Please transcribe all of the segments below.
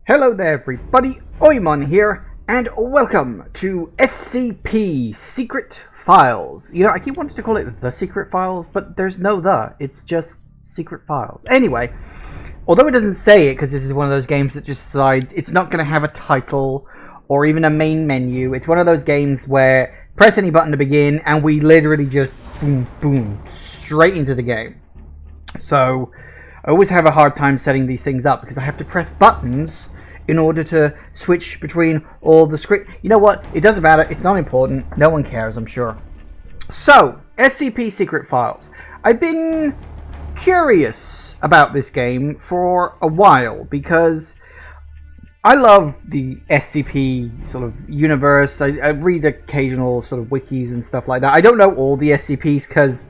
Hello there everybody, Oimon here, and welcome to SCP Secret Files. You know, I keep wanting to call it The Secret Files, but there's no the, it's just Secret Files. Anyway, although it doesn't say it, because this is one of those games that just decides it's not going to have a title or even a main menu. It's one of those games where press any button to begin, and we literally just boom, boom, straight into the game. So I always have a hard time setting these things up because I have to press buttons in order to switch between all the screen. You know what? It doesn't matter. It's not important. No one cares, I'm sure. So, SCP Secret Files. I've been curious about this game for a while because I love the SCP sort of universe. I read occasional sort of wikis and stuff like that. I don't know all the SCPs because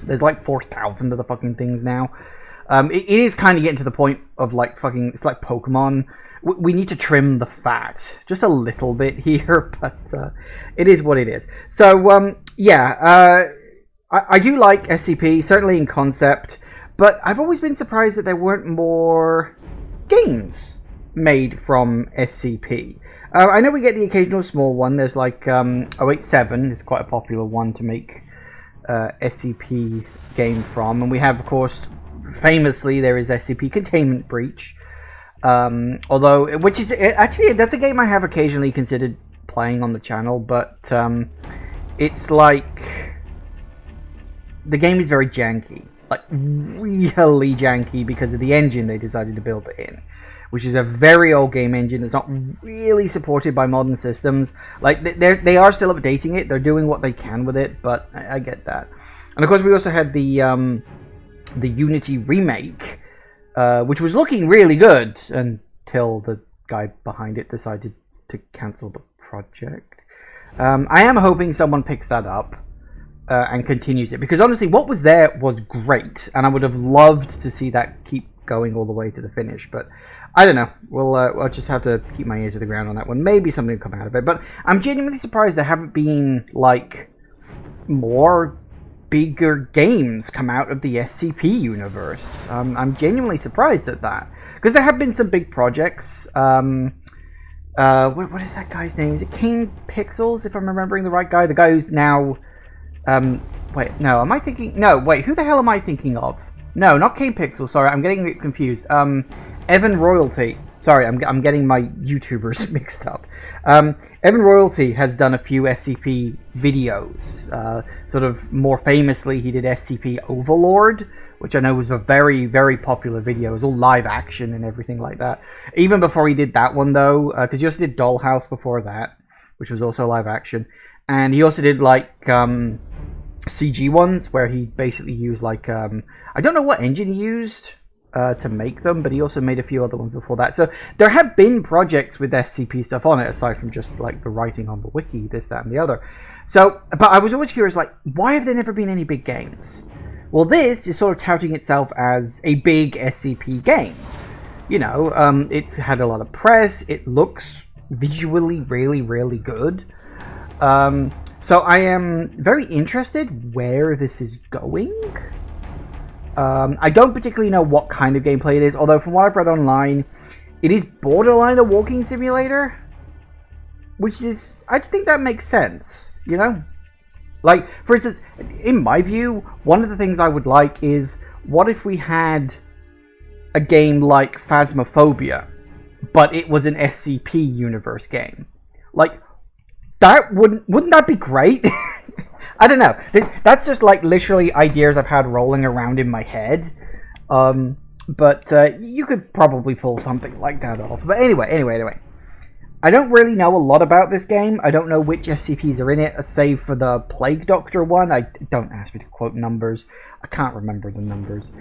there's like 4,000 of the fucking things now. It is kind of getting to the point of like fucking, it's like Pokemon. We need to trim the fat just a little bit here, but it is what it is. So, I do like SCP, certainly in concept, but I've always been surprised that there weren't more games made from SCP. I know we get the occasional small one. There's like 087 is quite a popular one to make SCP game from, and we have, of course, famously, there is SCP Containment Breach. Although, which is actually, that's a game I have occasionally considered playing on the channel, but it's like the game is very janky, like really janky because of the engine they decided to build it in, which is a very old game engine that's not really supported by modern systems. Like they are still updating it, they're doing what they can with it, but I get that. And of course, we also had the Unity remake, which was looking really good until the guy behind it decided to cancel the project. I am hoping someone picks that up and continues it, because honestly, what was there was great, and I would have loved to see that keep going all the way to the finish, but I don't know. I'll just have to keep my ear to the ground on that one. Maybe something will come out of it, but I'm genuinely surprised there haven't been like more bigger games come out of the SCP universe. I'm genuinely surprised at that, because there have been some big projects. What is that guy's name? Is it Kane Pixels, if I'm remembering the right guy? The guy who's now wait, no, am I thinking, no, wait, who the hell am I thinking of? No, not Kane Pixels, sorry, I'm getting confused. Evan Royalty. Sorry, I'm getting my YouTubers mixed up. Evan Royalty has done a few SCP videos. Sort of more famously, he did SCP Overlord, which I know was a very, very popular video. It was all live action and everything like that. Even before he did that one, though, because he also did Dollhouse before that, which was also live action. And he also did, like, CG ones, where he basically used, like, I don't know what engine he used to make them, but he also made a few other ones before that. So there have been projects with SCP stuff on it, aside from just like the writing on the wiki, this, that, and the other. So, but I was always curious, like, why have there never been any big games? Well, this is sort of touting itself as a big SCP game. You know, it's had a lot of press. It looks visually really, really good. So I am very interested where this is going. I don't particularly know what kind of gameplay it is, although from what I've read online, it is borderline a walking simulator, which is, I think that makes sense, you know? Like, for instance, in my view, one of the things I would like is, what if we had a game like Phasmophobia, but it was an SCP universe game? Like, that wouldn't that be great? I don't know. That's just like literally ideas I've had rolling around in my head. But you could probably pull something like that off. But anyway. I don't really know a lot about this game. I don't know which SCPs are in it, save for the Plague Doctor one. Don't ask me to quote numbers. I can't remember the numbers.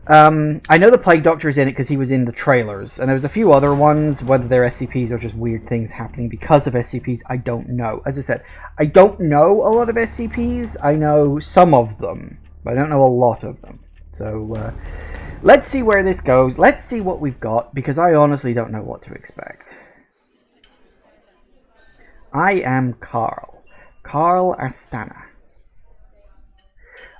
I know the Plague Doctor is in it because he was in the trailers, and there's a few other ones. Whether they're SCPs or just weird things happening because of SCPs, I don't know. As I said, I don't know a lot of SCPs. I know some of them, but I don't know a lot of them. So let's see where this goes. Let's see what we've got, because I honestly don't know what to expect. I am Carl Astana.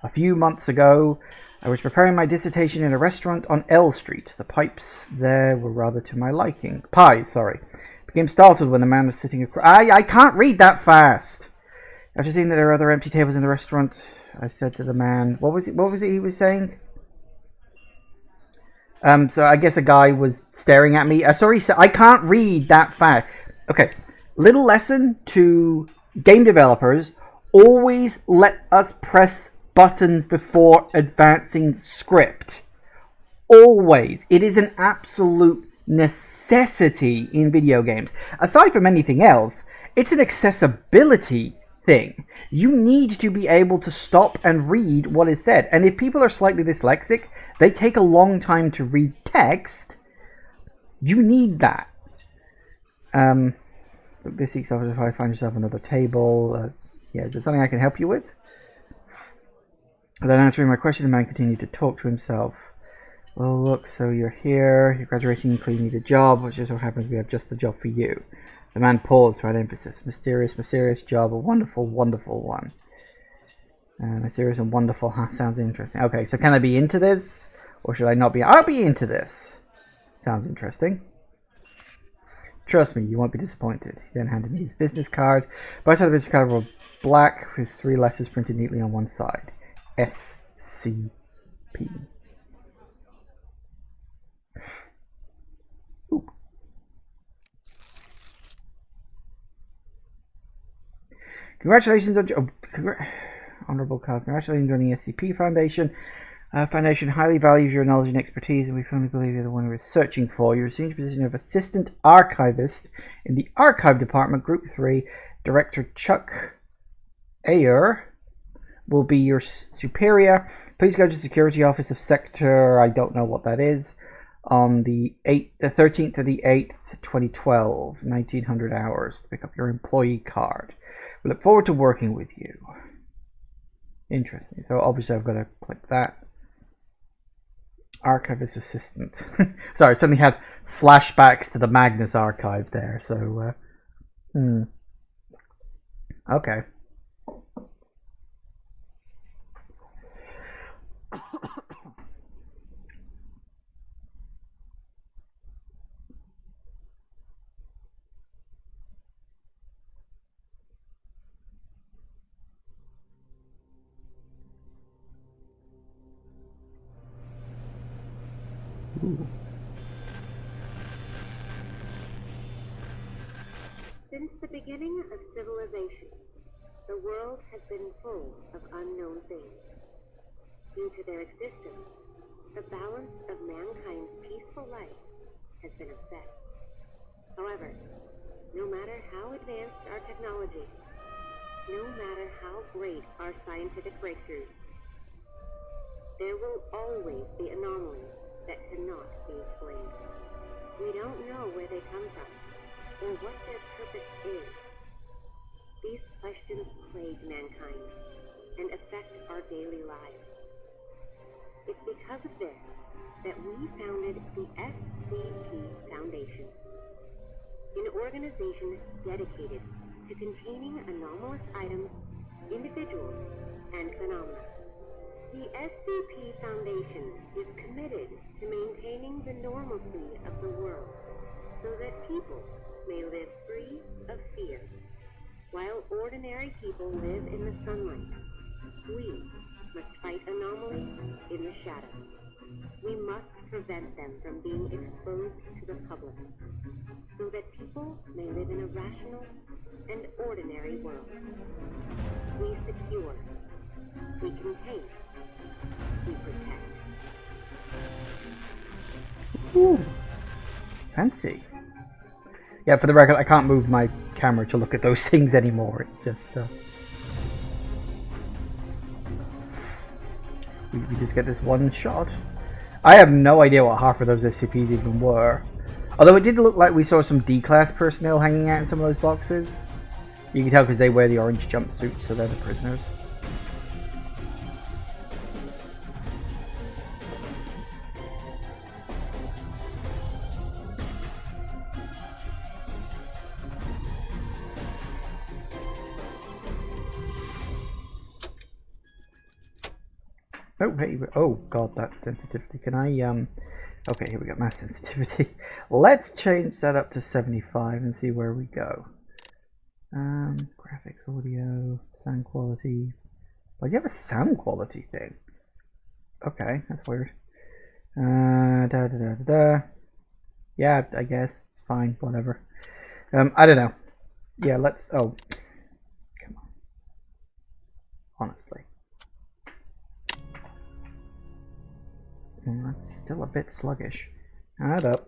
A few months ago, I was preparing my dissertation in a restaurant on L Street. The pipes there were rather to my liking. Pies, sorry. Became startled when the man was sitting across... I can't read that fast! After seeing that there were other empty tables in the restaurant, I said to the man... What was it he was saying? So I guess a guy was staring at me. Sorry, I can't read that fast. Okay, little lesson to game developers. Always let us press buttons before advancing script. Always. It is an absolute necessity in video games. Aside from anything else, it's an accessibility thing. You need to be able to stop and read what is said. And if people are slightly dyslexic, they take a long time to read text. You need that. This week's office, if I find yourself another table. Yeah, is there something I can help you with? Without answering my question, the man continued to talk to himself. Well, look, so you're here. You're graduating, you need a job, which just so happens we have just a job for you. The man paused to add emphasis. Mysterious, mysterious job, a wonderful, wonderful one. Mysterious and wonderful, sounds interesting. Okay, so can I be into this? Or should I not be? I'll be into this. Sounds interesting. Trust me, you won't be disappointed. He then handed me his business card. Both sides of the business card were black with 3 letters printed neatly on one side. SCP. Ooh. Congratulations on honorable card. Congratulations on the SCP Foundation. Foundation highly values your knowledge and expertise, and we firmly believe you're the one we're searching for. You assumed the position of Assistant Archivist in the Archive Department, Group 3. Director Chuck Ayer will be your superior. Please go to the Security Office of Sector, I don't know what that is, on the 13th of the 8th, 2012, 1900 hours, to pick up your employee card. We look forward to working with you. Interesting. So obviously I've got to click that. Archivist Assistant. Sorry, suddenly had flashbacks to the Magnus archive there. So, okay. Ooh. Since the beginning of civilization, the world has been full of unknown things. Due to their existence, the balance of mankind's peaceful life has been upset. However, no matter how advanced our technology, no matter how great our scientific breakthroughs, there will always be anomalies that cannot be explained. We don't know where they come from, or what their purpose is. These questions plague mankind, and affect our daily lives. It's because of this that we founded the SCP Foundation, an organization dedicated to containing anomalous items, individuals, and phenomena. The SCP Foundation is committed to maintaining the normalcy of the world so that people may live free of fear. While ordinary people live in the sunlight, we must fight anomalies in the shadows. We must prevent them from being exposed to the public so that people may live in a rational and ordinary world. We secure, we contain, we protect. Ooh, fancy. Yeah, for the record, I can't move my camera to look at those things anymore. It's just we just get this one shot. I have no idea what half of those SCPs even were. Although it did look like we saw some D-class personnel hanging out in some of those boxes. You can tell because they wear the orange jumpsuits, so they're the prisoners. Oh, hey, oh god, that sensitivity. Can I, okay, here we go, mouse sensitivity. Let's change that up to 75 and see where we go. Graphics, audio, sound quality. Well, you have a sound quality thing. Okay, that's weird. Yeah, I guess it's fine, whatever. I don't know. Yeah, let's, oh, come on. Honestly. That's still a bit sluggish. Hold up.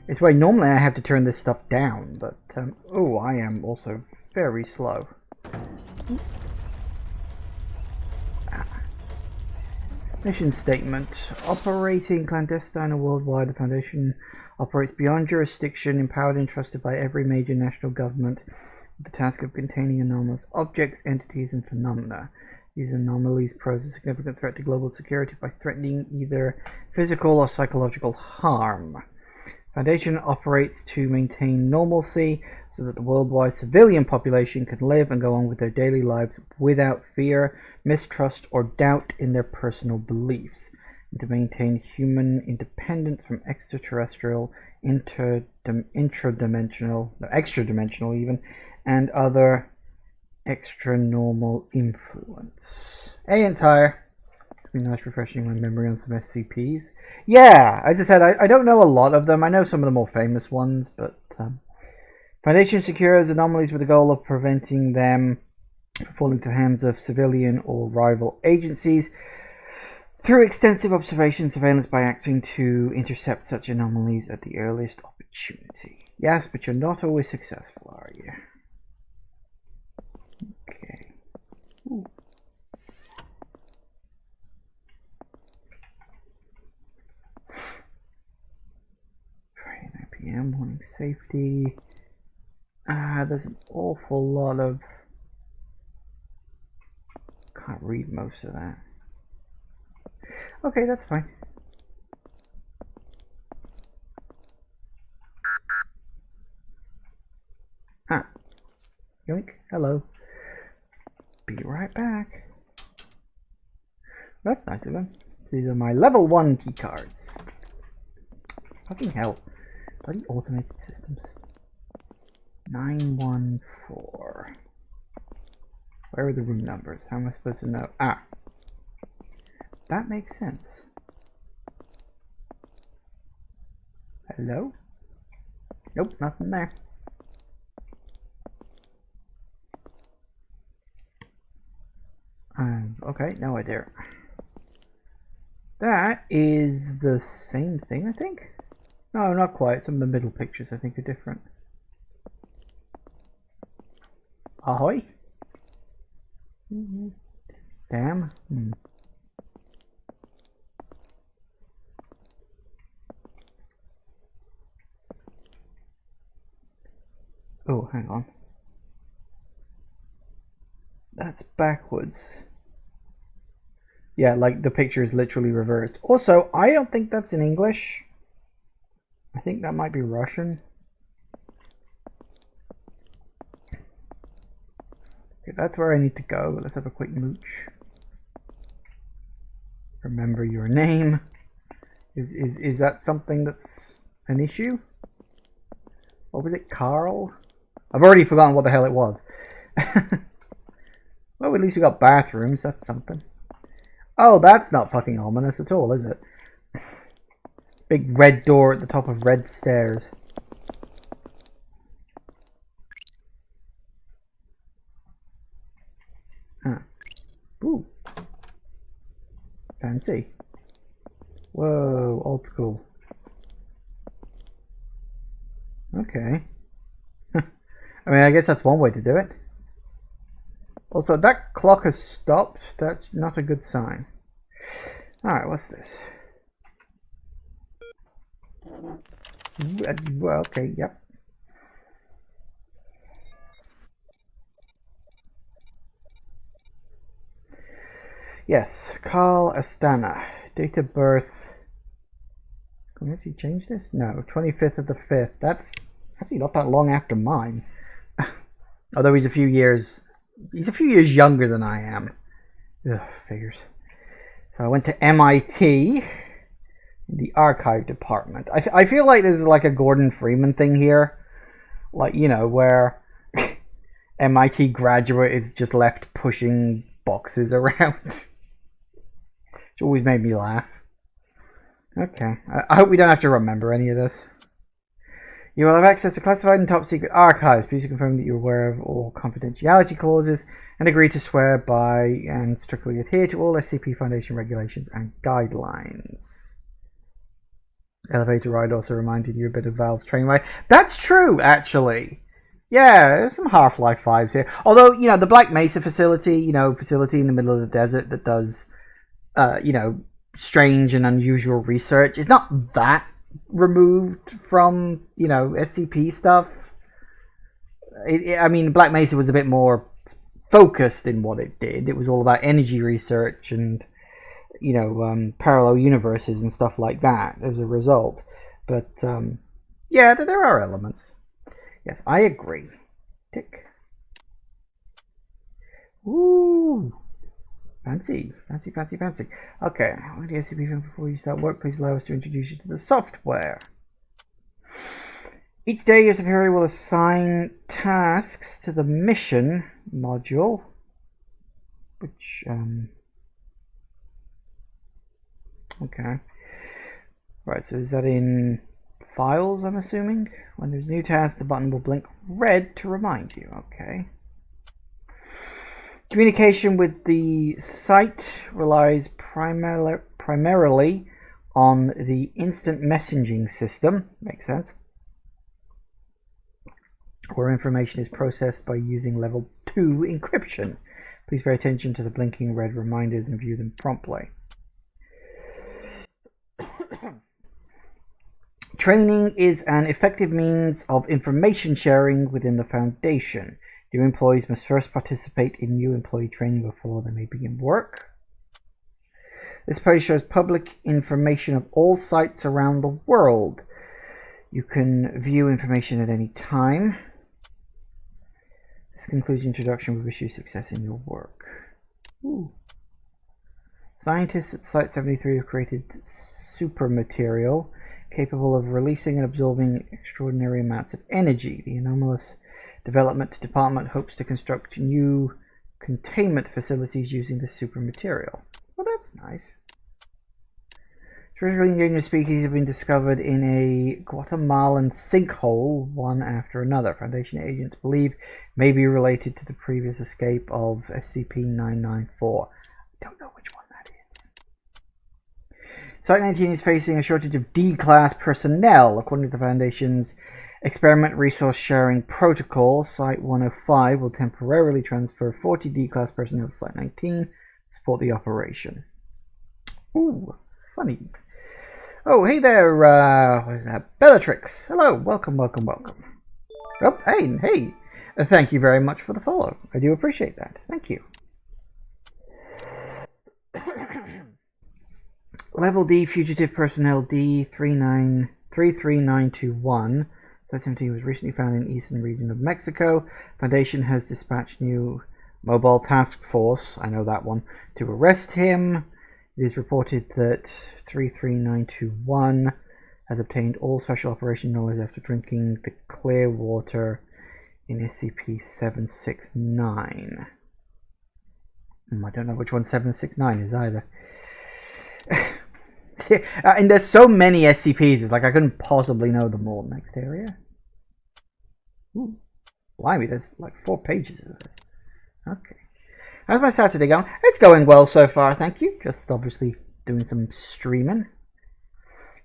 It's why normally I have to turn this stuff down, but, oh, I am also very slow. Mission statement. Operating clandestine and worldwide, the Foundation operates beyond jurisdiction, empowered and trusted by every major national government with the task of containing anomalous objects, entities, and phenomena. These anomalies pose a significant threat to global security by threatening either physical or psychological harm. Foundation operates to maintain normalcy so that the worldwide civilian population can live and go on with their daily lives without fear, mistrust, or doubt in their personal beliefs, and to maintain human independence from extraterrestrial, extra-dimensional even, and other extra-normal influence. Hey, entire. It'd be nice refreshing my memory on some SCPs. Yeah, as I said, I don't know a lot of them. I know some of the more famous ones, but Foundation secures anomalies with the goal of preventing them from falling into the hands of civilian or rival agencies through extensive observation surveillance by acting to intercept such anomalies at the earliest opportunity. Yes, but you're not always successful, are you? Okay. Ooh. 9 p.m. morning safety. There's an awful lot of... Can't read most of that. Okay, that's fine. Ah. Yoink. Hello. Be right back. That's nice of them. These are my level 1 key cards. Fucking hell. Bloody automated systems. 914. Where are the room numbers? How am I supposed to know? Ah. That makes sense. Hello? Nope, nothing there. Okay, no idea. That is the same thing, I think? No, not quite. Some of the middle pictures, I think, are different. Ahoy? Damn. Oh, hang on. That's backwards. Yeah, like the picture is literally reversed. Also, I don't think that's in English. I think that might be Russian. Okay, that's where I need to go. Let's have a quick mooch. Remember your name. Is that something that's an issue? What was it, Carl? I've already forgotten what the hell it was. Well, at least we got bathrooms. That's something. Oh, that's not fucking ominous at all, is it? Big red door at the top of red stairs. Huh. Ooh. Fancy. Whoa, old school. Okay. I mean, I guess that's one way to do it. Also, that clock has stopped. That's not a good sign. Alright, what's this? Well, okay, yep. Yes, Carl Astana. Date of birth. Can we actually change this? No, 25th of the 5th. That's actually not that long after mine. Although he's a few years younger than I am. Ugh, figures. So I went to MIT, the archive department. I feel like this is like a Gordon Freeman thing here. Like, you know, where MIT graduate is just left pushing boxes around. Which always made me laugh. Okay. I hope we don't have to remember any of this. You will have access to classified and top secret archives. Please confirm that you're aware of all confidentiality clauses and agree to swear by and strictly adhere to all SCP Foundation regulations and guidelines. Elevator ride also reminded you a bit of Val's train ride. That's true, actually. Yeah, there's some Half-Life vibes here. Although, you know, the Black Mesa facility, facility in the middle of the desert that does, strange and unusual research is not that removed from, SCP stuff. Black Mesa was a bit more focused in what it did. It was all about energy research and, parallel universes and stuff like that as a result. But, yeah, there are elements. Yes, I agree. Tick. Ooh. Fancy. Okay, what do you SCP before you start work? Please allow us to introduce you to the software. Each day your superior will assign tasks to the mission module, which, okay. Right, so is that in files, I'm assuming? When there's a new task, the button will blink red to remind you. Okay. Communication with the site relies primarily on the instant messaging system. Makes sense. Where information is processed by using level 2 encryption. Please pay attention to the blinking red reminders and view them promptly. Training is an effective means of information sharing within the Foundation. New employees must first participate in new employee training before they may begin work. This page shows public information of all sites around the world. You can view information at any time. This concludes the introduction. We wish you success in your work. Ooh. Scientists at Site 73 have created super material capable of releasing and absorbing extraordinary amounts of energy. The anomalous Development Department hopes to construct new containment facilities using this super material. Well, that's nice. Critically endangered species have been discovered in a Guatemalan sinkhole, one after another. Foundation agents believe may be related to the previous escape of SCP-994. I don't know which one that is. Site-19 is facing a shortage of D-Class personnel, according to the Foundation's Experiment Resource Sharing Protocol. Site-105 will temporarily transfer 40 D-Class personnel to Site-19 to support the operation. Ooh, funny. Oh, hey there, what is that? Bellatrix. Hello, welcome. Oh, hey. Thank you very much for the follow. I do appreciate that. Thank you. Level D fugitive personnel D33921. Site-17 was recently found in the eastern region of Mexico. Foundation has dispatched new mobile task force, I know that one, to arrest him. It is reported that 33921 has obtained all special operation knowledge after drinking the clear water in SCP-769. I don't know which one 769 is either. And there's so many SCPs, it's like I couldn't possibly know them all. Next area. Ooh, blimey, there's like 4 pages of this. Okay. How's my Saturday going? It's going well so far, thank you. Just obviously doing some streaming.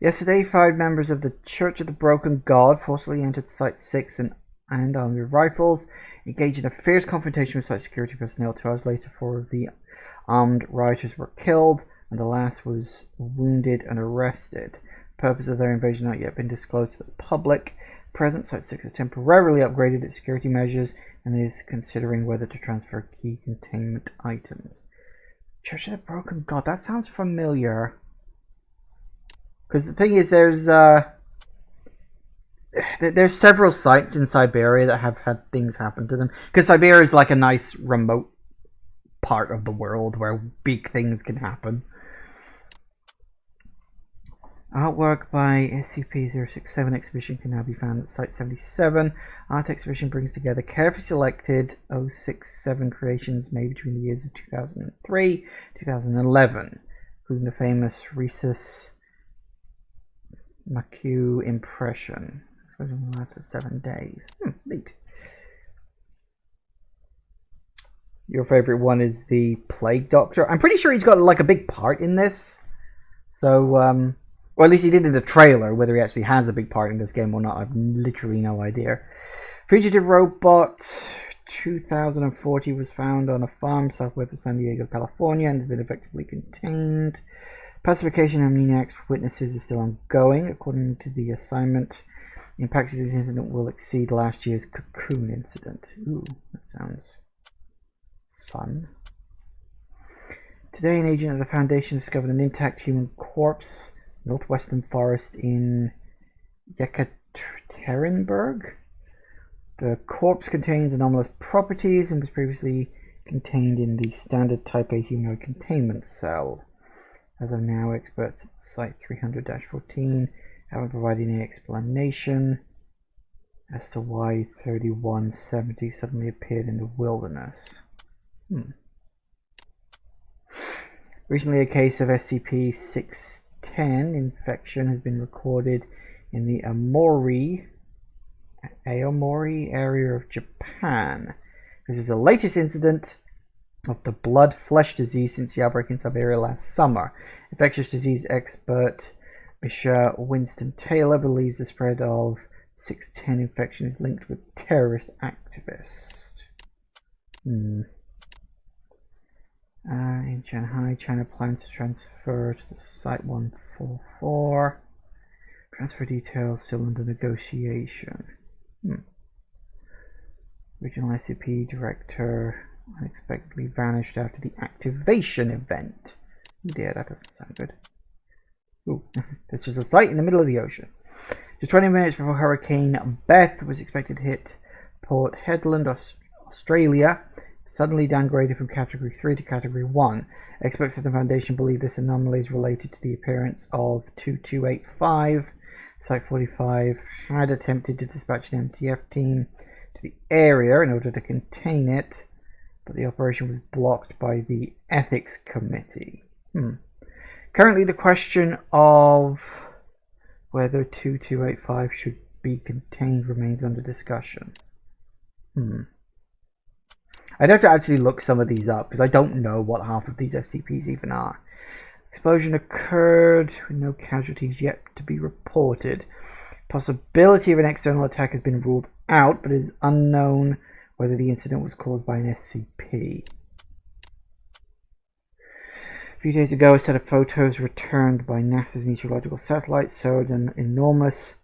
Yesterday, 5 members of the Church of the Broken God forcibly entered Site 6 and armed with rifles, engaged in a fierce confrontation with site security personnel. 2 hours later, 4 of the armed rioters were killed, and the last was wounded and arrested. The purpose of their invasion not yet been disclosed to the public. Present Site 6 has temporarily upgraded its security measures and is considering whether to transfer key containment items. Church of the Broken God, that sounds familiar. Because the thing is, there's several sites in Siberia that have had things happen to them. Because Siberia is like a nice remote part of the world where big things can happen. Artwork by SCP-067 exhibition can now be found at Site 77. Art exhibition brings together carefully selected 067 creations made between the years of 2003 2011, including the famous Rhesus Macu impression. It will last for 7 days. Neat. Your favorite one is the Plague Doctor. I'm pretty sure he's got like a big part in this. So, or at least he did in the trailer. Whether he actually has a big part in this game or not, I've literally no idea. Fugitive Robot 2040 was found on a farm southwest of San Diego, California, and has been effectively contained. Pacification of amnesiacs for witnesses is still ongoing. According to the assignment, the impact of the incident will exceed last year's Cocoon incident. Ooh, that sounds fun. Today, an agent of the Foundation discovered an intact human corpse in northwestern forest in Yekaterinburg. The corpse contains anomalous properties and was previously contained in the standard Type A humanoid containment cell. As of now, experts at Site 300-14 haven't provided any explanation as to why 3170 suddenly appeared in the wilderness. Recently, a case of SCP-610 infection has been recorded in the Aomori area of Japan. This is the latest incident of the blood-flesh disease since the outbreak in Siberia last summer. Infectious disease expert Misha Winston Taylor believes the spread of 610 infection is linked with terrorist activists. In Shanghai, China plans to transfer to the Site 144. Transfer details still under negotiation. Regional SCP director unexpectedly vanished after the activation event. Yeah, that doesn't sound good. Ooh, this is a site in the middle of the ocean. Just 20 minutes before Hurricane Beth was expected to hit Port Hedland, Australia, suddenly downgraded from Category 3 to Category 1. Experts at the Foundation believe this anomaly is related to the appearance of 2285. Site 45 had attempted to dispatch an MTF team to the area in order to contain it, but the operation was blocked by the Ethics Committee. Currently, the question of whether 2285 should be contained remains under discussion. I'd have to actually look some of these up because I don't know what half of these SCPs even are. Explosion occurred with no casualties yet to be reported. Possibility of an external attack has been ruled out, but it is unknown whether the incident was caused by an SCP. A few days ago, a set of photos returned by NASA's meteorological satellite showed an enormous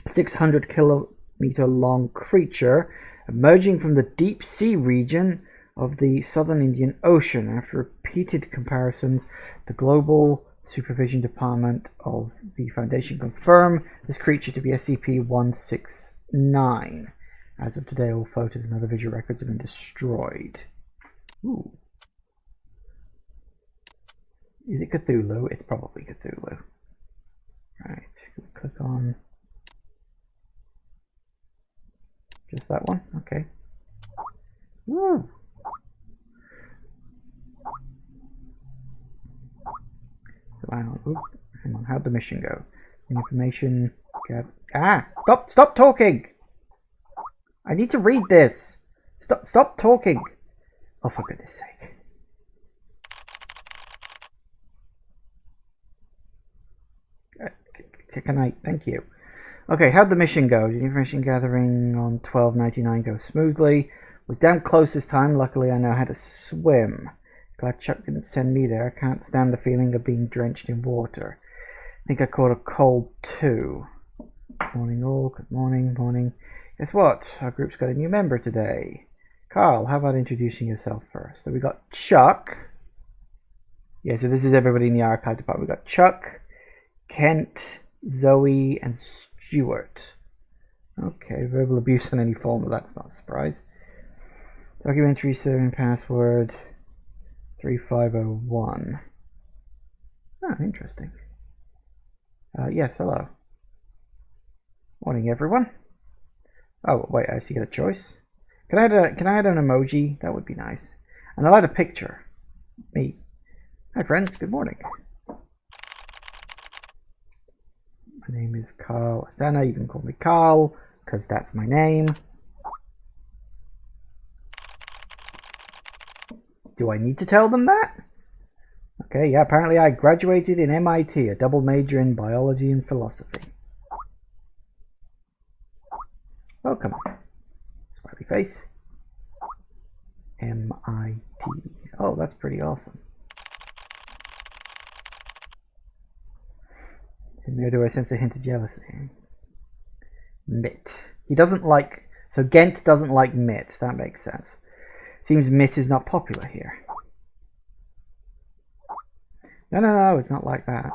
600-kilometer long creature emerging from the deep sea region of the southern Indian Ocean. After repeated comparisons, the Global Supervision Department of the Foundation confirmed this creature to be SCP-169. As of today, all photos and other visual records have been destroyed. Ooh. Is it Cthulhu? It's probably Cthulhu. Right, click on just that one. Okay. Woo! Hang on, how'd the mission go? Information. Stop talking! I need to read this. Stop talking. Oh, for goodness sake. Can I? Thank you. Okay, how'd the mission go? Did the information gathering on 1299 go smoothly? Was damn close this time. Luckily, I know how to swim. Glad Chuck didn't send me there. I can't stand the feeling of being drenched in water. I think I caught a cold too. Morning all. Good morning. Guess what? Our group's got a new member today. Carl, how about introducing yourself first? So we got Chuck. Yeah, so this is everybody in the archive department. We got Chuck, Kent, Zoe, and Stuart. Okay, verbal abuse in any form, well, that's not a surprise. Documentary serving password. 3501. Oh, interesting. Yes, hello. Morning, everyone. Oh, wait, I actually get a choice. Can I add an emoji? That would be nice. And I'll add a picture. Me. Hi, friends. Good morning. My name is Carl Astana. You can call me Carl, because that's my name. Do I need to tell them that? Okay, yeah, apparently I graduated in MIT, a double major in biology and philosophy. Welcome. Smiley face. MIT. Oh, that's pretty awesome. Nor do I sense a hint of jealousy. Mitt. He doesn't like... So Gent doesn't like Mitt. That makes sense. Seems Mitt is not popular here. No, it's not like that.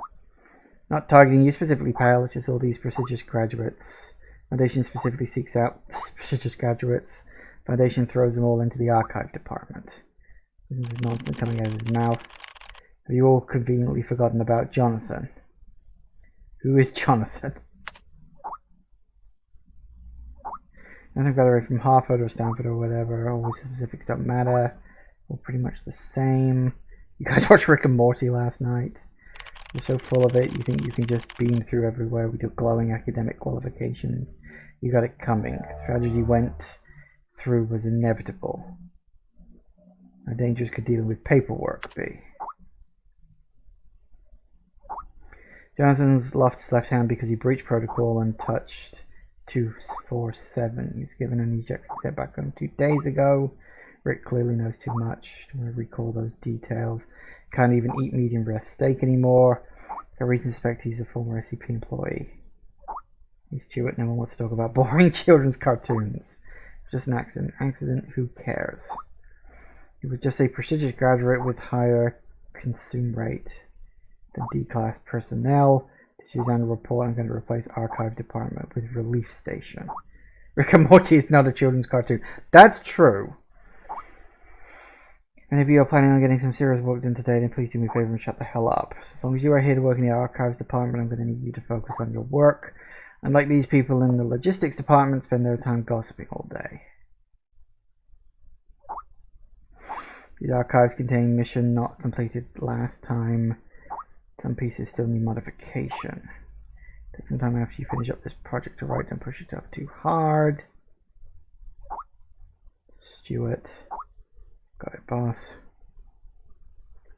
Not targeting you specifically, pal. It's just all these prestigious graduates. Foundation specifically seeks out prestigious graduates. Foundation throws them all into the archive department. Isn't this nonsense coming out of his mouth? Have you all conveniently forgotten about Jonathan? Who is Jonathan? Nothing got away from Harvard or Stanford or whatever. Always the specifics don't matter. All pretty much the same. You guys watched Rick and Morty last night. You're so full of it, you think you can just beam through everywhere with your glowing academic qualifications. You got it coming. The tragedy went through was inevitable. How dangerous could dealing with paperwork be? Jonathan's lost his left hand because he breached protocol and touched 247. He was given an ejection setback home 2 days ago. Rick clearly knows too much. Don't want to recall those details. Can't even eat medium rare steak anymore. Got reason to suspect he's a former SCP employee. He's Stewart. No one wants to talk about boring children's cartoons. Just an accident. Accident, who cares? He was just a prestigious graduate with higher consume rate than D-class personnel. To use annual report, I'm going to replace archive department with relief station. Rick and Morty is not a children's cartoon. That's true. And if you are planning on getting some serious work done today, then please do me a favor and shut the hell up. So as long as you are here to work in the archives department, I'm going to need you to focus on your work. Unlike these people in the logistics department, spend their time gossiping all day. The archives contain mission not completed last time. Some pieces still need modification. Take some time after you finish up this project to write. Don't push yourself too hard. Stewart. Got it, boss.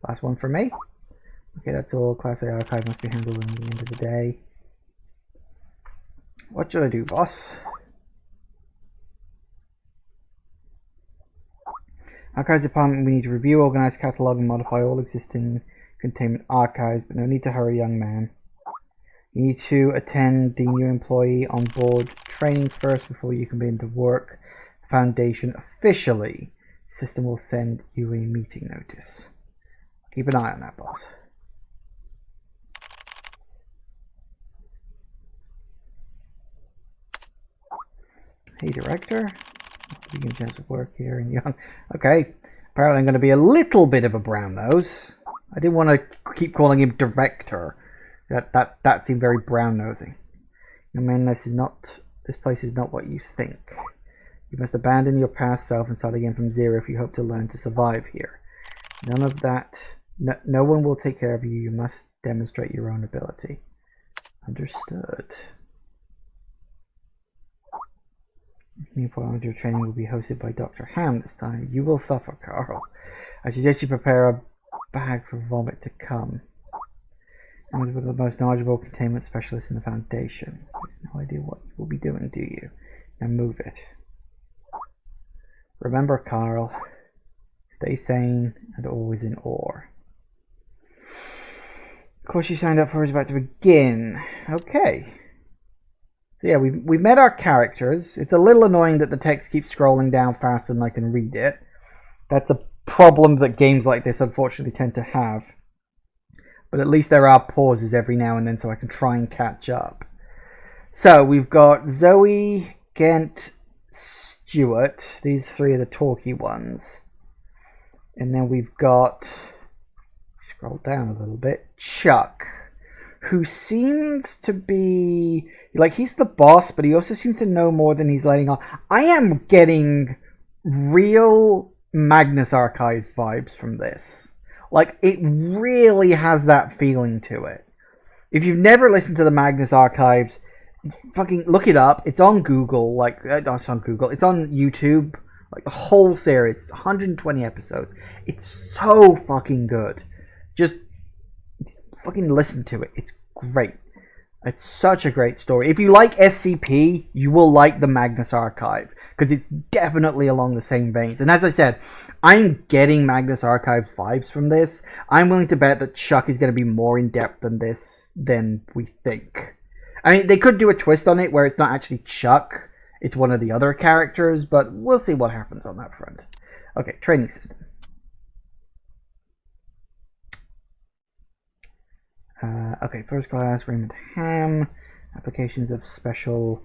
Last one for me. Okay, that's all. Class A archive must be handled at the end of the day. What should I do, boss? Archives department, we need to review, organize, catalog, and modify all existing containment archives, but no need to hurry, young man. You need to attend the new employee on board training first before you can begin to work. Foundation officially. System will send you a meeting notice. Keep an eye on that, boss. Hey, director. You can chance of work here and young. Okay. Apparently I'm going to be a little bit of a brown nose. I didn't want to keep calling him director. That seemed very brown nosing. Young man, this place is not what you think. You must abandon your past self and start again from zero if you hope to learn to survive here. None of that. No one will take care of you. You must demonstrate your own ability. Understood. New volunteer training will be hosted by Dr. Ham this time. You will suffer, Carl. I suggest you prepare a bag for vomit to come. I'm one of the most knowledgeable containment specialists in the Foundation. There's no idea what you will be doing, do you? Now move it. Remember, Carl, stay sane and always in awe. The course you signed up for is about to begin. Okay. So yeah, we've met our characters. It's a little annoying that the text keeps scrolling down faster than I can read it. That's a problem that games like this unfortunately tend to have. But at least there are pauses every now and then so I can try and catch up. So we've got Zoe, Gent, Stewart. These three are the talky ones. And then we've got, scroll down a little bit, Chuck, who seems to be, like, he's the boss, but he also seems to know more than he's letting on. I am getting real Magnus Archives vibes from this. Like, it really has that feeling to it. If you've never listened to the Magnus Archives, fucking look it up. It's on Google. Like, it's on Google. It's on YouTube. Like, the whole series. It's 120 episodes. It's so fucking good. Just fucking listen to it. It's great. It's such a great story. If you like SCP, you will like the Magnus Archive, because it's definitely along the same veins. And as I said, I'm getting Magnus Archive vibes from this. I'm willing to bet that Chuck is going to be more in-depth than this than we think. I mean, they could do a twist on it where it's not actually Chuck, it's one of the other characters, but we'll see what happens on that front. Okay, training system. Okay, first class, Raymond Ham, applications of special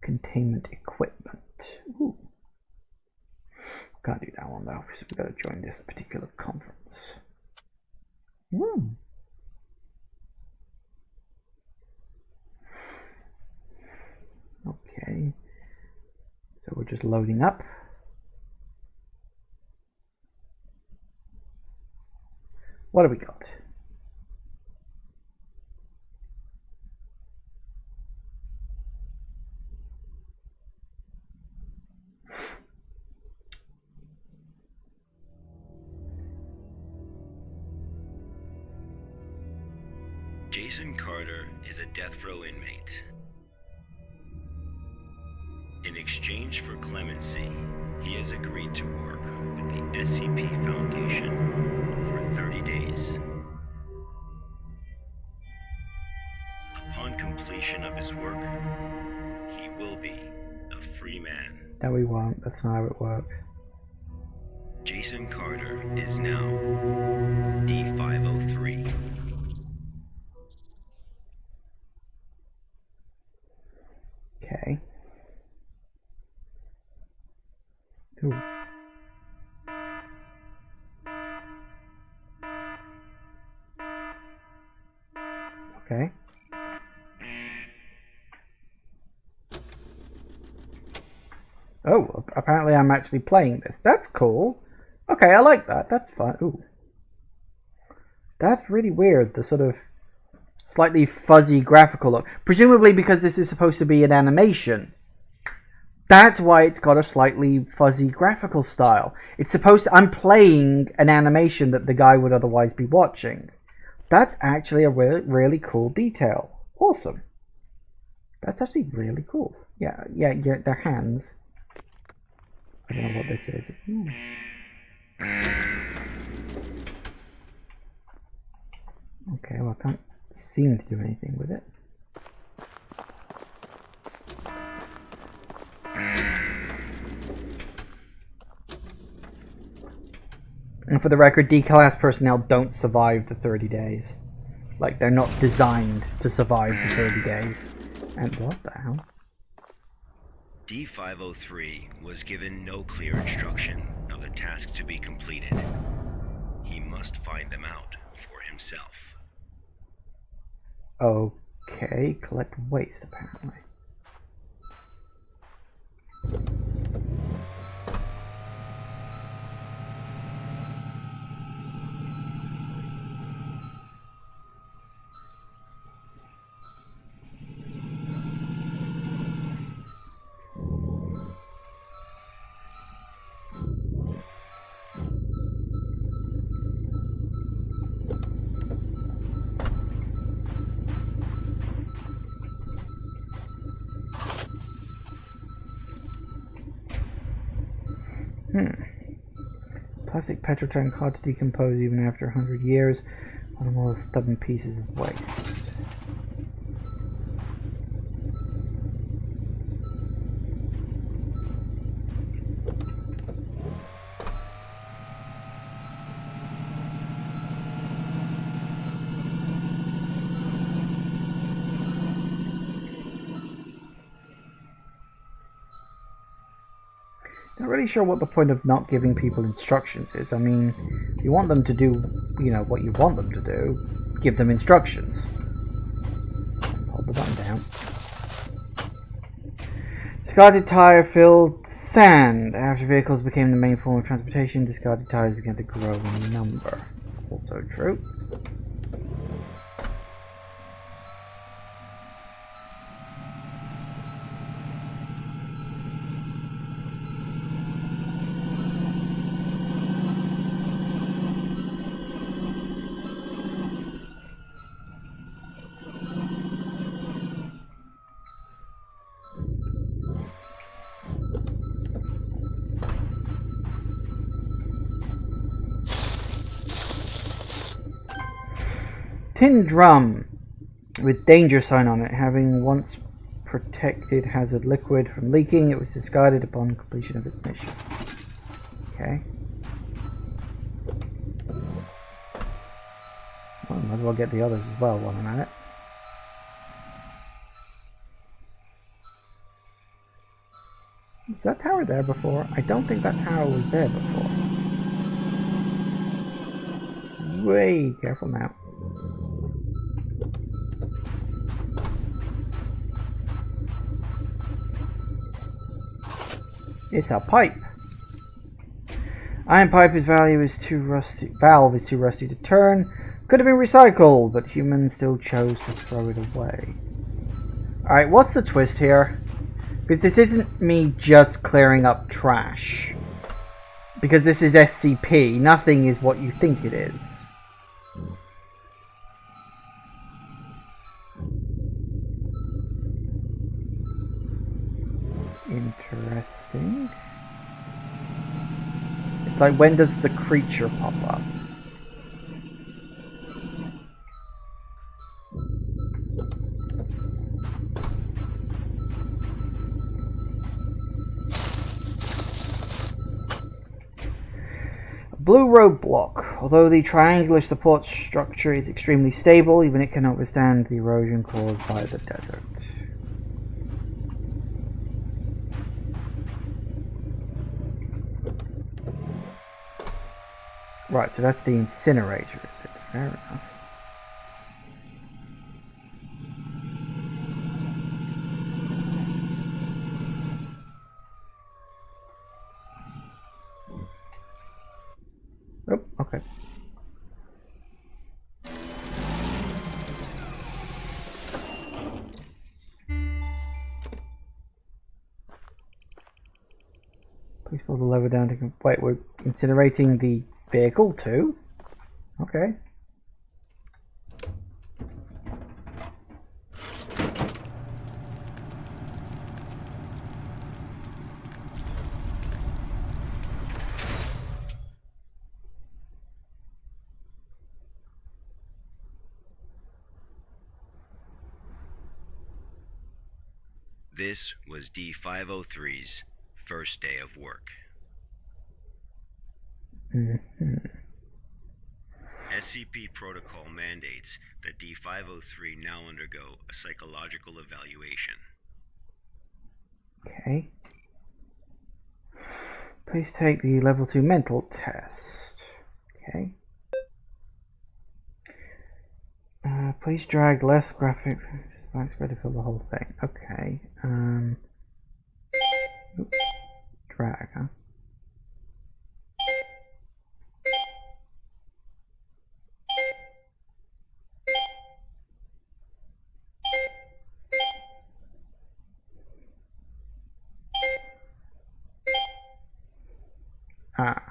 containment equipment. Ooh. Can't do that one though, because we've got to join this particular conference. Okay, so we're just loading up. What have we got? Jason Carter is a death row inmate. In exchange for clemency, he has agreed to work with the SCP Foundation for 30 days. Upon completion of his work, he will be a free man. No, we won't. That's not how it works. Jason Carter is now D503. Okay. Ooh. Okay. Oh, apparently I'm actually playing this. That's cool. Okay, I like that. That's fun. Ooh. That's really weird, the sort of slightly fuzzy graphical look. Presumably because this is supposed to be an animation. That's why it's got a slightly fuzzy graphical style. It's supposed to... I'm playing an animation that the guy would otherwise be watching. That's actually a really cool detail. Awesome. That's actually really cool. Yeah, their hands. I don't know what this is. Ooh. Okay, well I can't seem to do anything with it. And for the record, D-class personnel don't survive the 30 days. Like, they're not designed to survive the 30 days. And what the hell? D503 was given no clear instruction of the task to be completed. He must find them out for himself. Okay, collect waste apparently. Plastic petrotank hard to decompose even after 100 years. One of those stubborn pieces of waste. Not really sure what the point of not giving people instructions is. I mean, if you want them to do, you know, what you want them to do, give them instructions. Hold the button down. Discarded tire filled sand. After vehicles became the main form of transportation, discarded tires began to grow in number. Also true. Tin drum with danger sign on it. Having once protected hazard liquid from leaking, it was discarded upon completion of its mission. Okay. Well, might as well get the others as well while I'm at it. Was that tower there before? I don't think that tower was there before. Way careful now. It's a pipe. Iron pipe's valve is too rusty to turn. Could have been recycled, but humans still chose to throw it away. Alright, what's the twist here? Because this isn't me just clearing up trash. Because this is SCP. Nothing is what you think it is. Interesting. It's like, when does the creature pop up? Blue roadblock. Although the triangular support structure is extremely stable, even it cannot withstand the erosion caused by the desert. Right, so that's the incinerator, is it? Fair enough. Oh, okay. Please pull the lever down to... Wait, we're incinerating the vehicle too? Okay. This was D503's first day of work. SCP protocol mandates that D503 now undergo a psychological evaluation. Okay. Please take the level 2 mental test. Okay. Please drag less graphic. Max to fill the whole thing. Okay. Oops. Drag, huh? Ah.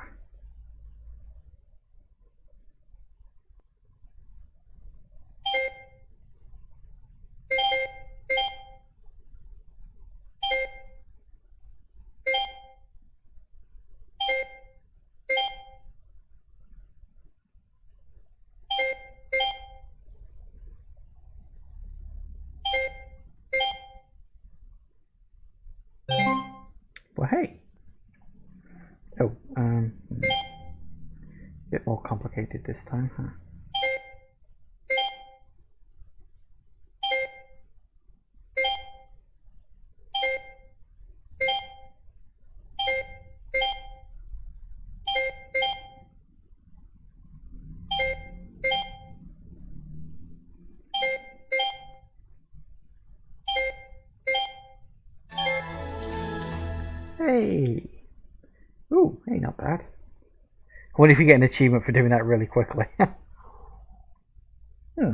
Well, hey. Oh, a bit more complicated this time, huh? Hey! Ooh, hey, not bad. What if you get an achievement for doing that really quickly? Hmm.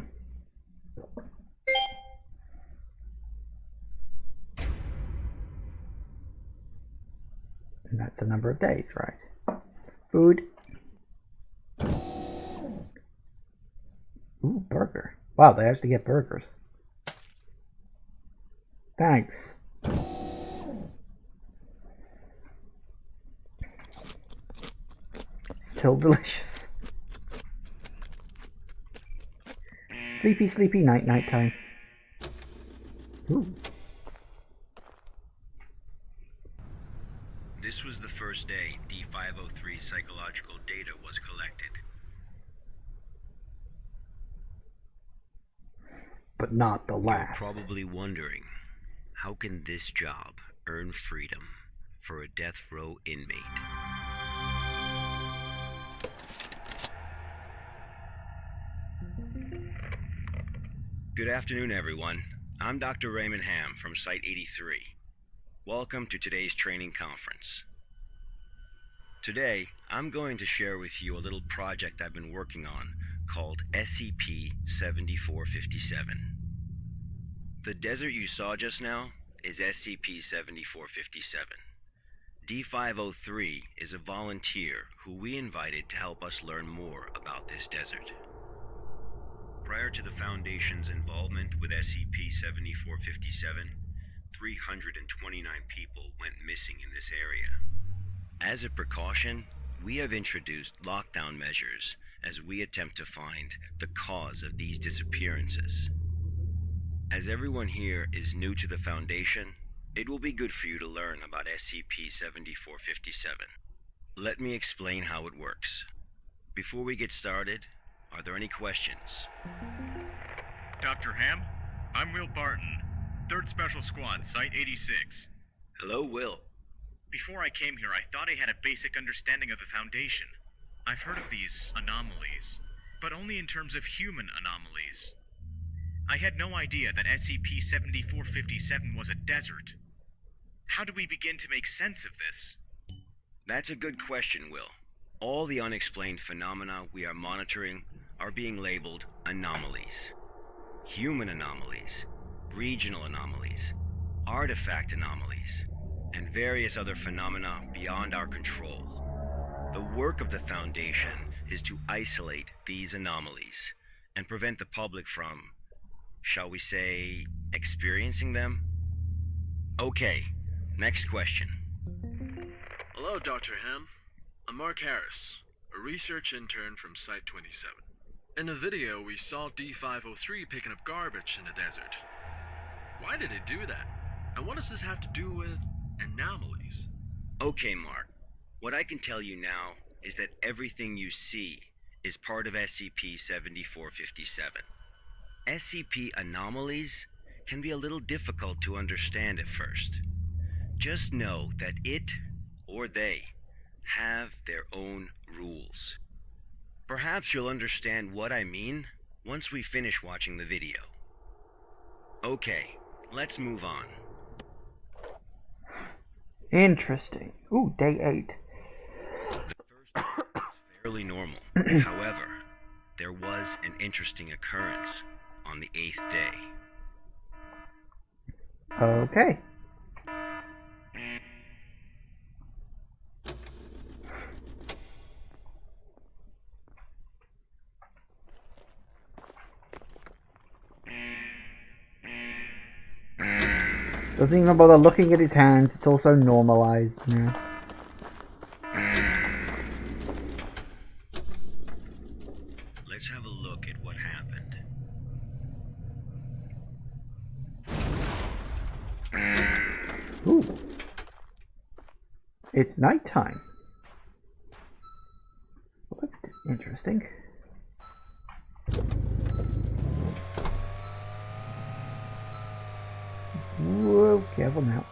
And that's a number of days, right? Food. Ooh, burger. Wow, they actually get burgers. Thanks. Still delicious. Sleepy, sleepy night, nighttime. Ooh. This was the first day D503 psychological data was collected. But not the last. You're probably wondering, how can this job earn freedom for a death row inmate? Good afternoon, everyone. I'm Dr. Raymond Ham from Site 83. Welcome to today's training conference. Today, I'm going to share with you a little project I've been working on called SCP-7457. The desert you saw just now is SCP-7457. D503 is a volunteer who we invited to help us learn more about this desert. Prior to the Foundation's involvement with SCP-7457, 329 people went missing in this area. As a precaution, we have introduced lockdown measures as we attempt to find the cause of these disappearances. As everyone here is new to the Foundation, it will be good for you to learn about SCP-7457. Let me explain how it works. Before we get started, are there any questions? Dr. Ham, I'm Will Barton, 3rd Special Squad, Site 86. Hello, Will. Before I came here, I thought I had a basic understanding of the Foundation. I've heard of these anomalies, but only in terms of human anomalies. I had no idea that SCP-7457 was a desert. How do we begin to make sense of this? That's a good question, Will. All the unexplained phenomena we are monitoring are being labeled anomalies. Human anomalies, regional anomalies, artifact anomalies, and various other phenomena beyond our control. The work of the Foundation is to isolate these anomalies and prevent the public from, shall we say, experiencing them? Okay, next question. Hello, Dr. Ham. I'm Mark Harris, a research intern from Site 27. In the video, we saw D503 picking up garbage in the desert. Why did it do that? And what does this have to do with anomalies? Okay, Mark. What I can tell you now is that everything you see is part of SCP-7457. SCP anomalies can be a little difficult to understand at first. Just know that it, or they, have their own rules. Perhaps you'll understand what I mean once we finish watching the video. Okay, let's move on. Interesting. Ooh, day 8. The first day was fairly normal. However, there was an interesting occurrence on the 8th day. Okay. Doesn't even bother looking at his hands, it's also normalized, you know. Let's have a look at what happened. Ooh. It's nighttime. Well, that's interesting. Whoa, careful now.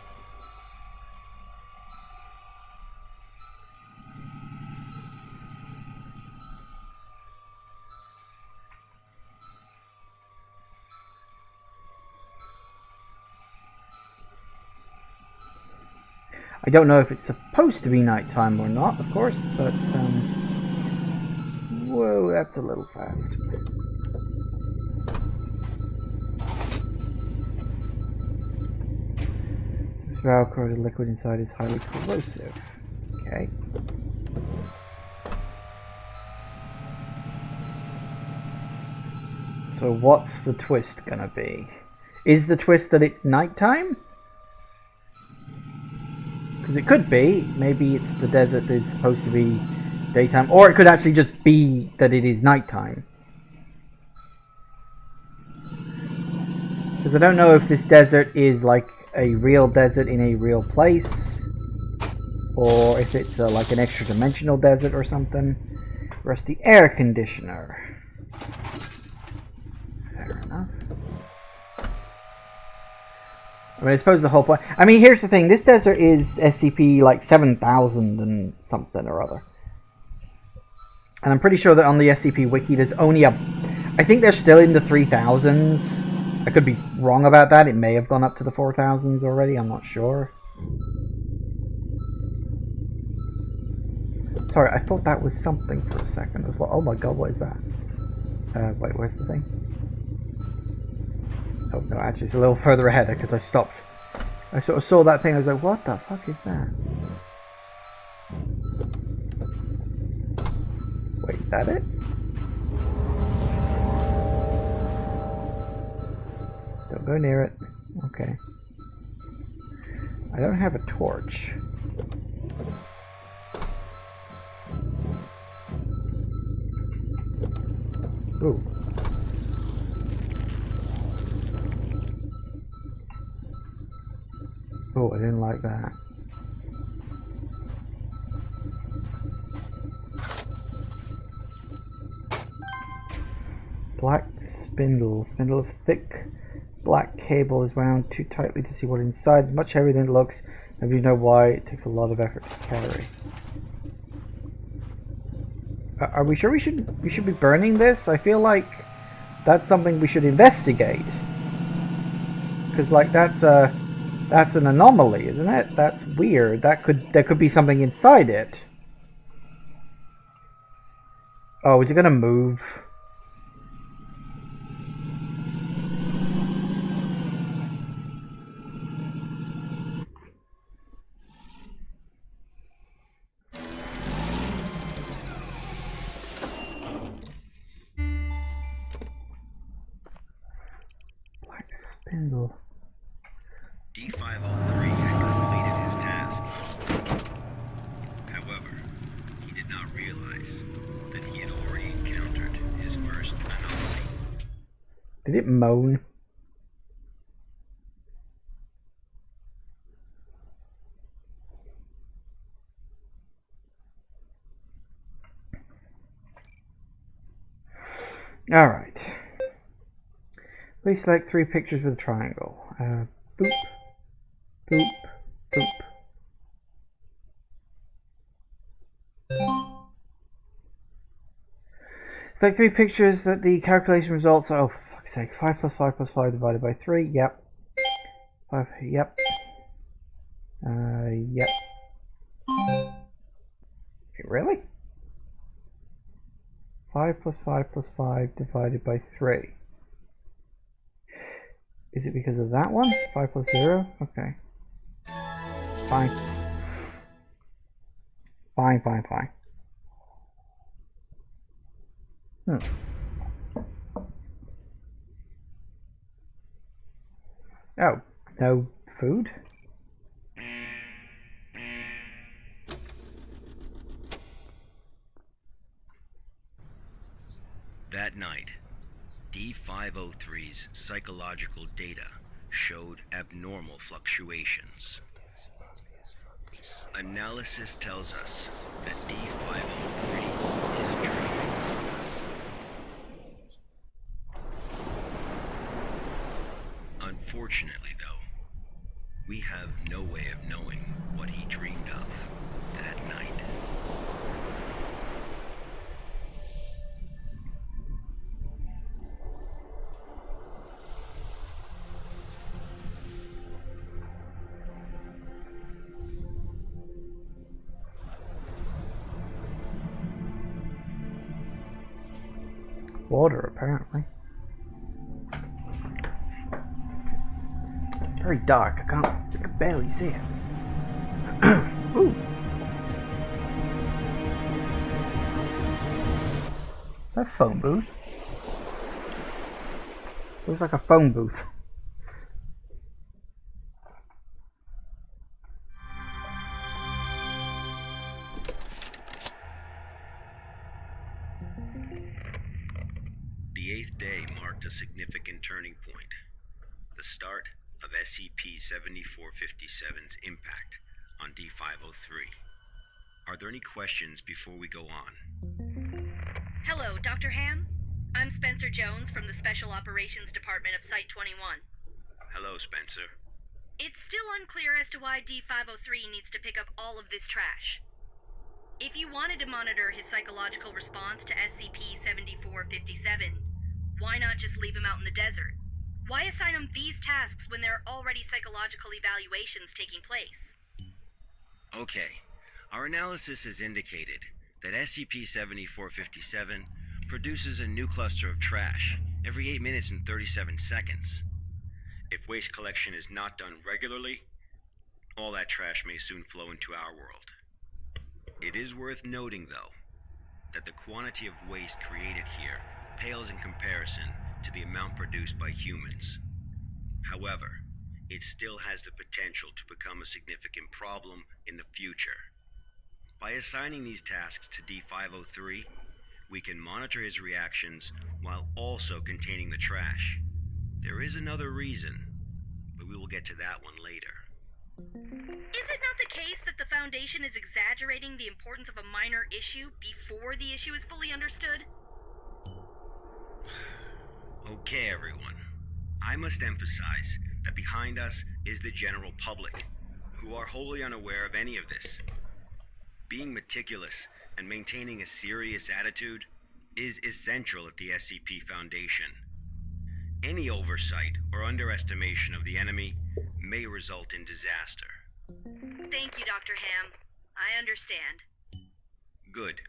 I don't know if it's supposed to be nighttime or not, of course, but whoa, that's a little fast. This valve corroded liquid inside is highly corrosive. Okay. So what's the twist gonna be? Is the twist that it's nighttime? Because it could be. Maybe it's the desert that is supposed to be daytime. Or it could actually just be that it is nighttime. Because I don't know if this desert is like a real desert in a real place. Or if it's like an extra dimensional desert or something. Rusty air conditioner. Fair enough. I mean, I suppose the whole point... I mean, here's the thing. This desert is SCP, like, 7,000 and something or other. And I'm pretty sure that on the SCP Wiki, there's only a... I think they're still in the 3,000s. I could be wrong about that. It may have gone up to the 4,000s already. I'm not sure. Sorry, I thought that was something for a second. I was like, oh my god, what is that? Wait, where's the thing? Oh no, actually it's a little further ahead because I stopped. I sort of saw that thing, I was like, what the fuck is that? Wait, is that it? Don't go near it. Okay. I don't have a torch. Ooh. Oh, I didn't like that. Black spindle. Spindle of thick black cable is wound too tightly to see what is inside. Much heavier than it looks. Maybe you know why. It takes a lot of effort to carry. Are we sure we should be burning this? I feel like that's something we should investigate. Because like that's an anomaly, isn't it? That's weird. There could be something inside it. Oh, is it gonna move? Black spindle. D503 had completed his task. However, he did not realize that he had already encountered his first anomaly. Did it moan? Alright. Please select 3 pictures with a triangle. Boop. Boop. Boop. Select 3 pictures that the calculation results are... Oh, for fuck's sake. 5 plus 5 plus 5 divided by 3. Yep. 5. Yep. Yep. Really? 5 plus 5 plus 5 divided by 3. Is it because of that one? 5 plus 0? Okay. Fine. Fine, fine, fine. Oh, no food? That night, D503's psychological data showed abnormal fluctuations. Analysis tells us that D503 is dreaming. Unfortunately, though, we have no way of knowing what he dreamed of that night. water, apparently. It's very dark. I can barely see it. Ooh. That phone booth. Looks like a phone booth. The 8th day marked a significant turning point. The start of SCP-7457's impact on D503. Are there any questions before we go on? Hello, Dr. Ham. I'm Spencer Jones from the Special Operations Department of Site-21. Hello, Spencer. It's still unclear as to why D503 needs to pick up all of this trash. If you wanted to monitor his psychological response to SCP-7457, why not just leave him out in the desert? Why assign him these tasks when there are already psychological evaluations taking place? Okay. Our analysis has indicated that SCP-7457 produces a new cluster of trash every 8 minutes and 37 seconds. If waste collection is not done regularly, all that trash may soon flow into our world. It is worth noting, though, that the quantity of waste created here pales in comparison to the amount produced by humans. However, it still has the potential to become a significant problem in the future. By assigning these tasks to D503, we can monitor his reactions while also containing the trash. There is another reason, but we will get to that one later. Is it not the case that the Foundation is exaggerating the importance of a minor issue before the issue is fully understood? Okay, everyone. I must emphasize that behind us is the general public, who are wholly unaware of any of this. Being meticulous and maintaining a serious attitude is essential at the SCP Foundation. Any oversight or underestimation of the enemy may result in disaster. Thank you, Dr. Ham. I understand. Good.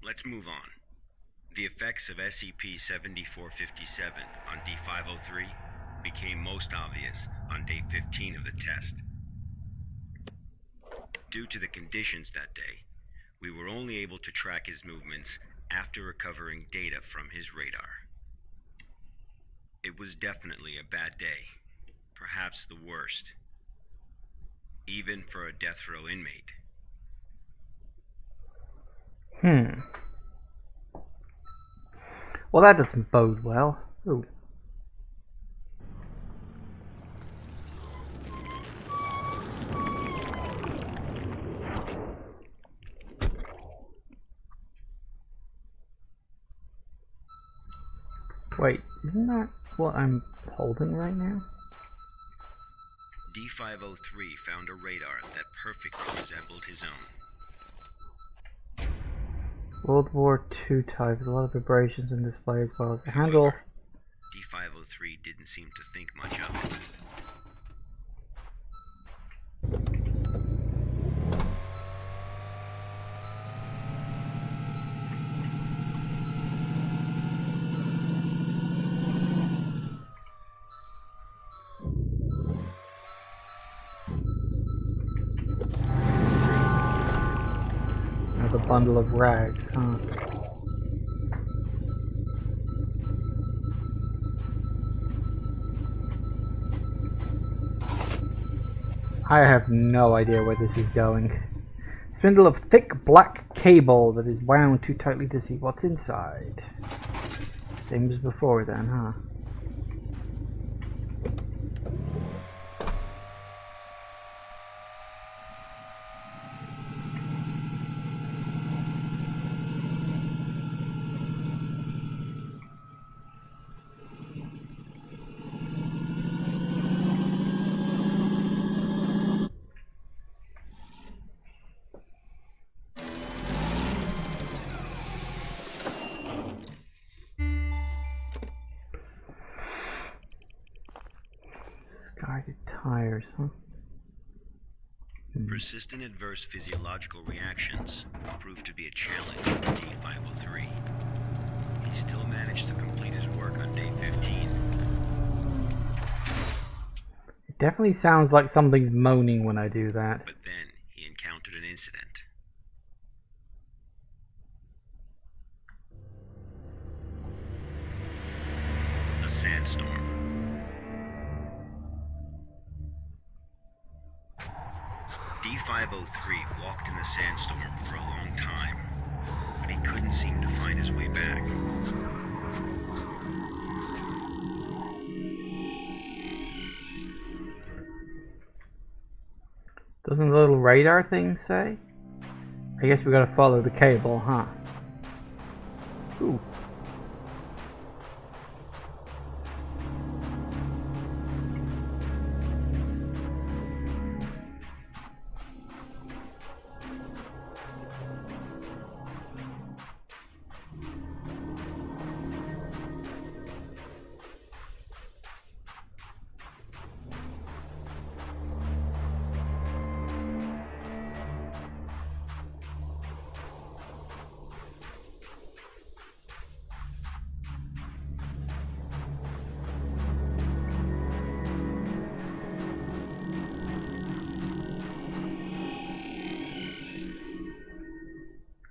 Let's move on. The effects of SCP-7457 on D503 became most obvious on day 15 of the test. Due to the conditions that day, we were only able to track his movements after recovering data from his radar. It was definitely a bad day, perhaps the worst, even for a death row inmate. Well, that doesn't bode well. Ooh. Wait, isn't that what I'm holding right now? D503 found a radar that perfectly resembled his own. World War II type, with a lot of vibrations and display as well as a handle. D503 didn't seem to think much of it. Another bundle of rags, huh? I have no idea where this is going. Spindle of thick black cable that is wound too tightly to see what's inside. Same as before then, huh? Discarded tires, huh? Persistent adverse physiological reactions proved to be a challenge for D503. he still managed to complete his work on day 15. It definitely sounds like something's moaning when I do that. But then he encountered an incident. A sandstorm. D503 walked in the sandstorm for a long time, but he couldn't seem to find his way back. Doesn't the little radar thing say? I guess we gotta follow the cable, huh? Ooh.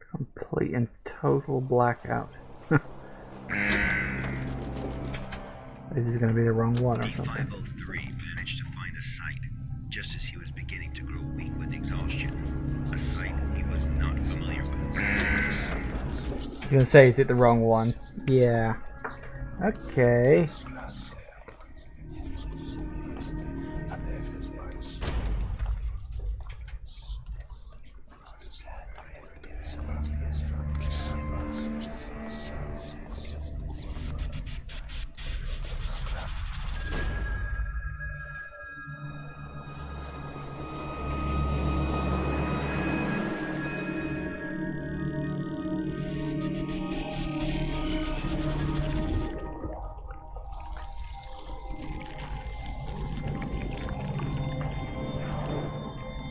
Complete and total blackout. This is going to be the wrong one or something. D503 managed to find a site just as he was beginning to grow weak with exhaustion. A site he was not familiar with. I was going to say, is it the wrong one? Yeah. Okay.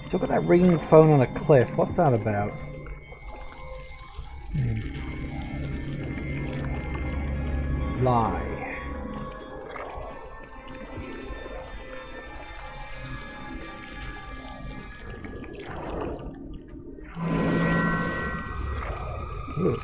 Still got that ringing phone on a cliff. What's that about? Lie. Ooh.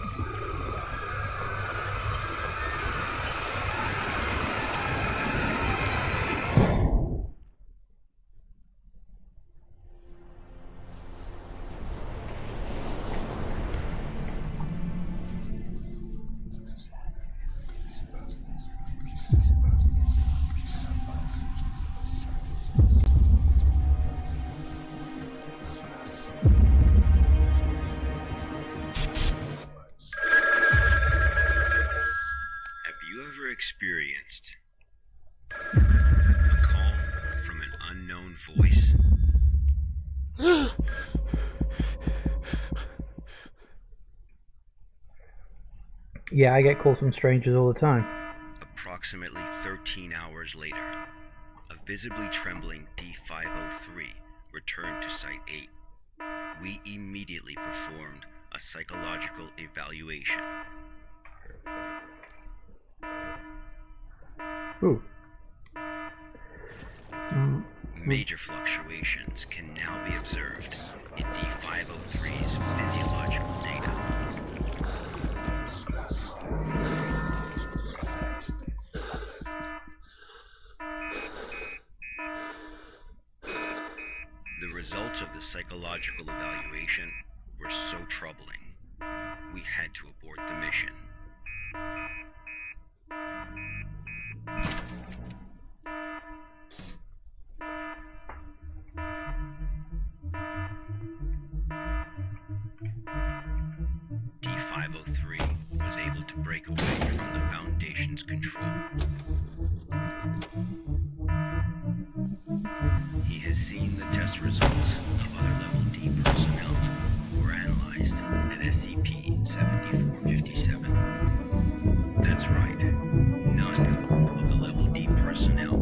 Experienced a call from an unknown voice. Yeah, I get calls from strangers all the time. Approximately 13 hours later, a visibly trembling D503 returned to Site 8. We immediately performed a psychological evaluation. Ooh. Major fluctuations can now be observed in D503's physiological data. The results of the psychological evaluation were so troubling, we had to abort the mission. D503 was able to break away from the Foundation's control. He has seen the test results of other Level D personnel who were analyzed at SCP-7457. That's right, none of the Level D personnel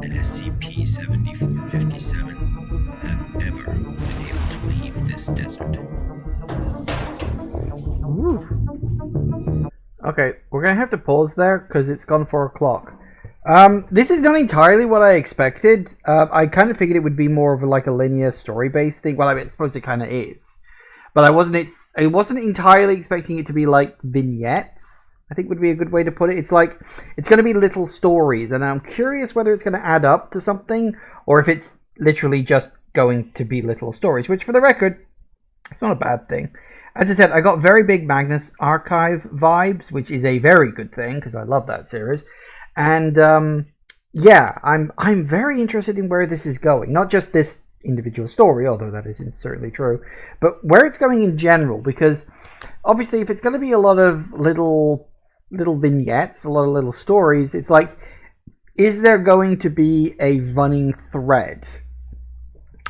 at SCP-7457 have ever been able to leave this desert. Okay, we're gonna have to pause there because it's gone 4 o'clock. This is not entirely what I expected. I kind of figured it would be more of like a linear story-based thing. Well, I suppose it kind of is, but I wasn't entirely expecting it to be like vignettes. I think would be a good way to put it. It's like it's going to be little stories, and I'm curious whether it's going to add up to something or if it's literally just going to be little stories. Which, for the record, it's not a bad thing. As I said, I got very big Magnus Archive vibes, which is a very good thing because I love that series. And yeah, I'm very interested in where this is going. Not just this individual story, although that isn't certainly true, but where it's going in general. Because obviously, if it's going to be a lot of little vignettes, a lot of little stories, it's like, is there going to be a running thread,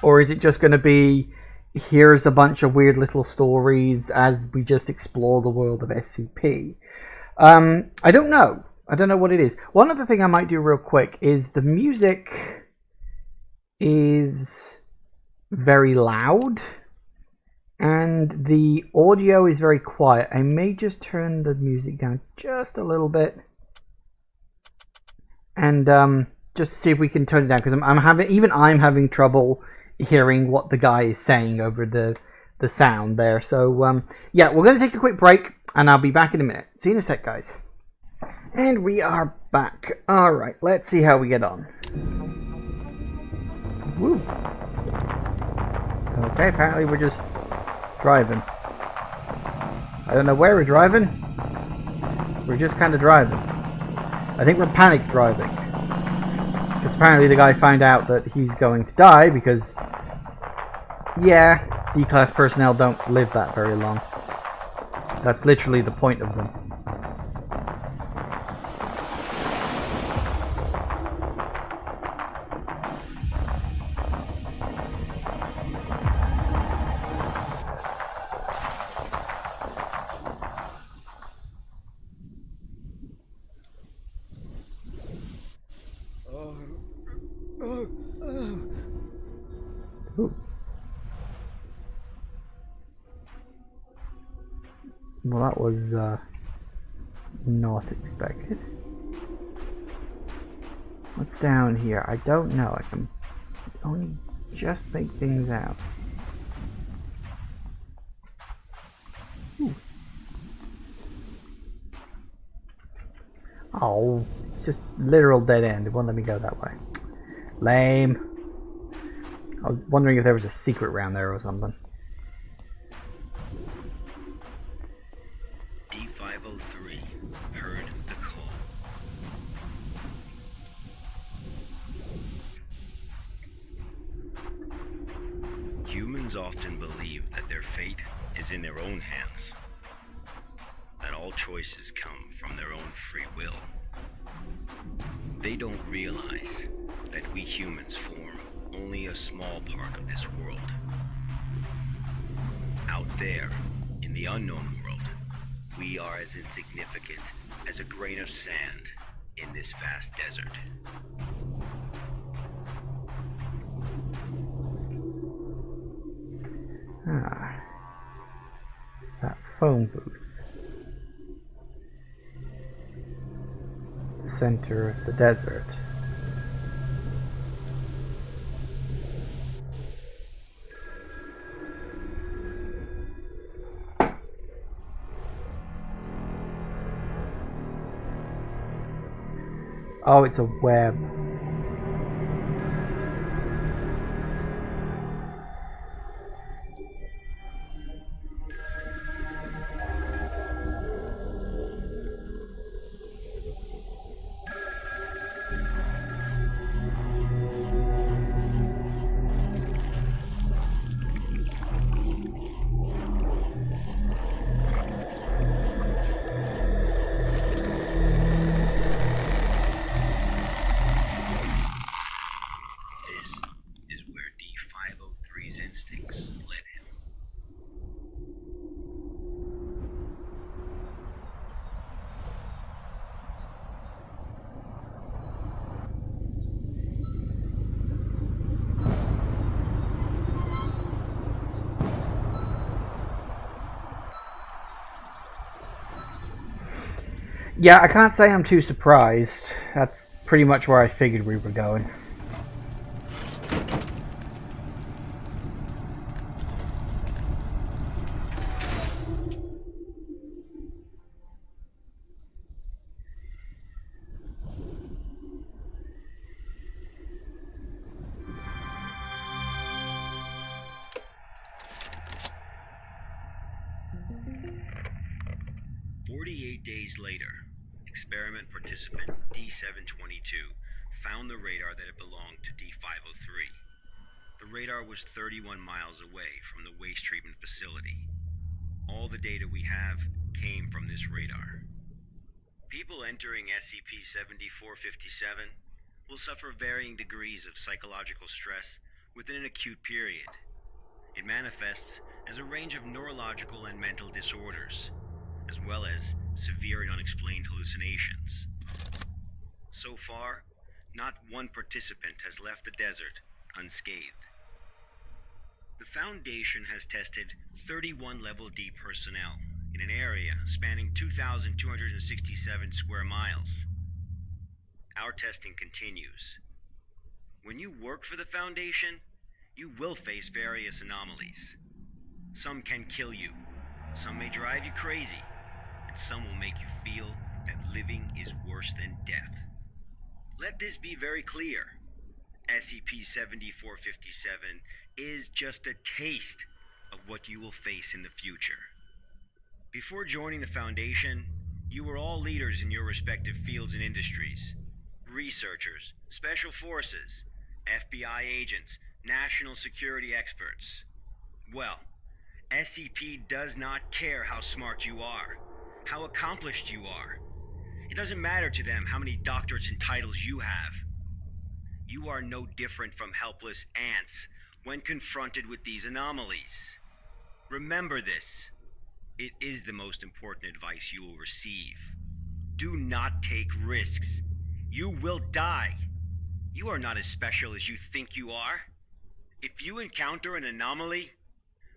or is it just going to be, here's a bunch of weird little stories as we just explore the world of SCP? I don't know. I don't know what it is. One other thing I might do real quick is the music is very loud and the audio is very quiet. I may just turn the music down just a little bit and just see if we can turn it down, because I'm having trouble hearing what the guy is saying over the sound there. So yeah, we're going to take a quick break and I'll be back in a minute. See you in a sec, guys. And we are back. Alright, let's see how we get on. Woo. Okay, apparently we're just driving. I don't know where we're driving. We're just kind of driving. I think we're panic driving. Because apparently the guy found out that he's going to die because, yeah, D-class personnel don't live that very long. That's literally the point of them. Ooh. Well, that was not expected. What's down here? I don't know. I can only just make things out. Ooh. Oh, it's just literal dead end. It won't let me go that way. Lame. I was wondering if there was a secret round there or something. D503 heard the call. Humans often believe that their fate is in their own hands, that all choices come from their own free will. They don't realize that we humans form only a small part of this world. Out there, in the unknown world, we are as insignificant as a grain of sand in this vast desert. Ah, that phone booth. Center of the desert. Oh, it's a web. Yeah, I can't say I'm too surprised. That's pretty much where I figured we were going. Days later, experiment participant D722 found the radar that had belonged to D503. The radar was 31 miles away from the waste treatment facility. All the data we have came from this radar. People entering SCP-7457 will suffer varying degrees of psychological stress within an acute period. It manifests as a range of neurological and mental disorders, as well as severe and unexplained hallucinations. So far, not one participant has left the desert unscathed. The Foundation has tested 31 Level D personnel in an area spanning 2,267 square miles. Our testing continues. When you work for the Foundation, you will face various anomalies. Some can kill you, some may drive you crazy, and some will make you feel that living is worse than death. Let this be very clear. SCP-7457 is just a taste of what you will face in the future. Before joining the Foundation, you were all leaders in your respective fields and industries. Researchers, special forces, FBI agents, national security experts. Well, SCP does not care how smart you are, how accomplished you are. It doesn't matter to them how many doctorates and titles you have. You are no different from helpless ants when confronted with these anomalies. Remember this. It is the most important advice you will receive. Do not take risks. You will die. You are not as special as you think you are. If you encounter an anomaly,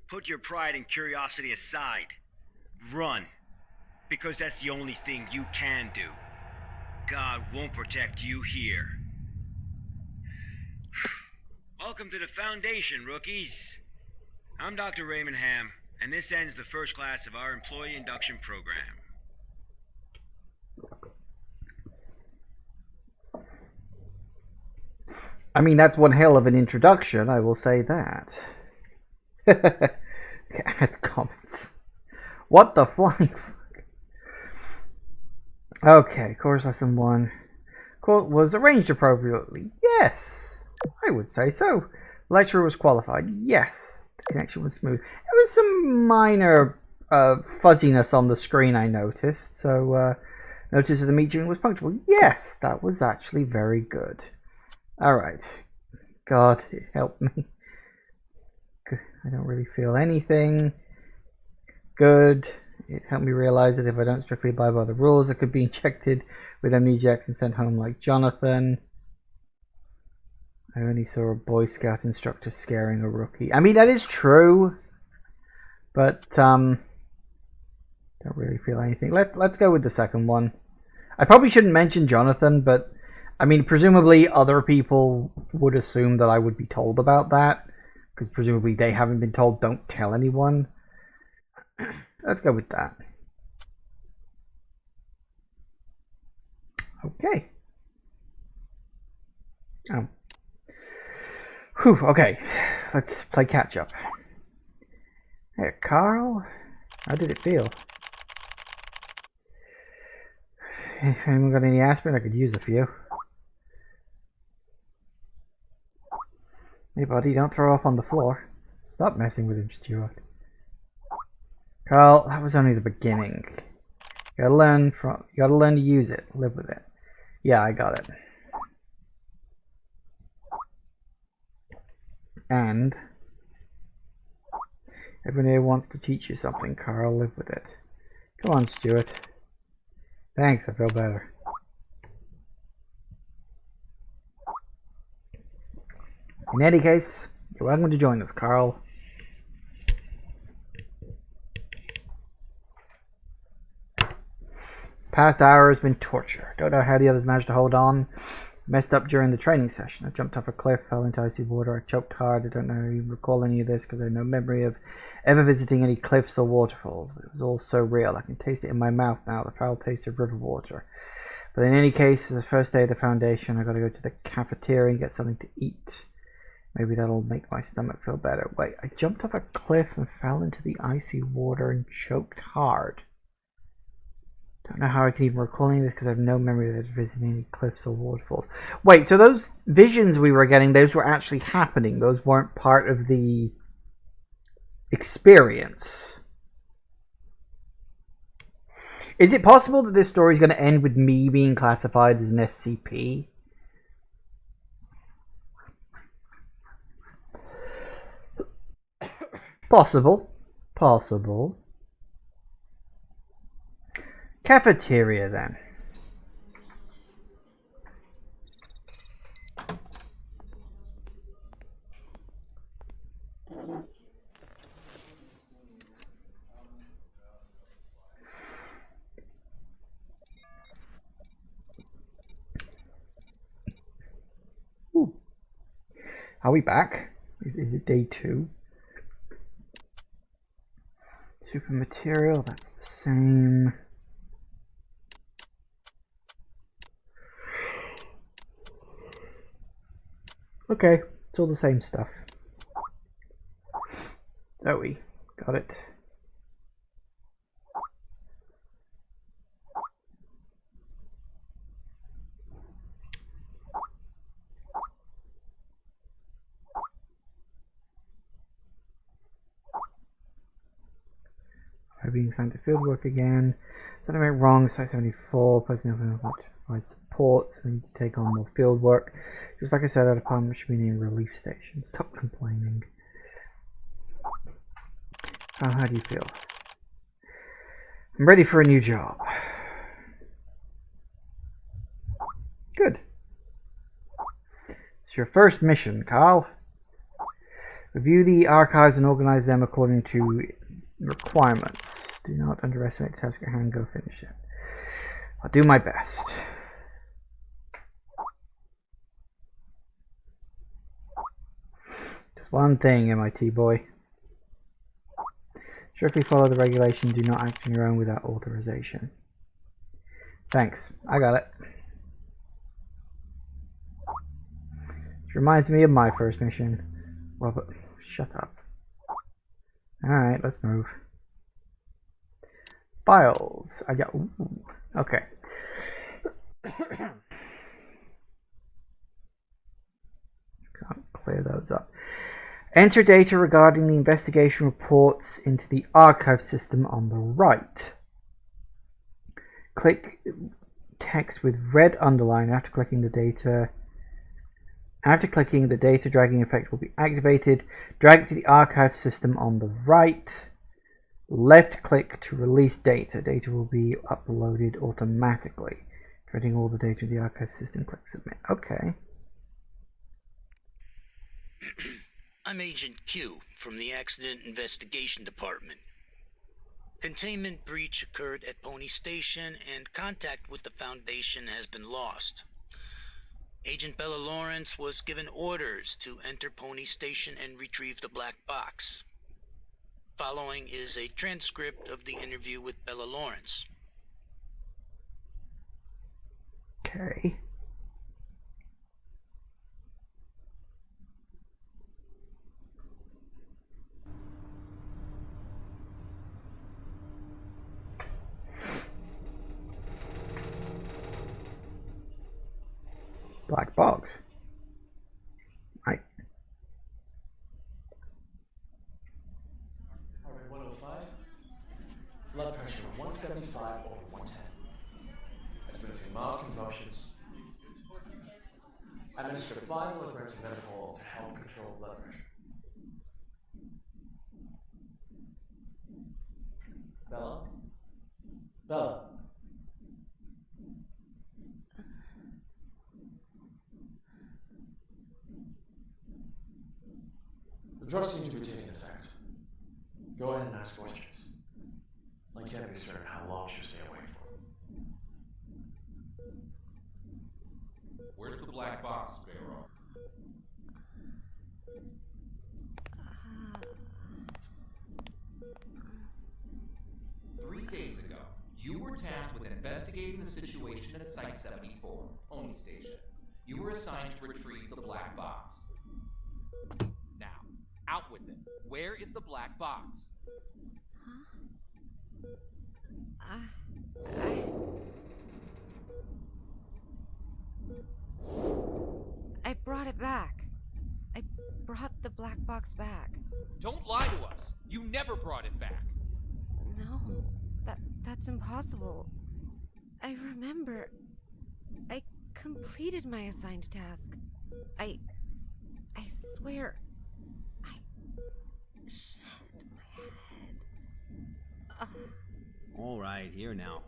put your pride and curiosity aside. Run. Because that's the only thing you can do. God won't protect you here. Welcome to the Foundation, rookies. I'm Dr. Raymond Ham, and this ends the first class of our employee induction program. I mean, that's one hell of an introduction, I will say that. Comments. What the flying fuck? Okay, course lesson 1. Quote was arranged appropriately. Yes, I would say so. The lecturer was qualified. Yes, the connection was smooth. There was some minor fuzziness on the screen I noticed. So, notice that the meeting was punctual. Yes, that was actually very good. Alright. God, it helped me. I don't really feel anything. Good. It helped me realize that if I don't strictly abide by the rules, I could be injected with amnesiacs and sent home like Jonathan. I only saw a Boy Scout instructor scaring a rookie. I mean, that is true. But, don't really feel anything. Let's go with the second one. I probably shouldn't mention Jonathan, but I mean, presumably other people would assume that I would be told about that. Because presumably they haven't been told, don't tell anyone. Let's go with that. Okay. Oh. Whew, okay. Let's play catch up. Hey, Carl. How did it feel? Anyone got any aspirin? I could use a few. Hey, buddy, don't throw up on the floor. Stop messing with him, Stuart. Carl, that was only the beginning. You gotta learn to use it. Live with it. Yeah, I got it. And everyone here wants to teach you something, Carl. Live with it. Come on, Stuart. Thanks, I feel better. In any case, you're welcome to join us, Carl. Past hour has been torture. Don't know how the others managed to hold on. Messed up during the training session. I jumped off a cliff, fell into icy water. I choked hard. I don't know, recall any of this because I have no memory of ever visiting any cliffs or waterfalls. But it was all so real. I can taste it in my mouth now, the foul taste of river water. But in any case, it's the first day of the Foundation. I gotta go to the cafeteria and get something to eat. Maybe that'll make my stomach feel better. Wait, I jumped off a cliff and fell into the icy water and choked hard. Don't know how I can even recall any of this because I have no memory of visiting any cliffs or waterfalls. Wait, so those visions we were getting, those were actually happening. Those weren't part of the experience. Is it possible that this story is going to end with me being classified as an SCP? Possible. Possible. Cafeteria, then. Ooh. Are we back? Is it day 2? Super material, that's the same. Okay, it's all the same stuff. Zoe, got it. Being assigned to fieldwork again. Something went wrong. Site 74. Personnel to provide support. So we need to take on more fieldwork. Just like I said, our department should be named Relief Station. Stop complaining. Oh, how do you feel? I'm ready for a new job. Good. It's your first mission, Carl. Review the archives and organize them according to requirements. Do not underestimate the task at hand. Go finish it. I'll do my best. Just one thing, MIT boy. Strictly follow the regulations. Do not act on your own without authorization. Thanks. I got it. Which reminds me of my first mission. Well, but shut up. Alright, let's move. Files. I got. Ooh, okay. Can't clear those up. Enter data regarding the investigation reports into the archive system on the right. Click text with red underline after clicking the data. After clicking, the data dragging effect will be activated. Drag it to the archive system on the right. Left click to release data. Data will be uploaded automatically. Transferring all the data to the archive system. Click submit. Okay. I'm Agent Q from the Accident Investigation Department. Containment breach occurred at Pony Station and contact with the Foundation has been lost. Agent Bella Lawrence was given orders to enter Pony Station and retrieve the black box. Following is a transcript of the interview with Bella Lawrence. Okay. Black box. Right. Heart rate 105. Blood pressure 175 over 110. Experiencing mild convulsions. Administer 5 milligrams of methadone to help control blood pressure. Bella? Bella? The drugs seem to be taking effect. Go ahead and ask questions. I can't be certain how long she'll stay awake for. Where's the black box, Sparrow? 3 days ago, you were tasked with investigating the situation at Site 74, Pony Station. You were assigned to retrieve the black box. Now, out with it. Where is the black box? I brought it back. I brought the black box back. Don't lie to us. You never brought it back. No, that's impossible. I remember. I completed my assigned task. I swear. Shit, my head. All right, here now.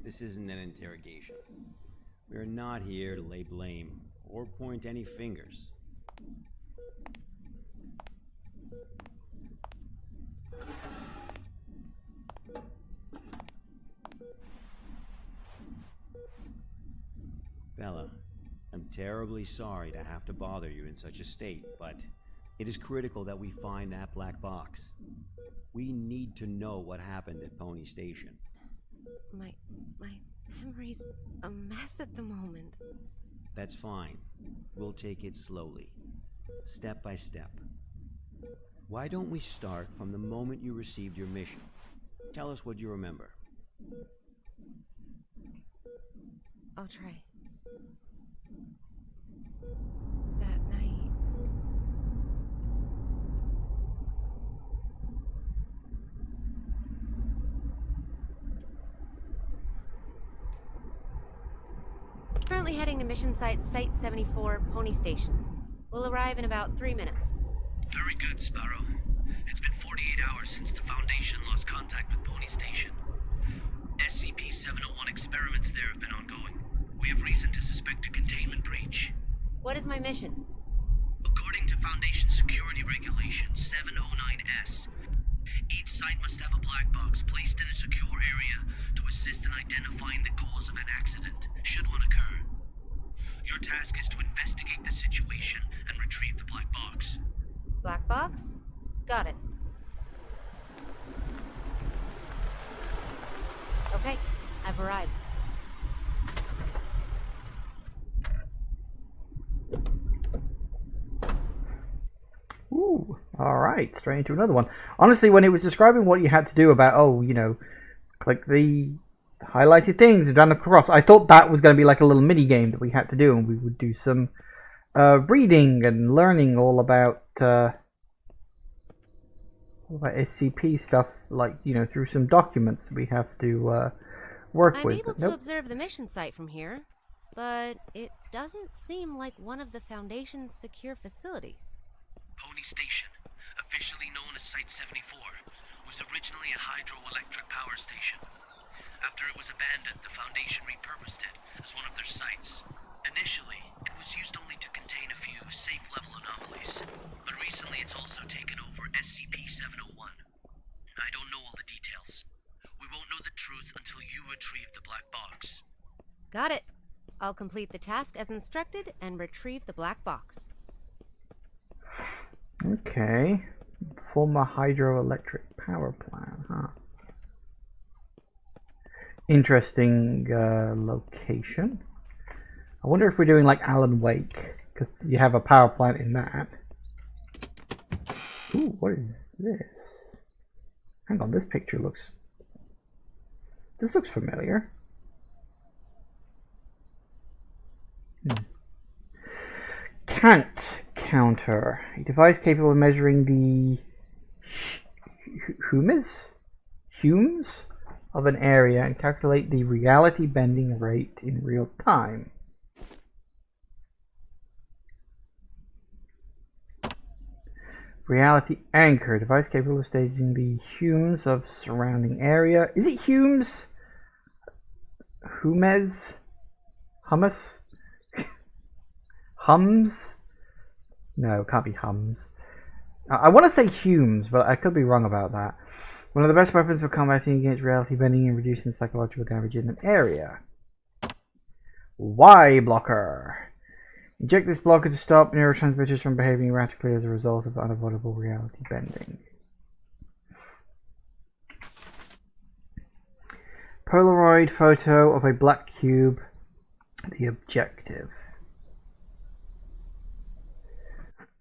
This isn't an interrogation. We are not here to lay blame or point any fingers. Bella, I'm terribly sorry to have to bother you in such a state, but it is critical that we find that black box. We need to know what happened at Pony Station. My memory's a mess at the moment. That's fine. We'll take it slowly, step by step. Why don't we start from the moment you received your mission? Tell us what you remember. I'll try. That night. Currently heading to mission site Site 74, Pony Station. We'll arrive in about 3 minutes. Very good, Sparrow. It's been 48 hours since the Foundation lost contact with Pony Station. SCP-701 experiments there have been ongoing. We have reason to suspect a containment breach. What is my mission? According to Foundation security regulations 709S, each site must have a black box placed in a secure area to assist in identifying the cause of an accident, should one occur. Your task is to investigate the situation and retrieve the black box. Black box? Got it. Okay, I've arrived. Ooh, alright, straight into another one. Honestly, when it was describing what you had to do about, click the highlighted things and run across, I thought that was going to be like a little mini game that we had to do, and we would do some reading and learning all about SCP stuff, through some documents that we have to work I'm with. able to observe the mission site from here, but it doesn't seem like one of the Foundation's secure facilities. Pony Station, officially known as Site 74, was originally a hydroelectric power station. After it was abandoned, the Foundation repurposed it as one of their sites. Initially, it was used only to contain a few safe-level anomalies, but recently it's also taken over SCP-701. I don't know all the details. We won't know the truth until you retrieve the black box. Got it. I'll complete the task as instructed and retrieve the black box. Okay. Former hydroelectric power plant, huh? Interesting location. I wonder if we're doing like Alan Wake, because you have a power plant in that. Ooh, what is this? Hang on, this picture looks... This looks familiar. Cant counter. A device capable of measuring the humes of an area and calculate the reality bending rate in real time. Reality anchor. Device capable of staging the humes of surrounding area. Is it humes? Humes? Hummus? Hums? No, it can't be hums. I want to say humes, but I could be wrong about that. One of the best weapons for combating against reality bending and reducing psychological damage in an area. Y blocker. Inject this blocker to stop neurotransmitters from behaving erratically as a result of unavoidable reality bending. Polaroid photo of a black cube. The objective.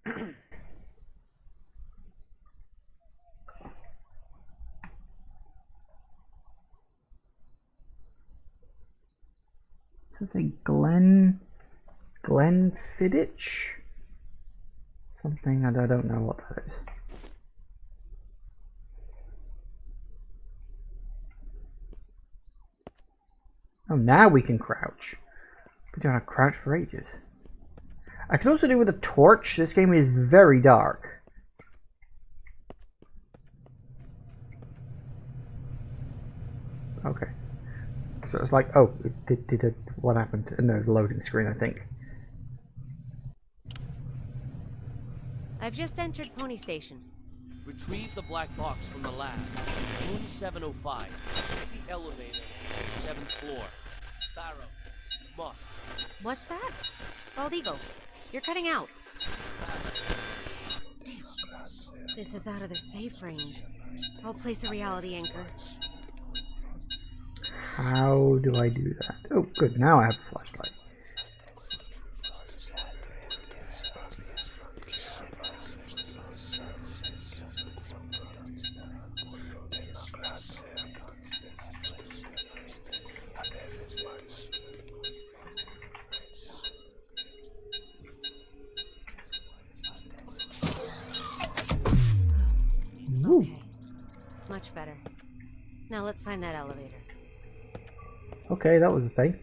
This is a Glenfiddich? Something, I don't know what that is. Oh, now we can crouch. We don't have to crouch for ages. I can also do with a torch. This game is very dark. Okay. So it's like, oh, it did it. What happened? And there's a loading screen, I think. I've just entered Pony Station. Retrieve the black box from the lab. Room 705. Take the elevator. 7th floor. Sparrow. Must. What's that? Bald Eagle, you're cutting out. Damn. This is out of the safe range. I'll place a reality anchor. How do I do that? Oh, good. Now I have a flashlight. Okay. Much better. Now let's find that elevator. Okay, that was a thing.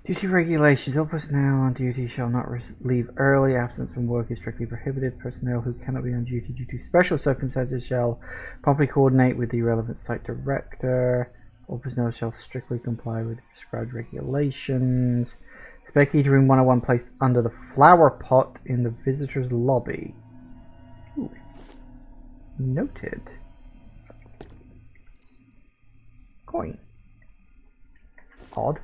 Duty regulations. All personnel on duty shall not leave early. Absence from work is strictly prohibited. Personnel who cannot be on duty due to special circumstances shall promptly coordinate with the relevant site director. All personnel shall strictly comply with prescribed regulations. Spare key to room 101 placed under the flower pot in the visitor's lobby. Ooh. Noted. Coin. Odd.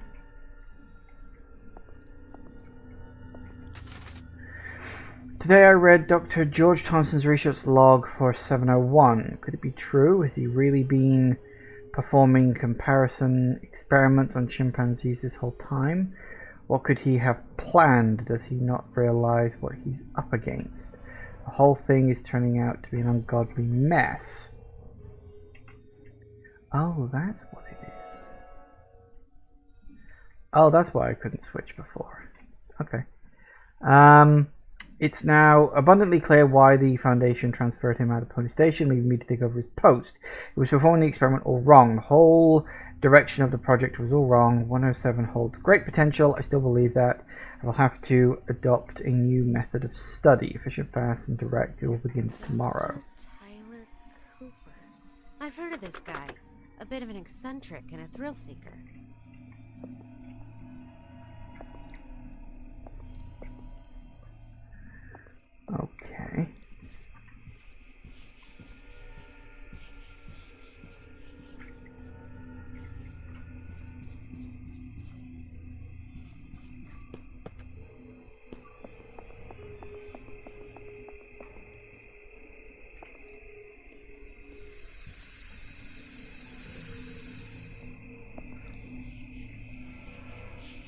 Today I read Dr. George Thompson's research log for 701. Could it be true? Has he really been performing comparison experiments on chimpanzees this whole time? What could he have planned? Does he not realize what he's up against? The whole thing is turning out to be an ungodly mess. Oh, that's what it is. Oh, that's why I couldn't switch before. Okay. It's now abundantly clear why the Foundation transferred him out of Pony Station, leaving me to take over his post. He was performing the experiment all wrong. The whole direction of the project was all wrong. 107 holds great potential. I still believe that. I will have to adopt a new method of study. Efficient, fast, and direct. It all begins tomorrow. Tyler Cooper. I've heard of this guy. A bit of an eccentric and a thrill seeker. Okay.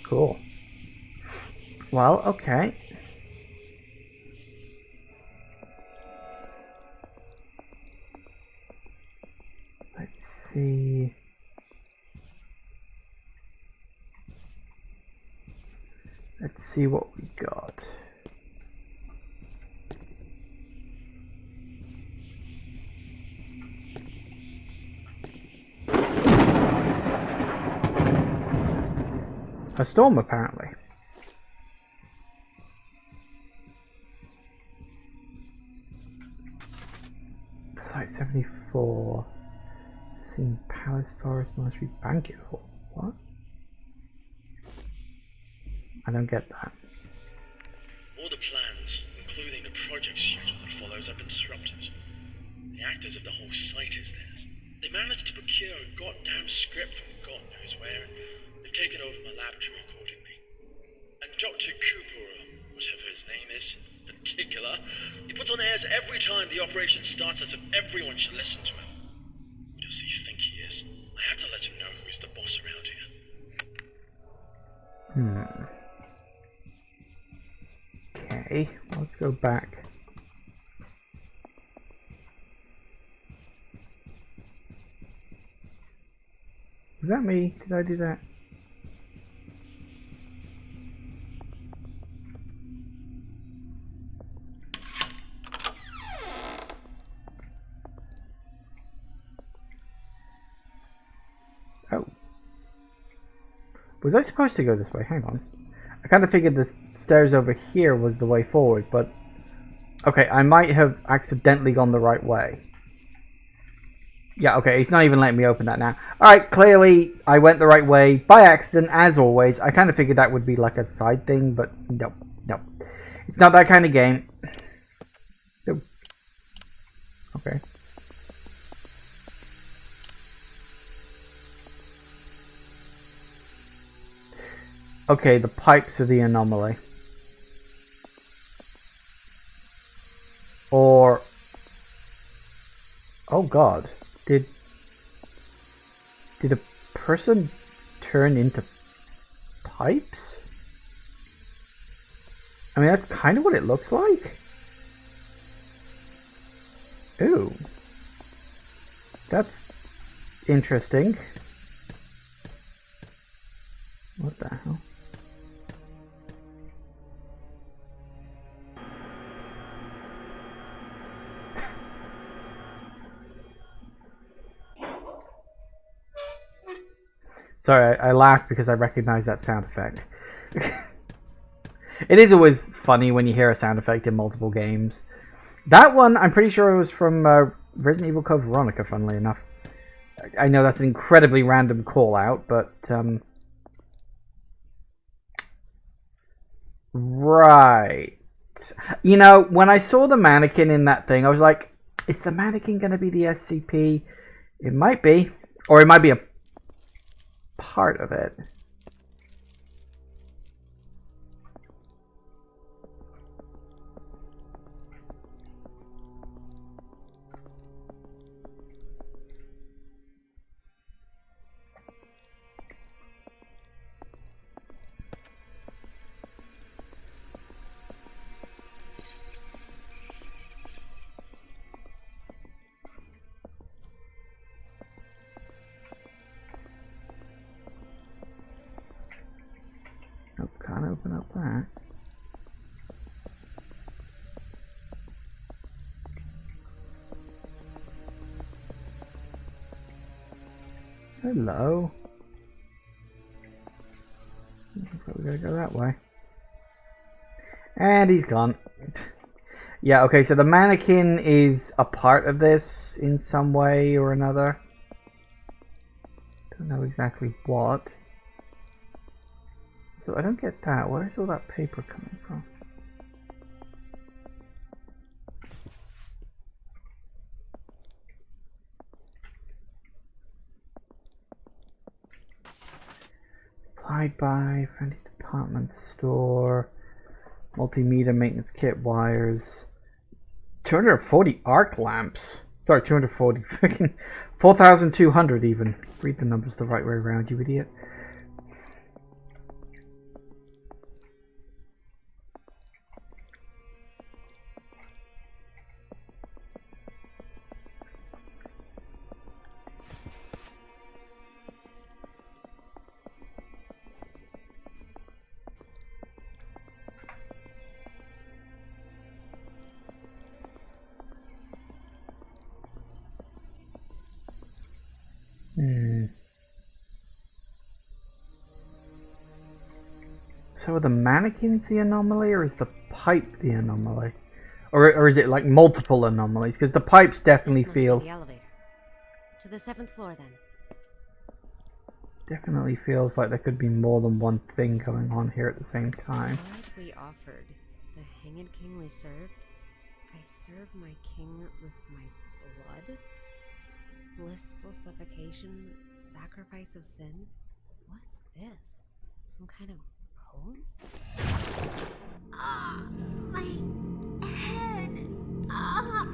Cool. Well, okay. Let's see. Let's see what we got. A storm, apparently. Site 74. Seen Palace Forest Monastery Banquet Hall. What? I don't get that. All the plans, including the project schedule that follows, have been disrupted. The actors of the whole site is theirs. They managed to procure a goddamn script from God knows where, and they've taken over my laboratory accordingly. And Dr. Cooper, or whatever his name is, in particular, he puts on airs every time the operation starts as if everyone should listen to him. Who does he think he is? I have to let him know who's the boss around here. Okay, let's go back. Was that me? Did I do that? Oh. Was I supposed to go this way? Hang on. I kind of figured the stairs over here was the way forward, but... Okay, I might have accidentally gone the right way. Yeah, okay, he's not even letting me open that now. Alright, clearly I went the right way by accident, as always. I kind of figured that would be like a side thing, but no, no. It's not that kind of game. Nope. Okay. Okay, the pipes are the anomaly. Or... Oh god. Did a person turn into pipes? I mean, that's kind of what it looks like. Ooh. That's interesting. What the hell? Sorry, I laughed because I recognize that sound effect. It is always funny when you hear a sound effect in multiple games. That one, I'm pretty sure it was from Resident Evil Code Veronica, funnily enough. I know that's an incredibly random call out, but... Right. You know, when I saw the mannequin in that thing, I was like, is the mannequin going to be the SCP? It might be. Or it might be a part of it. Nope, can't open up that. Hello. Looks like we gotta go that way. And he's gone. Yeah, okay, so the mannequin is a part of this in some way or another. Don't know exactly what. So I don't get that. Where's all that paper coming from? Supplied by Friendly's Department Store. Multimeter maintenance kit wires. 240 arc lamps. Sorry, 240. Freaking 4,200 even. Read the numbers the right way around, you idiot. So are the mannequins the anomaly, or is the pipe the anomaly? Or is it like multiple anomalies? Because the pipes definitely feel... The elevator. To the 7th floor then. Definitely feels like there could be more than one thing going on here at the same time. What we offered. The hanged king we served? I serve my king with my blood? Blissful suffocation, sacrifice of sin? What's this? Some kind of poem? Ah, my head! Ah!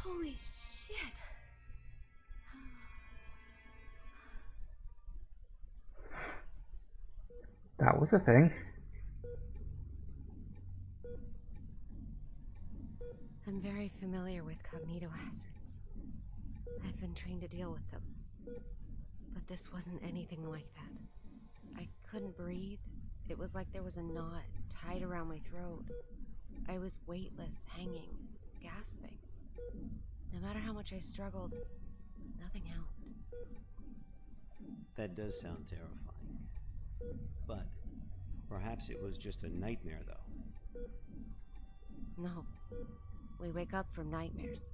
Holy shit! That was a thing. I'm very familiar with cognitohazards. I've been trained to deal with them. But this wasn't anything like that. I couldn't breathe. It was like there was a knot tied around my throat. I was weightless, hanging, gasping. No matter how much I struggled, nothing helped. That does sound terrifying. But perhaps it was just a nightmare, though. No. We wake up from nightmares.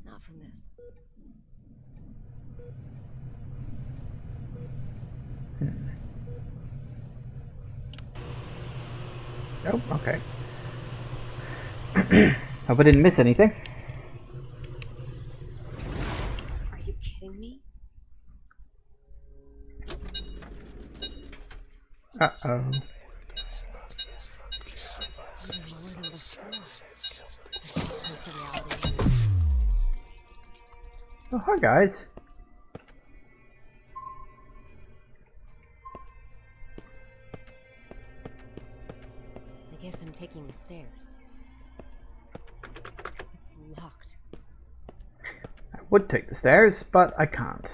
Not from this. Oh, okay. Hope I didn't miss anything. Are you kidding me? Uh-oh. It's even more than before. It's a reality. Oh, hi guys. I guess I'm taking the stairs. It's locked. I would take the stairs, but I can't.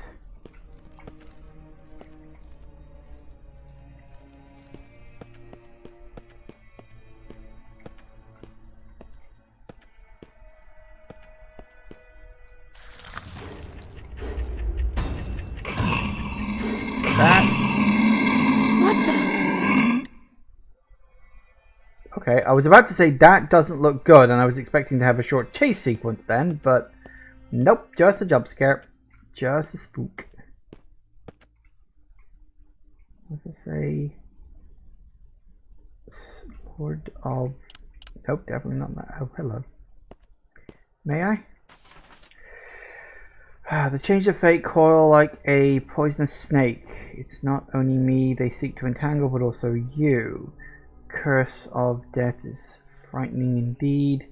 Okay, I was about to say that doesn't look good, and I was expecting to have a short chase sequence then, but nope, just a jump scare. Just a spook. What does it say? Sword of... Nope, definitely not that. Oh, hello. May I? The change of fate coil like a poisonous snake. It's not only me they seek to entangle, but also you. Curse of death is frightening indeed.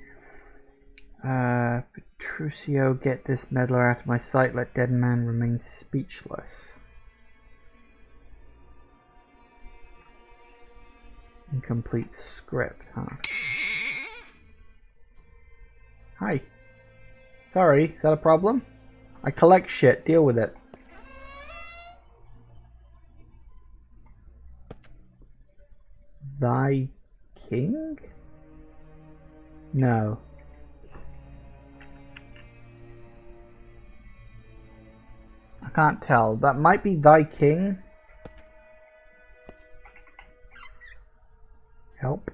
Petruccio, get this meddler out of my sight. Let dead man remain speechless. Incomplete script, huh? Hi. Sorry, is that a problem? I collect shit, deal with it. Thy king? No. I can't tell. That might be thy king. Help.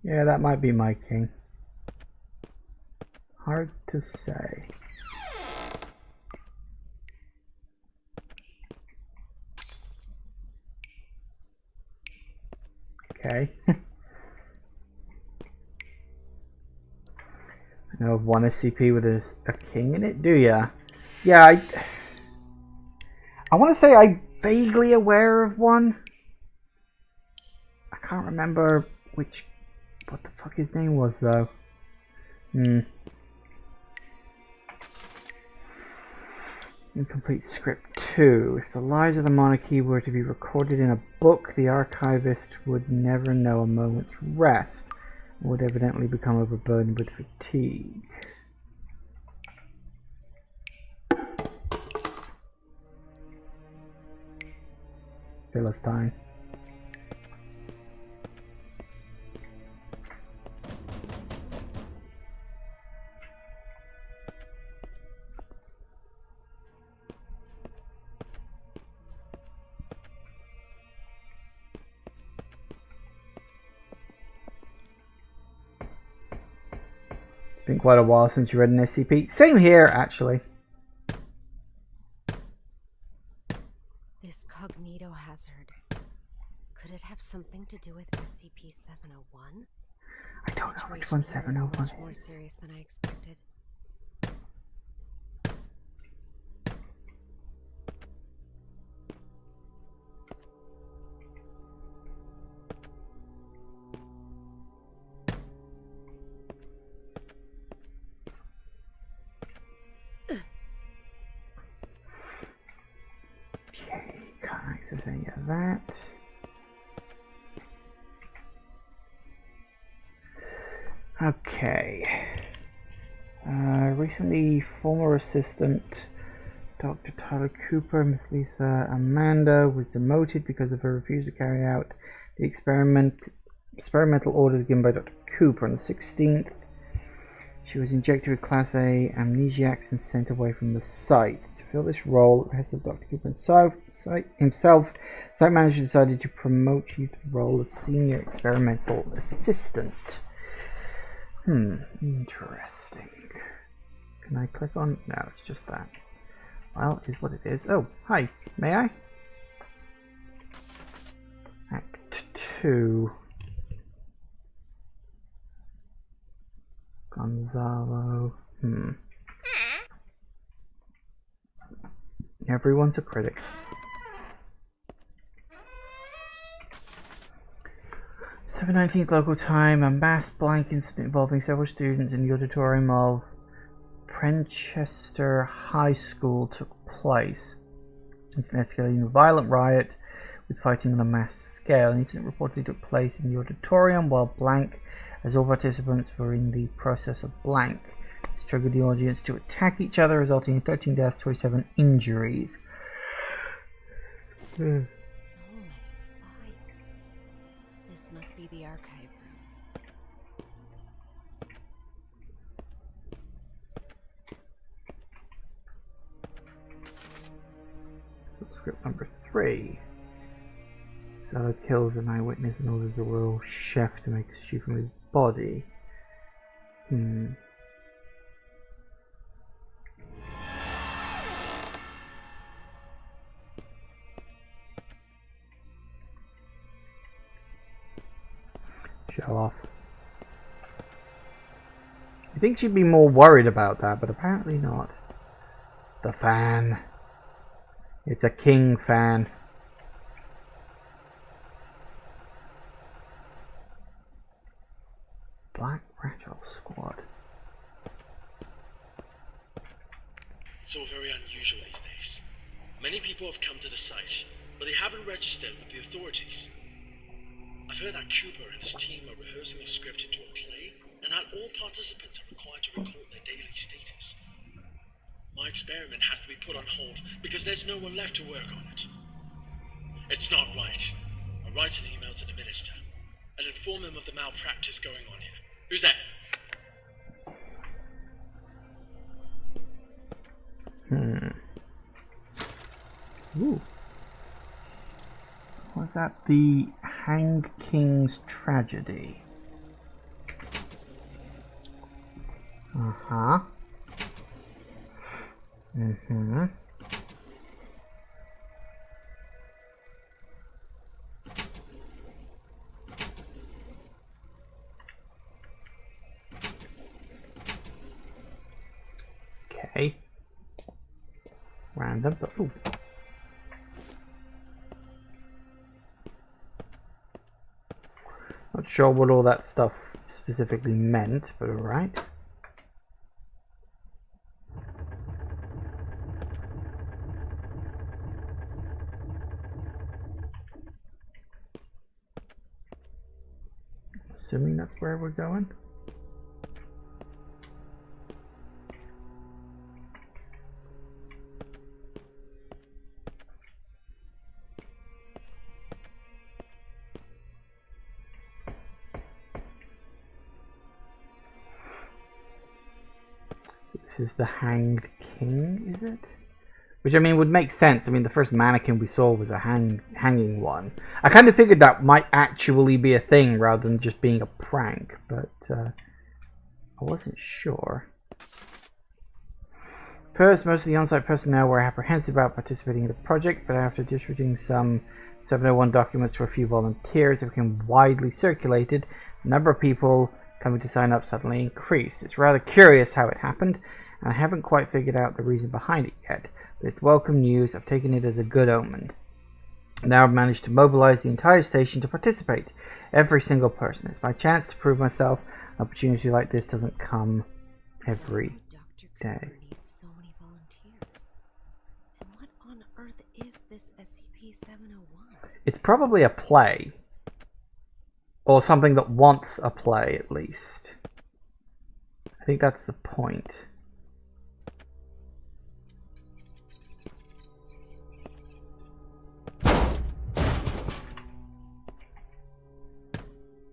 Yeah, that might be my king. Hard to say. Okay. I know of one SCP with a king in it, do ya? Yeah, I want to say I'm vaguely aware of one. I can't remember what the fuck his name was though. Incomplete script 2. If the lives of the monarchy were to be recorded in a book, the archivist would never know a moment's rest and would evidently become overburdened with fatigue. Philistine. been quite a while since you read an SCP. Same here, actually. This cognito hazard. Could it have something to do with SCP-701? I don't know which one's 701 much more serious than I expected. Okay, can't access any of that. Okay. Recently, former assistant Dr. Tyler Cooper, Miss Lisa Amanda, was demoted because of her refusal to carry out the experimental orders given by Dr. Cooper on the 16th. She was injected with Class A amnesiacs and sent away from the site. To fill this role, at the behest of Dr. Cooper himself, site manager decided to promote you to the role of senior experimental assistant. Interesting. Can I click on? No, it's just that. Well, is what it is. Oh, hi. May I? Act 2. Gonzalo. Everyone's a critic. 7/19 local time, a mass blank incident involving several students in the auditorium of Prenchester High School took place. It's escalating a violent riot with fighting on a mass scale. An incident reportedly took place in the auditorium while blank, as all participants were in the process of blank. This triggered the audience to attack each other, resulting in 13 deaths, 27 injuries. So many files. This must be the archive room. Script number 3. Zala kills an eyewitness and orders the royal chef to make a stew from his body. Show off. You think she'd be more worried about that, but apparently not. The fan. It's a king fan. Black Rattle Squad. It's all very unusual these days. Many people have come to the site, but they haven't registered with the authorities. I've heard that Cooper and his team are rehearsing a script into a play, and that all participants are required to record their daily status. My experiment has to be put on hold because there's no one left to work on it. It's not right. I'll write an email to the minister and inform him of the malpractice going on here. Who's that? Ooh. Was that the Hanged King's Tragedy? Uh-huh. Mm-hmm. Okay. Random, but ooh. Not sure what all that stuff specifically meant, but alright. Assuming that's where we're going. This is the Hanged King, is it? Which, I mean, would make sense. I mean, the first mannequin we saw was a hanging one. I kind of figured that might actually be a thing rather than just being a prank, but I wasn't sure. First, most of the on-site personnel were apprehensive about participating in the project, but after distributing some 701 documents to a few volunteers that became widely circulated, the number of people coming to sign up suddenly increased. It's rather curious how it happened, and I haven't quite figured out the reason behind it yet, but it's welcome news. I've taken it as a good omen. Now I've managed to mobilize the entire station to participate. Every single person. It's my chance to prove myself. An opportunity like this doesn't come every day. So many volunteers. And what on earth is this SCP-701? It's probably a play. Or something that wants a play, at least. I think that's the point.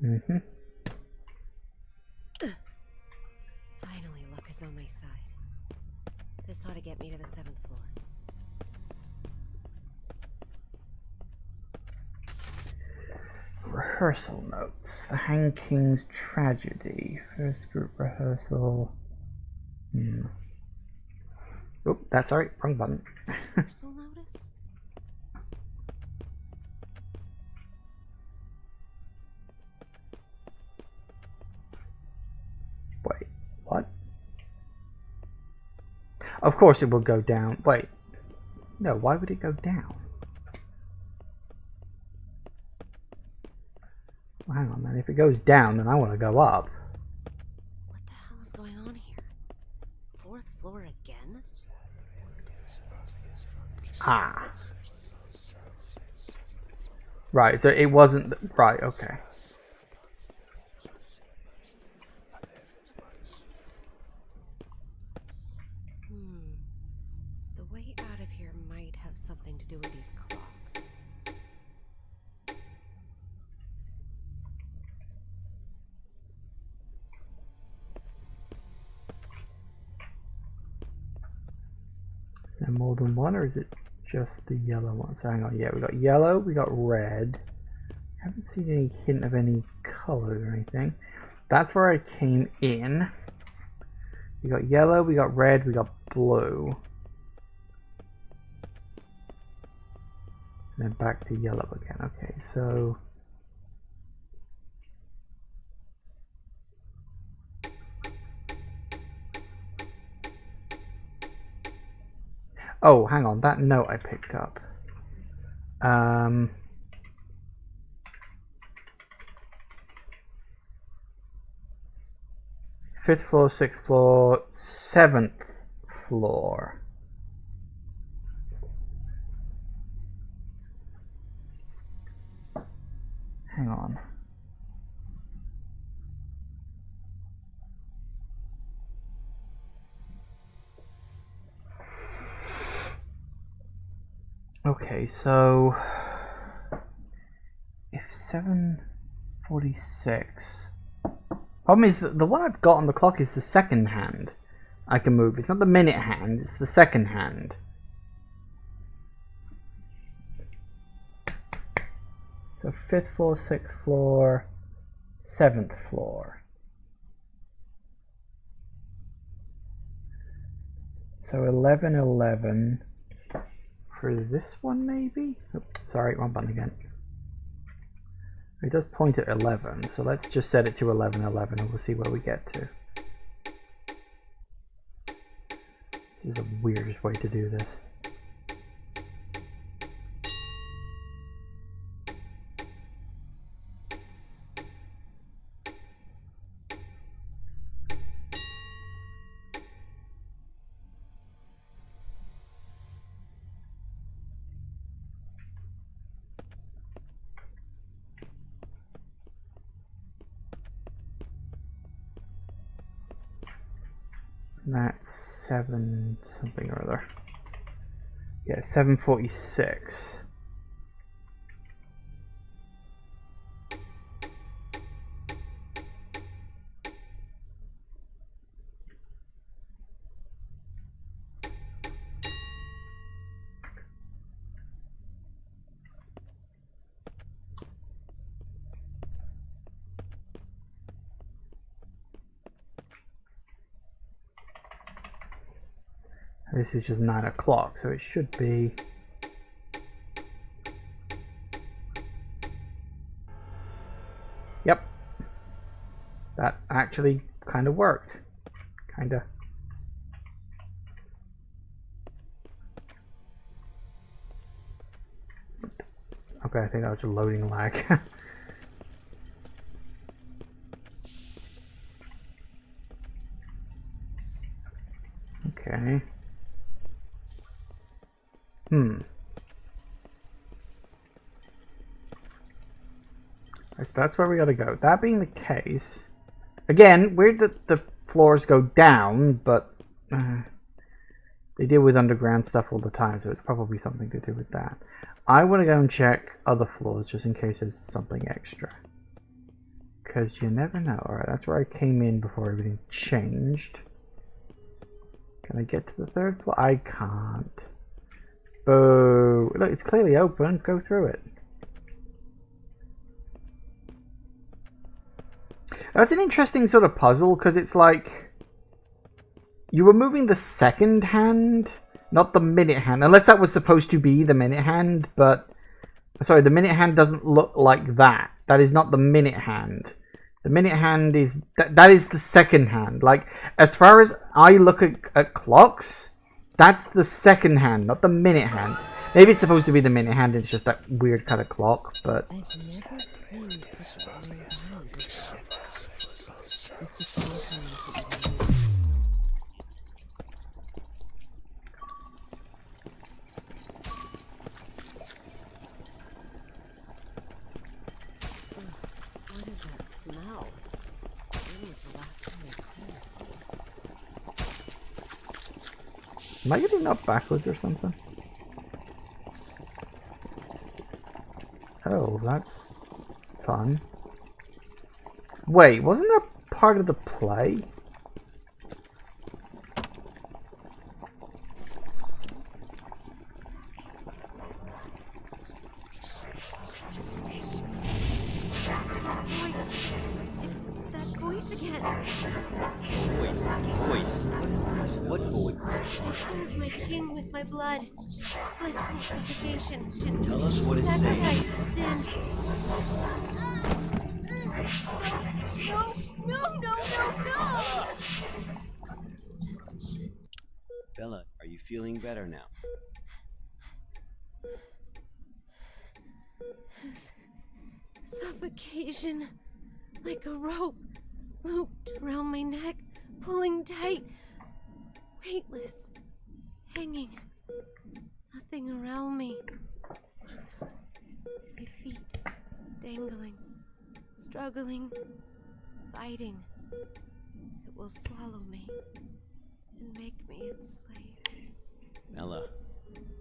Mm-hmm. Finally, luck is on my side. This ought to get me to the 7th floor. Rehearsal notes. The Han King's tragedy. First group rehearsal. Oh, that's alright. Wrong button. Rehearsal notice? Wait, what? Of course it will go down. Wait. No, why would it go down? Well, hang on, man. If it goes down, then I want to go up. What the hell is going on here? 4th floor again? Ah. Right, so it wasn't... Right, okay. The way out of here might have something to do with these clocks. Is there more than one, or is it just the yellow one? So hang on, yeah, we got yellow, we got red. Haven't seen any hint of any colors or anything. That's where I came in. We got yellow, we got red, we got blue. And then back to yellow again. Okay, so... Oh, hang on, that note I picked up. 5th floor, 6th floor, 7th floor. Hang on. Okay, so if 746. Problem is that the one I've got on the clock is the second hand I can move. It's not the minute hand, it's the second hand. So 5th floor, 6th floor, 7th floor. So 11, 11 for this one maybe? Oops, sorry, wrong button again. It does point at 11, so let's just set it to 11, 11 and we'll see where we get to. This is the weirdest way to do this. That's 7 something or other. Yeah, 746. This is just 9 o'clock, so it should be... Yep. That actually kind of worked. Kinda. Okay, I think that was a loading lag. Okay. So that's where we gotta go. That being the case, again, weird that the floors go down, but they deal with underground stuff all the time, so it's probably something to do with that. I want to go and check other floors just in case there's something extra, because you never know. Alright, that's where I came in before everything changed. Can I get to the 3rd floor? I can't. Boo. Look, it's clearly open. Go through it. That's an interesting sort of puzzle, because it's like you were moving the second hand, not the minute hand, unless that was supposed to be the minute hand, but sorry, the minute hand doesn't look like that. That is not the minute hand. The minute hand is that is the second hand. Like, as far as I look at clocks, that's the second hand, not the minute hand. Maybe it's supposed to be the minute hand, it's just that weird kind of clock, but I've never seen such a weird hand before. This is sometimes what is that smell? When was the last time I cleaned this place? am I getting up backwards or something? Oh, that's fun. Wait, wasn't that part of the play? That voice again. Voice. What voice? I serve my king with my blood. Blissful suffocation to Tell us what it says. sacrifice of sin. No! Bella, are you feeling better now? Suffocation. Like a rope looped around my neck, pulling tight. Weightless. Hanging. Nothing around me. Just my feet dangling. Struggling. Fighting. It will swallow me and make me its slave. Bella,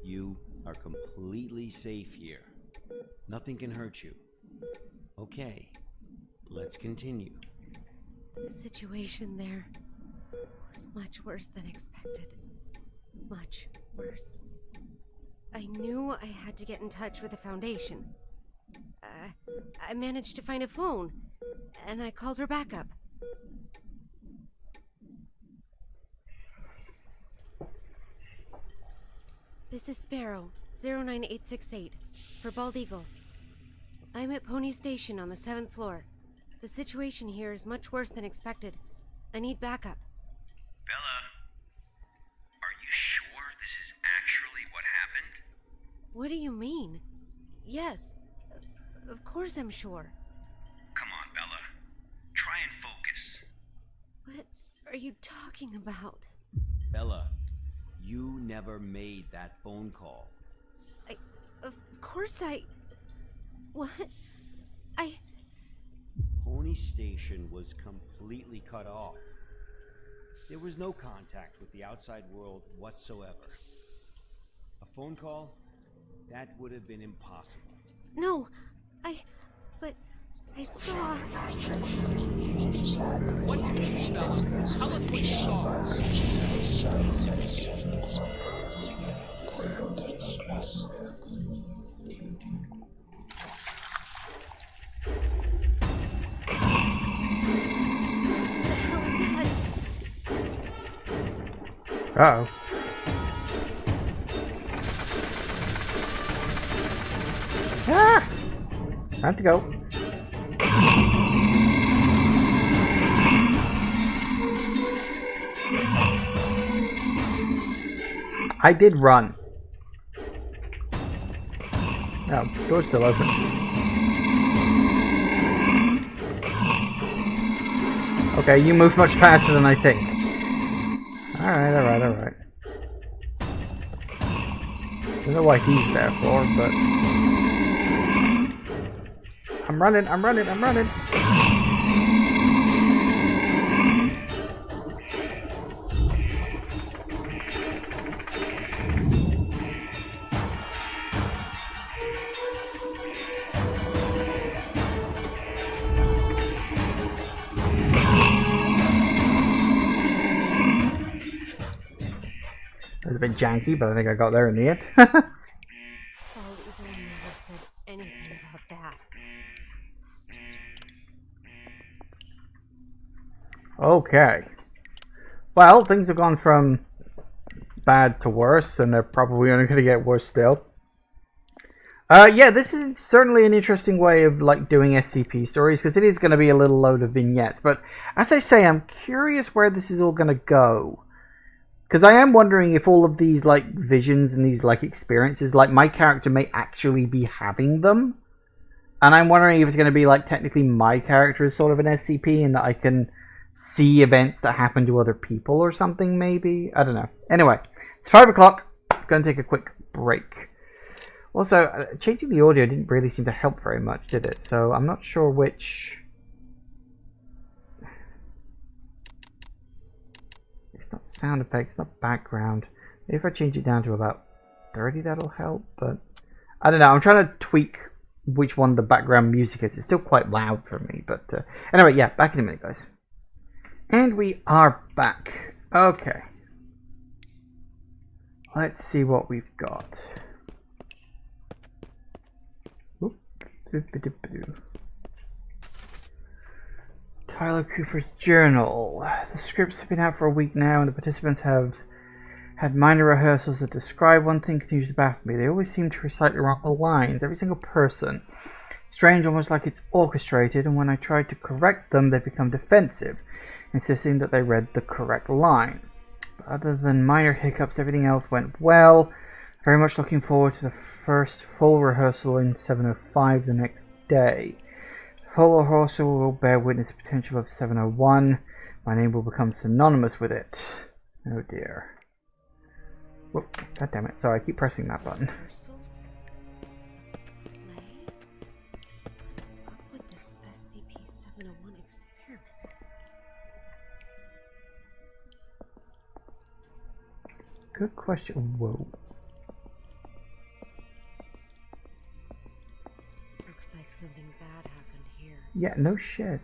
you are completely safe here. Nothing can hurt you. Okay, let's continue. The situation there was much worse than expected. Much worse. I knew I had to get in touch with the Foundation. I managed to find a phone, and I called for backup. This is Sparrow, 09868, for Bald Eagle. I'm at Pony Station on the 7th floor. The situation here is much worse than expected. I need backup. Bella, are you sure this is actually what happened? What do you mean? Yes, of course I'm sure. Come on, Bella. Try and focus. What are you talking about? Bella, you never made that phone call. Of course What? Pony Station was completely cut off. There was no contact with the outside world whatsoever. A phone call? That would have been impossible. No, but I saw... What did you see, Bella? Tell us what you saw. Uh-oh. Ah! Time to go. I did run. Oh, door's still open. Okay, you move much faster than I think. Alright, alright, alright. Don't know what he's there for, but... I'm running, I'm running, I'm running! It was a bit janky, but I think I got there in the end. Paul even never said anything about that. Okay. Well, things have gone from bad to worse, and they're probably only going to get worse still. Yeah, this is certainly an interesting way of like doing SCP stories, because it is going to be a little load of vignettes. But as I say, I'm curious where this is all going to go. Because I am wondering if all of these like visions and these like experiences, like my character may actually be having them. And I'm wondering if it's going to be like technically my character is sort of an SCP and that I can see events that happen to other people or something maybe. I don't know. Anyway, it's 5 o'clock. Going to take a quick break. Also, changing the audio didn't really seem to help very much, did it? So I'm not sure which... It's not sound effects, it's not background. Maybe if I change it down to about 30, that'll help. But I don't know. I'm trying to tweak which one the background music is. It's still quite loud for me. But anyway, yeah, back in a minute, guys. And we are back. Okay. Let's see what we've got. Tyler Cooper's journal. The scripts have been out for a week now, and the participants have had minor rehearsals that describe one thing continues to baffle me. They always seem to recite the wrong lines, every single person. Strange, almost like it's orchestrated, and when I try to correct them, they become defensive, insisting that they read the correct line. But other than minor hiccups, everything else went well. Very much looking forward to the first full rehearsal in 705 the next day. The full rehearsal will bear witness to the potential of 701. My name will become synonymous with it. Oh dear. Whoop, God damn it. Sorry, I keep pressing that button. Rehearsals? Play? What is up with this SCP-701 experiment? Good question. Whoa. Looks like something bad happened here. Yeah, no shit.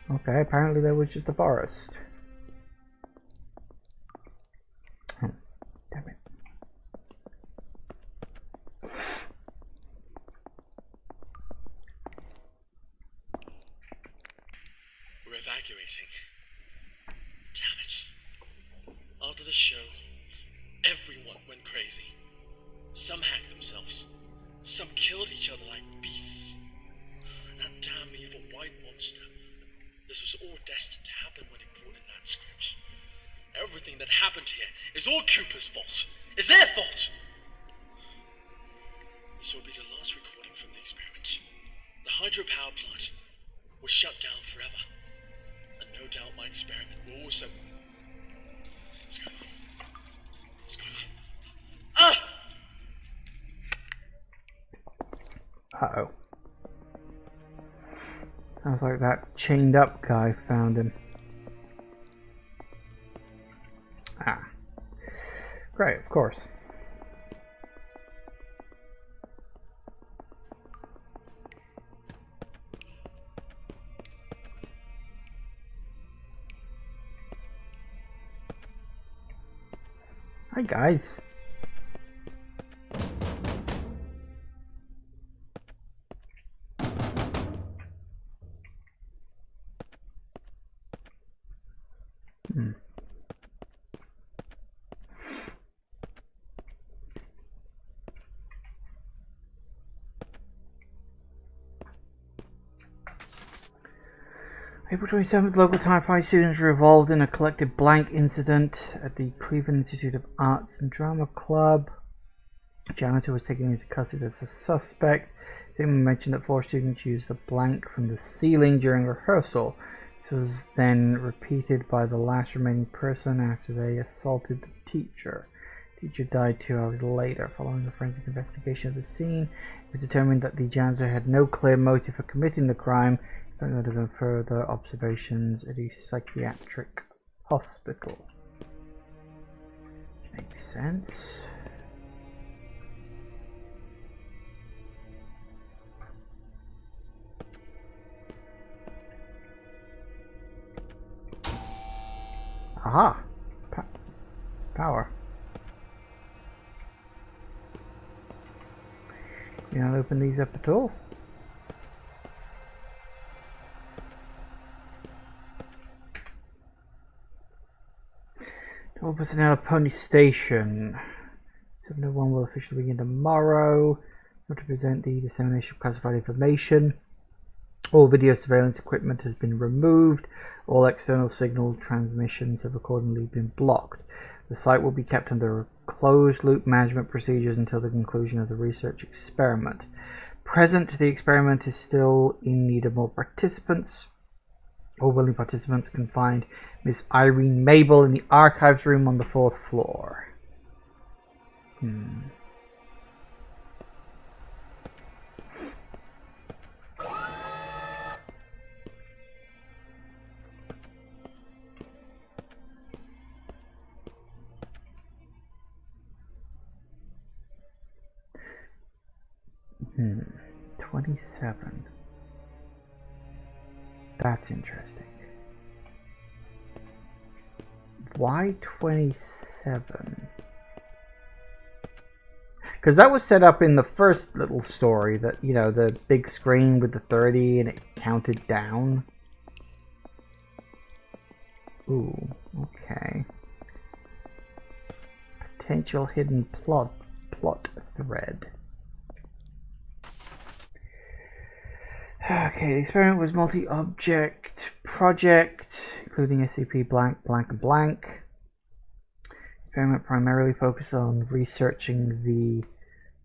Okay, apparently there was just a forest. Oh, damn it. We're evacuating. Damn it. After the show, everyone went crazy. Some hacked themselves. Some killed each other like beasts. That damn evil white monster. This was all destined to happen when he brought in that script. Everything that happened here is all Cooper's fault. It's their fault! This will be the last recording from the experiment. The hydropower plant was shut down forever. And no doubt my experiment will also... What's going on? What's going on? Ah! Uh-oh. Sounds like that chained up guy found him. Ah. Great, of course. Hi guys. April 27th, local time, 5 students were involved in a collective blank incident at the Cleveland Institute of Arts and Drama Club. The janitor was taken into custody as a suspect. Simon mentioned that 4 students used a blank from the ceiling during rehearsal. This was then repeated by the last remaining person after they assaulted the teacher. The teacher died 2 hours later. Following a forensic investigation of the scene, it was determined that the janitor had no clear motive for committing the crime. There would have been further observations at a psychiatric hospital. Makes sense. Aha! Power. You not open these up at all? All personnel at Pony Station. 701 will officially begin tomorrow. Not to present the dissemination of classified information. All video surveillance equipment has been removed. All external signal transmissions have accordingly been blocked. The site will be kept under closed-loop management procedures until the conclusion of the research experiment. Present, the experiment is still in need of more participants. All willing participants can find Miss Irene Mabel in the archives room on the 4th floor. Hmm. 27. That's interesting. Why 27? Because that was set up in the first little story, that, you know, the big screen with the 30 and it counted down. Ooh, okay. Potential hidden plot thread. Okay, the experiment was multi-object project, including SCP blank, blank, and blank. Experiment primarily focused on researching the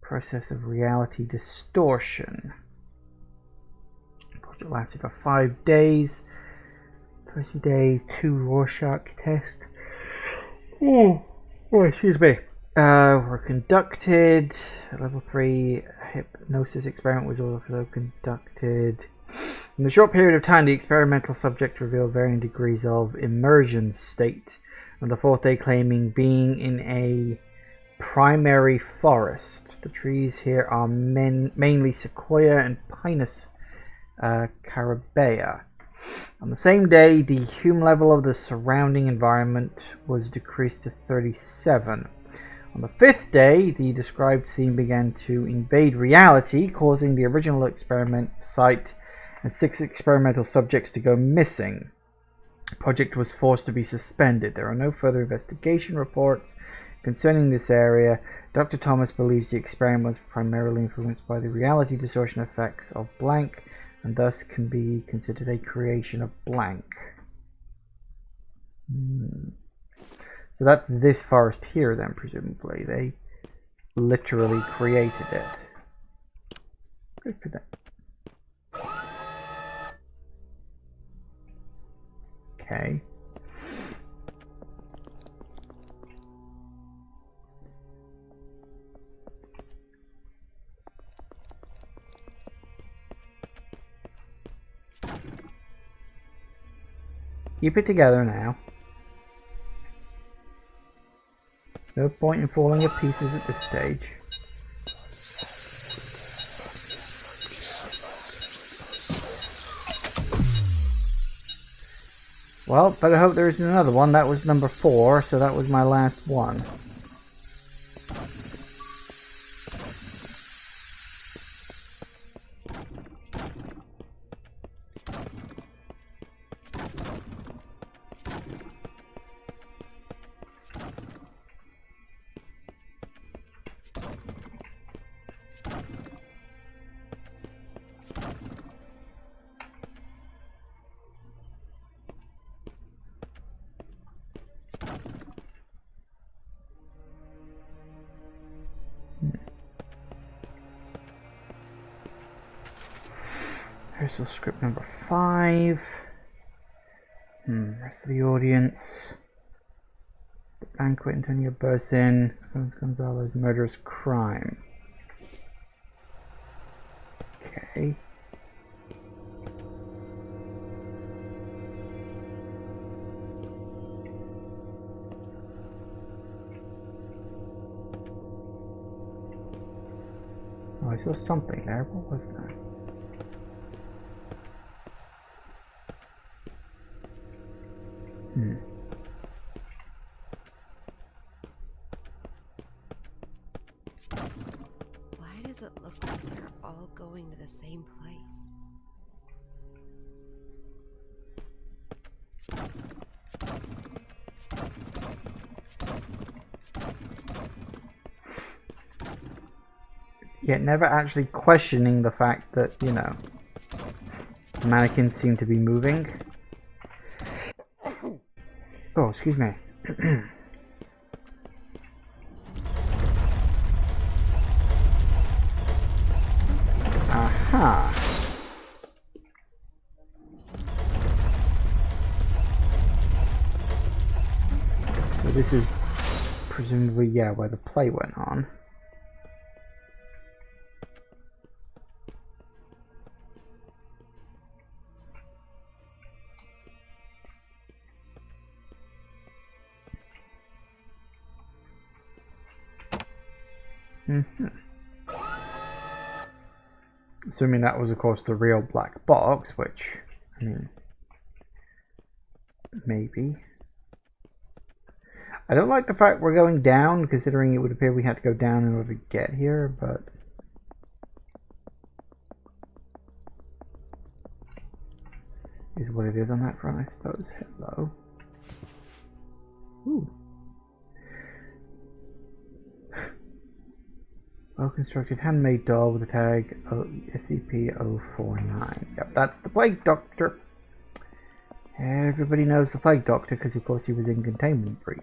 process of reality distortion. The project lasted for 5 days. First few days, 2 Rorschach tests. Excuse me. Were conducted. Level 3 hypnosis experiment was also conducted. In the short period of time, the experimental subject revealed varying degrees of immersion state. On the 4th day, claiming being in a primary forest. The trees here are mainly Sequoia and Pinus carabea. On the same day, the hume level of the surrounding environment was decreased to 37. On the 5th day, the described scene began to invade reality, causing the original experiment site and 6 experimental subjects to go missing. The project was forced to be suspended. There are no further investigation reports concerning this area. Dr. Thomas believes the experiment was primarily influenced by the reality distortion effects of blank, and thus can be considered a creation of blank. So that's this forest here then, presumably. They literally created it. Good for them. Okay. Keep it together now. No point in falling to pieces at this stage. Well, better hope there isn't another one. That was number 4, so that was my last one. Rehearsal script number 5. Rest of the audience. The banquet, Antonio bursts in. Gonzalez murderous crime. Okay. Oh, I saw something there. What was that? Why does it look like they're all going to the same place? Yet never actually questioning the fact that, you know, mannequins seem to be moving. Oh, excuse me. Aha. So this is presumably, yeah, where the play went on. Assuming that was, of course, the real black box, which, I mean, maybe. I don't like the fact we're going down, considering it would appear we had to go down in order to get here, but... is what it is on that front, I suppose. Hello. Ooh. Well-constructed handmade doll with the tag SCP-049. Yep, that's the Plague Doctor. Everybody knows the Plague Doctor because, of course, he was in Containment Breach.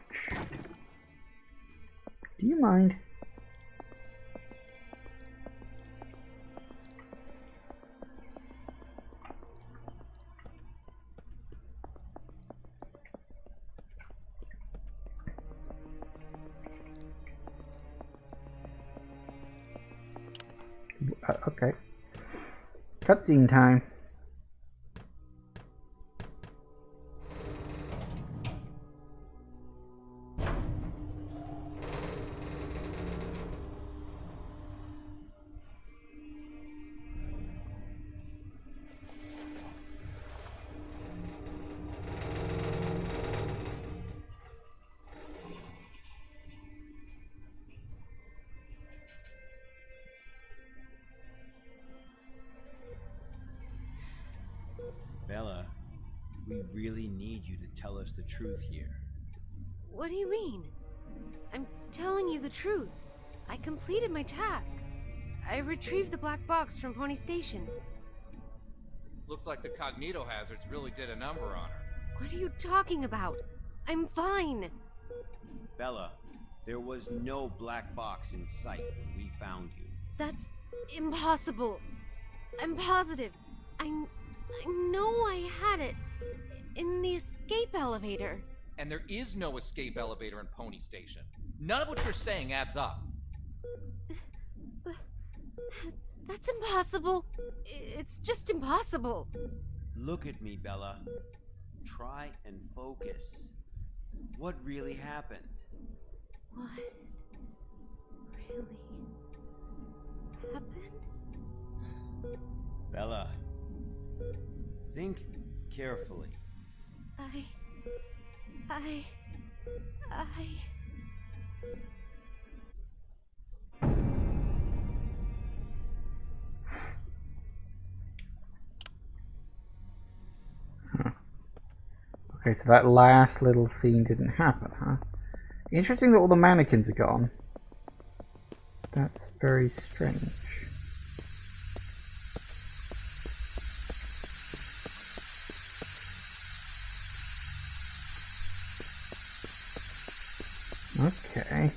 Do you mind? Okay. Cutscene time. Bella, we really need you to tell us the truth here. What do you mean? I'm telling you the truth. I completed my task. I retrieved the black box from Pony Station. Looks like the cognito hazards really did a number on her. What are you talking about? I'm fine. Bella, there was no black box in sight when we found you. That's impossible. I'm positive. I know I had it in the escape elevator. And there is no escape elevator in Pony Station. None of what you're saying adds up. That's impossible. It's just impossible. Look at me, Bella. Try and focus. What really happened? What really happened? Bella, think carefully. Okay, so that last little scene didn't happen, huh? Interesting that all the mannequins are gone. That's very strange. Okay.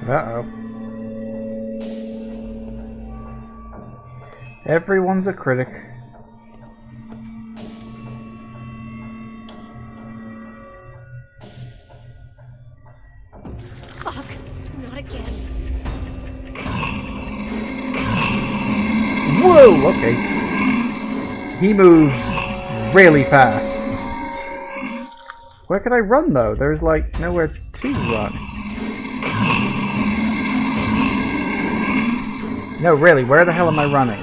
Uh-oh. Everyone's a critic. Fuck! Not again. Whoa! Okay. He moves really fast. Where can I run though? There's like nowhere to run. No, really, where the hell am I running?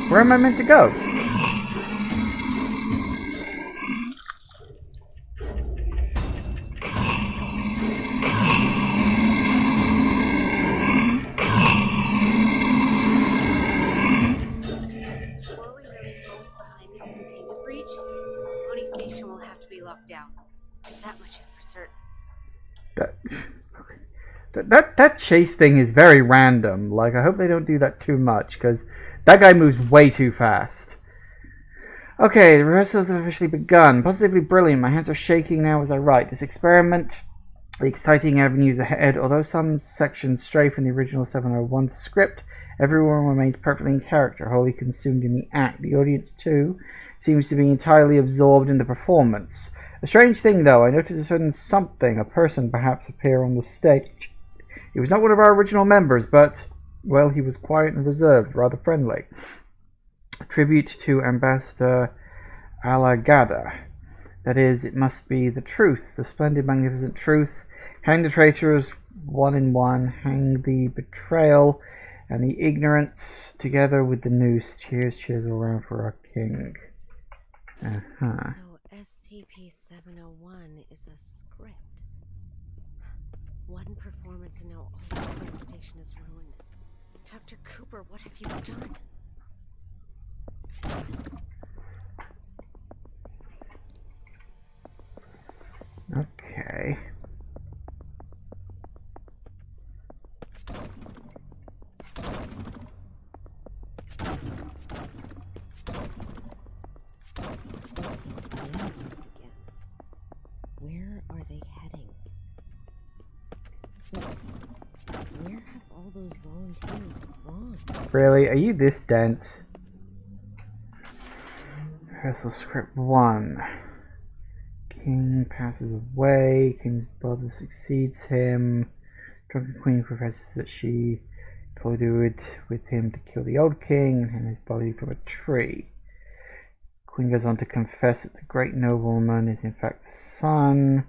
Where am I meant to go? Down. That much is for certain. That chase thing is very random. Like, I hope they don't do that too much, because that guy moves way too fast. Okay, the rehearsals have officially begun. Positively brilliant. My hands are shaking now as I write. This experiment, the exciting avenues ahead. Although some sections stray from the original 701 script, everyone remains perfectly in character, wholly consumed in the act. The audience, too, seems to be entirely absorbed in the performance. A strange thing, though, I noticed a certain something, a person perhaps, appear on the stage. He was not one of our original members, but, well, he was quiet and reserved, rather friendly. A tribute to Ambassador Alagada. That is, it must be the truth, the splendid, magnificent truth. Hang the traitors one in one, hang the betrayal and the ignorance together with the noose. Cheers, cheers all round for our king. Uh-huh. SCP-701 is a script. One performance and now all the police station is ruined. Dr. Cooper, what have you done? Okay. Where are they heading? Where have all those volunteers gone? Really? Are you this dense? Rehearsal script 1. King passes away. King's brother succeeds him. Drunken Queen professes that she colluded with him to kill the old king and hang his body from a tree. Queen goes on to confess that the great nobleman is in fact the son.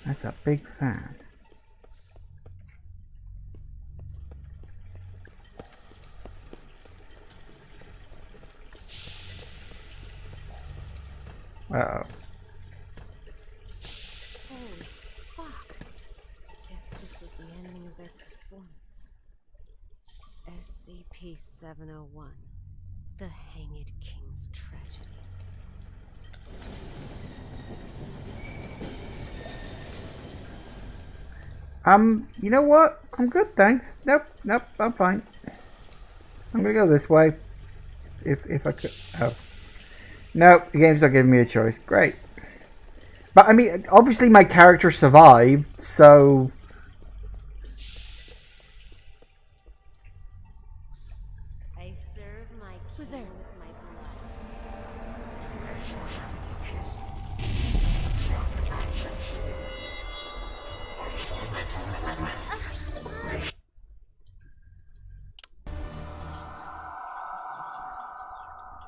That's a big fan. Uh-oh. Holy fuck. Guess this is the ending of their performance. SCP-701. The Hanged King's Tragedy. You know what? I'm good, thanks. Nope, I'm fine. I'm gonna go this way. If I could. Oh. Nope, the game's not giving me a choice. Great. But, I mean, obviously my character survived, so... I serve my Who's there? With my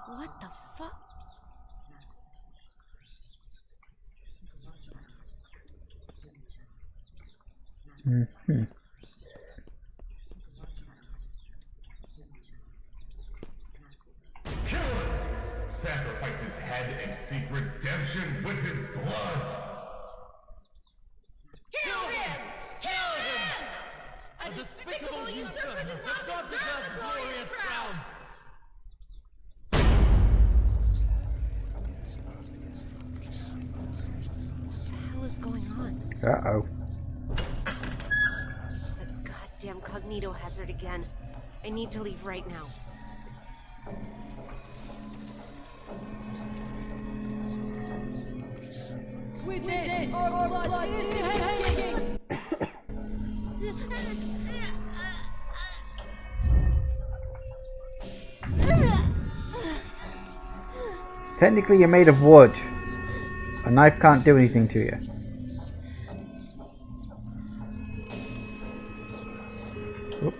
What the fuck? Mm-hmm. Sacrifice his head and seek redemption with his blood! Kill him! Kill him! A despicable usurper does not deserve the glorious crown! What the hell is going on? Uh-oh. It's the goddamn cognito hazard again. I need to leave right now. With this, our blood is hanging! Technically, you're made of wood. A knife can't do anything to you. Oop.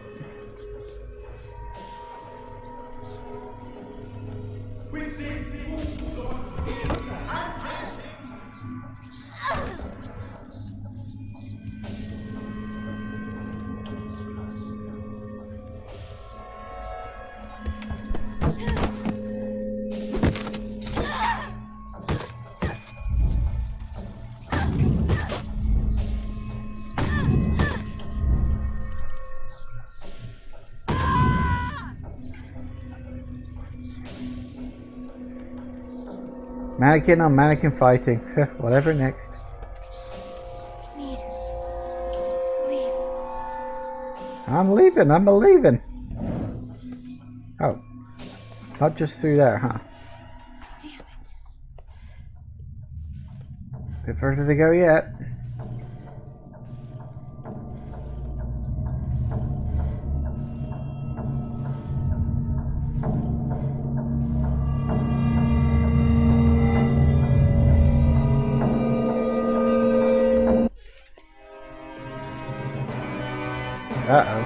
Mannequin on mannequin fighting. Whatever next. Need to leave. I'm leaving, I'm leaving. Oh. Not just through there, huh? Damn it. Bit further to go yet. Uh-oh.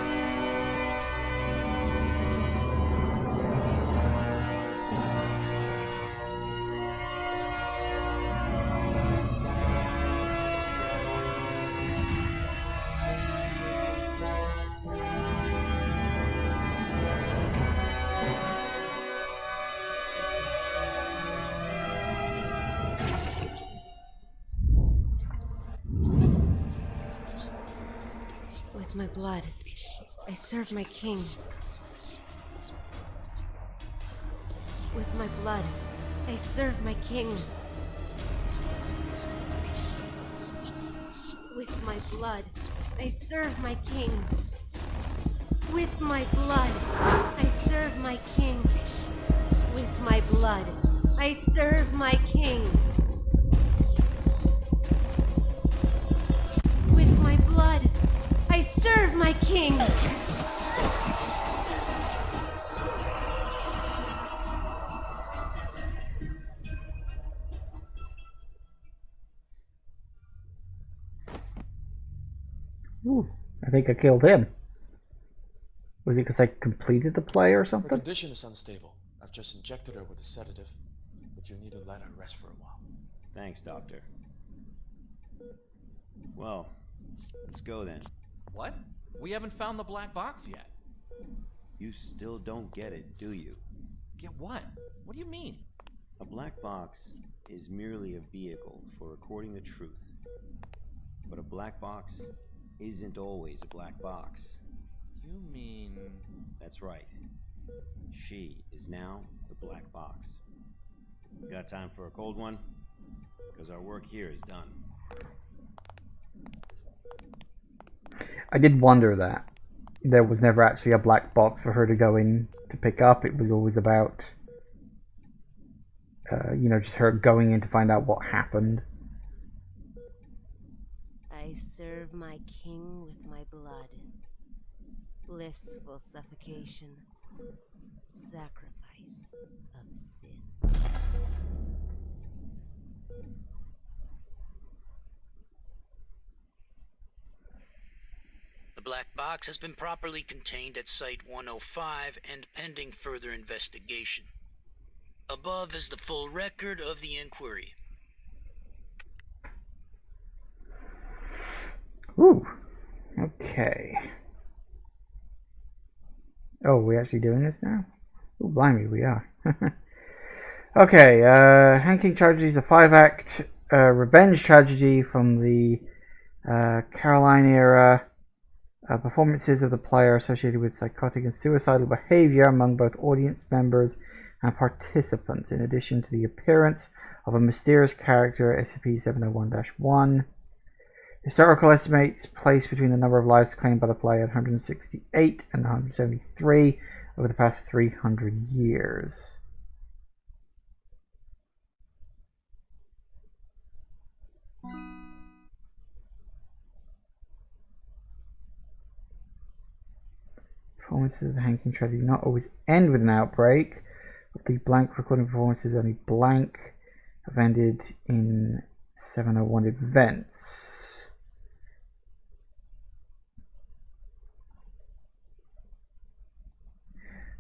With my blood, I serve my king. With my blood, I serve my king. With my blood, I serve my king. With my blood, I serve my king. With my blood, I serve my king. With my blood, I serve my king! Ooh, I think I killed him. Was it because I completed the play or Her something? condition is unstable. I've just injected her with a sedative, but you'll need to let her rest for a while. Thanks, Doctor. Well, let's go then. What? We haven't found the black box yet. You still don't get it, do you? Get what? What do you mean? A black box is merely a vehicle for recording the truth. But a black box isn't always a black box. You mean... That's right. She is now the black box. Got time for a cold one? Because our work here is done. I did wonder that. There was never actually a black box for her to go in to pick up. It was always about, just her going in to find out what happened. I serve my king with my blood. Blissful suffocation. Sacrifice of sin. The black box has been properly contained at Site-105 and pending further investigation. Above is the full record of the inquiry. Ooh, Okay. Oh, we're actually doing this now? Oh, blimey, we are. Okay, Hand King Tragedy is a 5-act revenge tragedy from the Caroline era. Performances of the player associated with psychotic and suicidal behavior among both audience members and participants, in addition to the appearance of a mysterious character, SCP-701-1. Historical estimates place between the number of lives claimed by the player at 168 and 173 over the past 300 years. Performances of the Hand King Tragedy do not always end with an outbreak. Of the blank recording performances, only blank have ended in 701 events.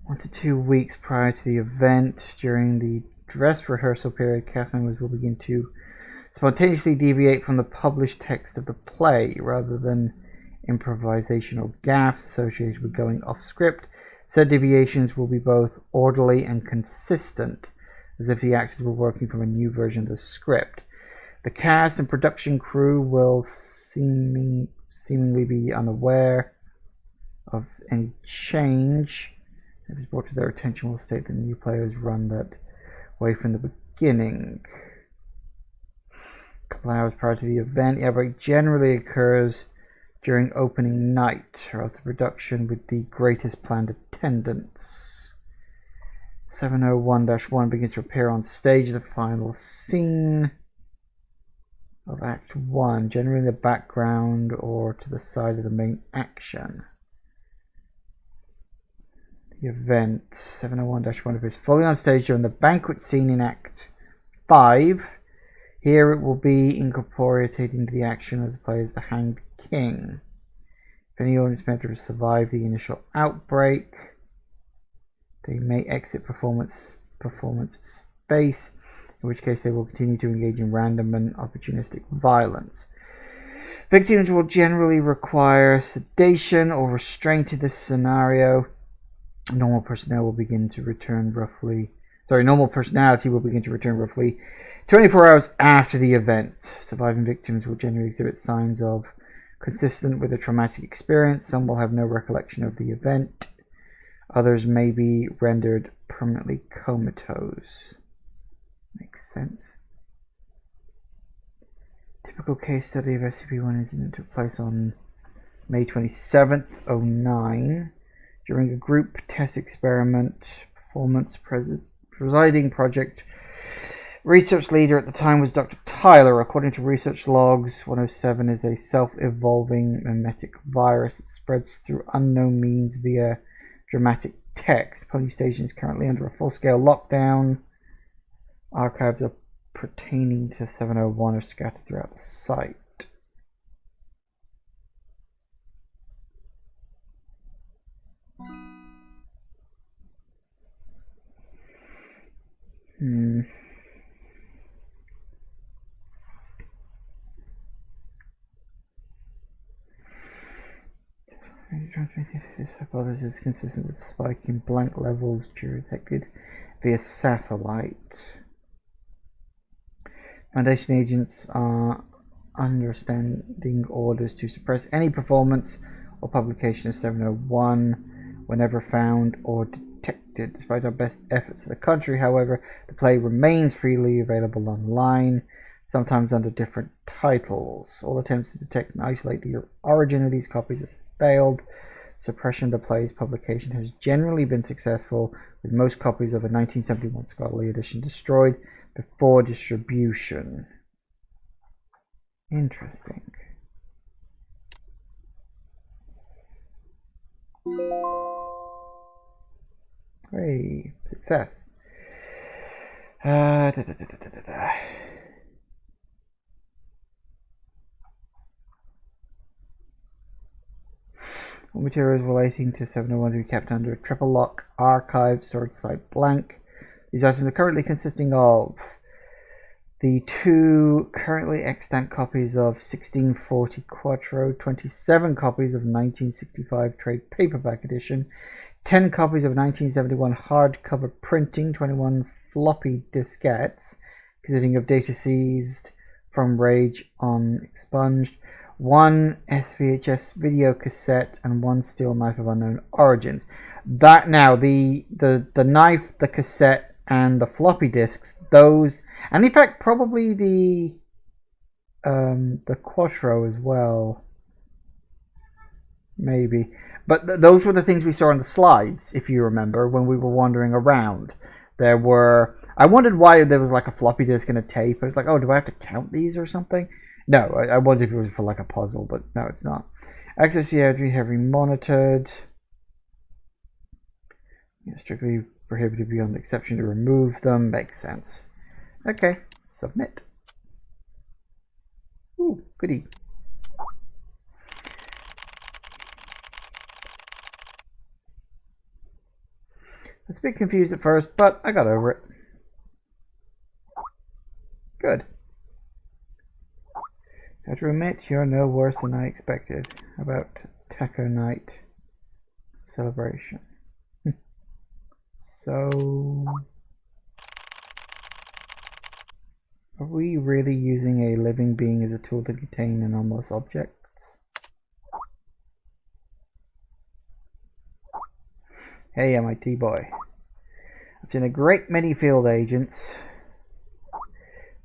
One to 2 weeks prior to the event, during the dress rehearsal period, cast members will begin to spontaneously deviate from the published text of the play, rather than improvisational gaffes associated with going off script. Said deviations will be both orderly and consistent, as if the actors were working from a new version of the script. The cast and production crew will seemingly be unaware of any change. If it's brought to their attention, will state that new players run that way from the beginning. A couple hours prior to the event, the outbreak generally occurs during opening night, or else the production with the greatest planned attendance. 701-1 begins to appear on stage at the final scene of Act 1, generally in the background or to the side of the main action. The event 701-1 appears fully on stage during the banquet scene in Act 5. Here it will be incorporated into the action as the player is the Hanged King. If any audience members survive the initial outbreak, they may exit performance space, in which case they will continue to engage in random and opportunistic violence. Victims will generally require sedation or restraint in this scenario. Normal personality will begin to return roughly 24 hours after the event. Surviving victims will generally exhibit signs of consistent with a traumatic experience. Some will have no recollection of the event. Others may be rendered permanently comatose. Makes sense. Typical case study of SCP-1 incident took place on May 27th, 2009. During a group test experiment, presiding project research leader at the time was Dr. Tyler. According to research logs, 107 is a self-evolving memetic virus that spreads through unknown means via dramatic text. Pony Station is currently under a full-scale lockdown. Archives pertaining to 701 are scattered throughout the site. This hypothesis is consistent with the spike in blank levels detected via satellite. Foundation agents are understanding orders to suppress any performance or publication of 701 whenever found or detected. Despite our best efforts to the contrary, however, the play remains freely available online, sometimes under different titles. All attempts to detect and isolate the origin of these copies has failed. Suppression of the play's publication has generally been successful, with most copies of a 1971 scholarly edition destroyed before distribution. Interesting. Hey, success. All materials relating to 701 to be kept under a triple lock archive storage site blank. These items are currently consisting of the 2 currently extant copies of 1640 Quattro, 27 copies of 1965 trade paperback edition, 10 copies of 1971 hardcover printing, 21 floppy diskettes consisting of data seized from Rage on Expunged, 1 SVHS video cassette, and 1 steel knife of unknown origins. That now, the knife, the cassette, and the floppy disks, those, and in fact probably the Quattro as well, maybe. But those were the things we saw on the slides, if you remember, when we were wandering around. There were, I wondered why there was like a floppy disk and a tape. I was like, oh, do I have to count these or something? No, I wondered if it was for like a puzzle, but no, it's not. Access to heavy monitored. Yeah, strictly prohibited beyond the exception to remove them. Makes sense. Okay, submit. Ooh, goody. I was a bit confused at first, but I got over it. Good. Got to admit, you're no worse than I expected about Taco Night celebration. So, are we really using a living being as a tool to contain anomalous objects? Hey, MIT boy. I've seen a great many field agents.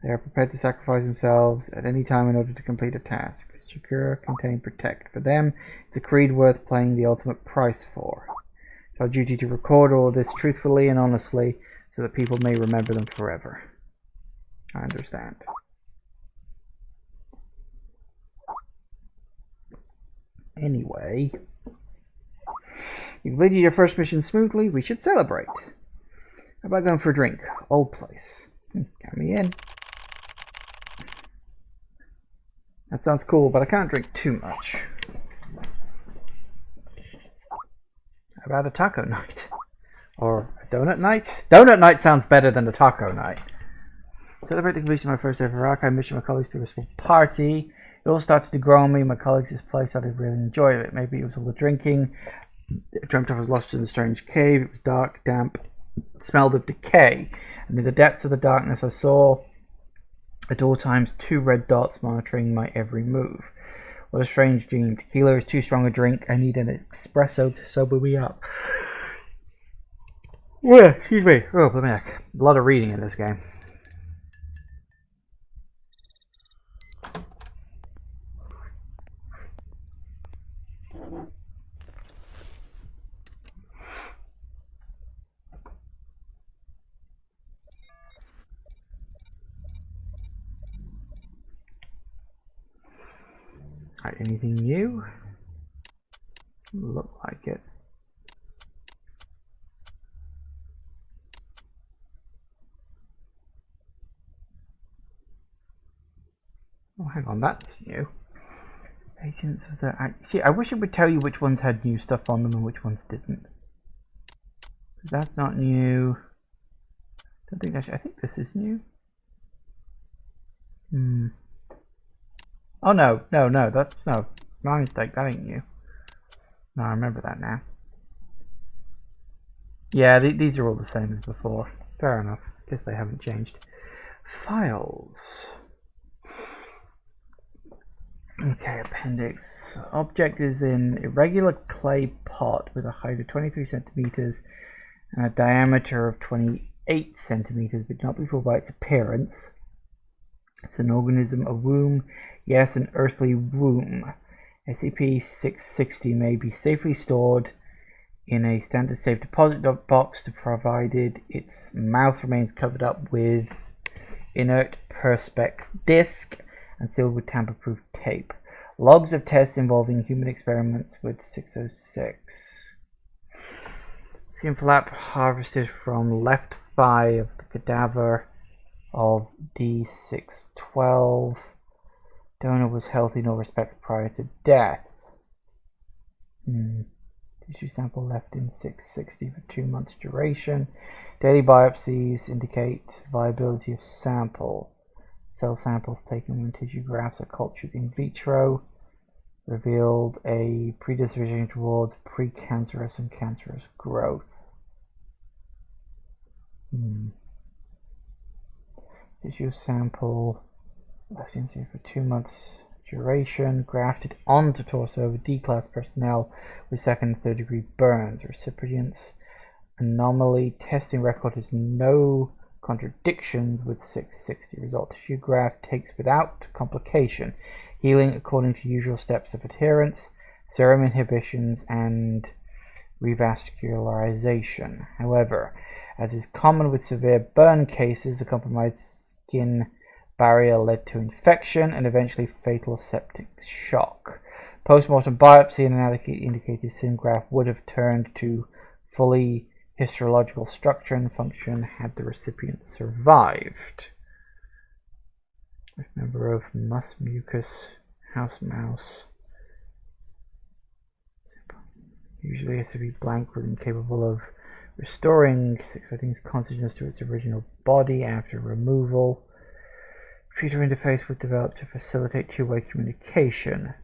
They are prepared to sacrifice themselves at any time in order to complete a task. Secure, contain, protect. For them, it's a creed worth paying the ultimate price for. It's our duty to record all this truthfully and honestly so that people may remember them forever. I understand. Anyway, you completed your first mission smoothly. We should celebrate. How about going for a drink? Old place. Count me in. That sounds cool, but I can't drink too much. How about a taco night? Or a donut night? Donut night sounds better than a taco night. Celebrate the completion of my first ever archive mission. My colleagues to a small party. It all started to grow on me. My colleagues' this place. I didn't really enjoy it. Maybe it was all the drinking. I dreamt I was lost in a strange cave. It was dark, damp, it smelled of decay. And in the depths of the darkness I saw at all times 2 red dots monitoring my every move. What a strange dream. Tequila is too strong a drink. I need an espresso to sober me up. Yeah, excuse me. Oh, let me back. A lot of reading in this game. Alright, anything new? Look like it. Oh, hang on, that's new. Agents of the... See, I wish it would tell you which ones had new stuff on them and which ones didn't. Because that's not new. Don't think that's... I think this is new. Oh no, that's no. My mistake, that ain't new. No, I remember that now. Yeah, these are all the same as before. Fair enough. Guess they haven't changed. Files. Okay, appendix. Object is an irregular clay pot with a height of 23 centimeters and a diameter of 28 centimeters, but not before by its appearance. It's an organism, a womb. Yes, an earthly womb. SCP-660 may be safely stored in a standard safe deposit box, provided its mouth remains covered up with inert perspex disc and sealed with tamper-proof tape. Logs of tests involving human experiments with 606. Skin flap harvested from left thigh of the cadaver of D612. Donor was healthy in all respects prior to death. Tissue sample left in 660 for 2 months duration. Daily biopsies indicate viability of sample. Cell samples taken when tissue grafts are cultured in vitro revealed a predisposition towards precancerous and cancerous growth. Tissue sample lasting for 2 months duration, grafted onto torso of D-class personnel with second and third degree burns. Recipients anomaly testing record has no contradictions with 660. Result tissue graft takes without complication. Healing according to usual steps of adherence, serum inhibitions, and revascularization. However, as is common with severe burn cases, the compromised skin barrier led to infection and eventually fatal septic shock. Post-mortem biopsy and analysis indicated skin graft would have turned to fully histological structure and function had the recipient survived. Member of mucus house mouse. Usually SCP blank was incapable of restoring 613's consciousness to its original body after removal. Computer interface was developed to facilitate two-way communication.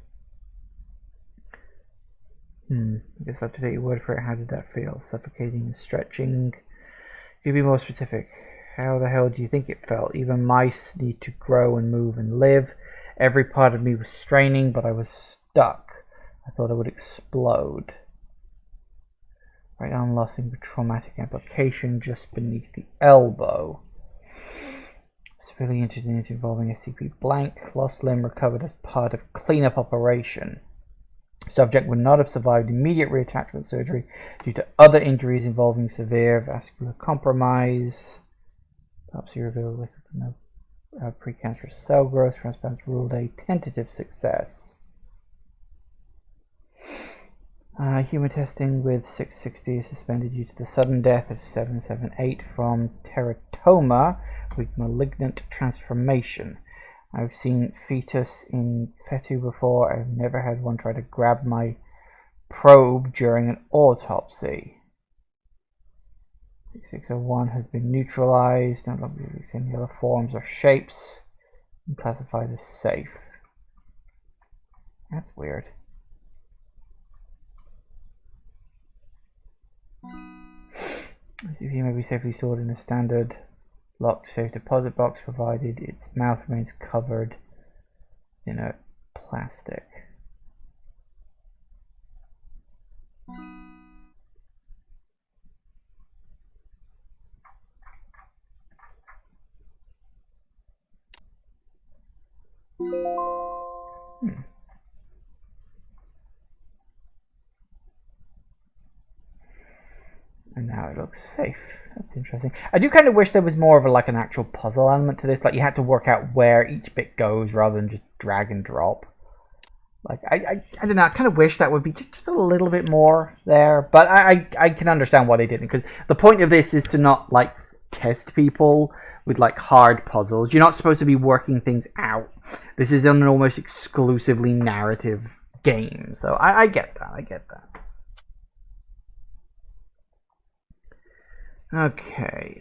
I guess I have to take your word for it. How did that feel? Suffocating and stretching? Could you be more specific? How the hell do you think it felt? Even mice need to grow and move and live. Every part of me was straining, but I was stuck. I thought I would explode. Right arm lost in traumatic amplification just beneath the elbow. Civilian incident involving SCP blank. Lost limb recovered as part of cleanup operation. Subject would not have survived immediate reattachment surgery due to other injuries involving severe vascular compromise. Biopsy revealed no precancerous cell growth. Transplants ruled a tentative success. Human testing with 660 is suspended due to the sudden death of 778 from teratoma with malignant transformation. I've seen fetus in fetu before. I've never had one try to grab my probe during an autopsy. 6601 has been neutralized, no longer exists any other forms or shapes, and classified as safe. That's weird. SCP may be safely stored in a standard locked safe deposit box provided its mouth remains covered in a plastic. And now it looks safe. That's interesting. I do kind of wish there was more of an actual puzzle element to this. Like you had to work out where each bit goes rather than just drag and drop. Like I don't know. I kind of wish that would be just a little bit more there. But I can understand why they didn't, because the point of this is to not test people with hard puzzles. You're not supposed to be working things out. This is an almost exclusively narrative game. So I get that. I get that. Okay.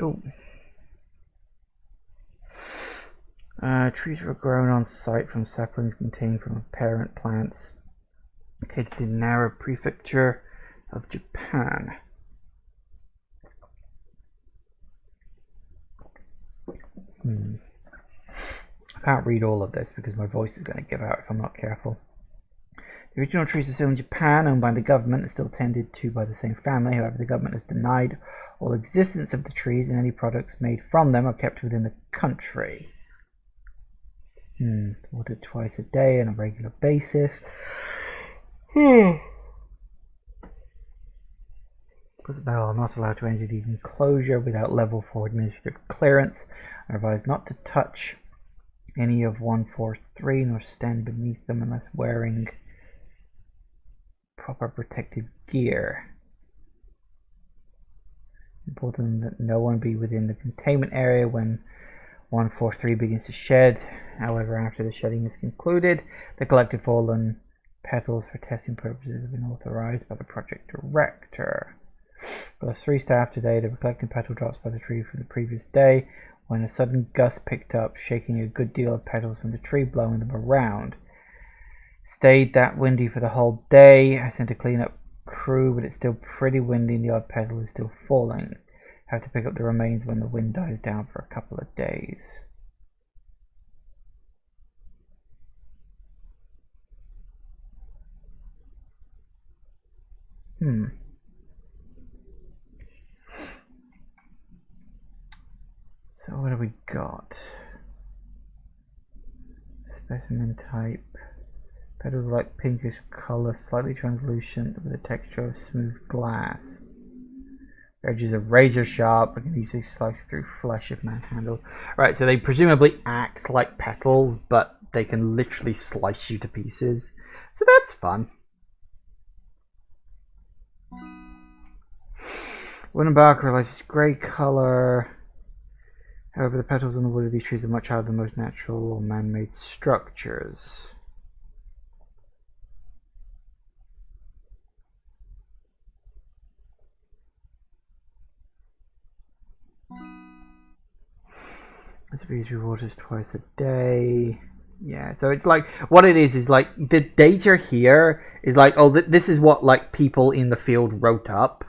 Trees were grown on site from saplings contained from parent plants located in Nara Prefecture of Japan. I can't read all of this because my voice is going to give out if I'm not careful. The original trees are still in Japan, owned by the government, and still tended to by the same family. However, the government has denied all existence of the trees, and any products made from them are kept within the country. Watered twice a day on a regular basis. Personnel are not allowed to enter the enclosure without level 4 administrative clearance. I advise not to touch any of 143 nor stand beneath them unless wearing proper protective gear. Important that no one be within the containment area when 143 begins to shed. However, after the shedding is concluded, the collected fallen petals for testing purposes have been authorized by the project director. Plus 3 staff today. The collecting petal drops by the tree from the previous day when a sudden gust picked up, shaking a good deal of petals from the tree, blowing them around. Stayed that windy for the whole day. I sent a clean-up crew, but it's still pretty windy and the odd petal is still falling. Have to pick up the remains when the wind dies down for a couple of days. So what have we got? Specimen type. Petals like pinkish colour, slightly translucent with a texture of smooth glass. Edges are razor sharp, but can easily slice through flesh if manhandled. Right, so they presumably act like petals, but they can literally slice you to pieces. So that's fun. Wooden bark relates grey colour. However, the petals on the wood of these trees are much higher than most natural or man-made structures. SCP rewaters twice a day. Yeah, so it's like, what it is like, the data here is like, oh, this is what like people in the field wrote up,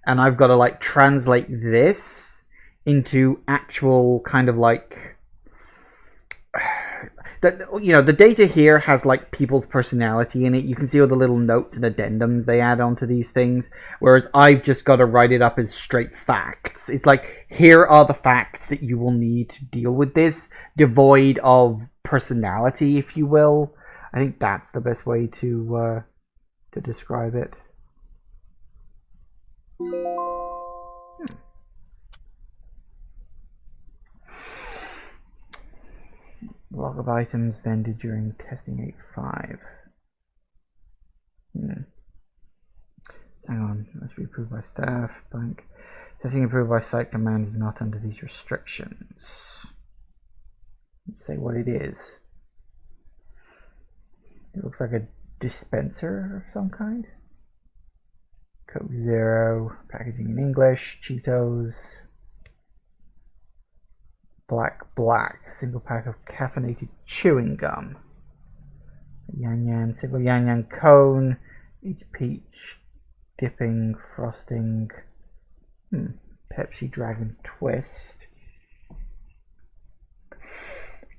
and I've got to like translate this into actual kind of like, the data here has like people's personality in it. You can see all the little notes and addendums they add onto these things, whereas I've just got to write it up as straight facts. It's like, here are the facts that you will need to deal with this, devoid of personality, if you will. I think that's the best way to describe it. Log of items vended during testing 8.5. Hang on, must be approved by staff. Blank. Testing approved by site command is not under these restrictions. Let's say what it is. It looks like a dispenser of some kind. Coke Zero, packaging in English, Cheetos. Black, single pack of caffeinated chewing gum. Yan Yan, single Yan Yan cone, each peach, dipping, frosting, Pepsi Dragon Twist.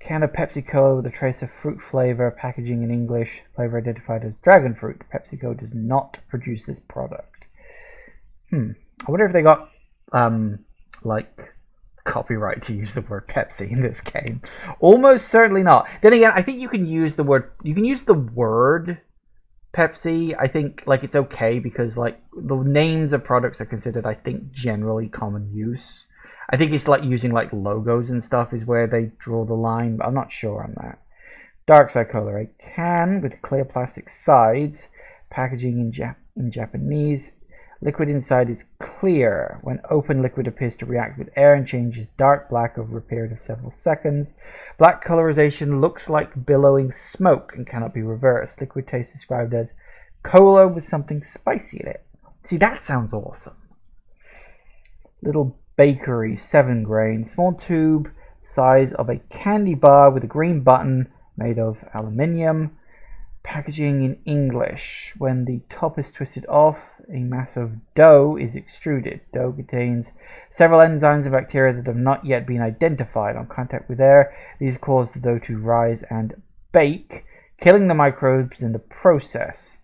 Can of Pepsi Cola with a trace of fruit flavor, packaging in English, flavor identified as dragon fruit. PepsiCo does not produce this product. I wonder if they got, like, copyright to use the word Pepsi in this game. Almost certainly not. Then again, I think you can use the word Pepsi. I think like it's okay because like the names of products are considered, I think, generally common use. I think it's like using like logos and stuff is where they draw the line, but I'm not sure on that. Dark side color, a can with clear plastic sides, packaging in Japanese. Liquid inside is clear. When open, liquid appears to react with air and changes dark black over a period of several seconds. Black colorization looks like billowing smoke and cannot be reversed. Liquid taste described as cola with something spicy in it. See, that sounds awesome. Little bakery, 7 grain, small tube, size of a candy bar with a green button made of aluminium. Packaging in English. When the top is twisted off, a mass of dough is extruded. Dough contains several enzymes and bacteria that have not yet been identified. On contact with air, these cause the dough to rise and bake, killing the microbes in the process.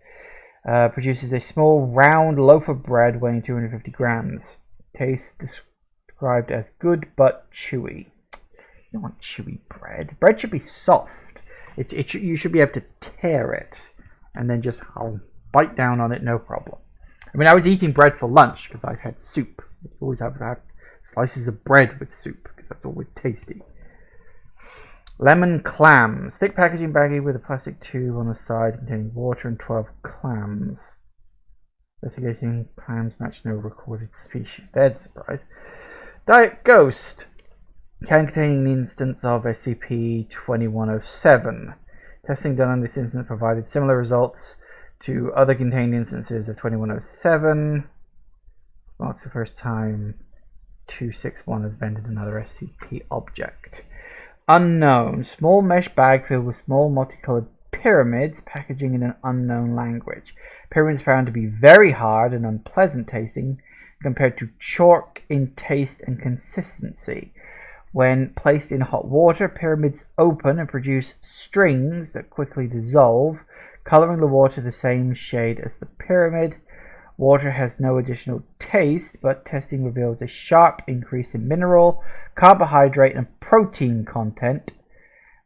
Produces a small round loaf of bread weighing 250 grams. Taste described as good but chewy. You don't want chewy bread. Bread should be soft. You should be able to tear it and then just bite down on it, no problem. I mean, I was eating bread for lunch because I had soup. You always have to have slices of bread with soup because that's always tasty. Lemon clams. Thick packaging baggie with a plastic tube on the side containing water and 12 clams. Investigating clams match no recorded species. There's a surprise. Diet Ghost. Can contain an instance of SCP-2107. Testing done on this instance provided similar results to other contained instances of 2107. Marks the first time 261 has vended another SCP object. Unknown. Small mesh bag filled with small multicolored pyramids, packaging in an unknown language. Pyramids found to be very hard and unpleasant tasting compared to chalk in taste and consistency. When placed in hot water, pyramids open and produce strings that quickly dissolve, coloring the water the same shade as the pyramid. Water has no additional taste, but testing reveals a sharp increase in mineral, carbohydrate, and protein content,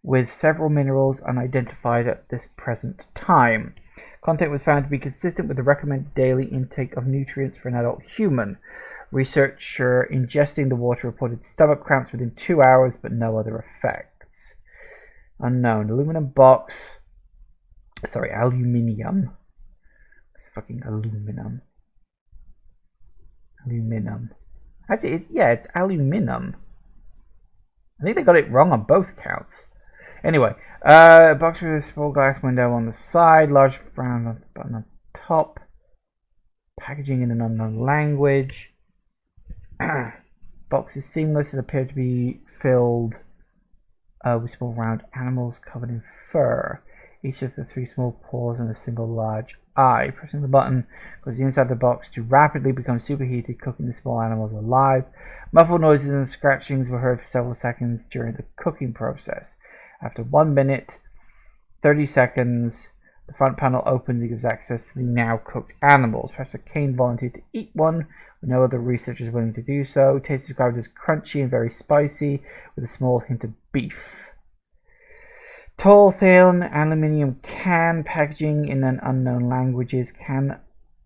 with several minerals unidentified at this present time. Content was found to be consistent with the recommended daily intake of nutrients for an adult human. Researcher ingesting the water reported stomach cramps within 2 hours, but no other effects. Unknown. Aluminium. It's fucking aluminum. Actually, it's aluminum. I think they got it wrong on both counts. Anyway, box with a small glass window on the side, large brown button on top, packaging in an unknown language. Box is seamless and appeared to be filled with small round animals covered in fur. Each of the 3 small paws and a single large eye. Pressing the button caused the inside of the box to rapidly become superheated, cooking the small animals alive. Muffled noises and scratchings were heard for several seconds during the cooking process. After 1 minute, 30 seconds, the front panel opens and gives access to the now cooked animals. Professor Kane volunteered to eat one, with no other researchers willing to do so. Taste described as crunchy and very spicy, with a small hint of beef. Tall, thin aluminium can, packaging in an unknown languages.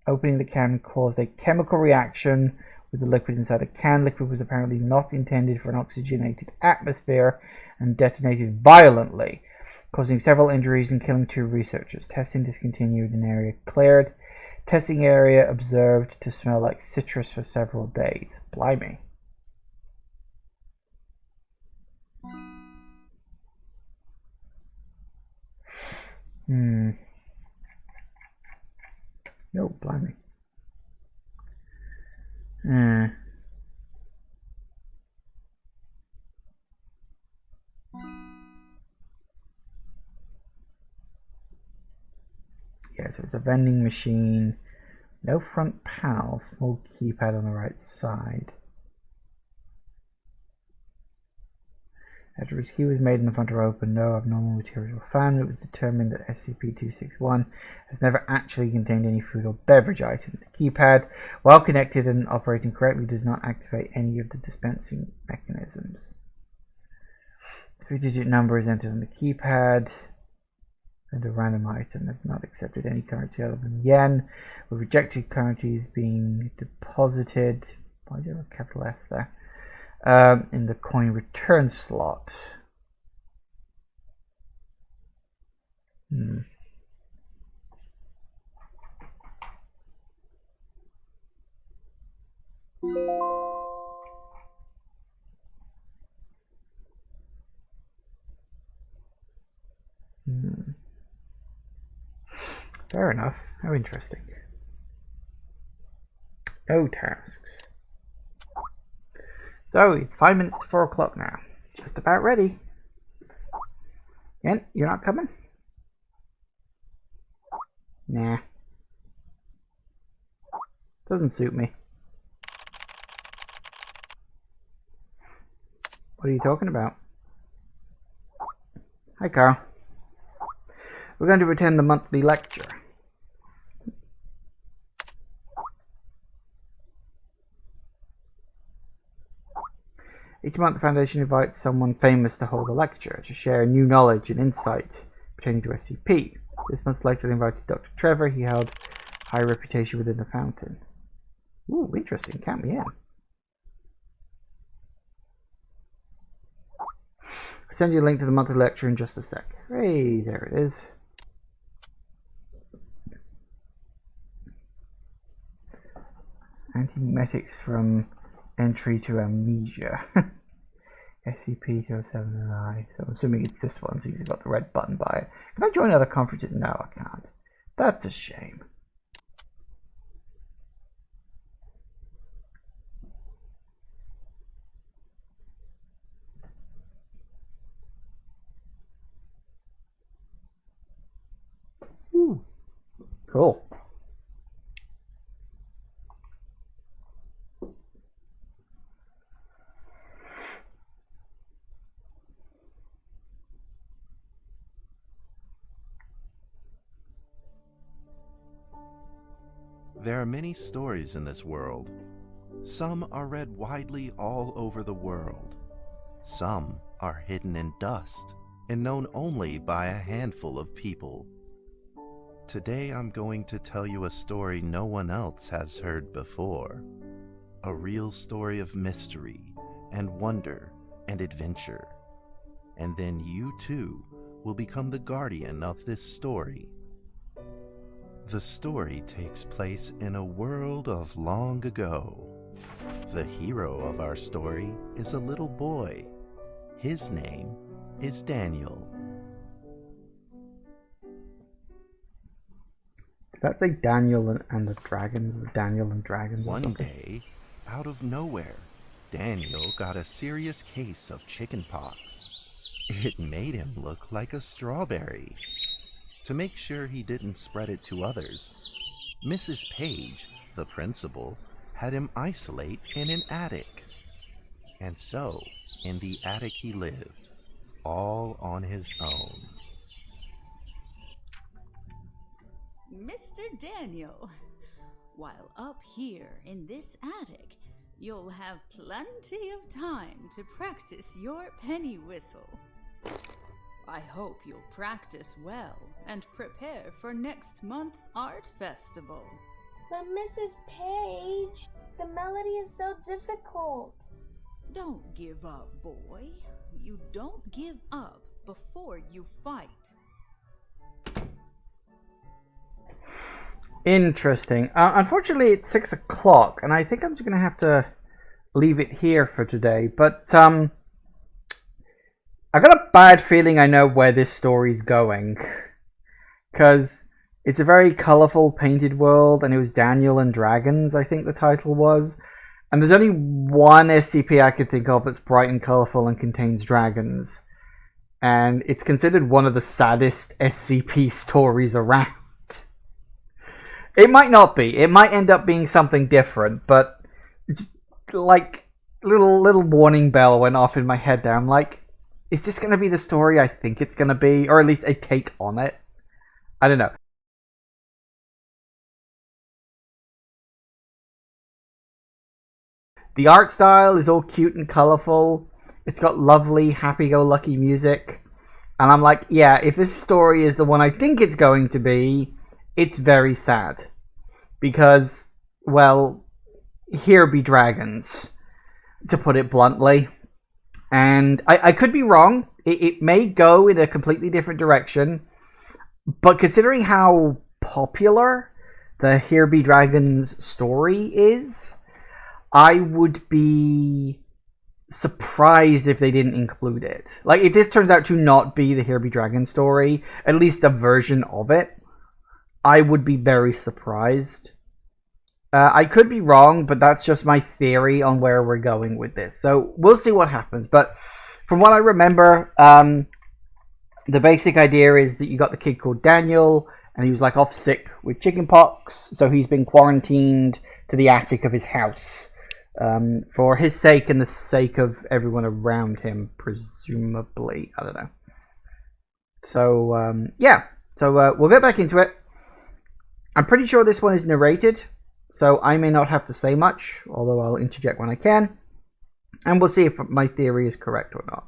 Opening the can caused a chemical reaction with the liquid inside the can. Liquid was apparently not intended for an oxygenated atmosphere and detonated violently, causing several injuries and killing 2 researchers. Testing discontinued and area cleared. Testing area observed to smell like citrus for several days. Blimey. No, blimey. Yeah, so it's a vending machine. No front panel. Small keypad on the right side. After his key was made and the front door opened, no abnormal materials were found. It was determined that SCP-261 has never actually contained any food or beverage items. The keypad, while connected and operating correctly, does not activate any of the dispensing mechanisms. A 3-digit number is entered on the keypad, and a random item has not accepted any currency other than yen, with rejected currencies being deposited. Why do you have a capital S there? In the coin return slot. Fair enough. How interesting. No tasks. So, it's 5 minutes to 4 o'clock now. Just about ready. Yen, you're not coming? Nah. Doesn't suit me. What are you talking about? Hi, Carl. We're going to attend the monthly lecture. Each month the Foundation invites someone famous to hold a lecture to share new knowledge and insight pertaining to SCP. This month's lecture invited Dr. Trevor. He held high reputation within the Fountain. Ooh, interesting. Count me in. I'll send you a link to the monthly lecture in just a sec. Hey, there it is. Antiemetics from entry to amnesia. SCP-207I. So I'm assuming it's this one, so he's got the red button by it. Can I join other conferences? No, I can't. That's a shame. Cool. There are many stories in this world. Some are read widely all over the world. Some are hidden in dust and known only by a handful of people. Today I'm going to tell you a story no one else has heard before. A real story of mystery and wonder and adventure. And then you too will become the guardian of this story. The story takes place in a world of long ago. The hero of our story is a little boy. His name is Daniel. Did that say Daniel and the Dragons? Or Daniel and Dragons? One day, out of nowhere, Daniel got a serious case of chickenpox. It made him look like a strawberry. To make sure he didn't spread it to others, Mrs. Page, the principal, had him isolate in an attic. And so, in the attic he lived, all on his own. Mr. Daniel, while up here in this attic, you'll have plenty of time to practice your penny whistle. I hope you'll practice well and prepare for next month's art festival. But Mrs. Page, the melody is so difficult. Don't give up, boy. You don't give up before you fight. Interesting. Unfortunately, it's 6 o'clock, and I think I'm just going to have to leave it here for today. But I got a bad feeling I know where this story's going. Because it's a very colourful, painted world, and it was Daniel and Dragons, I think the title was. And there's only one SCP I could think of that's bright and colourful and contains dragons. And it's considered one of the saddest SCP stories around. It might not be. It might end up being something different, but it's like little warning bell went off in my head there. I'm like, is this going to be the story I think it's going to be? Or at least a take on it? I don't know. The art style is all cute and colourful. It's got lovely, happy-go-lucky music. And I'm like, yeah, if this story is the one I think it's going to be, it's very sad. Because, well, here be dragons, to put it bluntly. And I could be wrong. It may go in a completely different direction. But considering how popular the Here Be Dragons story is, I would be surprised if they didn't include it. Like, if this turns out to not be the Here Be Dragons story, at least a version of it, I would be very surprised. I could be wrong, but that's just my theory on where we're going with this. So we'll see what happens. But from what I remember, the basic idea is that you got the kid called Daniel, and he was like off sick with chickenpox, so he's been quarantined to the attic of his house. For his sake and the sake of everyone around him, presumably. I don't know. So, yeah. So, we'll get back into it. I'm pretty sure this one is narrated, so I may not have to say much, although I'll interject when I can. And we'll see if my theory is correct or not.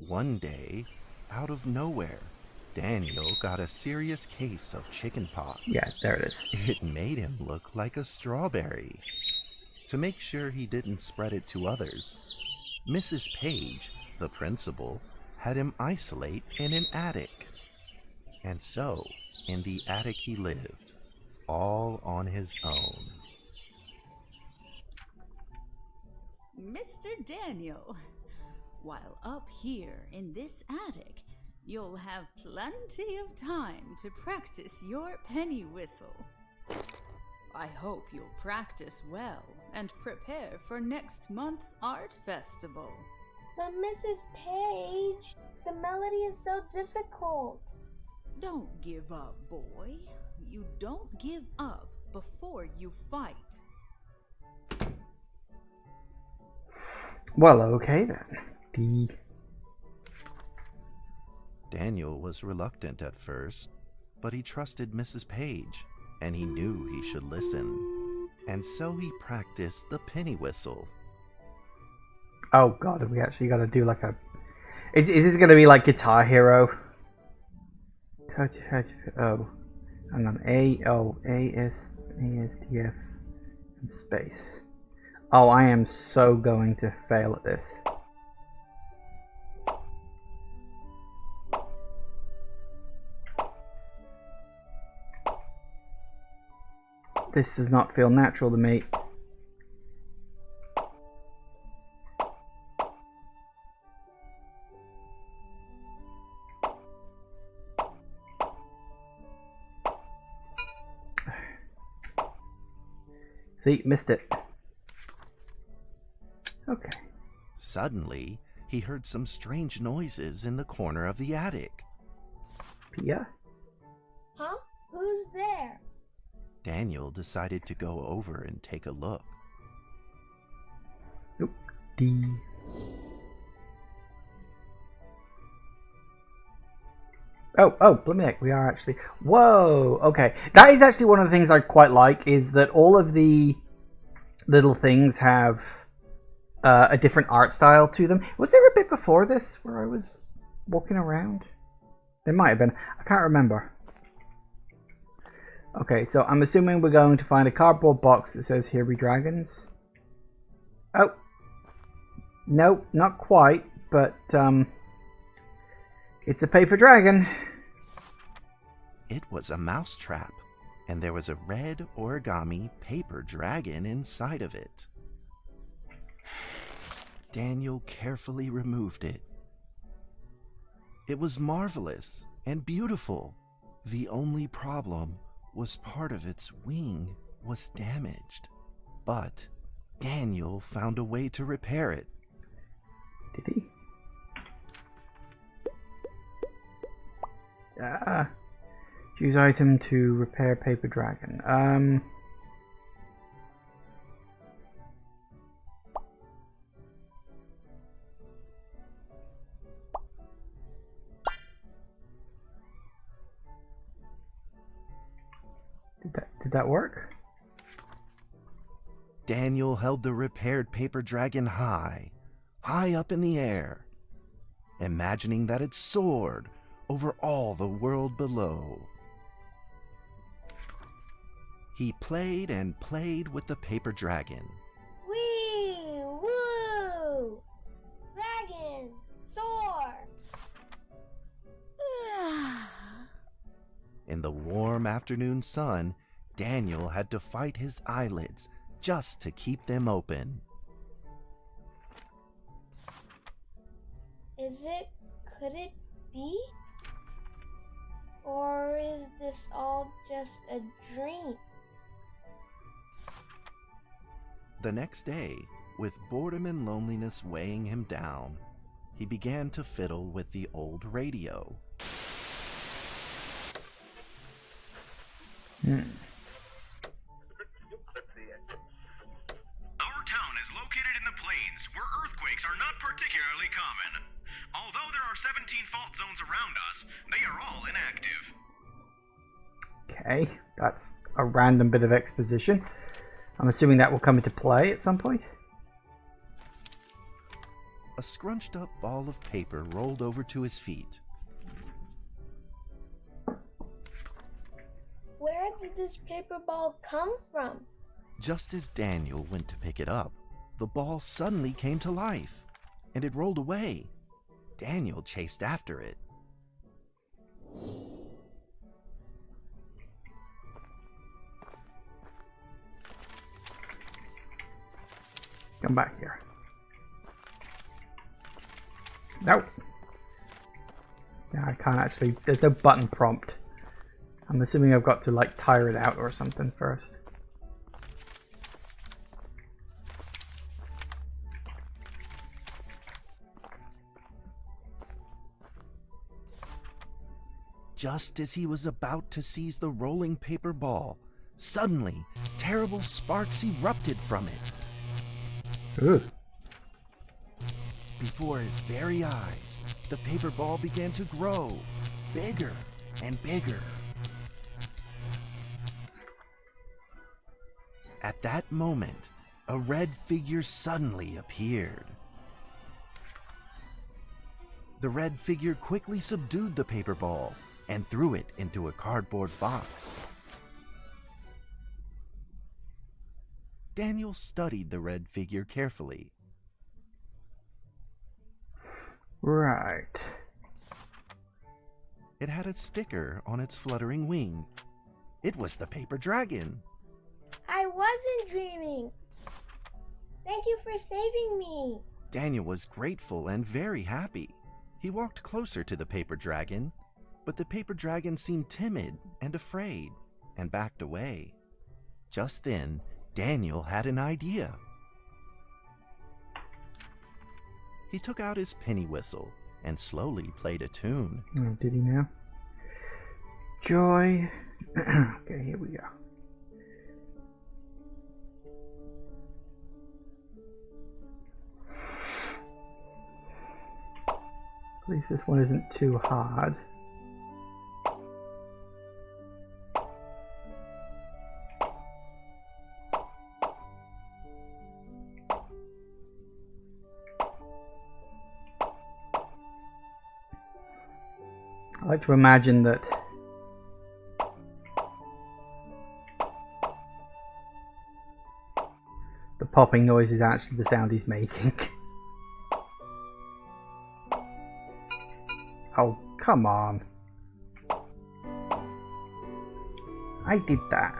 One day, out of nowhere, Daniel got a serious case of chickenpox. Yeah, there it is. It made him look like a strawberry. To make sure he didn't spread it to others, Mrs. Page, the principal, had him isolate in an attic. And so, in the attic he lived, all on his own. Mr. Daniel, while up here in this attic, you'll have plenty of time to practice your penny whistle. I hope you'll practice well and prepare for next month's art festival. But Mrs. Page, the melody is so difficult. Don't give up, boy. you don't give up before you fight. Well, okay then. Daniel was reluctant at first, but he trusted Mrs. Page, and he knew he should listen. And so he practiced the penny whistle. Oh god, we actually got to do like a... Is this going to be like Guitar Hero? Oh, hang on. A-S-D-F and space. Oh, I am so going to fail at this. This does not feel natural to me. See, missed it. Okay. Suddenly, he heard some strange noises in the corner of the attic. Pia? Huh? Who's there? Daniel decided to go over and take a look. Nope. D. Oh, blimey heck, we are actually... Whoa, okay. That is actually one of the things I quite like, is that all of the little things have a different art style to them. Was there a bit before this where I was walking around? There might have been. I can't remember. Okay, so I'm assuming we're going to find a cardboard box that says "Here Be Dragons." Oh. No, not quite, but it's a paper dragon. It was a mousetrap, and there was a red origami paper dragon inside of it. Daniel carefully removed it. It was marvelous and beautiful. The only problem was part of its wing was damaged, but Daniel found a way to repair it. Did he? Choose item to repair paper dragon. Did that work? Daniel held the repaired paper dragon high up in the air, imagining that it soared over all the world below. He played and played with the paper dragon. Wee! Woo! Dragon! Soar! In the warm afternoon sun, Daniel had to fight his eyelids just to keep them open. Could it be? Or is this all just a dream? The next day, with boredom and loneliness weighing him down, he began to fiddle with the old radio. Our town is located in the plains, where earthquakes are not particularly common. Although there are 17 fault zones around us, they are all inactive. Okay, that's a random bit of exposition. I'm assuming that will come into play at some point. A scrunched up ball of paper rolled over to his feet. Where did this paper ball come from? Just as Daniel went to pick it up, the ball suddenly came to life, and it rolled away. Daniel chased after it. Come back here. Nope. Yeah, I can't actually. There's no button prompt. I'm assuming I've got to like tire it out or something first. Just as he was about to seize the rolling paper ball, suddenly, terrible sparks erupted from it. Ugh. Before his very eyes, the paper ball began to grow, bigger and bigger. At that moment, a red figure suddenly appeared. The red figure quickly subdued the paper ball and threw it into a cardboard box. Daniel studied the red figure carefully. Right. It had a sticker on its fluttering wing. It was the paper dragon. I wasn't dreaming. Thank you for saving me. Daniel was grateful and very happy. He walked closer to the paper dragon, but the paper dragon seemed timid and afraid and backed away. Just then, Daniel had an idea. He took out his penny whistle and slowly played a tune. Oh, did he now? Joy. Okay, here we go. At least this one isn't too hard. I like to imagine that the popping noise is actually the sound he's making. Oh, come on. I did that.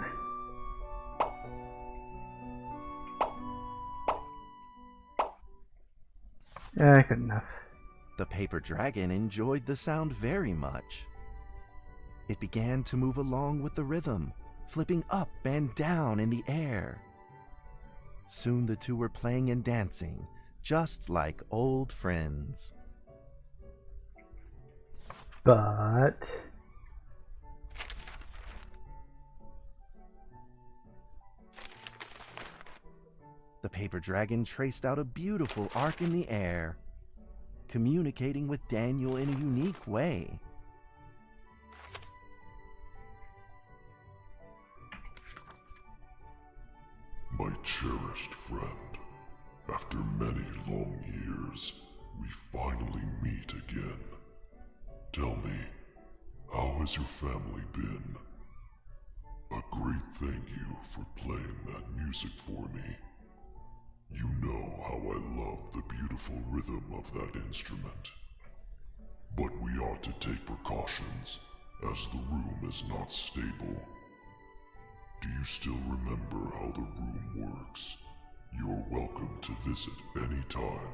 Good enough. The paper dragon enjoyed the sound very much. It began to move along with the rhythm, flipping up and down in the air. Soon the two were playing and dancing, just like old friends. But the paper dragon traced out a beautiful arc in the air, communicating with Daniel in a unique way. My cherished friend, after many long years, we finally meet again. Tell me, how has your family been? A great thank you for playing that music for me. You know how I love the beautiful rhythm of that instrument. But we ought to take precautions, as the room is not stable. Do you still remember how the room works? You're welcome to visit any time.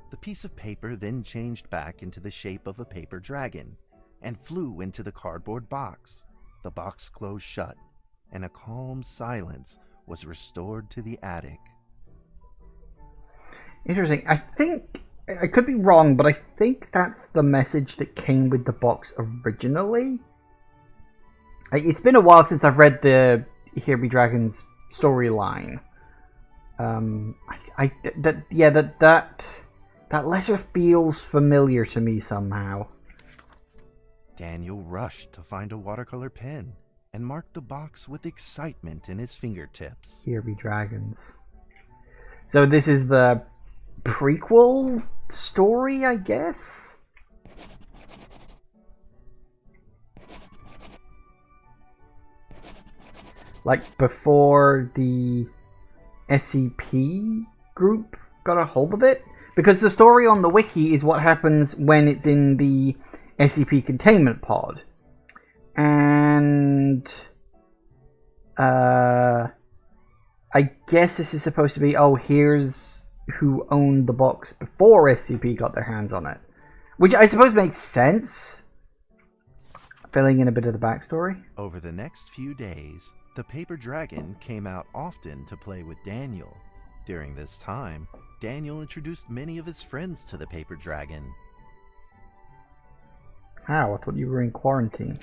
The piece of paper then changed back into the shape of a paper dragon and flew into the cardboard box. The box closed shut, and a calm silence was restored to the attic. Interesting. I think, I could be wrong, but I think that's the message that came with the box originally. It's been a while since I've read the Here Be Dragons storyline. That letter feels familiar to me somehow. Daniel rushed to find a watercolor pen and marked the box with excitement in his fingertips. Here Be Dragons. So this is the prequel story, I guess? Like before the SCP group got a hold of it? Because the story on the wiki is what happens when it's in the SCP containment pod. And I guess this is supposed to be, oh, here's who owned the box before SCP got their hands on it. Which I suppose makes sense, filling in a bit of the backstory. Over the next few days, the paper dragon came out often to play with Daniel. During this time, Daniel introduced many of his friends to the paper dragon. How? I thought you were in quarantine.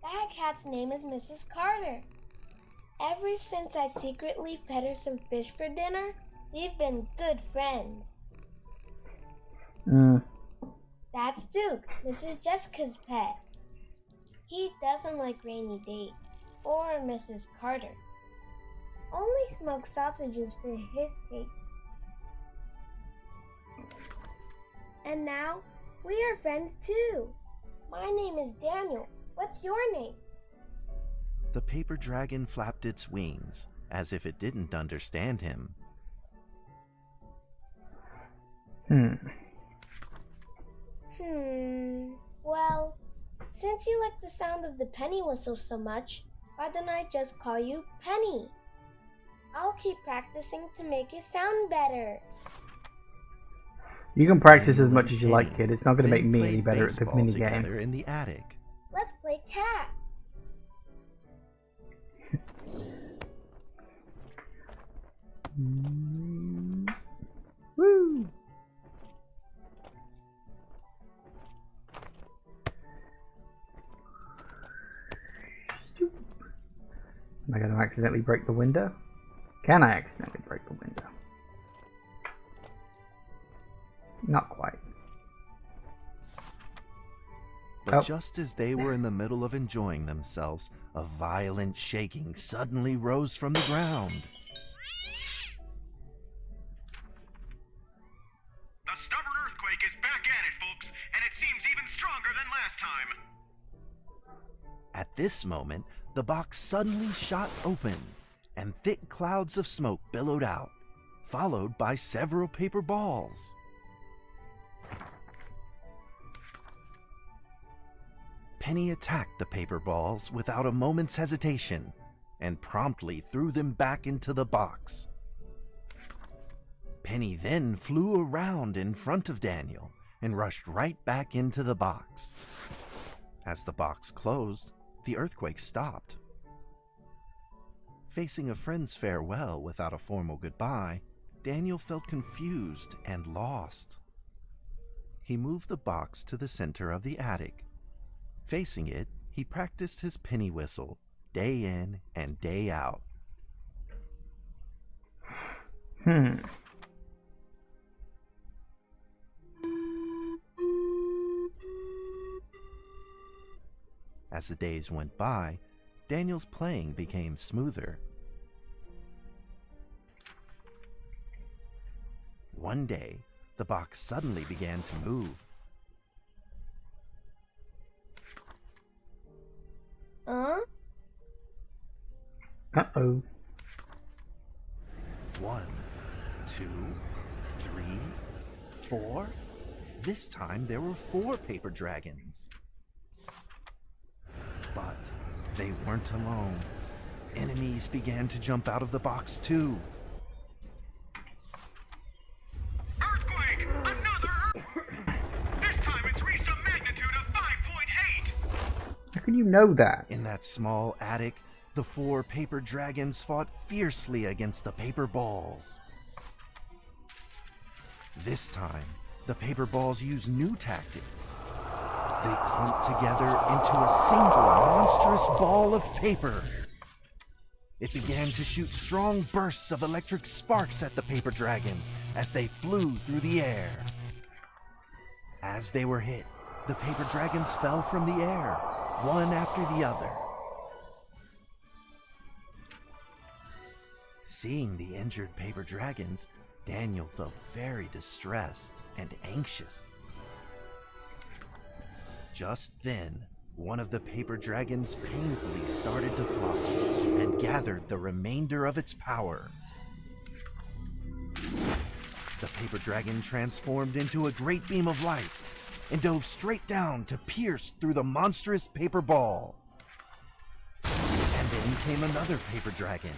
That cat's name is Mrs. Carter. Ever since I secretly fed her some fish for dinner, we've been good friends. That's Duke, Mrs. Jessica's pet. He doesn't like Rainy Day or Mrs. Carter. Only smoked sausages for his taste. And now, we are friends too. My name is Daniel. What's your name? The paper dragon flapped its wings, as if it didn't understand him. Well, since you like the sound of the penny whistle so much, why don't I just call you Penny? I'll keep practicing to make it sound better. You can practice as much as you like, kid. It's not going to make me any better at the mini game. In the attic. Let's play cat. Woo! Am I going to accidentally break the window? Can I accidentally break the window? Not quite. But just as they were in the middle of enjoying themselves, a violent shaking suddenly rose from the ground. The stubborn earthquake is back at it, folks, and it seems even stronger than last time. At this moment, the box suddenly shot open, and thick clouds of smoke billowed out, followed by several paper balls. Penny attacked the paper balls without a moment's hesitation, and promptly threw them back into the box. Penny then flew around in front of Daniel and rushed right back into the box. As the box closed, the earthquake stopped. Facing a friend's farewell without a formal goodbye, Daniel felt confused and lost. He moved the box to the center of the attic. Facing it, he practiced his penny whistle, day in and day out. As the days went by, Daniel's playing became smoother. One day, the box suddenly began to move. Uh-oh. 1, 2, 3, 4. This time there were 4 paper dragons. But they weren't alone. Enemies began to jump out of the box too. Earthquake! Another earthquake! This time it's reached a magnitude of 5.8! How can you know that? In that small attic, the 4 paper dragons fought fiercely against the paper balls. This time, the paper balls used new tactics. They clumped together into a single monstrous ball of paper. It began to shoot strong bursts of electric sparks at the paper dragons as they flew through the air. As they were hit, the paper dragons fell from the air, one after the other. Seeing the injured paper dragons, Daniel felt very distressed and anxious. Just then, one of the paper dragons painfully started to fly and gathered the remainder of its power. The paper dragon transformed into a great beam of light and dove straight down to pierce through the monstrous paper ball. And then came another paper dragon.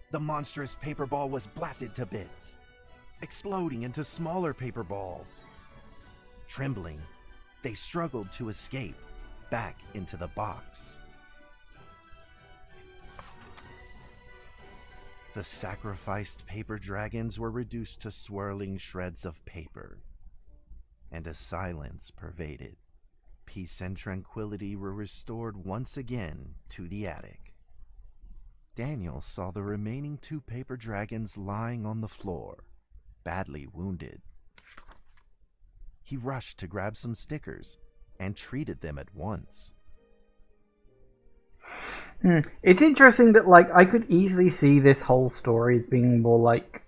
The monstrous paper ball was blasted to bits, exploding into smaller paper balls. Trembling, they struggled to escape back into the box. The sacrificed paper dragons were reduced to swirling shreds of paper, and a silence pervaded. Peace and tranquility were restored once again to the attic. Daniel saw the remaining 2 paper dragons lying on the floor, badly wounded. He rushed to grab some stickers and treated them at once. It's interesting that, like, I could easily see this whole story as being more, like,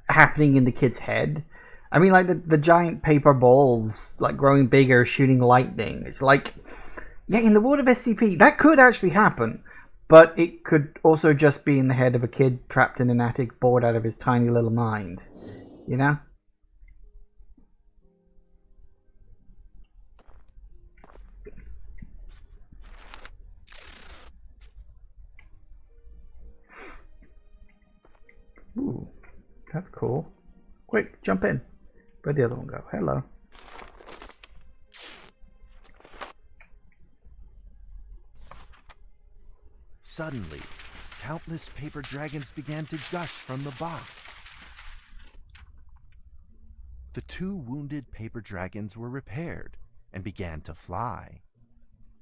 happening in the kid's head. I mean, like, the giant paper balls, like, growing bigger, shooting lightning. It's like, yeah, in the world of SCP, that could actually happen. But it could also just be in the head of a kid trapped in an attic, bored out of his tiny little mind. You know? Ooh, that's cool. Quick, jump in. Where'd the other one go? Hello. Suddenly, countless paper dragons began to gush from the box. The 2 wounded paper dragons were repaired and began to fly.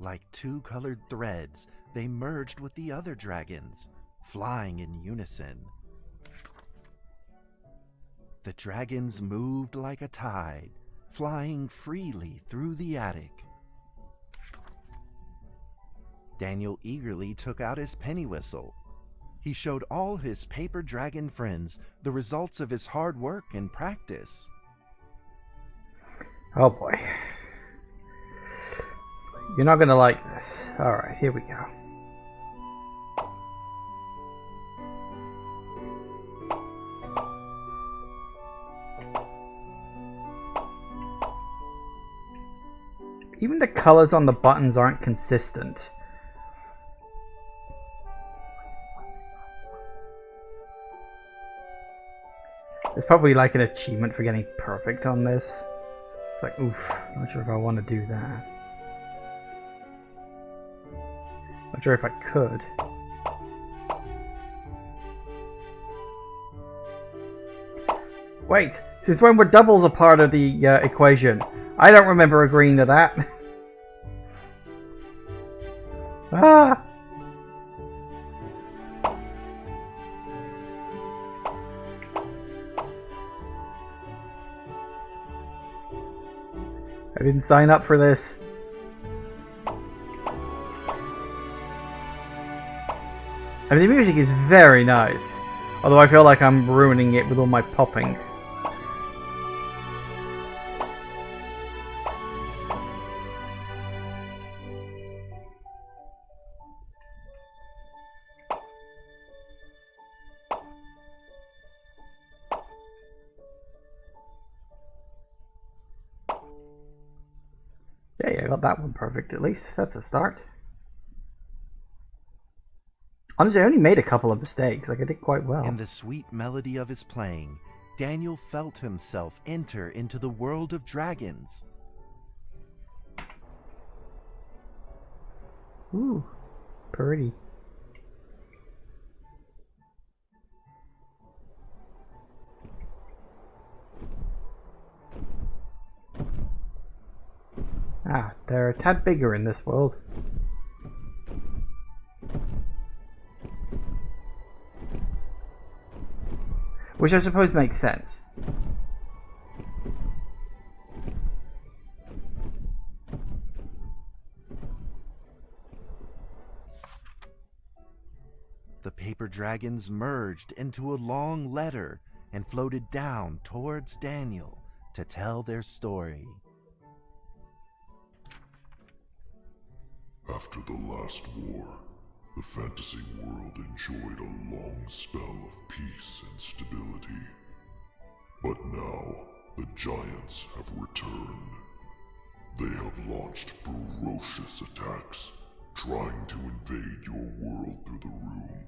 Like 2 colored threads, they merged with the other dragons, flying in unison. The dragons moved like a tide, flying freely through the attic. Daniel eagerly took out his penny whistle. He showed all his paper dragon friends the results of his hard work and practice. Oh boy. You're not gonna like this. Alright, here we go. Even the colors on the buttons aren't consistent. There's probably like an achievement for getting perfect on this. It's like, oof, not sure if I want to do that. Not sure if I could. Wait, since when were doubles a part of the equation? I don't remember agreeing to that. Ah! I didn't sign up for this. I mean, the music is very nice. Although I feel like I'm ruining it with all my popping. Yeah, I got that one perfect at least. That's a start. Honestly, I only made a couple of mistakes. Like, I did quite well. In the sweet melody of his playing, Daniel felt himself enter into the world of dragons. Ooh, pretty. Ah, they're a tad bigger in this world. Which I suppose makes sense. The paper dragons merged into a long letter and floated down towards Daniel to tell their story. After the last war, the fantasy world enjoyed a long spell of peace and stability. But now, the giants have returned. They have launched ferocious attacks, trying to invade your world through the room.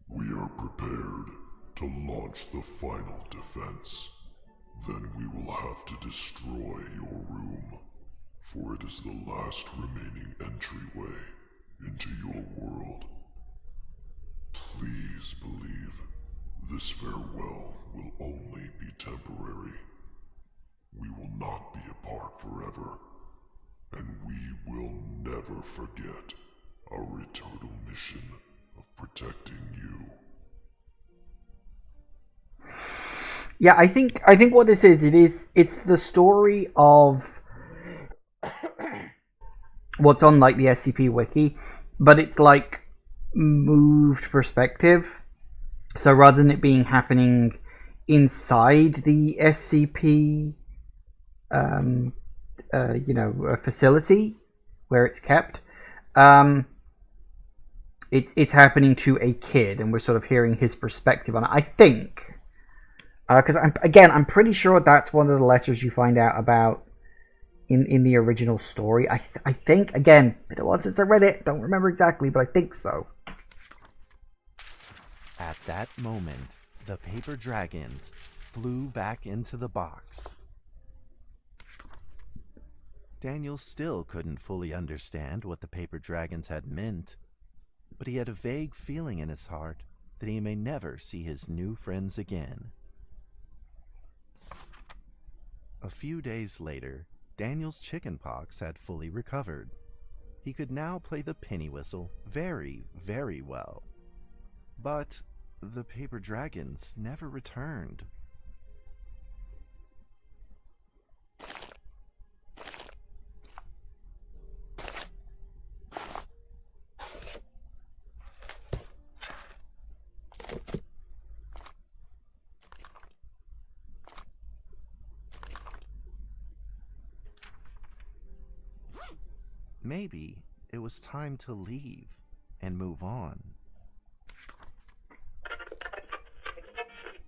We are prepared to launch the final defense. Then we will have to destroy your room, for it is the last remaining entryway into your world. Please Please believe this farewell will only be temporary. We will not be apart forever, and we will never forget our eternal mission of protecting you. Yeah, I think what this is, it's the story of what's on like the SCP wiki, but it's like moved perspective. So rather than it being happening inside the SCP, a facility where it's kept, it's happening to a kid, and we're sort of hearing his perspective on it. I think. Because I'm pretty sure that's one of the letters you find out about in the original story. I think, again, been a while since I read it, don't remember exactly, but I think so. At that moment, the paper dragons flew back into the box. Daniel still couldn't fully understand what the paper dragons had meant, but he had a vague feeling in his heart that he may never see his new friends again. A few days later, Daniel's chickenpox had fully recovered. He could now play the penny whistle very, very well. But the paper dragons never returned. Maybe it was time to leave and move on.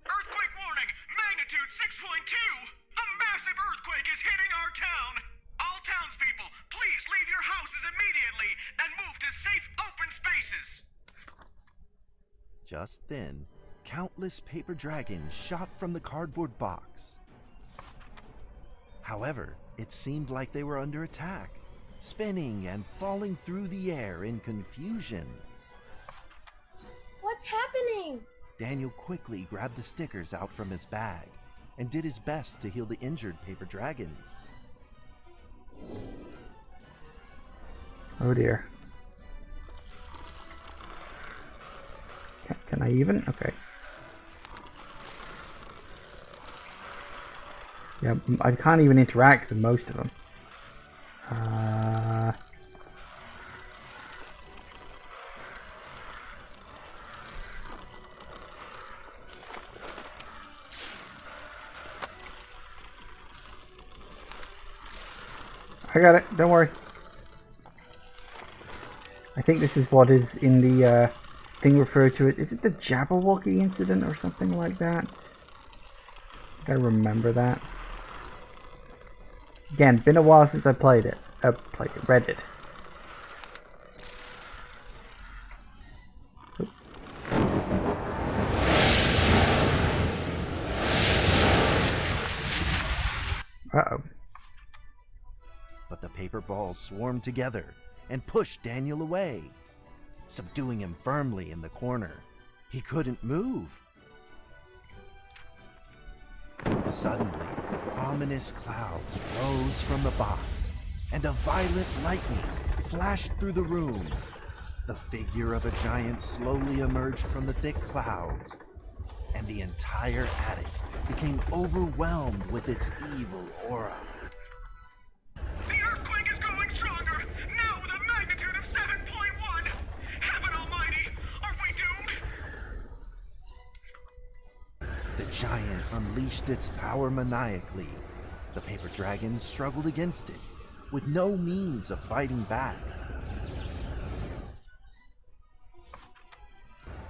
Earthquake warning! Magnitude 6.2! A massive earthquake is hitting our town! All townspeople, please leave your houses immediately and move to safe open spaces! Just then, countless paper dragons shot from the cardboard box. However, it seemed like they were under attack, spinning and falling through the air in confusion. What's happening? Daniel quickly grabbed the stickers out from his bag and did his best to heal the injured paper dragons. Oh dear. Can I even? Okay. Yeah, I can't even interact with most of them. I got it, don't worry. I think this is what is in the thing referred to as, is it the Jabberwocky incident or something like that? I gotta remember that. Again, been a while since I read it. Oop. Uh-oh. But the paper balls swarmed together and pushed Daniel away, subduing him firmly in the corner. He couldn't move. Suddenly, ominous clouds rose from the box, and a violent lightning flashed through the room. The figure of a giant slowly emerged from the thick clouds, and the entire attic became overwhelmed with its evil aura. The earthquake is growing stronger, now with a magnitude of 7.1! Heaven almighty, are we doomed? The giant unleashed its power maniacally. The paper dragons struggled against it, with no means of fighting back.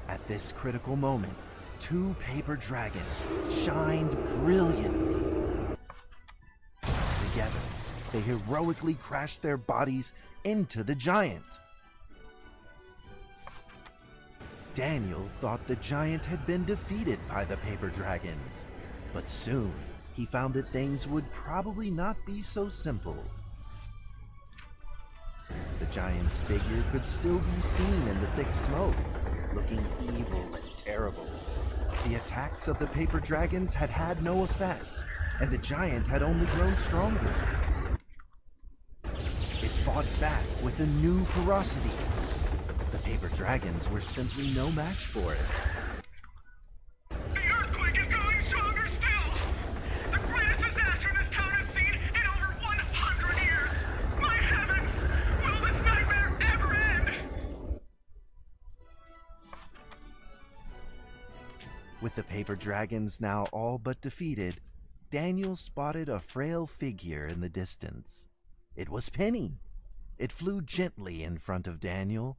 At this critical moment, two paper dragons shined brilliantly. Together, they heroically crashed their bodies into the giant. Daniel thought the giant had been defeated by the paper dragons, but soon he found that things would probably not be so simple. The giant's figure could still be seen in the thick smoke, looking evil and terrible. The attacks of the paper dragons had had no effect, and the giant had only grown stronger. It fought back with a new ferocity. The paper dragons were simply no match for it. The earthquake is growing stronger still! The greatest disaster this town has seen in over 100 years! My heavens! Will this nightmare ever end? With the paper dragons now all but defeated, Daniel spotted a frail figure in the distance. It was Penny. It flew gently in front of Daniel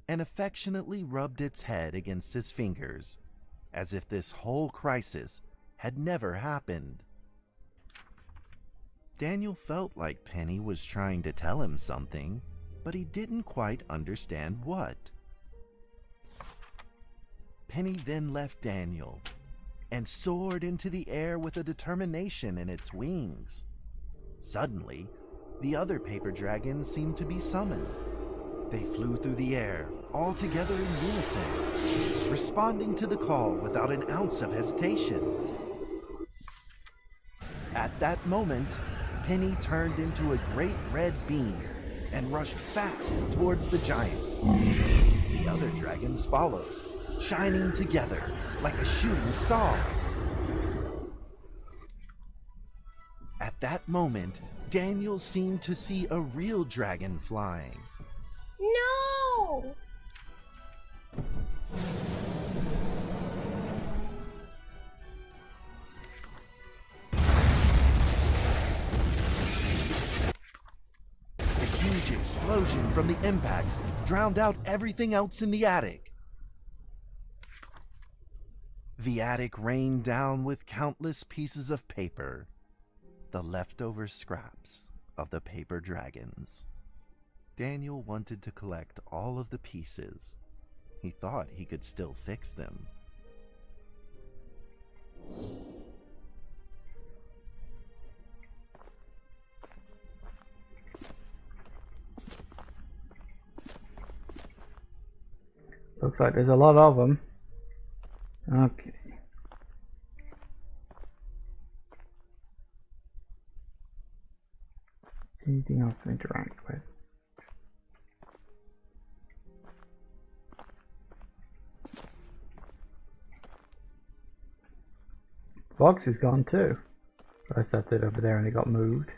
and affectionately rubbed its head against his fingers, as if this whole crisis had never happened. Daniel felt like Penny was trying to tell him something, but he didn't quite understand what. Penny then left Daniel and soared into the air with a determination in its wings. Suddenly, the other paper dragons seemed to be summoned. They flew through the air, all together in unison, responding to the call without an ounce of hesitation. At that moment, Penny turned into a great red beam and rushed fast towards the giant. The other dragons followed, shining together like a shooting star. At that moment, Daniel seemed to see a real dragon flying. No! A huge explosion from the impact drowned out everything else in the attic. The attic rained down with countless pieces of paper, the leftover scraps of the paper dragons. Daniel wanted to collect all of the pieces. He thought he could still fix them. Looks like there's a lot of them. Okay. Anything else to interact with? Box is gone too. Unless that's it over there and it got moved.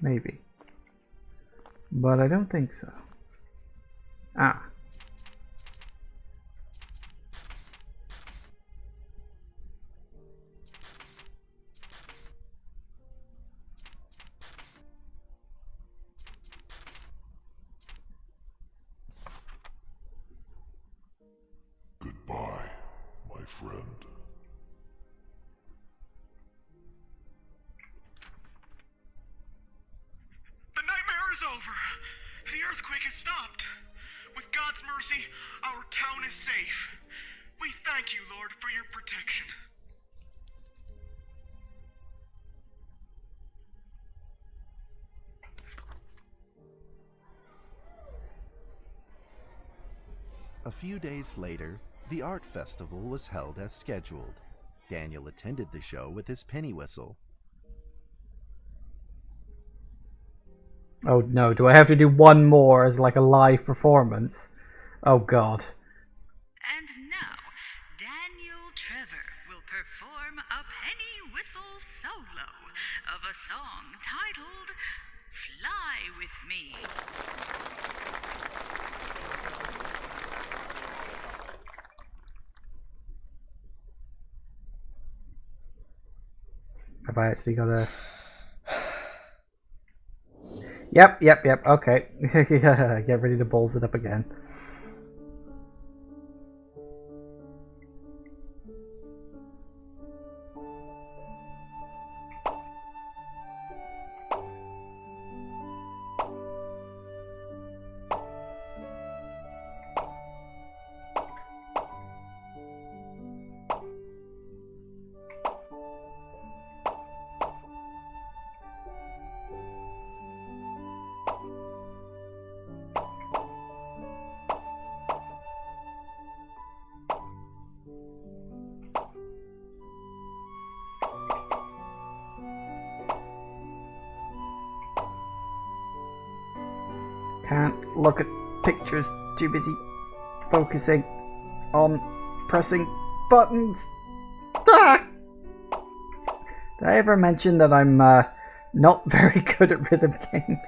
Maybe. But I don't think so. Ah. Goodbye, my friend. The nightmare is over. The earthquake has stopped. With God's mercy, our town is safe. We thank you, Lord, for your protection. A few days later, the art festival was held as scheduled. Daniel attended the show with his penny whistle. Oh no, do I have to do one more as like a live performance? Oh god. And now, Daniel Trevor will perform a penny whistle solo of a song titled Fly With Me. Have I actually got a... Yep, okay. Get ready to balls it up again. Can't look at pictures. Too busy focusing on pressing buttons. Ah! Did I ever mention that I'm not very good at rhythm games?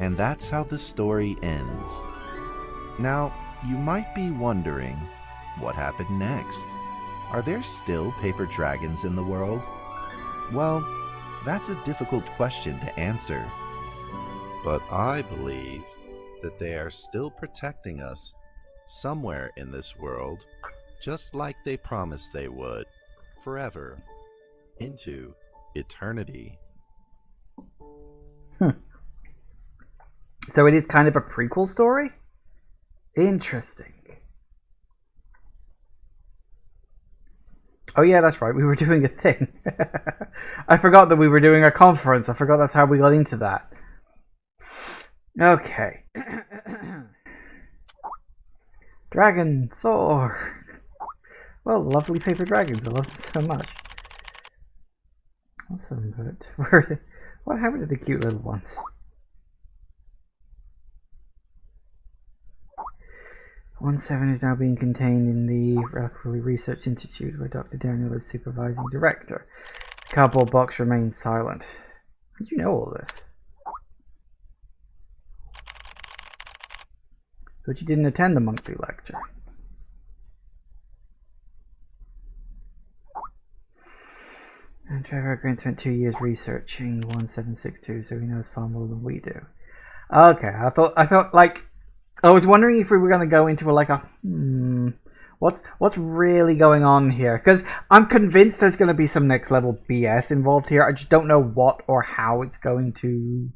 And that's how the story ends. Now, you might be wondering, what happened next? Are there still paper dragons in the world? Well, that's a difficult question to answer. But I believe that they are still protecting us somewhere in this world, just like they promised they would, forever, into eternity. So it is kind of a prequel story? Interesting. Oh yeah, that's right, we were doing a thing. I forgot that we were doing a conference. I forgot that's how we got into that. Okay. Dragon soar. Well, lovely paper dragons. I love them so much. Awesome, but what happened to the cute little ones? 1-7 is now being contained in the Reliquary Research Institute, where Dr. Daniel is supervising director. The cardboard box remains silent. How did you know all this? But you didn't attend the monthly lecture. And Trevor Grant spent 2 years researching 1762, so he knows far more than we do. Okay, I thought like, I was wondering if we were going to go into what's really going on here, because I'm convinced there's going to be some next level BS involved here. I just don't know what or how it's going to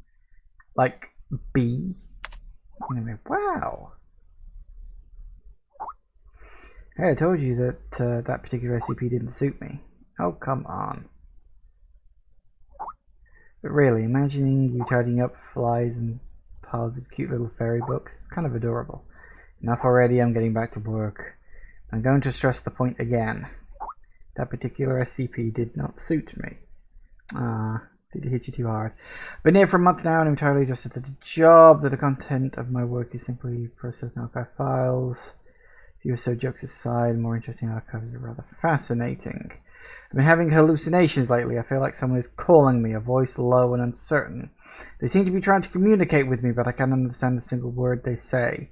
like be. Anyway, wow. Hey, I told you that that particular SCP didn't suit me. Oh, come on. But really, imagining you tidying up flies and piles of cute little fairy books, it's kind of adorable. Enough already, I'm getting back to work. I'm going to stress the point again. That particular SCP did not suit me. Did it hit you too hard? Been here for a month now and I'm entirely adjusted to the job. That the content of my work is simply processed and archive files. Few or so jokes aside, more interesting archives are rather fascinating. I've been having hallucinations lately. I feel like someone is calling me, a voice low and uncertain. They seem to be trying to communicate with me, but I can't understand a single word they say.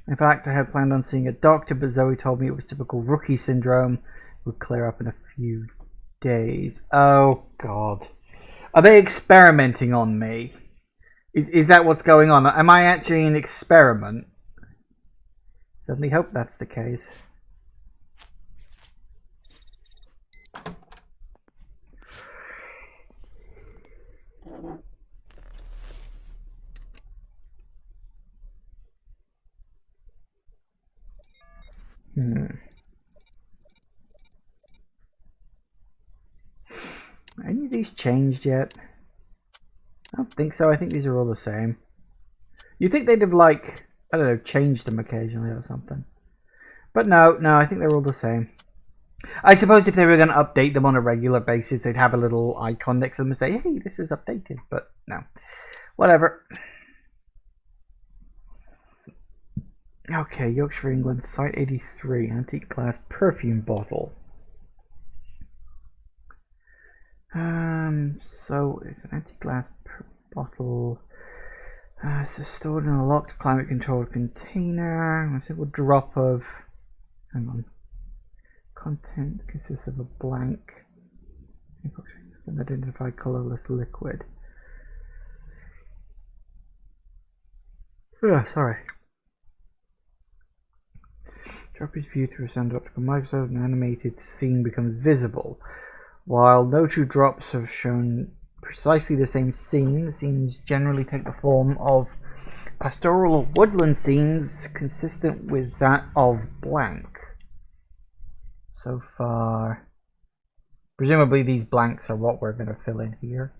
In fact, I had planned on seeing a doctor, but Zoe told me it was typical rookie syndrome. It would clear up in a few days. Oh, God. Are they experimenting on me? Is that what's going on? Am I actually an experiment? Certainly hope that's the case. Any of these changed yet? I don't think so. I think these are all the same. You'd think they'd have, like, I don't know, changed them occasionally or something. But no, I think they're all the same. I suppose if they were going to update them on a regular basis, they'd have a little icon next to them and say, hey, this is updated. But no. Whatever. Okay, Yorkshire, England, Site 83, antique glass perfume bottle. So it's an antique glass bottle. So stored in a locked, climate-controlled container. A simple drop of, hang on, content consists of a blank, unidentified colorless liquid. Sorry. Drop his view through a standard optical microscope, an animated scene becomes visible. While no two drops have shown precisely the same scene, the scenes generally take the form of pastoral woodland scenes consistent with that of blank. So far, presumably these blanks are what we're going to fill in here.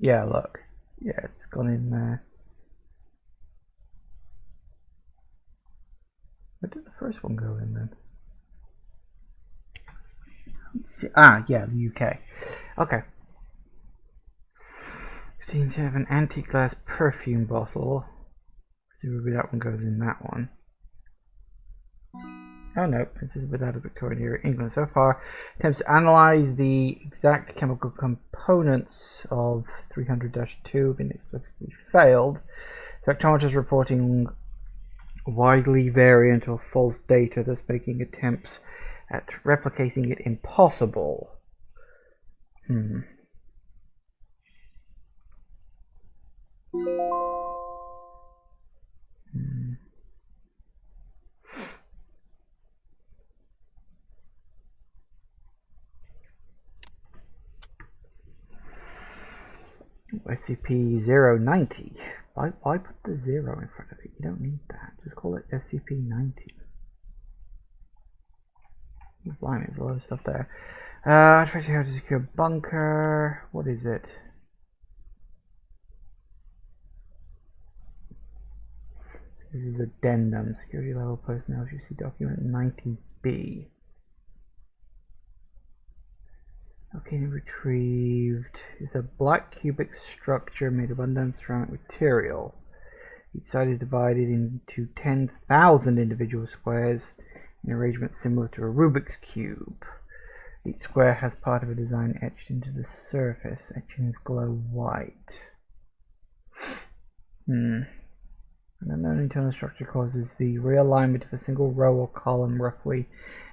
Yeah, look. Yeah, it's gone in there. Where did the first one go in then? Ah, yeah, the UK. Okay. Seems to have an antique glass perfume bottle. Presumably that one goes in that one. Oh no, this is without a Victorian era England. So far, attempts to analyze the exact chemical components of 300-2 have been explicitly failed. Spectrometers reporting widely variant or false data, thus making attempts at replicating it impossible. SCP-090. Why put the 0 in front of it? You don't need that. Just call it SCP-90. Blimey, there's a lot of stuff there. Try to how to secure bunker. What is it? This is addendum. Security level personnel should see document 90B. Okay, retrieved. It's a black cubic structure made of unknown ceramic material. Each side is divided into 10,000 individual squares in arrangement similar to a Rubik's Cube. Each square has part of a design etched into the surface. Etchings glow white. An unknown internal structure causes the realignment of a single row or column roughly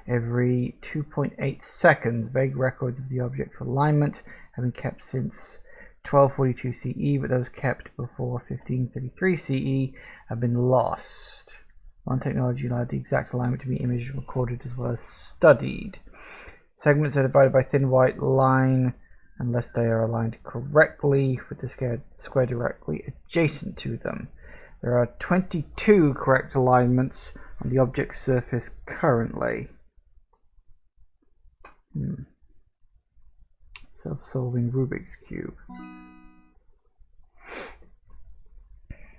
every 2.8 seconds. Vague records of the object's alignment have been kept since 1242 CE, but those kept before 1533 CE have been lost. Modern technology allowed the exact alignment to be imaged and recorded as well as studied. Segments are divided by thin white line unless they are aligned correctly with the square directly adjacent to them. There are 22 correct alignments on the object's surface currently. Self-solving Rubik's Cube.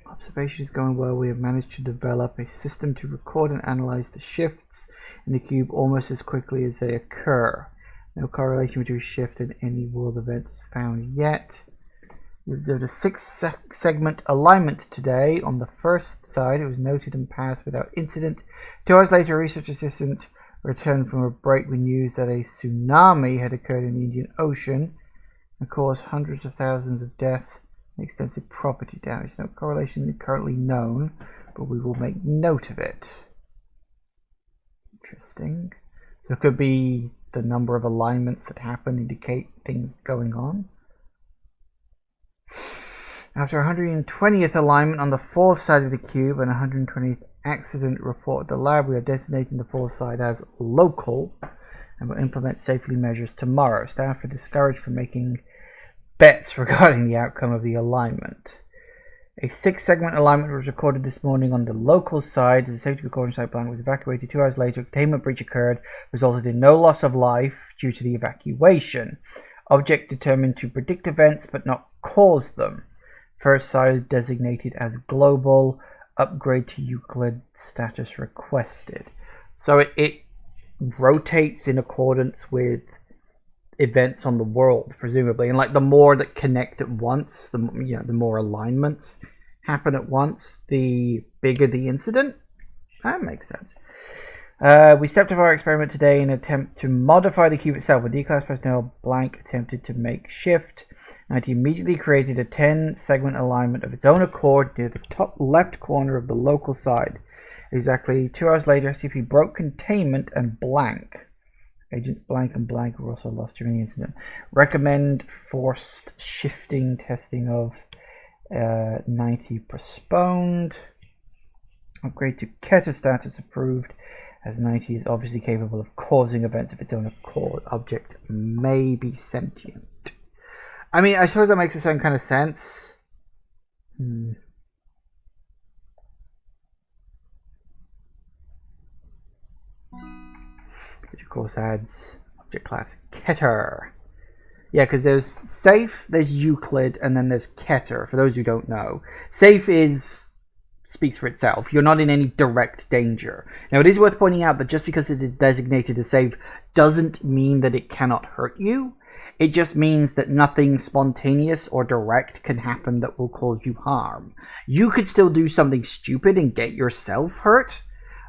Observation is going well. We have managed to develop a system to record and analyze the shifts in the cube almost as quickly as they occur. No correlation between shift and any world events found yet. We observed a 6-segment alignment today. On the first side, it was noted and passed without incident. 2 hours later, a research assistant returned from a break with news that a tsunami had occurred in the Indian Ocean and caused hundreds of thousands of deaths and extensive property damage. No correlation is currently known, but we will make note of it. Interesting. So it could be the number of alignments that happen indicate things going on. After 120th alignment on the 4th side of the cube and 120th accident report at the lab, we are designating the 4th side as local and will implement safety measures tomorrow. Staff are discouraged from making bets regarding the outcome of the alignment. A 6-segment alignment was recorded this morning on the local side. The safety recording site blank was evacuated 2 hours later. Containment breach occurred, resulted in no loss of life due to the evacuation. Object determined to predict events but not cause them. First side designated as global. Upgrade to Euclid status requested. So it rotates in accordance with events on the world, presumably, and like the more that connect at once, the more alignments happen at once, the bigger the incident. That makes sense. We stepped up our experiment today in an attempt to modify the cube itself. When D-class personnel blank attempted to make shift, 90 immediately created a 10-segment alignment of its own accord near the top left corner of the local side. Exactly 2 hours later, SCP broke containment and blank. Agents blank and blank were also lost during the incident. Recommend forced shifting testing of 90 postponed. Upgrade to Keter status approved, as 90 is obviously capable of causing events of its own accord. Object may be sentient. I mean, I suppose that makes a certain kind of sense. Which of course adds object class Keter. Yeah, because there's safe, there's Euclid, and then there's Keter, for those who don't know. Safe speaks for itself. You're not in any direct danger. Now, it is worth pointing out that just because it is designated as safe doesn't mean that it cannot hurt you. It just means that nothing spontaneous or direct can happen that will cause you harm. You could still do something stupid and get yourself hurt,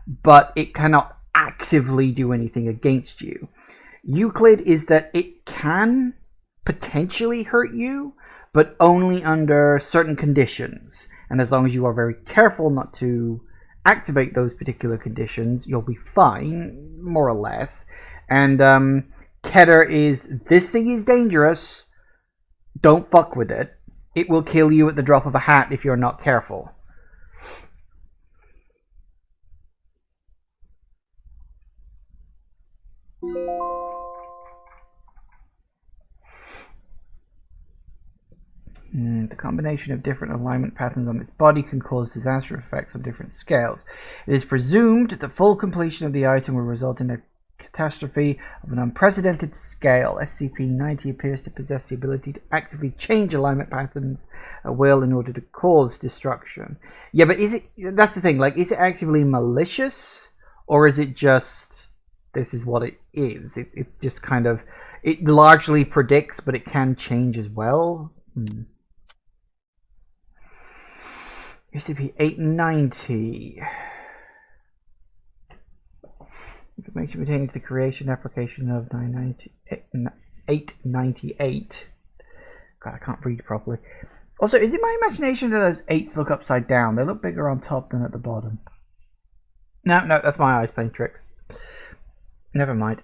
but it cannot actively do anything against you. Euclid is that it can potentially hurt you, but only under certain conditions. And as long as you are very careful not to activate those particular conditions, you'll be fine, more or less. And Keter is, this thing is dangerous, don't fuck with it. It will kill you at the drop of a hat if you're not careful. The combination of different alignment patterns on its body can cause disaster effects on different scales. It is presumed that full completion of the item will result in a catastrophe of an unprecedented scale. SCP-90 appears to possess the ability to actively change alignment patterns at will in order to cause destruction. Yeah, but is it, that's the thing, like, is it actively malicious? Or is it just, this is what it is? It's just kind of, it largely predicts, but it can change as well. SCP-890. Information pertaining to the creation application of 898. God, I can't read properly. Also, is it my imagination that those 8s look upside down? They look bigger on top than at the bottom. No, that's my eyes playing tricks. Never mind.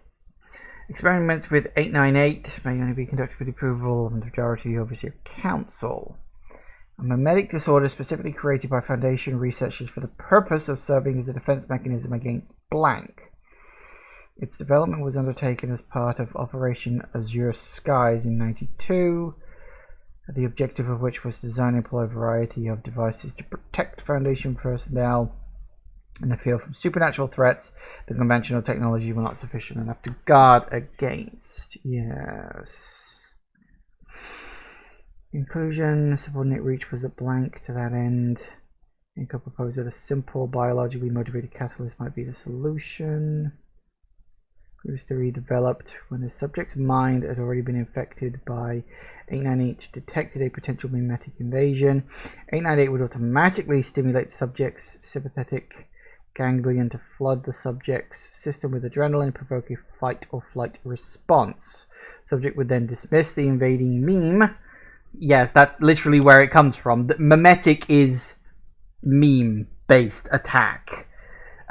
Experiments with 898 may only be conducted with the approval of the Majority Overseer Council. A mimetic disorder specifically created by Foundation researchers for the purpose of serving as a defense mechanism against blank. Its development was undertaken as part of Operation Azure Skies in '92, the objective of which was to design and employ a variety of devices to protect Foundation personnel in the field from supernatural threats. The conventional technology was not sufficient enough to guard against. Yes. Conclusion, subordinate reach was a blank to that end. Inco proposed that a simple biologically motivated catalyst might be the solution. Clues theory developed when the subject's mind had already been infected by 898, detected a potential mimetic invasion. 898 would automatically stimulate the subject's sympathetic ganglion to flood the subject's system with adrenaline, provoke a fight or flight response. Subject would then dismiss the invading meme. Yes, that's literally where it comes from. The mimetic is meme-based attack.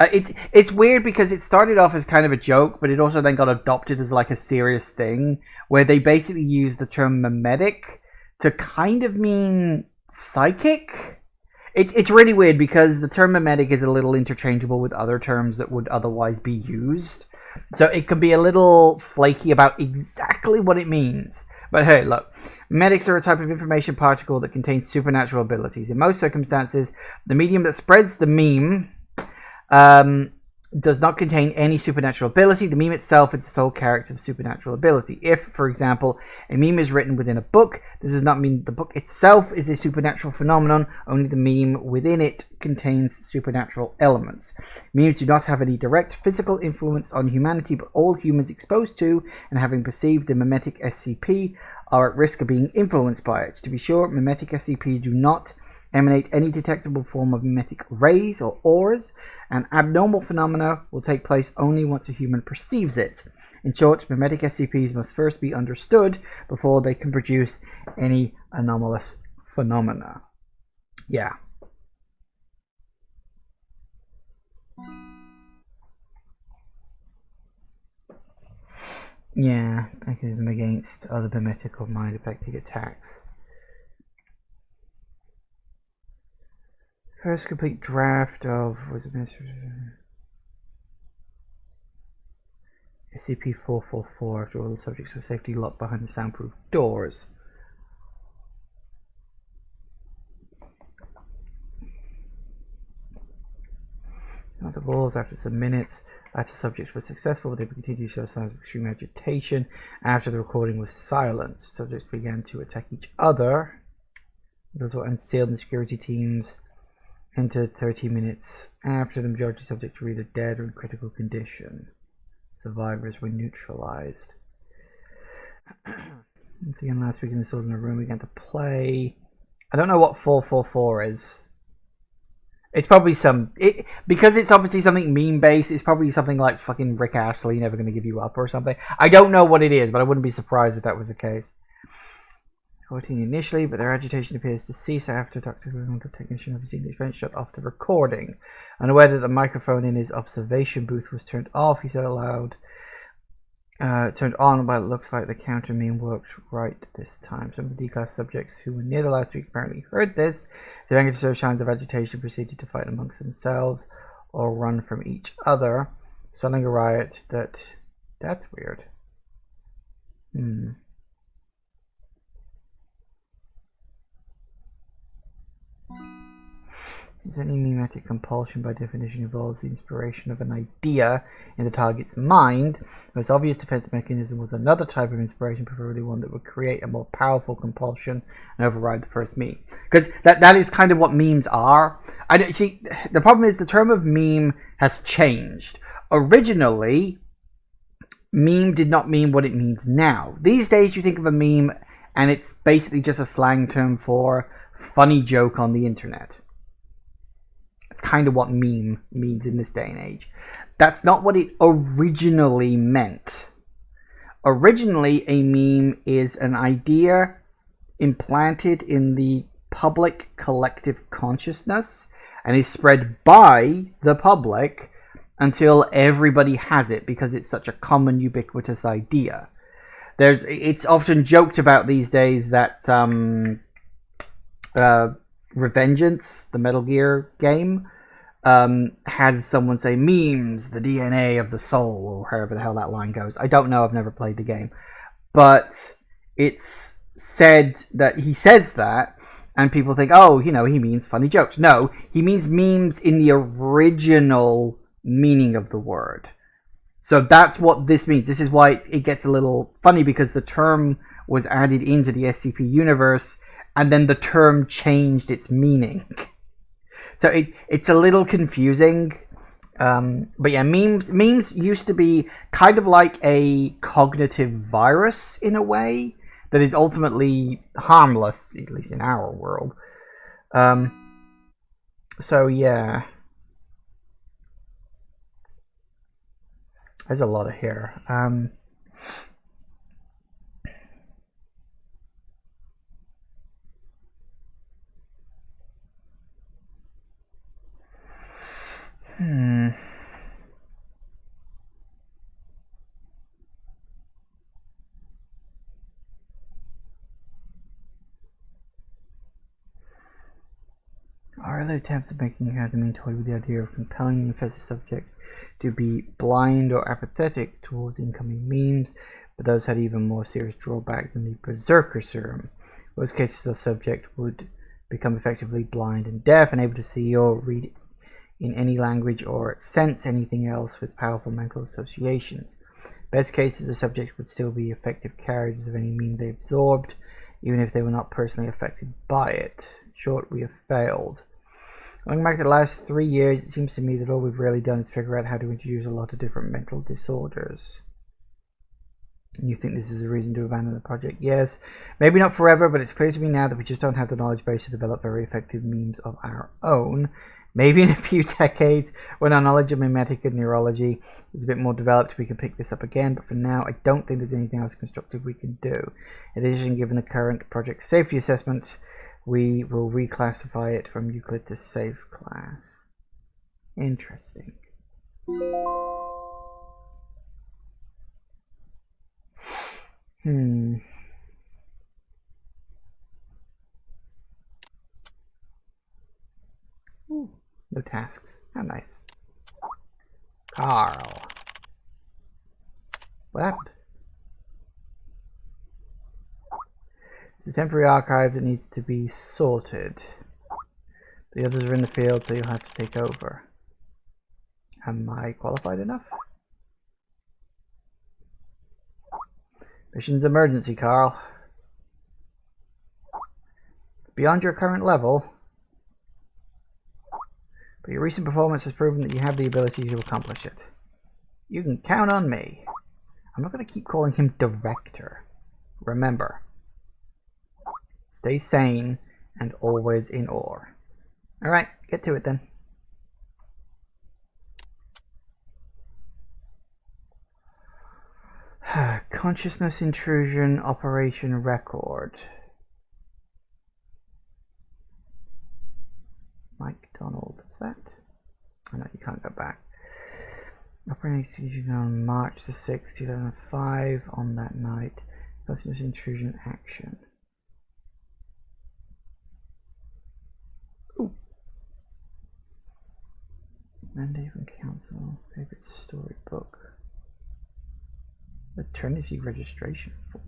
It's weird because it started off as kind of a joke, but it also then got adopted as like a serious thing, where they basically use the term mimetic to kind of mean psychic. It's really weird because the term mimetic is a little interchangeable with other terms that would otherwise be used. So it can be a little flaky about exactly what it means. But hey, look, mimetics are a type of information particle that contains supernatural abilities. In most circumstances, the medium that spreads the meme does not contain any supernatural ability. The meme itself is the sole character of supernatural ability. If, for example, a meme is written within a book, this does not mean the book itself is a supernatural phenomenon. Only the meme within it contains supernatural elements. Memes do not have any direct physical influence on humanity, but all humans exposed to and having perceived the mimetic SCP are at risk of being influenced by it. To be sure, mimetic SCPs do not emanate any detectable form of mimetic rays or auras, and abnormal phenomena will take place only once a human perceives it. In short, mimetic SCPs must first be understood before they can produce any anomalous phenomena. Yeah. Yeah, mechanism against other mimetic or mind-affecting attacks. First complete draft of SCP-444 after all the subjects were safely locked behind the soundproof doors. The walls after some minutes. After subjects were successful, they continued to show signs of extreme agitation. After the recording was silenced, subjects began to attack each other. Those were unsealed, and security teams entered 30 minutes after. The majority of subjects were either dead or in critical condition. Survivors were neutralized. Once again, last week in the Sword in the Room, we began to play. I don't know what 444 is. It's probably because it's obviously something meme-based, it's probably something like fucking Rick Astley, Never Gonna Give You Up or something. I don't know what it is, but I wouldn't be surprised if that was the case. 14 initially, but their agitation appears to cease after Dr. Google, the technician of the scene event, shut off the recording. Unaware that the microphone in his observation booth was turned off, he said aloud, turned on, but it looks like the counter meme worked right this time. Some of the D-class subjects who were near the last week apparently heard this. Their anger to show signs of agitation proceeded to fight amongst themselves or run from each other, starting a riot that's weird. Since any mimetic compulsion by definition involves the inspiration of an idea in the target's mind, the most obvious defense mechanism was another type of inspiration, preferably one that would create a more powerful compulsion and override the first meme. Because that is kind of what memes are. The problem is the term of meme has changed. Originally, meme did not mean what it means now. These days you think of a meme and it's basically just a slang term for funny joke on the internet. It's kind of what meme means in this day and age. That's not what it originally meant. Originally, a meme is an idea implanted in the public collective consciousness and is spread by the public until everybody has it because it's such a common, ubiquitous idea. It's often joked about these days that Revengeance, the Metal Gear game, has someone say memes, the DNA of the soul, or however the hell that line goes. I don't know, I've never played the game. But it's said that he says that, and people think, oh, he means funny jokes. No, he means memes in the original meaning of the word. So that's what this means. This is why it gets a little funny, because the term was added into the SCP universe, and then the term changed its meaning. So it's a little confusing. But yeah, memes used to be kind of like a cognitive virus in a way that is ultimately harmless, at least in our world. So yeah. There's a lot of here. Our early attempts at making Academy toyed with the idea of compelling the infested subject to be blind or apathetic towards incoming memes, but those had even more serious drawback than the Berserker serum. In most cases, the subject would become effectively blind and deaf, unable to see or read in any language or sense anything else with powerful mental associations. Best cases, the subject would still be effective carriers of any meme they absorbed, even if they were not personally affected by it. In short, we have failed. Going back to the last 3 years, it seems to me that all we've really done is figure out how to introduce a lot of different mental disorders. You think this is a reason to abandon the project? Yes. Maybe not forever, but it's clear to me now that we just don't have the knowledge base to develop very effective memes of our own. Maybe in a few decades, when our knowledge of mimetic and neurology is a bit more developed, we can pick this up again. But for now, I don't think there's anything else constructive we can do. In addition, given the current project safety assessment, we will reclassify it from Euclid to safe class. Interesting. Ooh, no tasks. How nice. Carl. What happened? It's a temporary archive that needs to be sorted. The others are in the field, so you'll have to take over. Am I qualified enough? Mission's emergency, Carl. It's beyond your current level, but your recent performance has proven that you have the ability to accomplish it. You can count on me. I'm not going to keep calling him Director. Remember, stay sane and always in awe. Alright, get to it then. Consciousness intrusion operation record. Mike Donald, is that? Oh no, you can't go back. Operating execution on March the 6th, 2005, on that night. Consciousness intrusion action. Ooh. Mandate from Council, favorite storybook. Maternity registration form.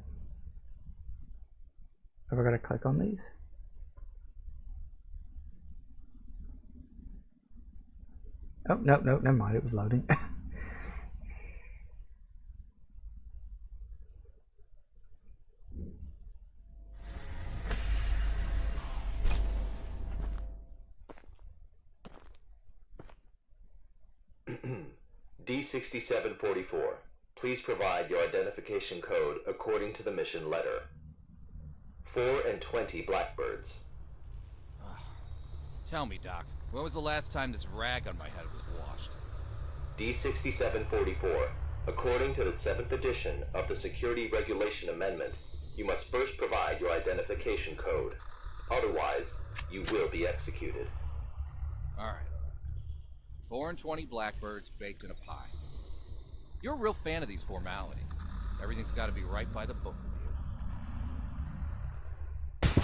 Have I got to click on these? Oh, no, never mind, it was loading. D6744. Please provide your identification code according to the mission letter. 4 and 20 blackbirds. Tell me, Doc, when was the last time this rag on my head was washed? D6744. According to the 7th edition of the Security Regulation Amendment, you must first provide your identification code. Otherwise, you will be executed. Alright. 4 and 20 blackbirds baked in a pie. You're a real fan of these formalities. Everything's got to be right by the book with you.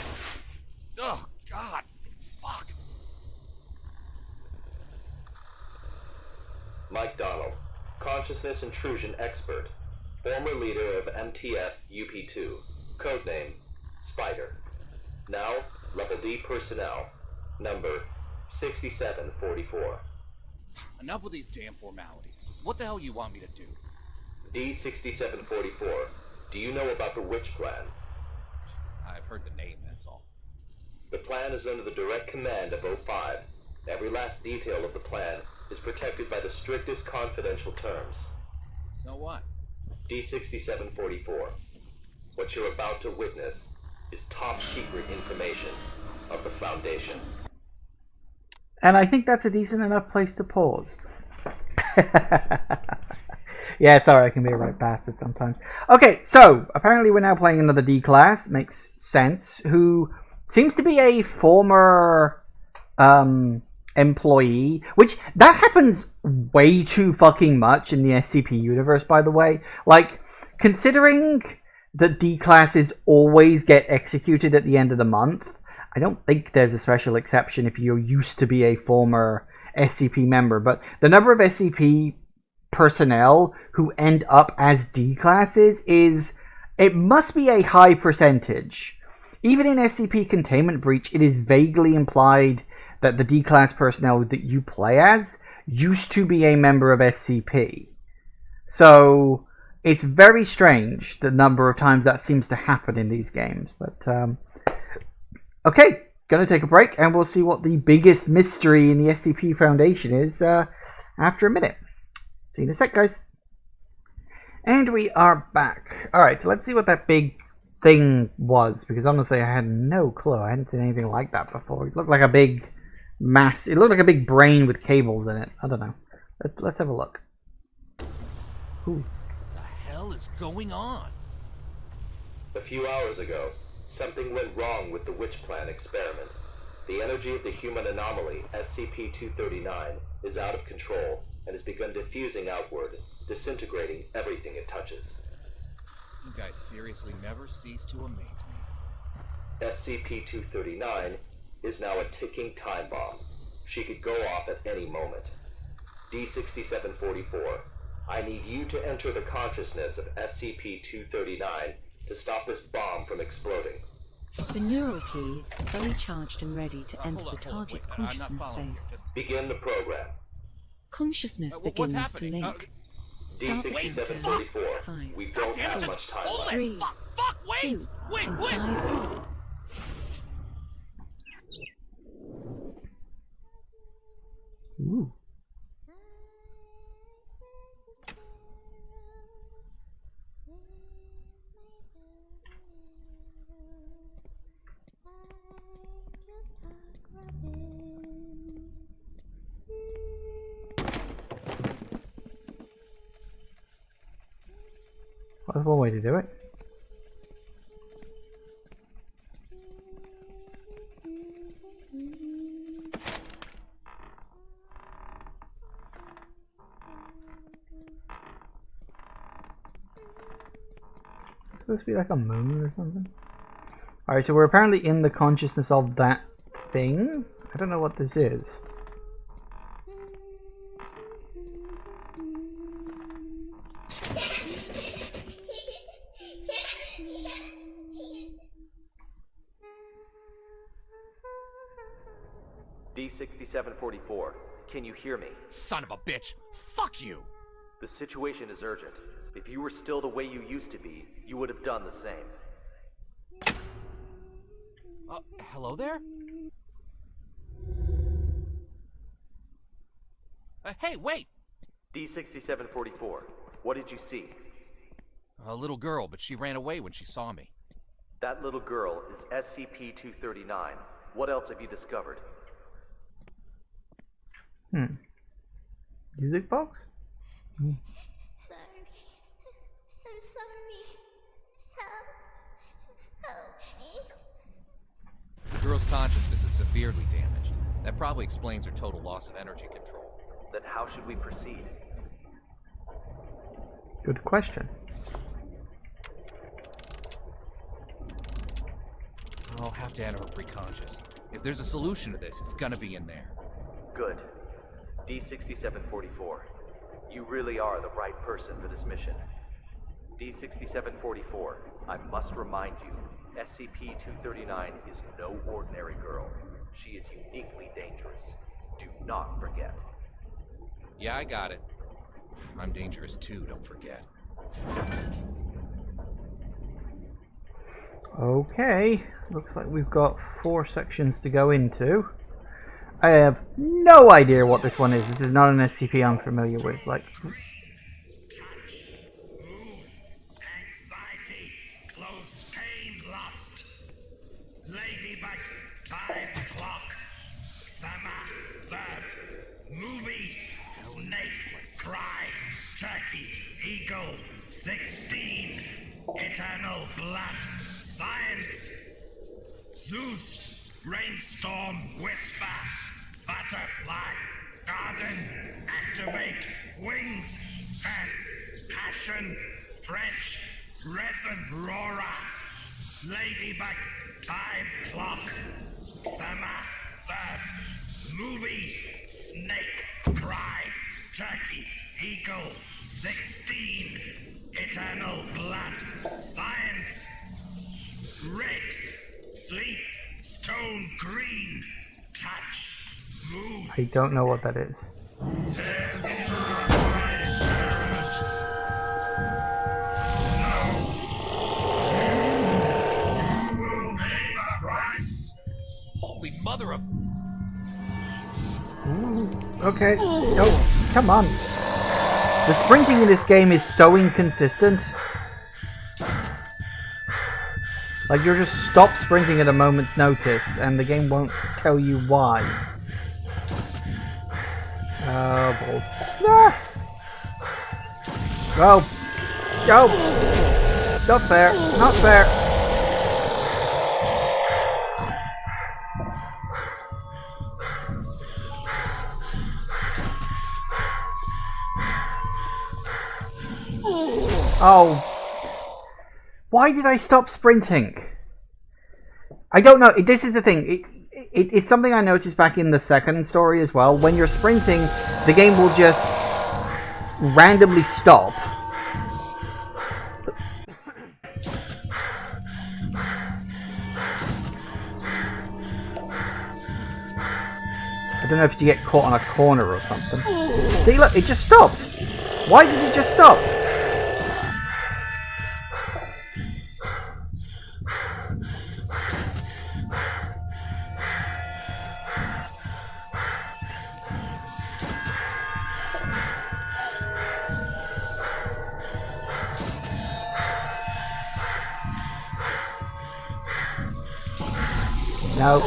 Oh, God. Fuck. Mike Donald, consciousness intrusion expert, former leader of MTF UP2, codename Spider. Now, level D personnel, number 6744. Enough with these damn formalities. Just what the hell you want me to do? D6744, do you know about the Witch Plan? I've heard the name, that's all. The plan is under the direct command of O5. Every last detail of the plan is protected by the strictest confidential terms. So what? D6744, what you're about to witness is top secret information of the Foundation. And I think that's a decent enough place to pause. Yeah, sorry, I can be a right bastard sometimes. Okay, so apparently we're now playing another D class. Makes sense. Who seems to be a former employee, which that happens way too fucking much in the SCP universe, by the way. Like, considering that D classes always get executed at the end of the month, I don't think there's a special exception if you used to be a former SCP member, but the number of SCP personnel who end up as D classes it must be a high percentage. Even in SCP Containment Breach, it is vaguely implied that the D class personnel that you play as used to be a member of SCP. So it's very strange the number of times that seems to happen in these games, but okay, gonna take a break and we'll see what the biggest mystery in the SCP Foundation is after a minute. See you in a sec, guys. And we are back. Alright, so let's see what that big thing was, because honestly I had no clue. I hadn't seen anything like that before. It looked like a big mass. It looked like a big brain with cables in it. I don't know. Let's have a look. Ooh. What the hell is going on? A few hours ago, something went wrong with the Witch Plan experiment. The energy of the human anomaly, SCP-239, is out of control and has begun diffusing outward, disintegrating everything it touches. You guys seriously never cease to amaze me. SCP-239 is now a ticking time bomb. She could go off at any moment. D-6744, I need you to enter the consciousness of SCP-239 to stop this bomb from exploding. The neural key is fully charged and ready to enter the target consciousness space. Begin the program. Consciousness begins to link. D-6744, we don't have much time left. 3, 2, and size. Ooh. That's one way to do it. It's supposed to be like a moon or something. Alright, so we're apparently in the consciousness of that thing. I don't know what this is. D-6744, can you hear me? Son of a bitch! Fuck you! The situation is urgent. If you were still the way you used to be, you would have done the same. Hello there? Hey, wait! D-6744, what did you see? A little girl, but she ran away when she saw me. That little girl is SCP-239. What else have you discovered? Music box? Sorry. I'm sorry. Help me. The girl's consciousness is severely damaged. That probably explains her total loss of energy control. Then how should we proceed? Good question. I'll have to enter her preconscious. If there's a solution to this, it's gonna be in there. Good. D-6744, you really are the right person for this mission. D-6744, I must remind you, SCP-239 is no ordinary girl. She is uniquely dangerous. Do not forget. Yeah, I got it. I'm dangerous too, don't forget. Okay, looks like we've got 4 sections to go into. I have no idea what this one is. This is not an SCP I'm familiar with. Like, Anxiety, close pain, lust. Ladybug, time clock. Summer, bird, movie, snake, cry, turkey, eagle, 16. Eternal blood, science. Zeus, rainstorm, whisper. Butterfly, garden, activate, wings, fan, passion, French, resin, roarer, ladybug, time clock, summer, bird, movie, snake, cry, turkey, eagle, 16, eternal blood, science, red, sleep, stone green, touch. I don't know what that is. Holy mother of... Ooh, okay. Oh, come on. The sprinting in this game is so inconsistent. Like, you'll just stop sprinting at a moment's notice, and the game won't tell you why. Oh, balls. Ah! Go! Go! Not fair! Not fair! Oh. Why did I stop sprinting? I don't know. This is the thing. It's something I noticed back in the second story as well. When you're sprinting, the game will just randomly stop. I don't know if you get caught on a corner or something. See, look, it just stopped. Why did it just stop? No.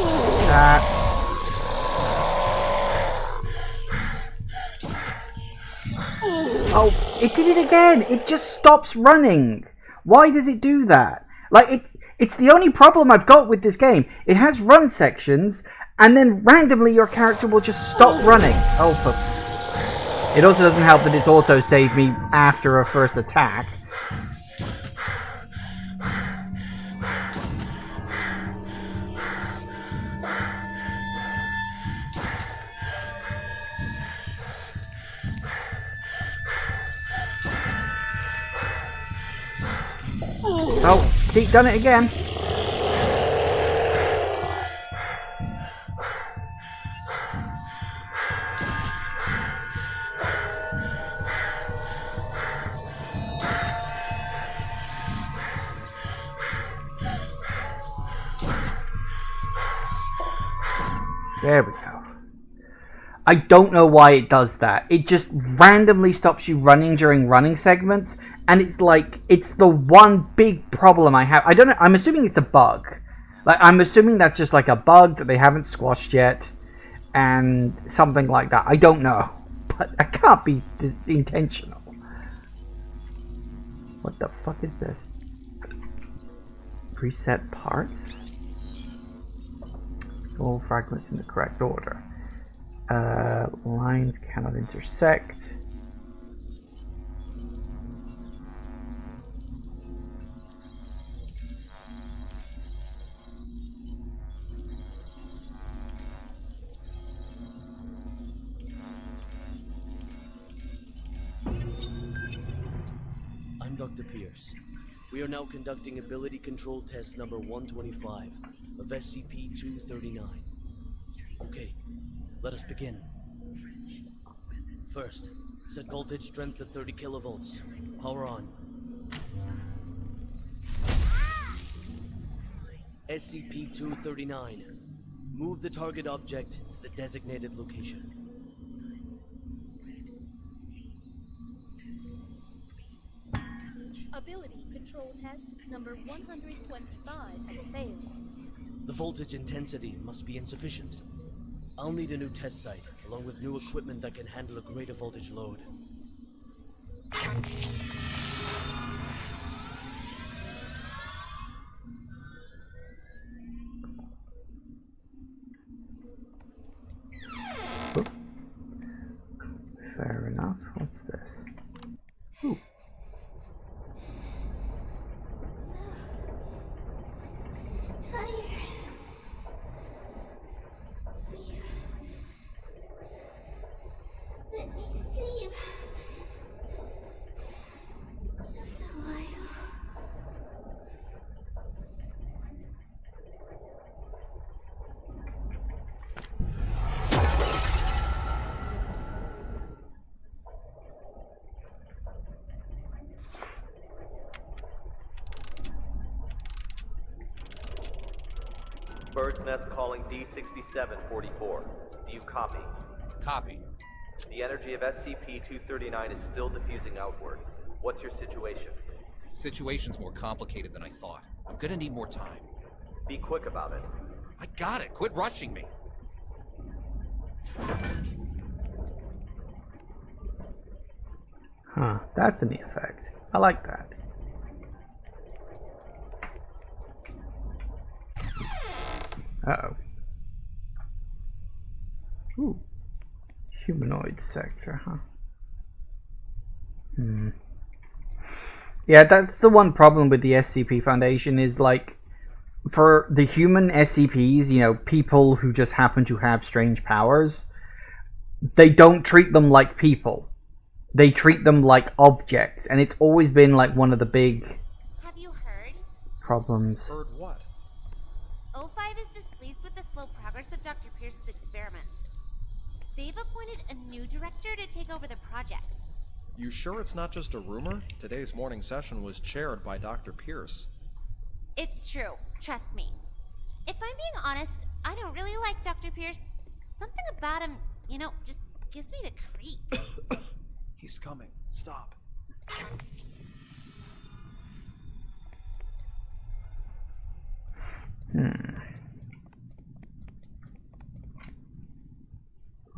Oh, it did it again! It just stops running! Why does it do that? Like, it's the only problem I've got with this game. It has run sections, and then randomly your character will just stop running. Oh, it also doesn't help that it's auto-saved me after a first attack. Oh, see, done it again. There we go. I don't know why it does that. It just randomly stops you running during running segments, and it's like, it's the one big problem I have. I don't know, I'm assuming it's a bug. Like, I'm assuming that's just like a bug that they haven't squashed yet, and something like that. I don't know. But it can't be intentional. What the fuck is this? Preset parts? All fragments in the correct order. Lines cannot intersect. I'm Dr. Pierce. We are now conducting ability control test number 125 of SCP-239. Okay, let us begin. First, set voltage strength to 30 kilovolts. Power on. SCP-239. Move the target object to the designated location. Ability control test number 125 has failed. The voltage intensity must be insufficient. I'll need a new test site, along with new equipment that can handle a greater voltage load. Fair enough. What's this? Ooh. Tired. Sleep. Let me sleep. Just a while. Bird's Nest calling D6744. Do you copy? Copy. The energy of SCP-239 is still diffusing outward. What's your situation? Situation's more complicated than I thought. I'm gonna need more time. Be quick about it. I got it. Quit rushing me. Huh, that's a neat effect. I like that. Uh-oh. Ooh. Humanoid sector, huh? Yeah, that's the one problem with the SCP Foundation is, like, for the human SCPs, you know, people who just happen to have strange powers, they don't treat them like people. They treat them like objects, and it's always been, like, one of the big Have you heard? problems. Heard what? O5 is displeased with the slow progress of Dr. Pierce's experiments. They've appointed a new director to take over the project. You sure it's not just a rumor? Today's morning session was chaired by Dr. Pierce. It's true, trust me. If I'm being honest, I don't really like Dr. Pierce. Something about him, you know, just gives me the creeps. He's coming. Stop.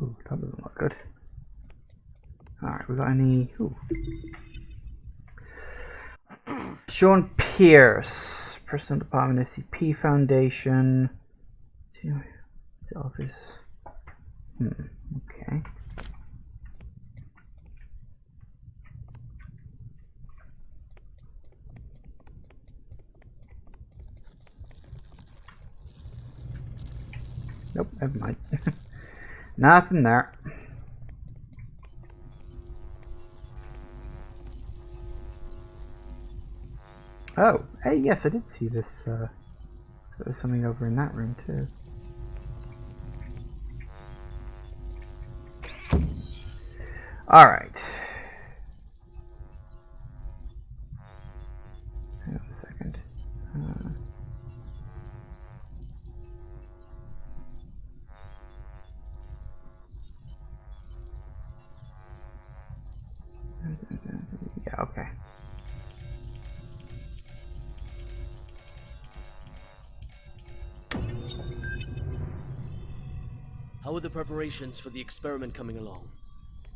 Ooh, that doesn't look good. Alright, we got any... Ooh. Sean Pierce, Personal Department, SCP Foundation. His office. Okay. Nope, never mind. Nothing there. Oh, hey, yes, I did see this. There's something over in that room, too. Alright. Hang on a second. Yeah, okay. How are the preparations for the experiment coming along?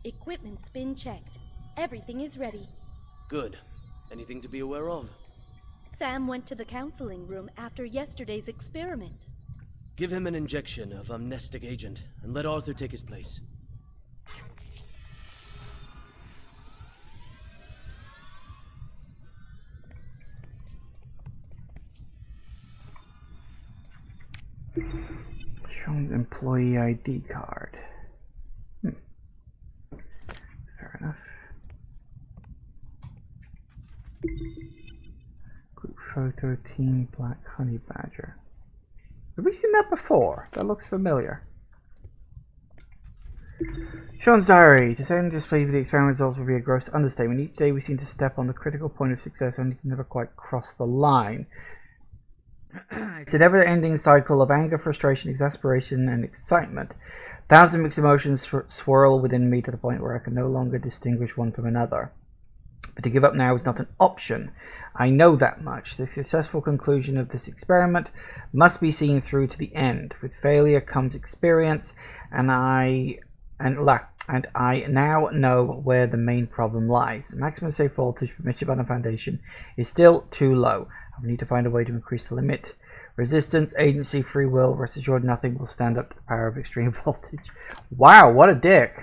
Equipment's been checked. Everything is ready. Good. Anything to be aware of? Sam went to the counseling room after yesterday's experiment. Give him an injection of amnestic agent, and let Arthur take his place. Sean's employee ID card. Fair enough. Group photo, Team Black Honey Badger. Have we seen that before? That looks familiar. Sean's diary. To say I'm displeased with the experiment results will be a gross understatement. Each day we seem to step on the critical point of success, only to never quite cross the line. It's a never-ending cycle of anger, frustration, exasperation, and excitement. Thousand mixed emotions swirl within me to the point where I can no longer distinguish one from another. But to give up now is not an option. I know that much. The successful conclusion of this experiment must be seen through to the end. With failure comes experience, and I now know where the main problem lies. The maximum safe voltage permitted by the Foundation is still too low. I need to find a way to increase the limit. Resistance, agency, free will, rest assured nothing will stand up to the power of extreme voltage. Wow, what a dick.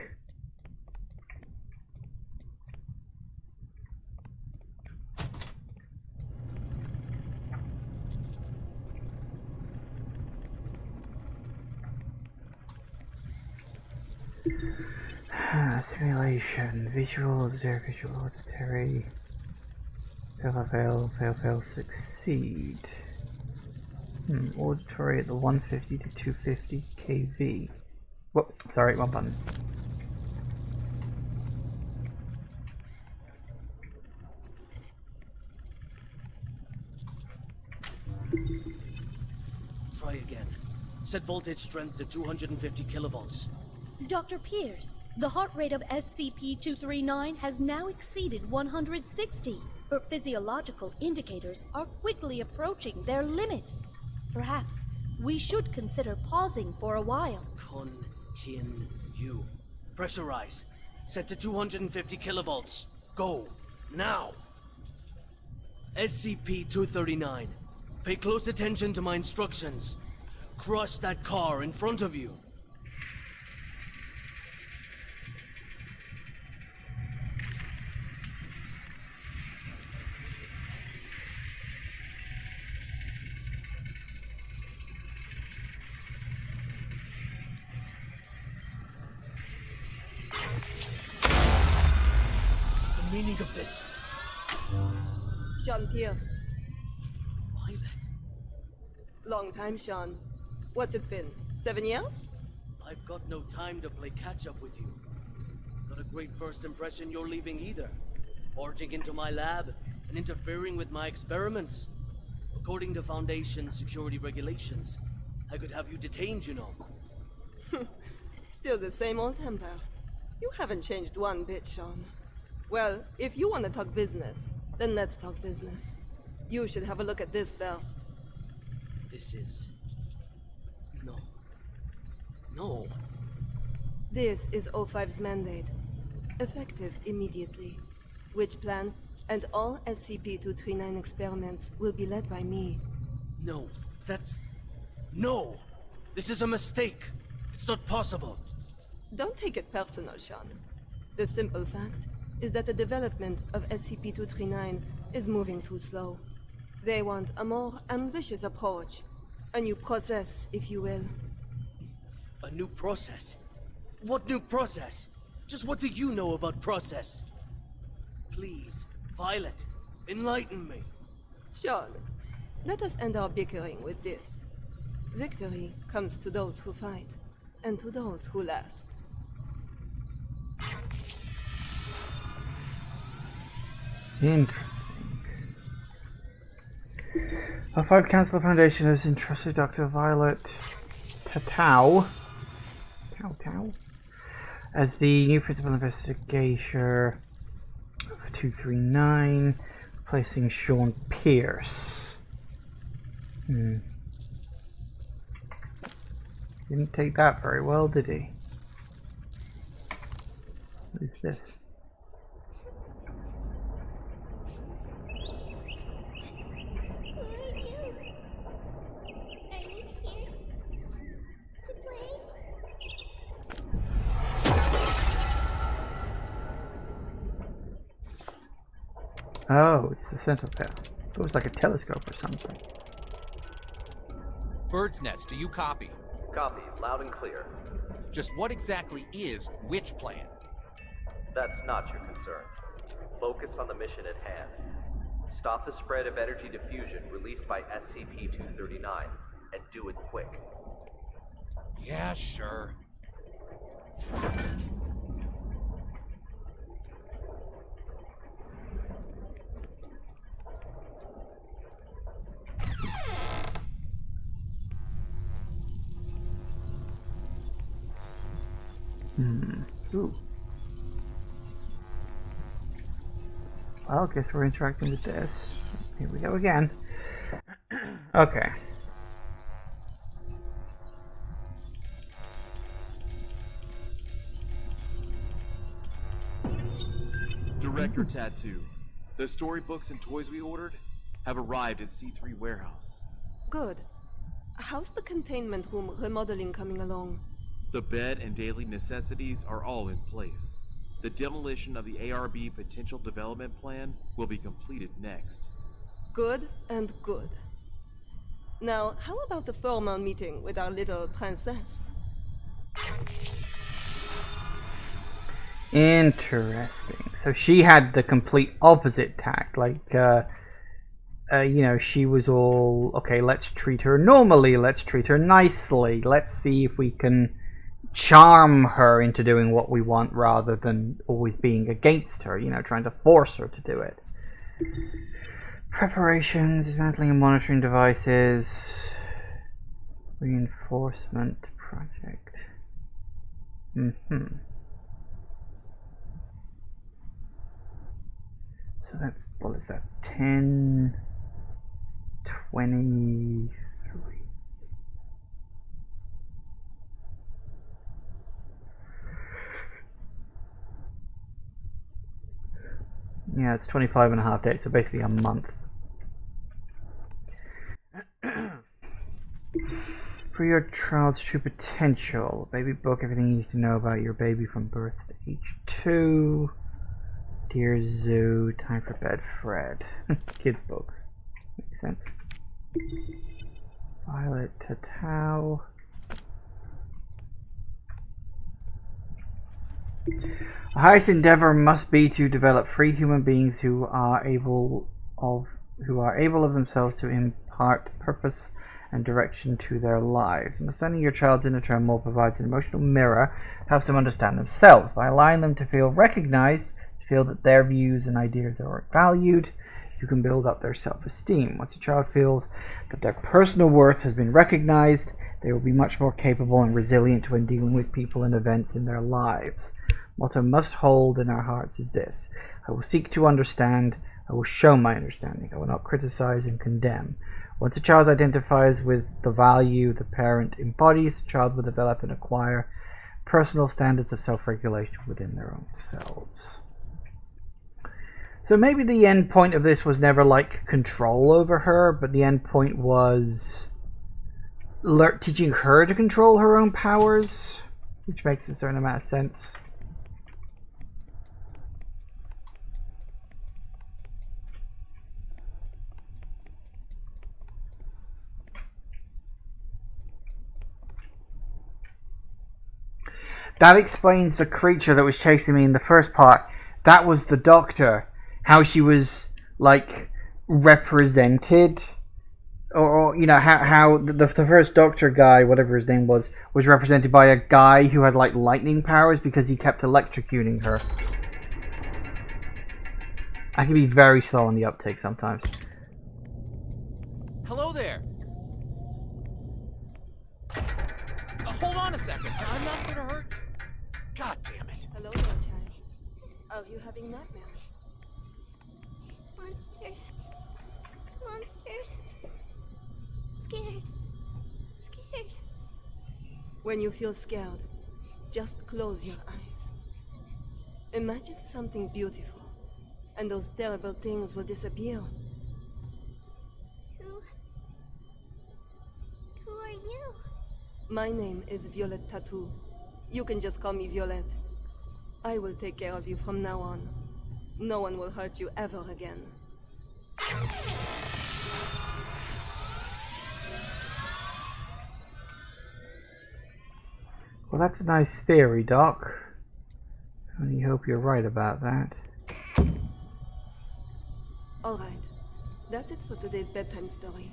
Simulation, visual, observe, visual, auditory, fail, succeed. Auditory at the 150 to 250 kV. Whoop, sorry, one button. Try again. Set voltage strength to 250 kilovolts. Dr. Pierce, the heart rate of SCP-239 has now exceeded 160. Her physiological indicators are quickly approaching their limit. Perhaps we should consider pausing for a while. Continue. Pressurize. Set to 250 kilovolts. Go. Now. SCP-239. Pay close attention to my instructions. Crush that car in front of you. What's the meaning of this? Sean Pierce. Violet. Long time, Sean. What's it been? 7 years? I've got no time to play catch-up with you. Not a great first impression you're leaving either. Barging into my lab and interfering with my experiments. According to Foundation security regulations, I could have you detained, you know. Still the same old temper. You haven't changed one bit, Sean. Well, if you want to talk business, then let's talk business. You should have a look at this first. This is... No. This is O5's mandate. Effective immediately. Witch plan and all SCP-239 experiments will be led by me. No, that's... No! This is a mistake! It's not possible! Don't take it personal, Sean. The simple fact is that the development of SCP-239 is moving too slow. They want a more ambitious approach. A new process, if you will. A new process? What new process? Just what do you know about process? Please, Violet, enlighten me. Sean, let us end our bickering with this. Victory comes to those who fight, and to those who last. Interesting. O5 Council Foundation has entrusted Dr. Violet Tao as the new principal investigator of 239, replacing Sean Pierce. Didn't take that very well, did he? What is this? Oh, it's the central pair. It was like a telescope or something. Bird's Nest, do you copy? Copy, loud and clear. Just what exactly is Witch Plan? That's not your concern. Focus on the mission at hand. Stop the spread of energy diffusion released by SCP-239, and do it quick. Yeah, sure. Ooh. Well, I guess we're interacting with this. Here we go again. Okay. Director Tattoo. The storybooks and toys we ordered have arrived at C3 Warehouse. Good. How's the containment room remodeling coming along? The bed and daily necessities are all in place. The demolition of the ARB potential development plan will be completed next. Good and good. Now, how about the formal meeting with our little princess? Interesting. So she had the complete opposite tact. Like, you know, she was all, okay, let's treat her normally, let's treat her nicely, let's see if we can charm her into doing what we want rather than always being against her, you know, trying to force her to do it. Preparations, dismantling and monitoring devices, reinforcement project. So that's, what is that? 10, 23. Yeah, it's 25 and a half days, so basically a month. For your child's true potential, baby book, everything you need to know about your baby from birth to age 2. Dear Zoo, time for bed, Fred. Kids books. Makes sense. Violet Tatao. The highest endeavor must be to develop free human beings who are able of themselves to impart purpose and direction to their lives. Understanding your child's inner turmoil provides an emotional mirror, helps them understand themselves. By allowing them to feel recognized, to feel that their views and ideas are valued, you can build up their self-esteem. Once a child feels that their personal worth has been recognized, they will be much more capable and resilient when dealing with people and events in their lives. Motto must hold in our hearts is this: I will seek to understand, I will show my understanding, I will not criticize and condemn. Once a child identifies with the value the parent embodies, the child will develop and acquire personal standards of self-regulation within their own selves. So maybe the end point of this was never like control over her, but the end point was teaching her to control her own powers, which makes a certain amount of sense. That explains the creature that was chasing me in the first part. That was the doctor. How she was, like, represented. Or you know, how the first doctor guy, whatever his name was represented by a guy who had, like, lightning powers because he kept electrocuting her. I can be very slow on the uptake sometimes. Hello there. Hold on a second. I'm not gonna hurt you. God damn it. Hello there, child. Are you having nightmares? Monsters. Monsters. Scared. Scared. When you feel scared, just close your eyes. Imagine something beautiful, and those terrible things will disappear. Who are you? My name is Violet Tattoo. You can just call me Violet. I will take care of you from now on. No one will hurt you ever again. Well, that's a nice theory, Doc. I only hope you're right about that. Alright, that's it for today's bedtime story.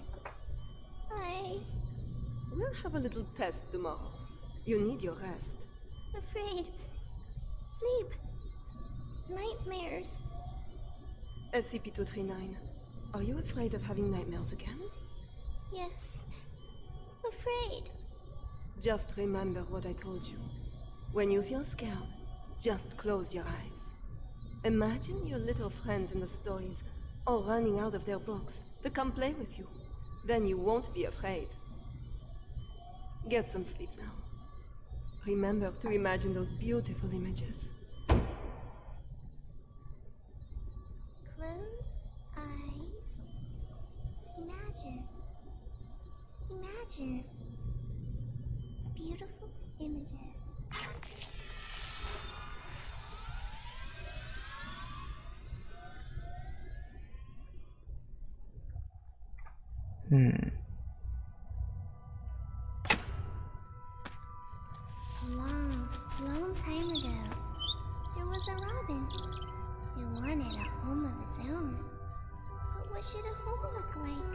We'll have a little test tomorrow. You need your rest. Afraid. Sleep. Nightmares. SCP-239, are you afraid of having nightmares again? Yes. Afraid. Just remember what I told you. When you feel scared, just close your eyes. Imagine your little friends in the stories all running out of their books to come play with you. Then you won't be afraid. Get some sleep now. Remember to imagine those beautiful images. Close eyes. Imagine. Imagine. Beautiful images. A long time ago, there was a robin. It wanted a home of its own. But what should a home look like?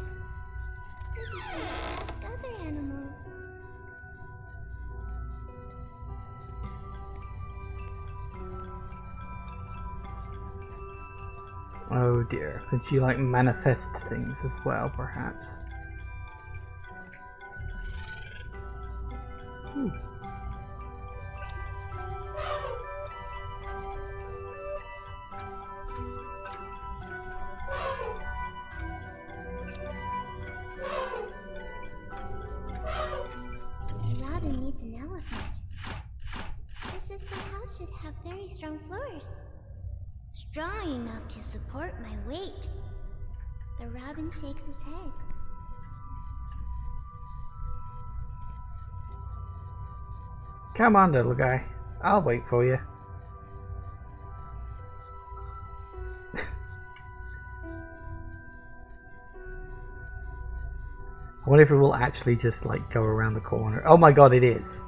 Maybe someone ask other animals. Oh dear. Could she, like, manifest things as well, perhaps? needs an elephant. The system house should have very strong floors. Strong enough to support my weight. The robin shakes his head. Come on, little guy. I'll wait for you. I wonder if it will actually just like go around the corner. Oh my god, it is.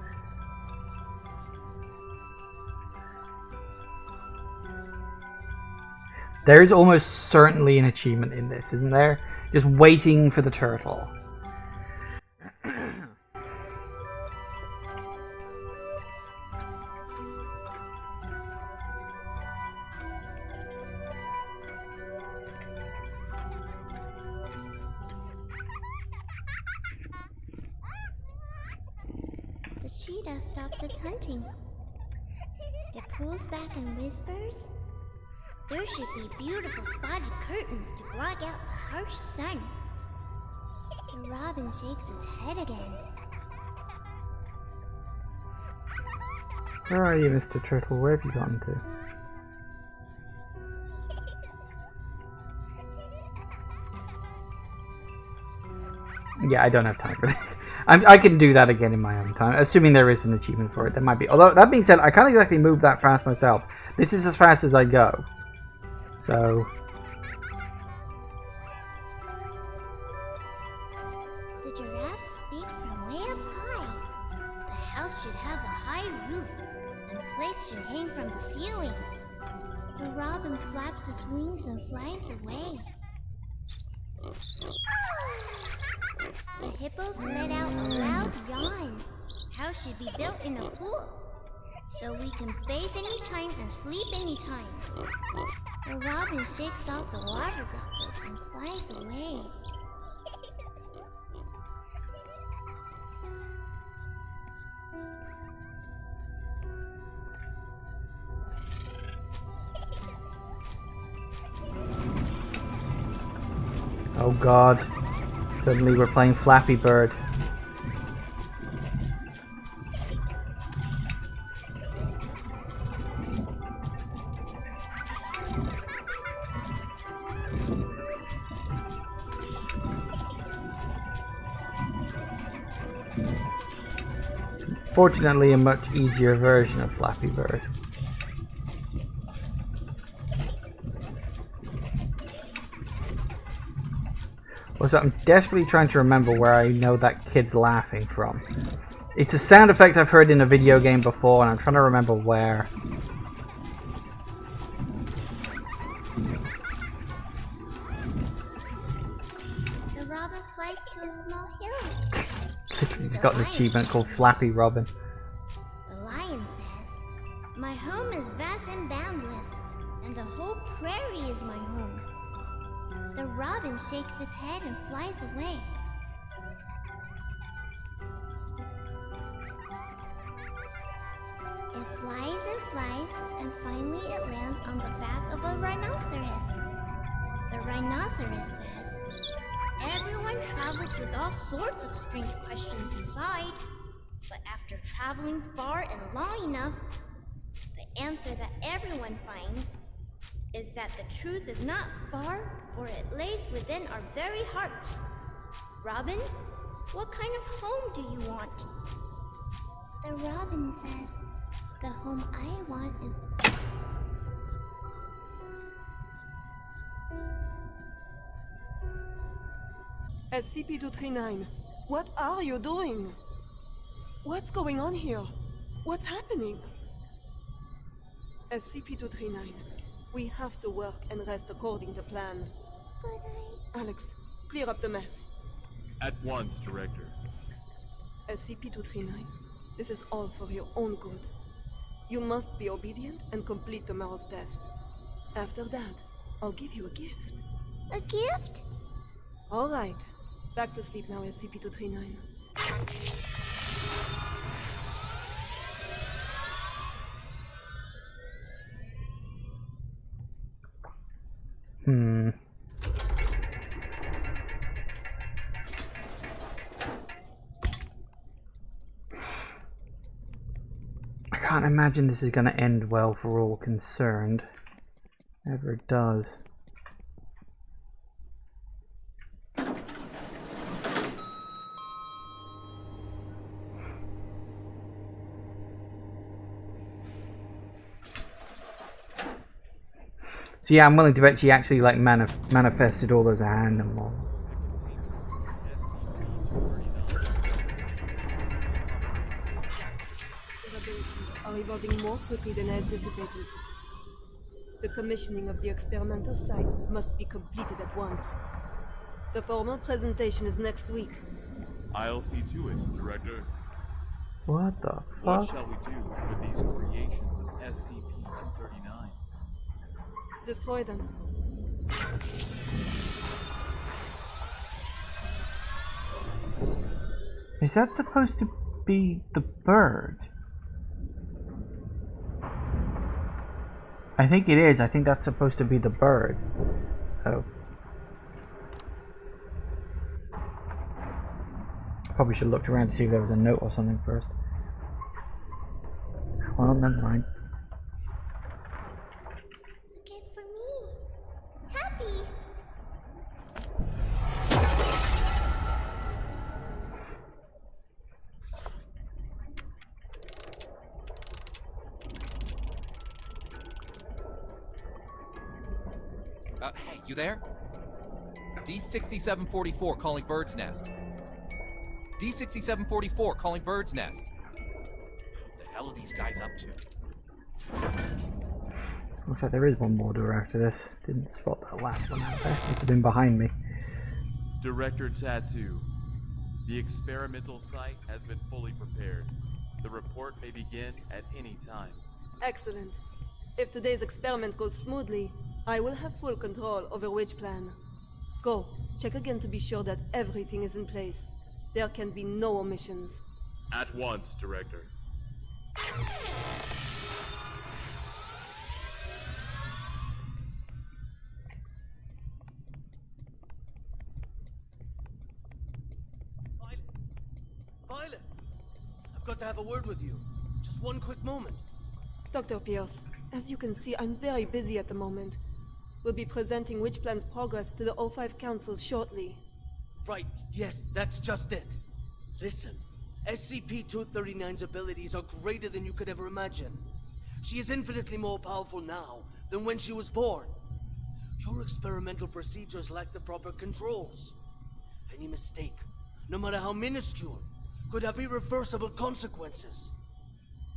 There is almost certainly an achievement in this, isn't there? Just waiting for the turtle. The cheetah stops its hunting. It pulls back and whispers. There should be beautiful spotted curtains to block out the harsh sun. The robin shakes its head again. Where are you, Mr. Turtle? Where have you gotten to? Yeah, I don't have time for this. I can do that again in my own time, assuming there is an achievement for it. There might be. Although, that being said, I can't exactly move that fast myself. This is as fast as I go. So... The giraffes speak from way up high. The house should have a high roof, and plates should hang from the ceiling. The robin flaps its wings and flies away. The hippos let out a loud yawn. House should be built in a pool, so we can bathe anytime and sleep anytime. The robin shakes off the water droplets and flies away. Oh god. Suddenly we're playing Flappy Bird. Fortunately, a much easier version of Flappy Bird. Also, I'm desperately trying to remember where I know that kid's laughing from. It's a sound effect I've heard in a video game before, and I'm trying to remember where. The robin flies to a small hill. He's got an achievement called Flappy Robin. The lion says, "My home is vast and boundless, and the whole prairie is my home." The robin shakes its head and flies away. It flies and flies, and finally it lands on the back of a rhinoceros. The rhinoceros says, "Everyone travels with all sorts of strange questions inside, but after traveling far and long enough, the answer that everyone finds is that the truth is not far, for it lays within our very hearts. Robin, what kind of home do you want?" The robin says, "The home I want is..." SCP-239, what are you doing? What's going on here? What's happening? SCP-239, we have to work and rest according to plan. But Alex, clear up the mess. At once, Director. SCP-239, this is all for your own good. You must be obedient and complete tomorrow's test. After that, I'll give you a gift. A gift? All right. Back to sleep now, SCP-239. can't imagine this is going to end well for all concerned. Never it does. So yeah, I'm willing to bet she actually like manifested all those animals. Are evolving more quickly than I anticipated. The commissioning of the experimental site must be completed at once. The formal presentation is next week. I'll see to it, Director. What the What fuck? shall we do with these creations of SCP-239? Destroy them. Is that supposed to be the bird? I think it is. I think that's supposed to be the bird. Oh. Probably should have looked around to see if there was a note or something first. Well, never mind. Look it for me. Happy. Hey, you there? D6744 calling Bird's Nest. D6744 calling Bird's Nest. What the hell are these guys up to? Looks like there is one more door after this. Didn't spot that last one out there. Must have been behind me. Director Tattoo, the experimental site has been fully prepared. The report may begin at any time. Excellent. If today's experiment goes smoothly, I will have full control over which plan. Go, check again to be sure that everything is in place. There can be no omissions. At once, Director. Violet! I've got to have a word with you. Just one quick moment. Dr. Pierce, as you can see, I'm very busy at the moment. We'll be presenting Witch Plan's progress to the O5 Council shortly. Right, yes, that's just it. Listen, SCP-239's abilities are greater than you could ever imagine. She is infinitely more powerful now than when she was born. Your experimental procedures lack the proper controls. Any mistake, no matter how minuscule, could have irreversible consequences.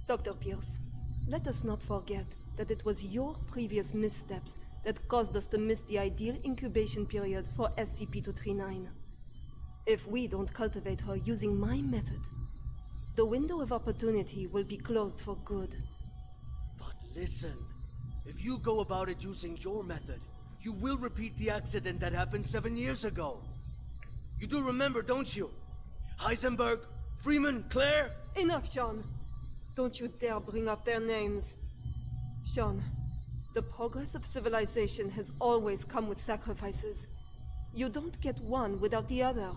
Dr. Pierce, let us not forget that it was your previous missteps that caused us to miss the ideal incubation period for SCP-239. If we don't cultivate her using my method, the window of opportunity will be closed for good. But listen, if you go about it using your method, you will repeat the accident that happened 7 years ago. You do remember, don't you? Heisenberg, Freeman, Claire? Enough, Sean. Don't you dare bring up their names. Sean, the progress of civilization has always come with sacrifices. You don't get one without the other.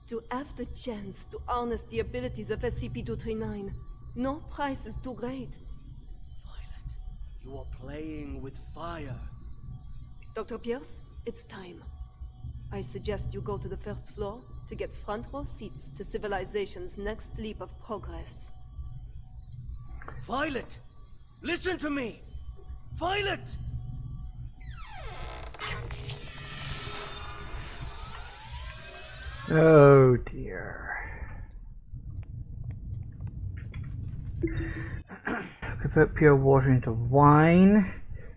To have the chance to harness the abilities of SCP-239, no price is too great. Violet, you are playing with fire. Dr. Pierce, it's time. I suggest you go to the first floor to get front row seats to civilization's next leap of progress. Violet! Listen to me! Violet! Oh dear. Convert pure water into wine.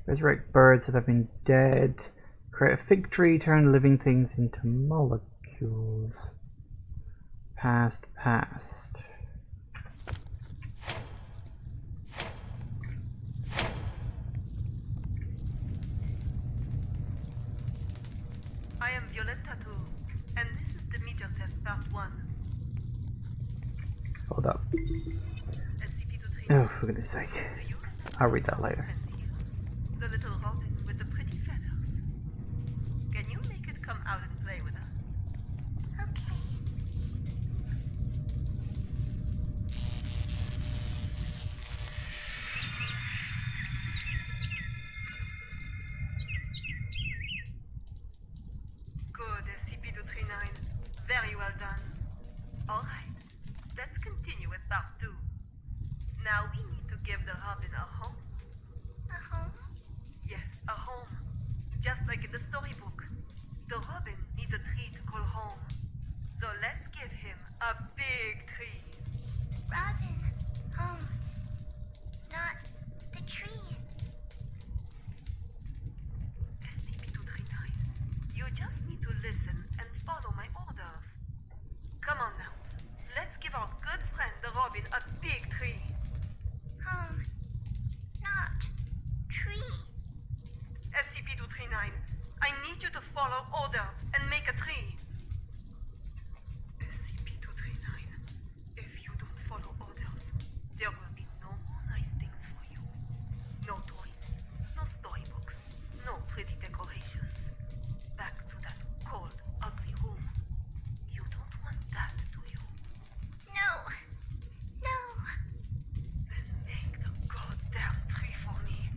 Resurrect birds that have been dead. Create a fig tree, turn living things into molecules. Past. I am Violette Tattoo, and this is the meter test part 1. Hold up. Oh, for goodness sake. I'll read that later. The little robin with the pretty feathers. Can you make it come out and play with us? Now we need to give the Robin a home. A home? Yes, a home. Just like in the storybook. The Robin needs a tree to call home. So let's give him a big tree. Robin, home. Not the tree. SCP-239, you just need to listen and follow my orders. Come on now. Let's give our good friend the Robin a big tree. Home. Not tree. SCP-239, I need you to follow orders and make a tree. SCP-239, if you don't follow orders, there will be no more nice things for you. No toys, no storybooks, no pretty decorations. Back to that cold, ugly room. You don't want that, do you? No. No. Then make the goddamn tree for me.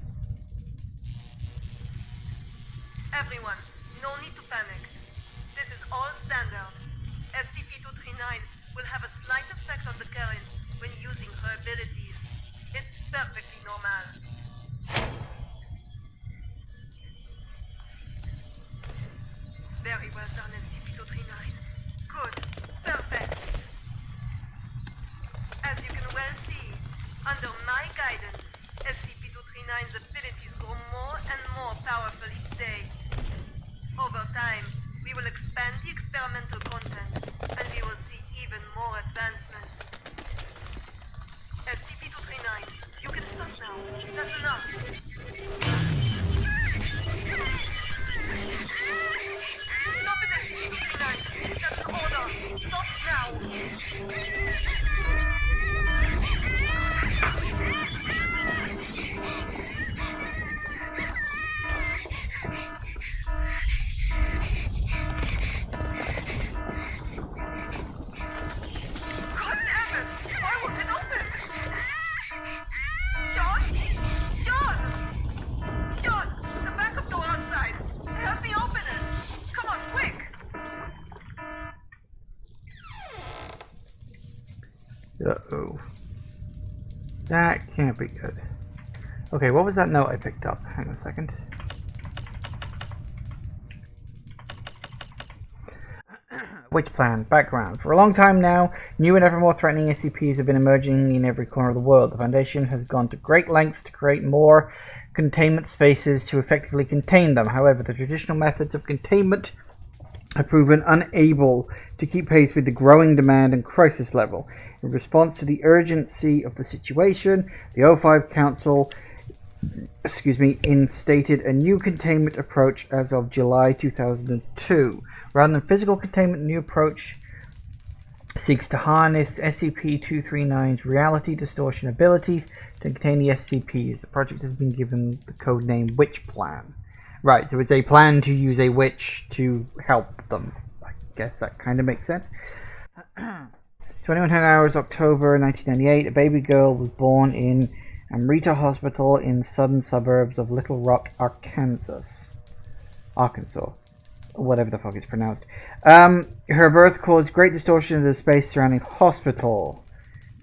Everyone, no need to panic. This is all standard. SCP-239 will have a slight effect on the current when using her abilities. It's perfectly normal. Very well done, SCP-239. Good. Perfect. As you can well see, under my guidance, SCP-239's abilities grow more and more powerful each day. Over time, we will expand the experimental content, and we will see even more advancements. SCP-239, you can stop now. That's enough. Stop it, SCP-239. That's an order. Stop now. Uh-oh. That can't be good. Okay, what was that note I picked up? Hang on a second. Witch plan. Background. For a long time now, new and ever more threatening SCPs have been emerging in every corner of the world. The Foundation has gone to great lengths to create more containment spaces to effectively contain them. However, the traditional methods of containment have proven unable to keep pace with the growing demand and crisis level. In response to the urgency of the situation, the O5 Council instated a new containment approach as of July 2002. Rather than physical containment, the new approach seeks to harness SCP-239's reality distortion abilities to contain the SCPs. The project has been given the codename Witch Plan. Right, so it's a plan to use a witch to help them. I guess that kind of makes sense. 2100 hours, October 1998, a baby girl was born in Amrita Hospital in the southern suburbs of Little Rock, Arkansas. Whatever the fuck it's pronounced. Her birth caused great distortion of the space surrounding hospital.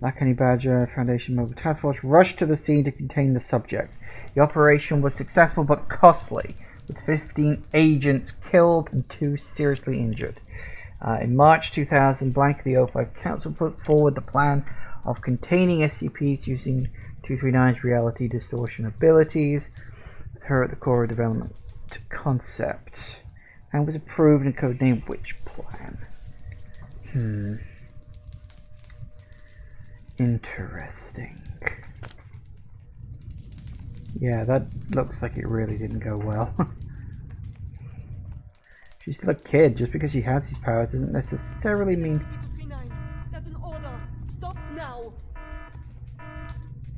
Black Honey Badger Foundation Mobile Task Force rushed to the scene to contain the subject. The operation was successful but costly, with 15 agents killed and 2 seriously injured. In March 2000, the O5 Council put forward the plan of containing SCPs using 239's reality distortion abilities, with her at the core of development concept, and was approved and codenamed Witch Plan. Interesting. Yeah, that looks like it really didn't go well. She's still a kid. Just because she has these powers doesn't necessarily mean... SCP-239, that's an order. Stop now.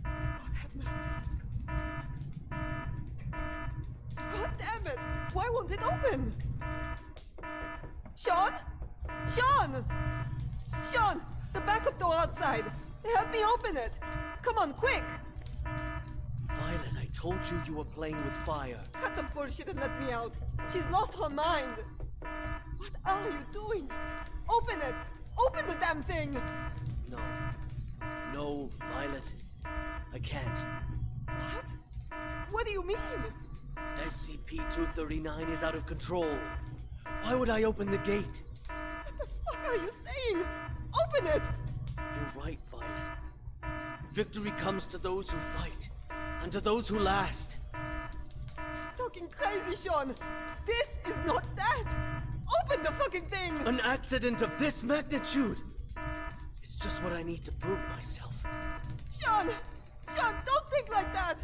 God have mercy. God damn it! Why won't it open? Sean? Sean! Sean! The backup door outside! Help me open it! Come on, quick! Violet, I told you you were playing with fire. Cut the bullshit and let me out! She's lost her mind! What are you doing? Open it! Open the damn thing! No. No, Violet. I can't. What? What do you mean? SCP-239 is out of control. Why would I open the gate? What the fuck are you saying? Open it! You're right, Violet. Victory comes to those who fight, and to those who last. You're talking crazy, Sean! This is not that! Open the fucking thing! An accident of this magnitude! It's just what I need to prove myself. Sean! Sean, don't think like that!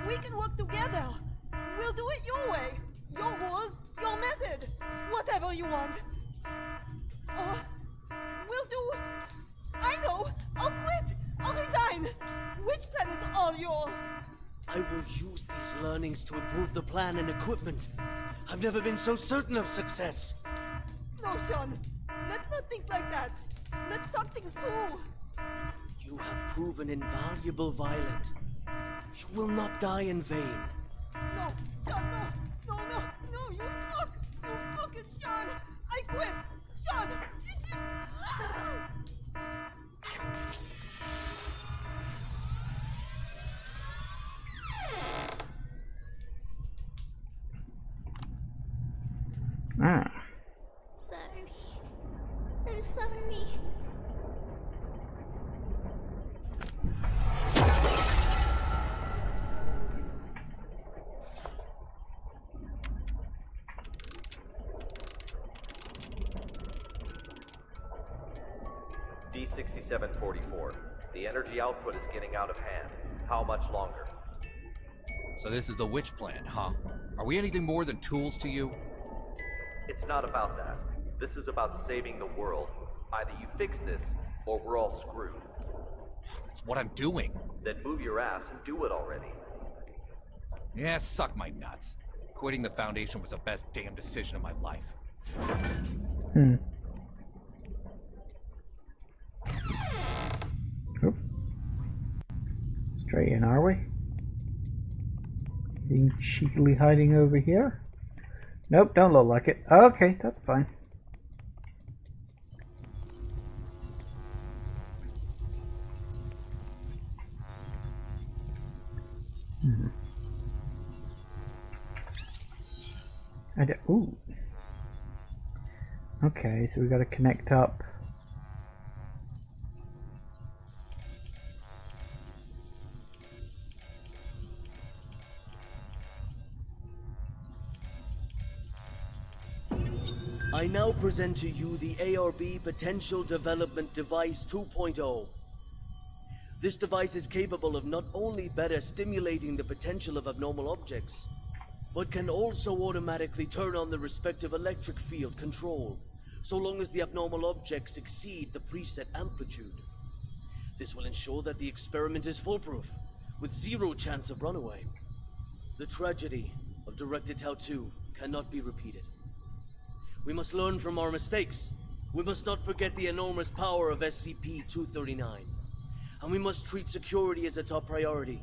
We can work together! We'll do it your way! Your rules, your method! Whatever you want! Or we'll do... I know! I'll quit! I'll resign! Which plan is all yours? I will use these learnings to improve the plan and equipment. I've never been so certain of success. No, Sean. Let's not think like that. Let's talk things through. You have proven invaluable, Violet. You will not die in vain. No, Sean, no, you fuck! You fucking Sean! I quit! Sean! Ah. Sorry. I'm sorry. D6744. The energy output is getting out of hand. How much longer? So this is the witch plan, huh? Are we anything more than tools to you? It's not about that. This is about saving the world. Either you fix this, or we're all screwed. That's what I'm doing. Then move your ass and do it already. Yeah, suck my nuts. Quitting the Foundation was the best damn decision of my life. Oop. Straight in, are we? Being cheekily hiding over here? Nope, don't look like it. Okay, that's fine. Ooh. Okay, so we gotta connect up. I now present to you the ARB Potential Development Device 2.0. This device is capable of not only better stimulating the potential of abnormal objects, but can also automatically turn on the respective electric field control, so long as the abnormal objects exceed the preset amplitude. This will ensure that the experiment is foolproof, with zero chance of runaway. The tragedy of Directed Tau 2 cannot be repeated. We must learn from our mistakes. We must not forget the enormous power of SCP-239. And we must treat security as a top priority.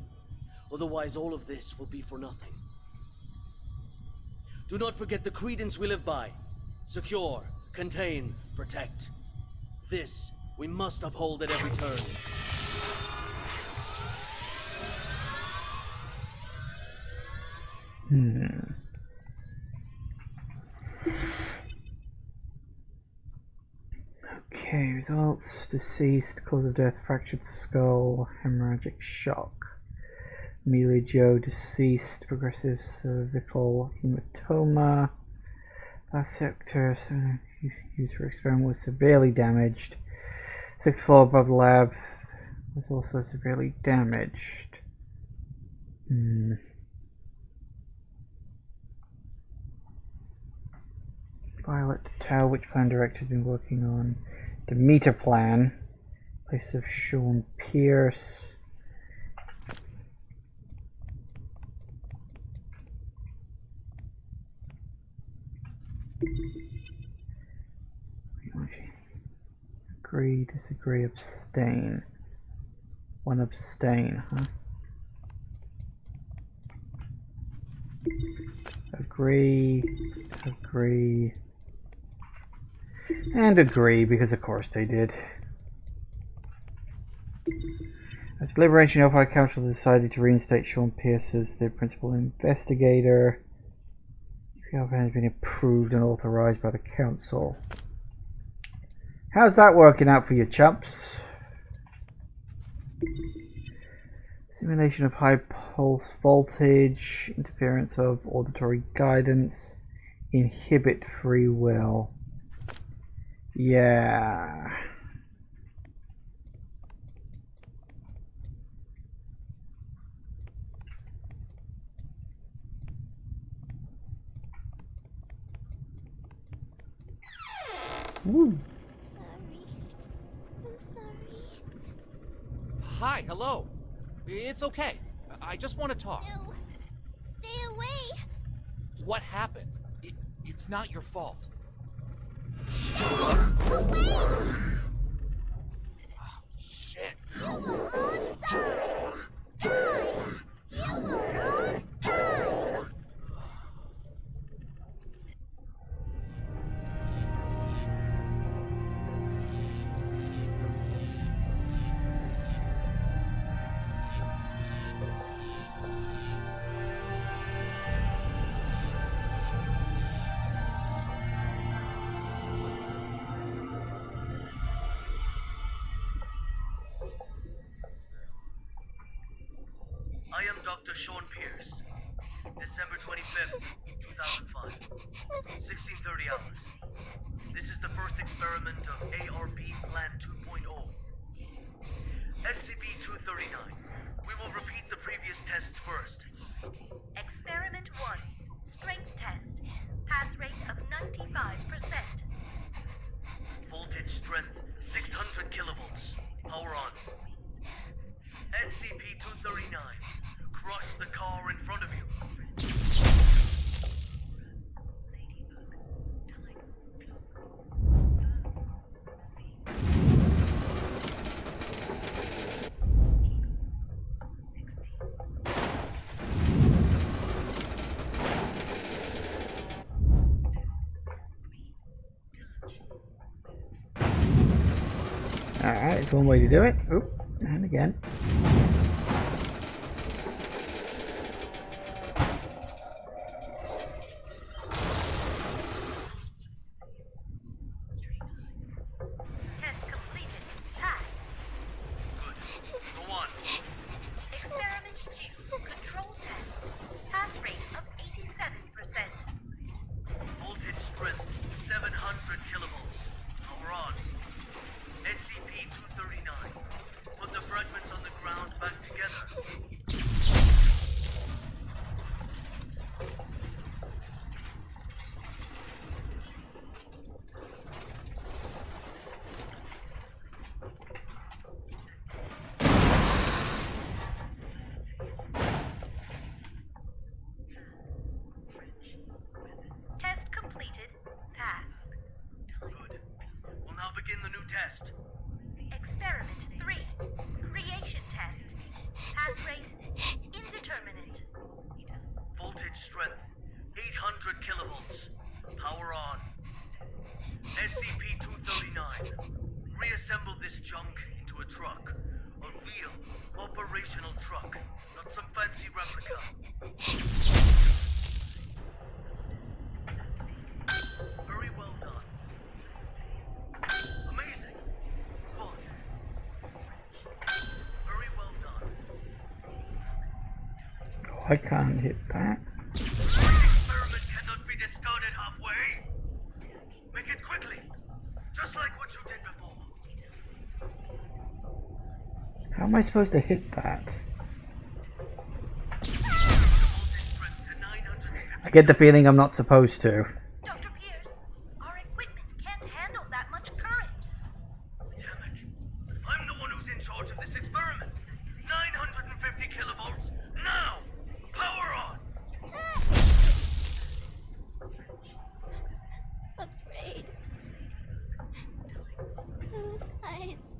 Otherwise, all of this will be for nothing. Do not forget the credence we live by. Secure, contain, protect. This we must uphold at every turn. Okay, results. Deceased, cause of death, fractured skull, hemorrhagic shock. Amelia Joe, deceased, progressive cervical hematoma. Last sector, used for experiment, was severely damaged. 6th floor above lab was also severely damaged. Violet Tau, which plan director has been working on? Demeter plan. Place of Sean Pierce. Agree, disagree, abstain. One abstain, huh? Agree, agree, and agree, because of course they did. As Liberation Hellfire Council decided to reinstate Sean Pierce as the principal investigator. Hellfire has been approved and authorized by the council. How's that working out for you, chumps? Simulation of high pulse voltage, interference of auditory guidance, inhibit free will. Yeah. Woo. I'm sorry. Hi, hello. It's okay. I just want to talk. No. Stay away. What happened? It's not your fault. Away! Oh, shit. You will all die. Die. You will all die. I am Dr. Sean Pierce. December 25th, 2005. 16:30 hours. This is the first experiment of ARB Plan 2.0. SCP-239. We will repeat the previous tests first. Experiment 1. Strength test. Pass rate of 95%. Voltage strength 600 kilovolts. Power on. SCP-239. Crush the car in front of you. Alright, it's one way to do it. Oop, and again. Test completed. Pass. Good. Go on. Experiment 2. Control test. Pass rate of 87%. Voltage strength 700 kilovolts. Power on. SCP-239. Put the fragments on the ground back together. Test completed. Pass. Good. We'll now begin the new test. Experiment 3. Creation test. Pass rate indeterminate. Voltage strength 800 kilovolts. Power on. SCP-239. Reassemble this junk into a truck. A real, operational truck. Not some fancy replica. Very well done. Amazing. Fun. Very well done. Oh, I can't hit that. Experiment cannot be discarded halfway. Make it quickly. Just like what you did before. How am I supposed to hit that? I get the feeling I'm not supposed to. Dr. Pierce, our equipment can't handle that much current. Damn it. I'm the one who's in charge of this experiment. 950 kilovolts. Now! Power on! Afraid. Those eyes.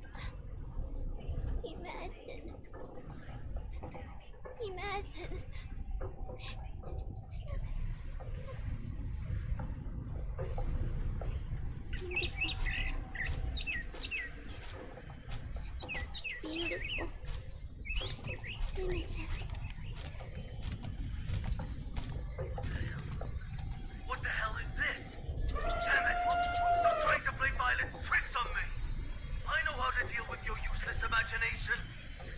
Imagine. Imagine. Beautiful. Beautiful. Nemesis. What the hell is this? Damn it! Stop trying to play violent tricks on me! I know how to deal with your useless imagination.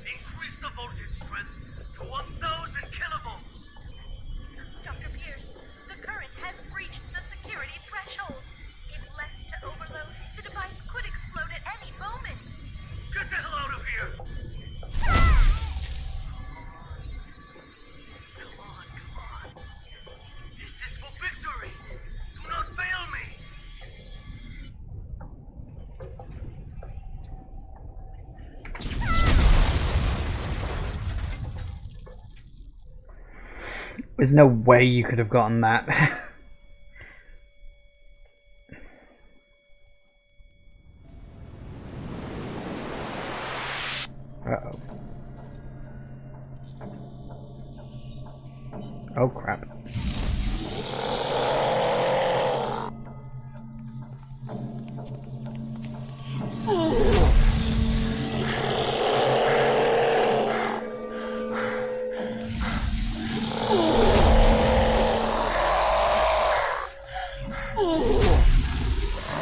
Increase the voltage strength to 1,000 kilovolts. Dr. Pierce, the current has breached the security threshold. If left to overload, the device could explode at any moment. Get the hell out of here! Come on. This is for victory! Do not fail me! There's no way you could have gotten that. Uh-oh. Oh, crap.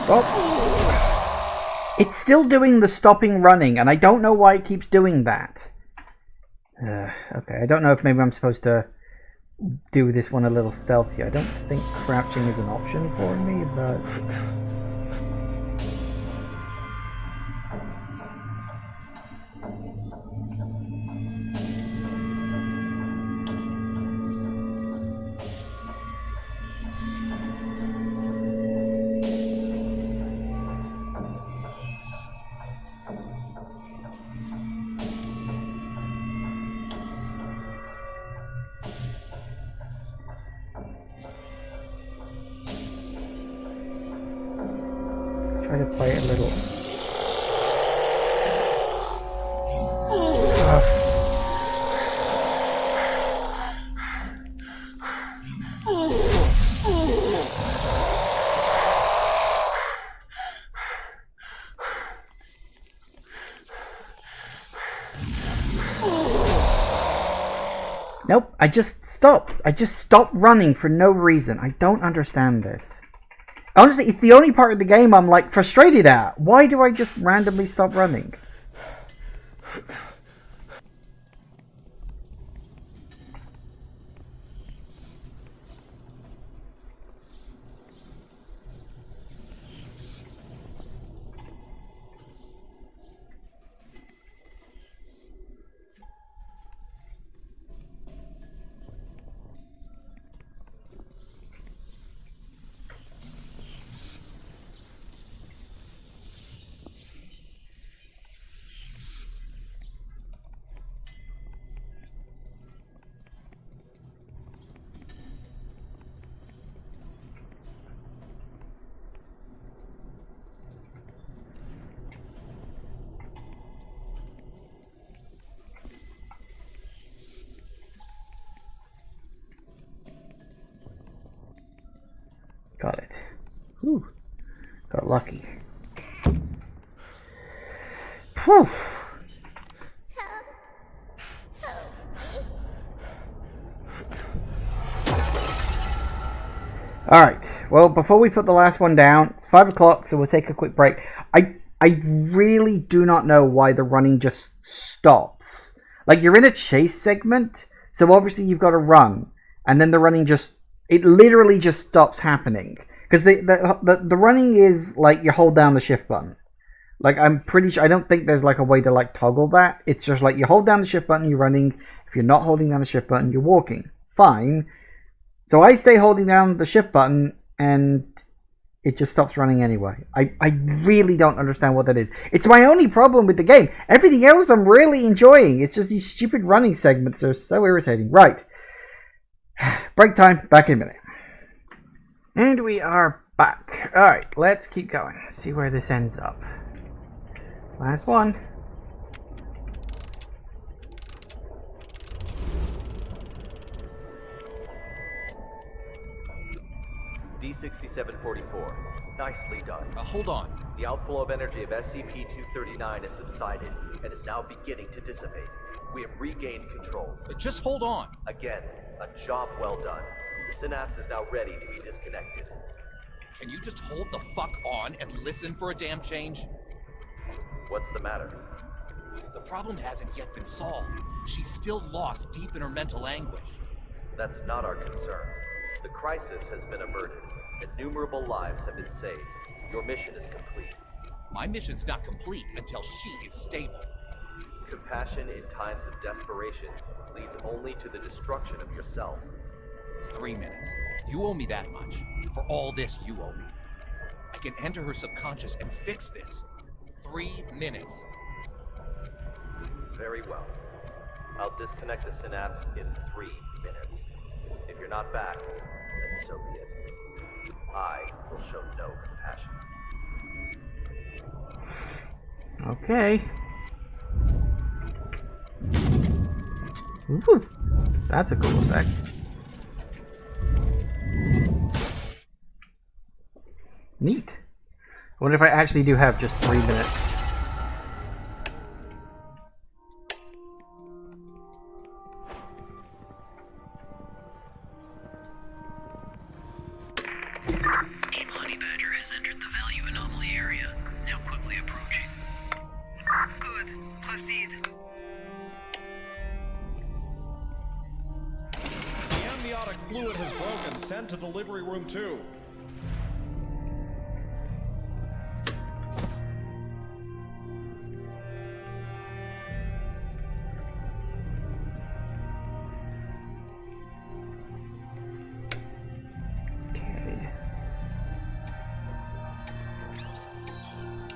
Oh. It's still doing the stopping running, and I don't know why it keeps doing that. Okay, I don't know if maybe I'm supposed to do this one a little stealthy. I don't think crouching is an option for me, but... try to play it a little. Nope, I just stopped. I just stopped running for no reason. I don't understand this. Honestly, it's the only part of the game I'm like frustrated at. Why do I just randomly stop running? Got it. Whew. Got lucky. Whew. Alright, well, before we put the last one down, it's 5 o'clock, so we'll take a quick break. I really do not know why the running just stops. Like, you're in a chase segment, so obviously you've got to run, and then the running just... It literally just stops happening. Because the running is, like, you hold down the shift button. Like, I'm pretty sure... I don't think there's, like, a way to, like, toggle that. It's just, like, you hold down the shift button, you're running. If you're not holding down the shift button, you're walking. Fine. So I stay holding down the shift button, and it just stops running anyway. I really don't understand what that is. It's my only problem with the game. Everything else I'm really enjoying. It's just these stupid running segments are so irritating. Right. Break time. Back in a minute. And we are back. Alright, let's keep going. See where this ends up. Last one. D6744. Nicely done. Hold on. The outflow of energy of SCP-239 has subsided, and is now beginning to dissipate. We have regained control. Just hold on. Again, a job well done. The synapse is now ready to be disconnected. Can you just hold the fuck on and listen for a damn change? What's the matter? The problem hasn't yet been solved. She's still lost deep in her mental anguish. That's not our concern. The crisis has been averted. Innumerable lives have been saved. Your mission is complete. My mission's not complete until she is stable. Compassion in times of desperation leads only to the destruction of yourself. 3 minutes. You owe me that much. For all this, you owe me. I can enter her subconscious and fix this. 3 minutes. Very well. I'll disconnect the synapse in 3 minutes. If you're not back, then so be it. I will show no compassion. Okay. Ooh, that's a cool effect. Neat. I wonder if I actually do have just 3 minutes. Team Honey Badger has entered the value anomaly area, now quickly approaching. Good. Proceed. The amniotic fluid has broken. Send to delivery room 2.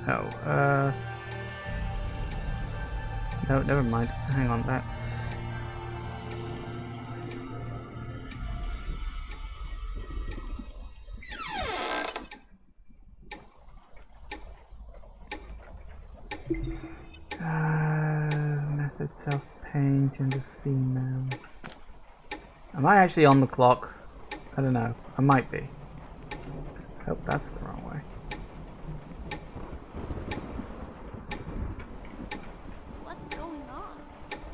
Oh, no, never mind. Hang on, that's... Method self-pain, gender female. Am I actually on the clock? I don't know. I might be. Oh, that's the wrong way. What's going on?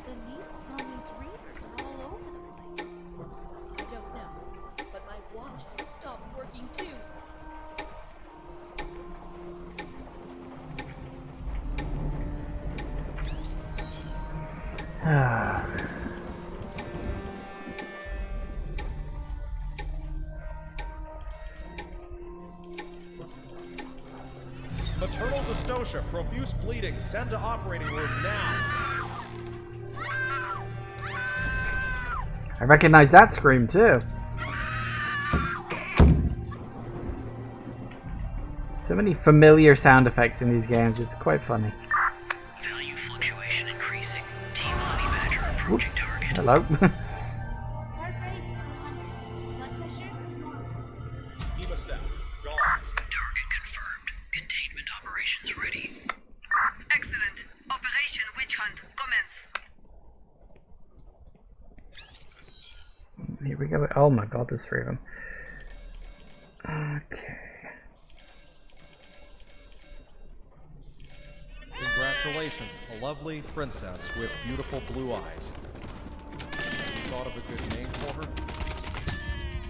The needles on these readers are all over the place. I don't know, but my watch has stopped working too. Maternal dystocia, profuse bleeding. Send to operating room now. I recognize that scream too. So many familiar sound effects in these games, it's quite funny. Value fluctuation increasing. Team Honey Badger approaching target. Hello. Hemostat, gone. Target confirmed. Containment operations ready. Excellent. Operation Witch Hunt commence. Here we go. Oh my god, there's 3 of them. Okay. Congratulations, a lovely princess with beautiful blue eyes. Thought of a good name for her?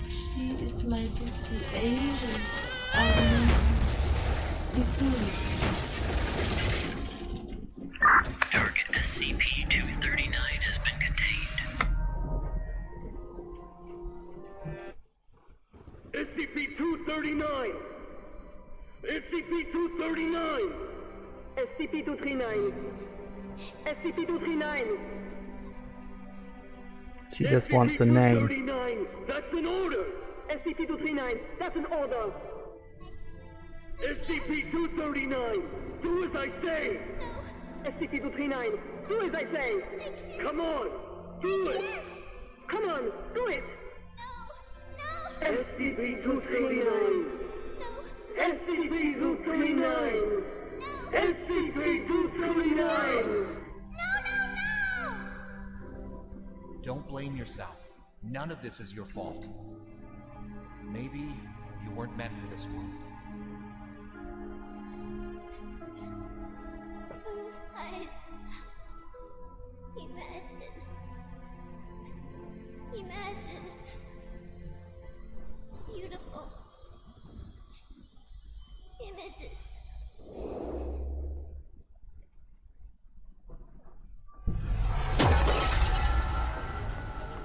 She is my little angel. Target SCP-239 has been contained. SCP-239! SCP-239! SCP-239! SCP-239! She just wants a name. SCP-239! That's an order! SCP-239! That's an order! SCP-239! Do as I say! SCP-239! Do as I say! Come on! Do it! Come on! Do it! No! No! SCP-239! SCP-239! SCP-239! Don't blame yourself. None of this is your fault. Maybe you weren't meant for this world. Those eyes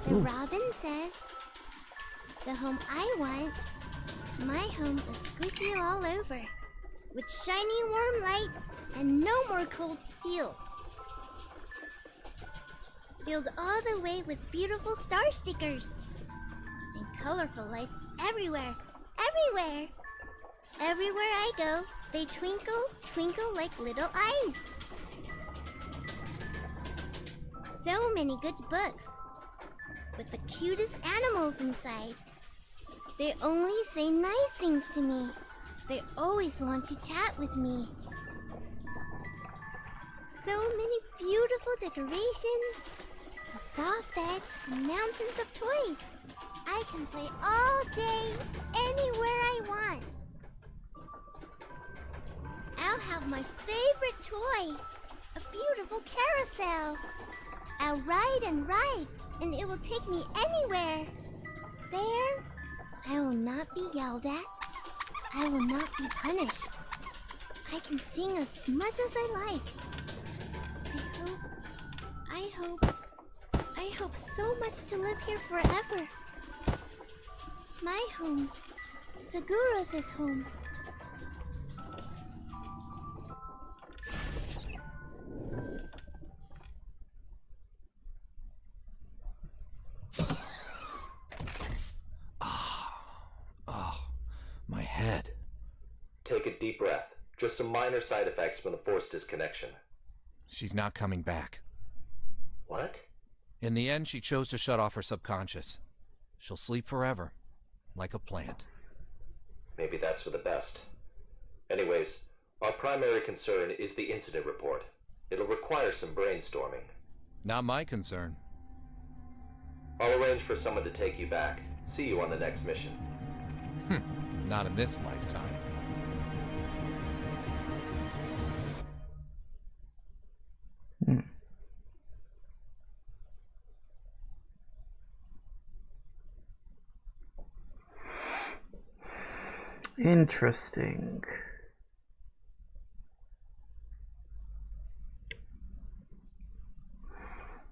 The robin says, the home I want, my home is squishy all over, with shiny warm lights and no more cold steel. Filled all the way with beautiful star stickers and colorful lights everywhere, everywhere. Everywhere I go, they twinkle, twinkle like little eyes. So many good books, with the cutest animals inside. They only say nice things to me. They always want to chat with me. So many beautiful decorations, a soft bed, and mountains of toys. I can play all day, anywhere I want. I'll have my favorite toy, a beautiful carousel. I'll ride and ride, and it will take me anywhere. There, I will not be yelled at. I will not be punished. I can sing as much as I like. I hope so much to live here forever. My home, Seguros' home. My head. Take a deep breath. Just some minor side effects from the force disconnection. She's not coming back. What? In the end, she chose to shut off her subconscious. She'll sleep forever, like a plant. Maybe that's for the best. Anyways, our primary concern is the incident report. It'll require some brainstorming. Not my concern. I'll arrange for someone to take you back. See you on the next mission. Not in this lifetime. Interesting.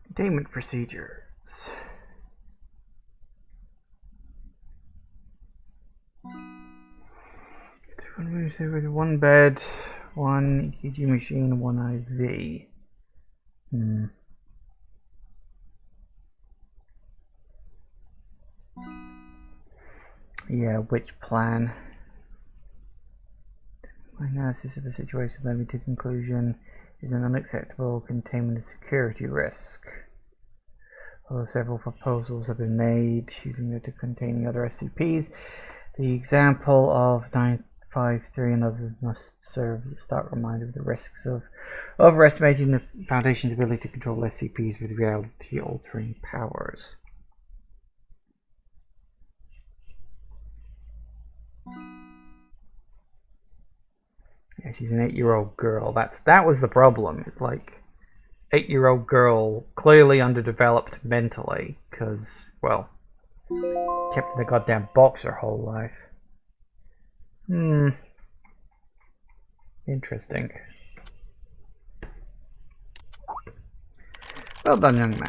Containment procedures. One bed, one EKG machine, one IV. Yeah, which plan? My analysis of the situation led me to the conclusion is an unacceptable containment and security risk. Although several proposals have been made using it to containing other SCPs, the example of 953 and others must serve as a stark reminder of the risks of overestimating the Foundation's ability to control SCPs with reality-altering powers. Yeah, she's an 8-year-old girl. That was the problem. It's like 8-year-old girl, clearly underdeveloped mentally, because, well, kept in the goddamn box her whole life. Interesting. Well done, young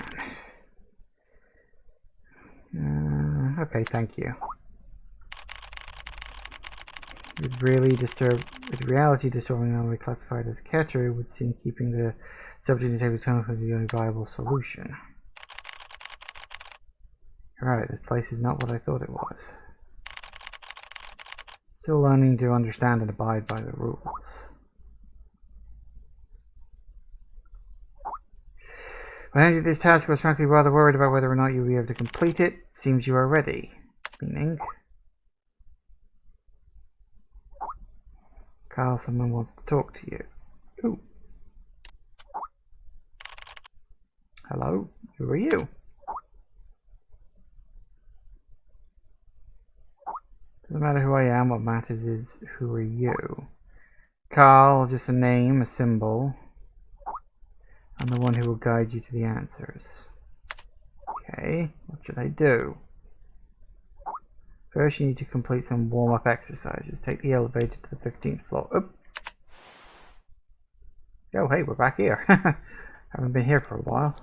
man. Okay, thank you. With reality disturbing anomaly classified as catcher, it would seem keeping the subject in stable tunnel was the only viable solution. Right, this place is not what I thought it was. Still learning to understand and abide by the rules. When I did this task, I was frankly rather worried about whether or not you'll be able to complete it. Seems you are ready. Meaning? Carl, someone wants to talk to you. Ooh. Hello? Who are you? Doesn't matter who I am, what matters is who are you. Carl, just a name, a symbol. I'm the one who will guide you to the answers. Okay, what should I do? First, you need to complete some warm-up exercises. Take the elevator to the 15th floor. Oop. Oh, hey, we're back here. Haven't been here for a while.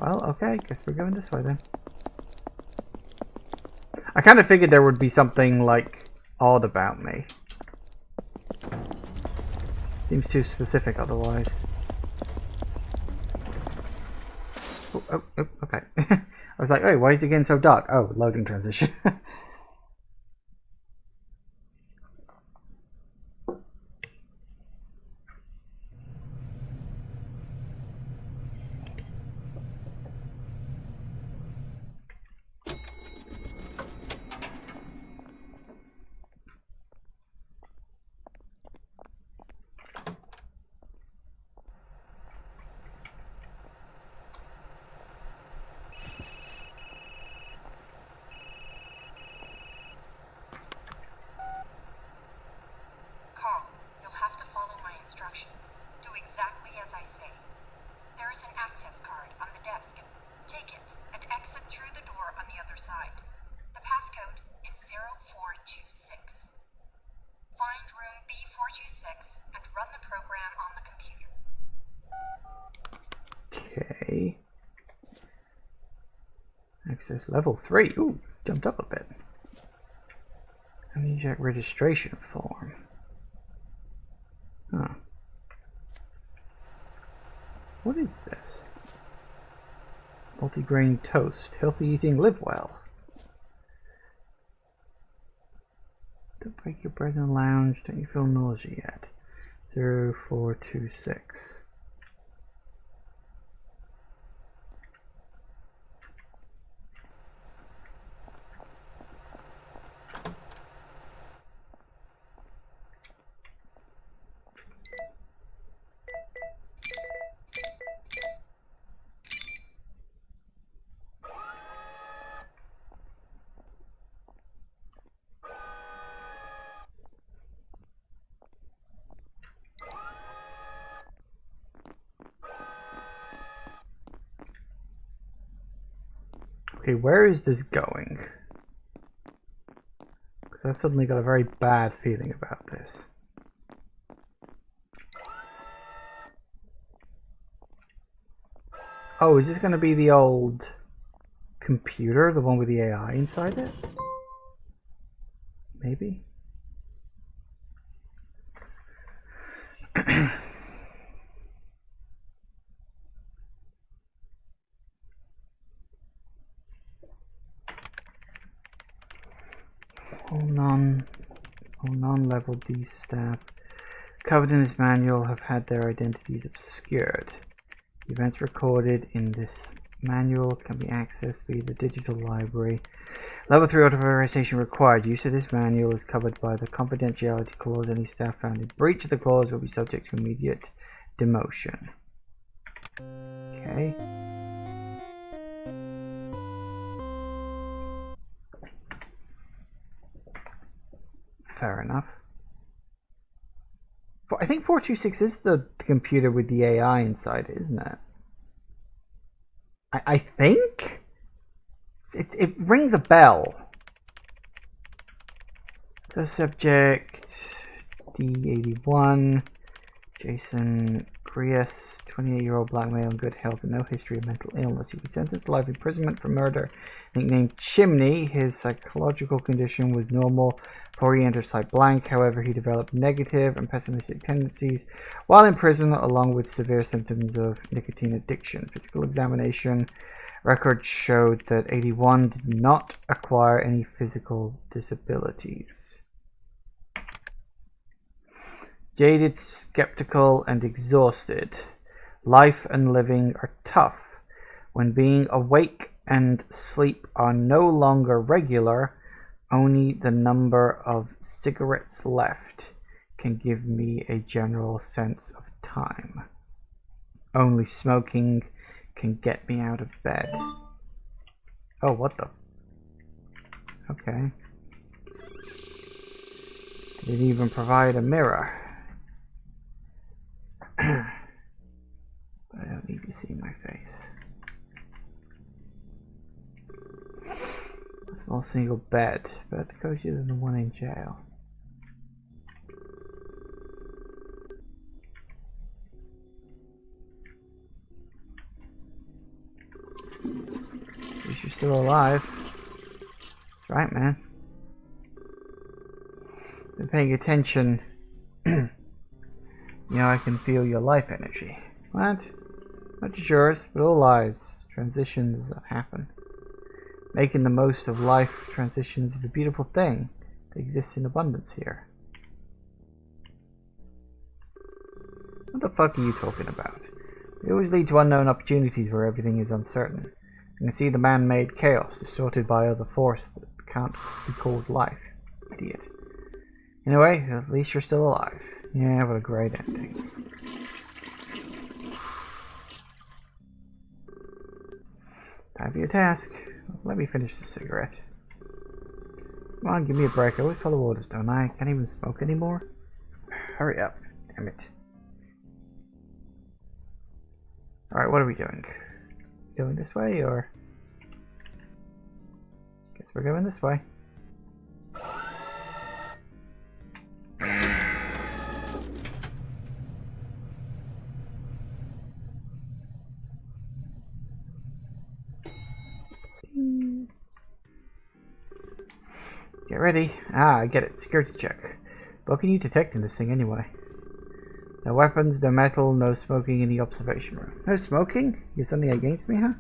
Well, okay, guess we're going this way then. I kind of figured there would be something, like, odd about me. Seems too specific otherwise. Oh, okay. I was like, oh, why is it getting so dark? Oh, loading transition. Carl, you'll have to follow my instructions. Do exactly as I say. There is an access card on the desk. Take it and exit through the door on the other side. The passcode is 0426. Find room B426 and run the program on the computer. Okay. Access level 3. Ooh, jumped up a bit. Amnesiac registration form. Huh. What is this? Multigrain toast. Healthy eating, live well. Don't break your bread in the lounge. Don't you feel nausea yet? 0426. Okay, where is this going? Because I've suddenly got a very bad feeling about this. Oh, is this going to be the old computer? The one with the AI inside it? Maybe? All non-level D staff covered in this manual have had their identities obscured. The events recorded in this manual can be accessed via the digital library. Level 3 authorization required. Use of this manual is covered by the confidentiality clause. Any staff found in breach of the clause will be subject to immediate demotion. Okay. Fair enough. I think 426 is the computer with the AI inside, isn't it? I think? It rings a bell. The subject, D81, Jason Grias, 28-year-old black male in good health and no history of mental illness. He was sentenced to life imprisonment for murder. Nicknamed Chimney, his psychological condition was normal before he entered Site Blank. However, he developed negative and pessimistic tendencies while in prison, along with severe symptoms of nicotine addiction. Physical examination records showed that 81 did not acquire any physical disabilities. Jaded, skeptical, and exhausted. Life and living are tough. When being awake and sleep are no longer regular, only the number of cigarettes left can give me a general sense of time. Only smoking can get me out of bed. Oh, what the? Okay. Did it even provide a mirror? I don't need to see my face. A small single bed, but cozier than the one in jail. still alive. That's right, man. Been paying attention. You know, I can feel your life energy. What? Not just yours, but all lives. Transitions that happen. Making the most of life transitions is a beautiful thing that exists in abundance here. What the fuck are you talking about? They always lead to unknown opportunities where everything is uncertain. You can see the man-made chaos distorted by other force that can't be called life. Idiot. Anyway, at least you're still alive. Yeah, what a great ending. Time for your task. Let me finish the cigarette. Come on, give me a break. I always follow orders, don't I? Can't even smoke anymore. Hurry up. Damn it. Alright, what are we doing? Going this way, or? Guess we're going this way. Get ready. Ah, I get it. Security check. What can you detect in this thing anyway? No weapons, no metal, no smoking in the observation room. No smoking? You're something against me, huh?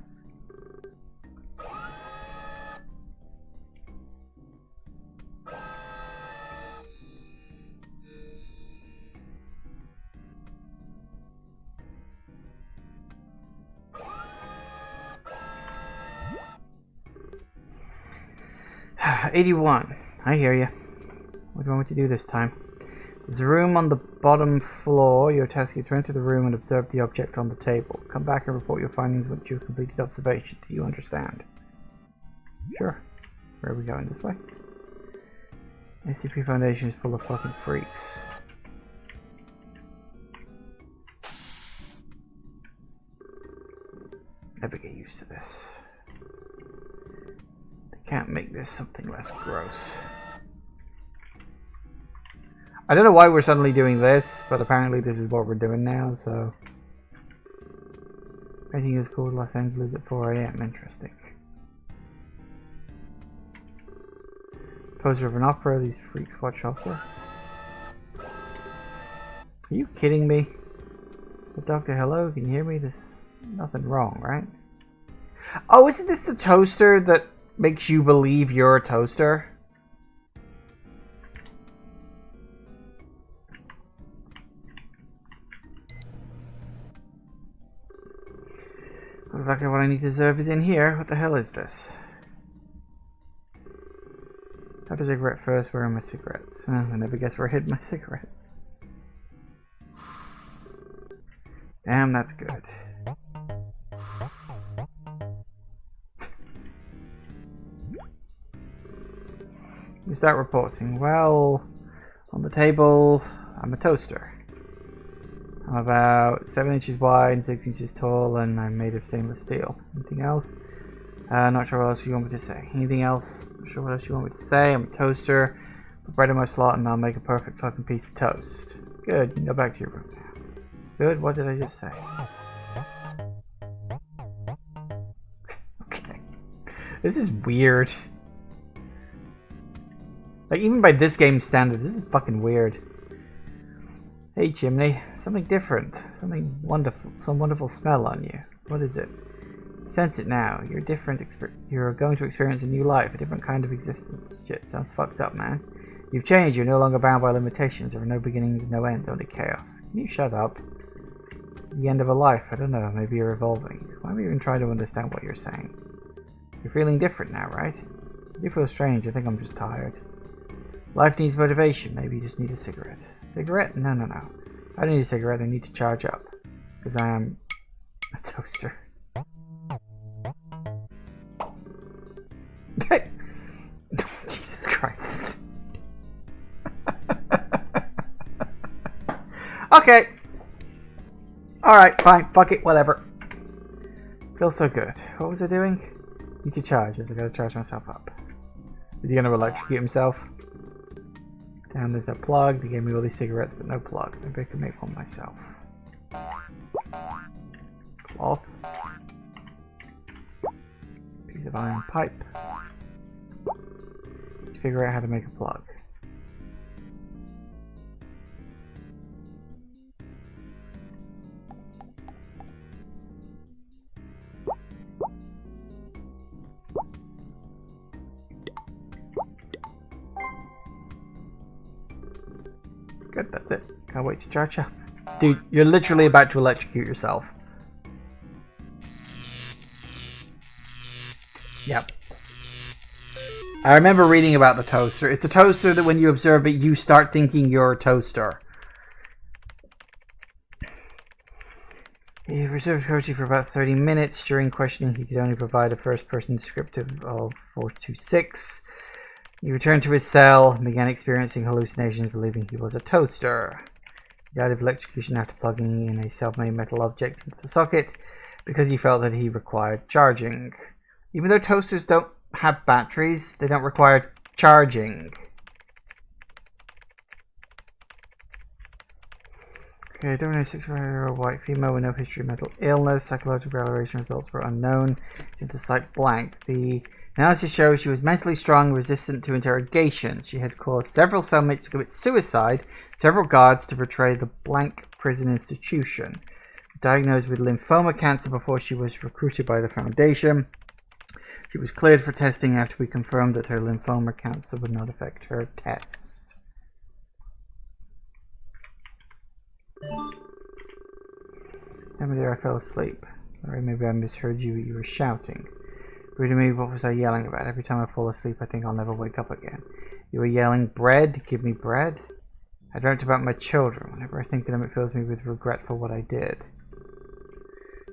'81. I hear you. What do you want me to do this time? There's a room on the bottom floor. Your task is to enter the room and observe the object on the table. Come back and report your findings once you've completed observation. Do you understand? Sure. Where are we going? This way? SCP Foundation is full of fucking freaks. Never get used to this. They can't make this something less gross. I don't know why we're suddenly doing this, but apparently this is what we're doing now, so... Rating is called Los Angeles at 4 AM. Interesting. Poster of an opera. These freaks watch opera. Are you kidding me? But Doctor, hello? Can you hear me? There's nothing wrong, right? Oh, isn't this the toaster that makes you believe you're a toaster? Looks like what I need to observe is in here. What the hell is this? Have a cigarette first. Where are my cigarettes? I never guess where I hid my cigarettes. Damn, that's good. You start reporting. Well, on the table, I'm a toaster. I'm about 7 inches wide and 6 inches tall, and I'm made of stainless steel. Anything else? Not sure what else you want me to say. Anything else? Not sure what else you want me to say. I'm a toaster. Put bread in my slot and I'll make a perfect fucking piece of toast. Good. You can go back to your room now. Good. What did I just say? Okay. This is weird. Like, even by this game's standards, this is fucking weird. Hey Chimney, something different, something wonderful, some wonderful smell on you. What is it? Sense it now. You're different. You're going to experience a new life, a different kind of existence. Shit, sounds fucked up, man. You've changed. You're no longer bound by limitations. There are no beginnings, no ends, only chaos. Can you shut up? It's the end of a life. I don't know. Maybe you're evolving. Why am I even trying to understand what you're saying? You're feeling different now, right? You feel strange. I think I'm just tired. Life needs motivation. Maybe you just need a cigarette. Cigarette? No. I don't need a cigarette. I need to charge up. Because I am a toaster. Jesus Christ. Okay. Alright, fine. Fuck it. Whatever. Feels so good. What was I doing? Need to charge. I gotta charge myself up. Is he gonna electrocute himself? Down there's a plug. They gave me all these cigarettes, but no plug. Maybe I can make one myself. Cloth. Piece piece of iron pipe. To figure out how to make a plug. Good, that's it. Can't wait to charge up. Dude, you're literally about to electrocute yourself. Yep. I remember reading about the toaster. It's a toaster that when you observe it, you start thinking you're a toaster. He reserved courtesy for about 30 minutes. During questioning, he could only provide a first-person descriptive of 426. He returned to his cell and began experiencing hallucinations, believing he was a toaster. He died of electrocution after plugging in a self-made metal object into the socket because he felt that he required charging. Even though toasters don't have batteries, they don't require charging. Okay, Domino 6-year-old white female with no history of mental illness. Psychological evaluation results were unknown. Into site blank. The analysis shows she was mentally strong, resistant to interrogation. She had caused several cellmates to commit suicide, several guards to betray the blank prison institution. Diagnosed with lymphoma cancer before she was recruited by the Foundation. She was cleared for testing after we confirmed that her lymphoma cancer would not affect her test. Damn it, I fell asleep. Sorry, maybe I misheard you. You were shouting. Reading me, what was I yelling about? Every time I fall asleep, I think I'll never wake up again. You were yelling, bread? Give me bread? I dreamt about my children. Whenever I think of them, it fills me with regret for what I did.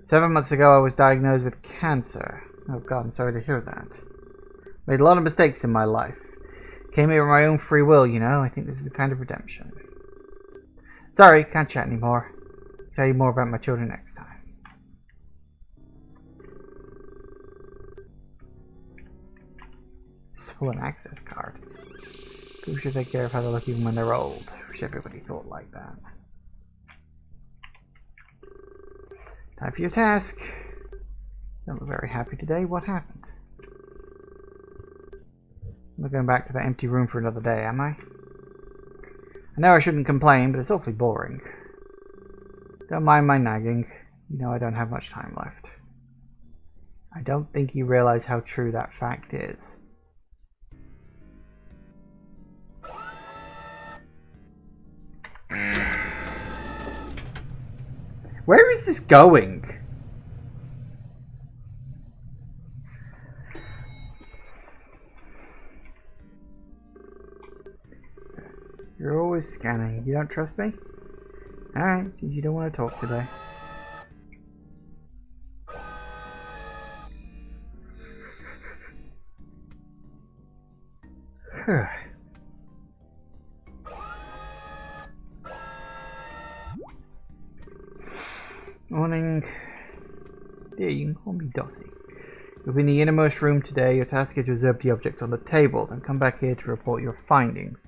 7 months ago, I was diagnosed with cancer. Oh God, I'm sorry to hear that. Made a lot of mistakes in my life. Came here of my own free will, you know. I think this is a kind of redemption. Sorry, can't chat anymore. I'll tell you more about my children next time. So an access card. Who should take care of how they look even when they're old? I wish everybody thought like that. Time for your task. Don't look very happy today. What happened? I'm not going back to that empty room for another day, am I? I know I shouldn't complain, but it's awfully boring. Don't mind my nagging. You know I don't have much time left. I don't think you realize how true that fact is. Where is this going? You're always scanning. You don't trust me? Alright, so you don't want to talk today. Morning. Dear, you can call me Dottie. You'll be in the innermost room today. Your task is to observe the object on the table, then come back here to report your findings.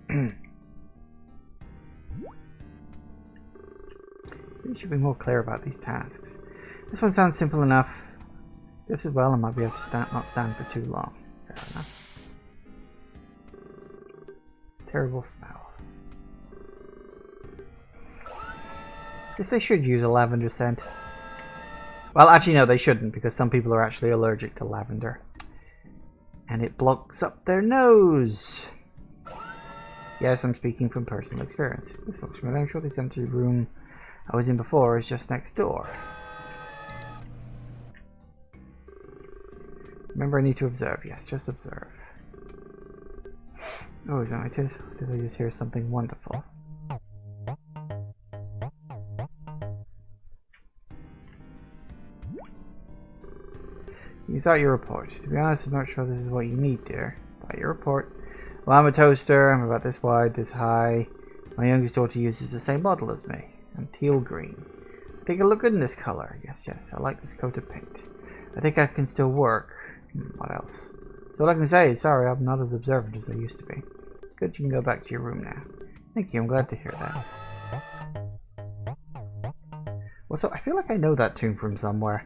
You should be more clear about these tasks. This one sounds simple enough. Just as well I might be able to not stand for too long. Fair enough. Terrible smell. Guess they should use a lavender scent. Well, actually no, they shouldn't, because some people are actually allergic to lavender. And it blocks up their nose. Yes, I'm speaking from personal experience. This looks familiar. I'm sure this empty room I was in before is just next door. Remember, I need to observe. Yes, just observe. Oh, is that what it is? Did I just hear something wonderful? You start your report. To be honest, I'm not sure this is what you need, dear. Start your report. Well, I'm a toaster. I'm about this wide, this high. My youngest daughter uses the same model as me. I'm teal green. I think I look good in this color. Yes, yes, I like this coat of paint. I think I can still work. What else? So all I can say is sorry, I'm not as observant as I used to be. It's good you can go back to your room now. Thank you, I'm glad to hear that. Well, so I feel like I know that tune from somewhere.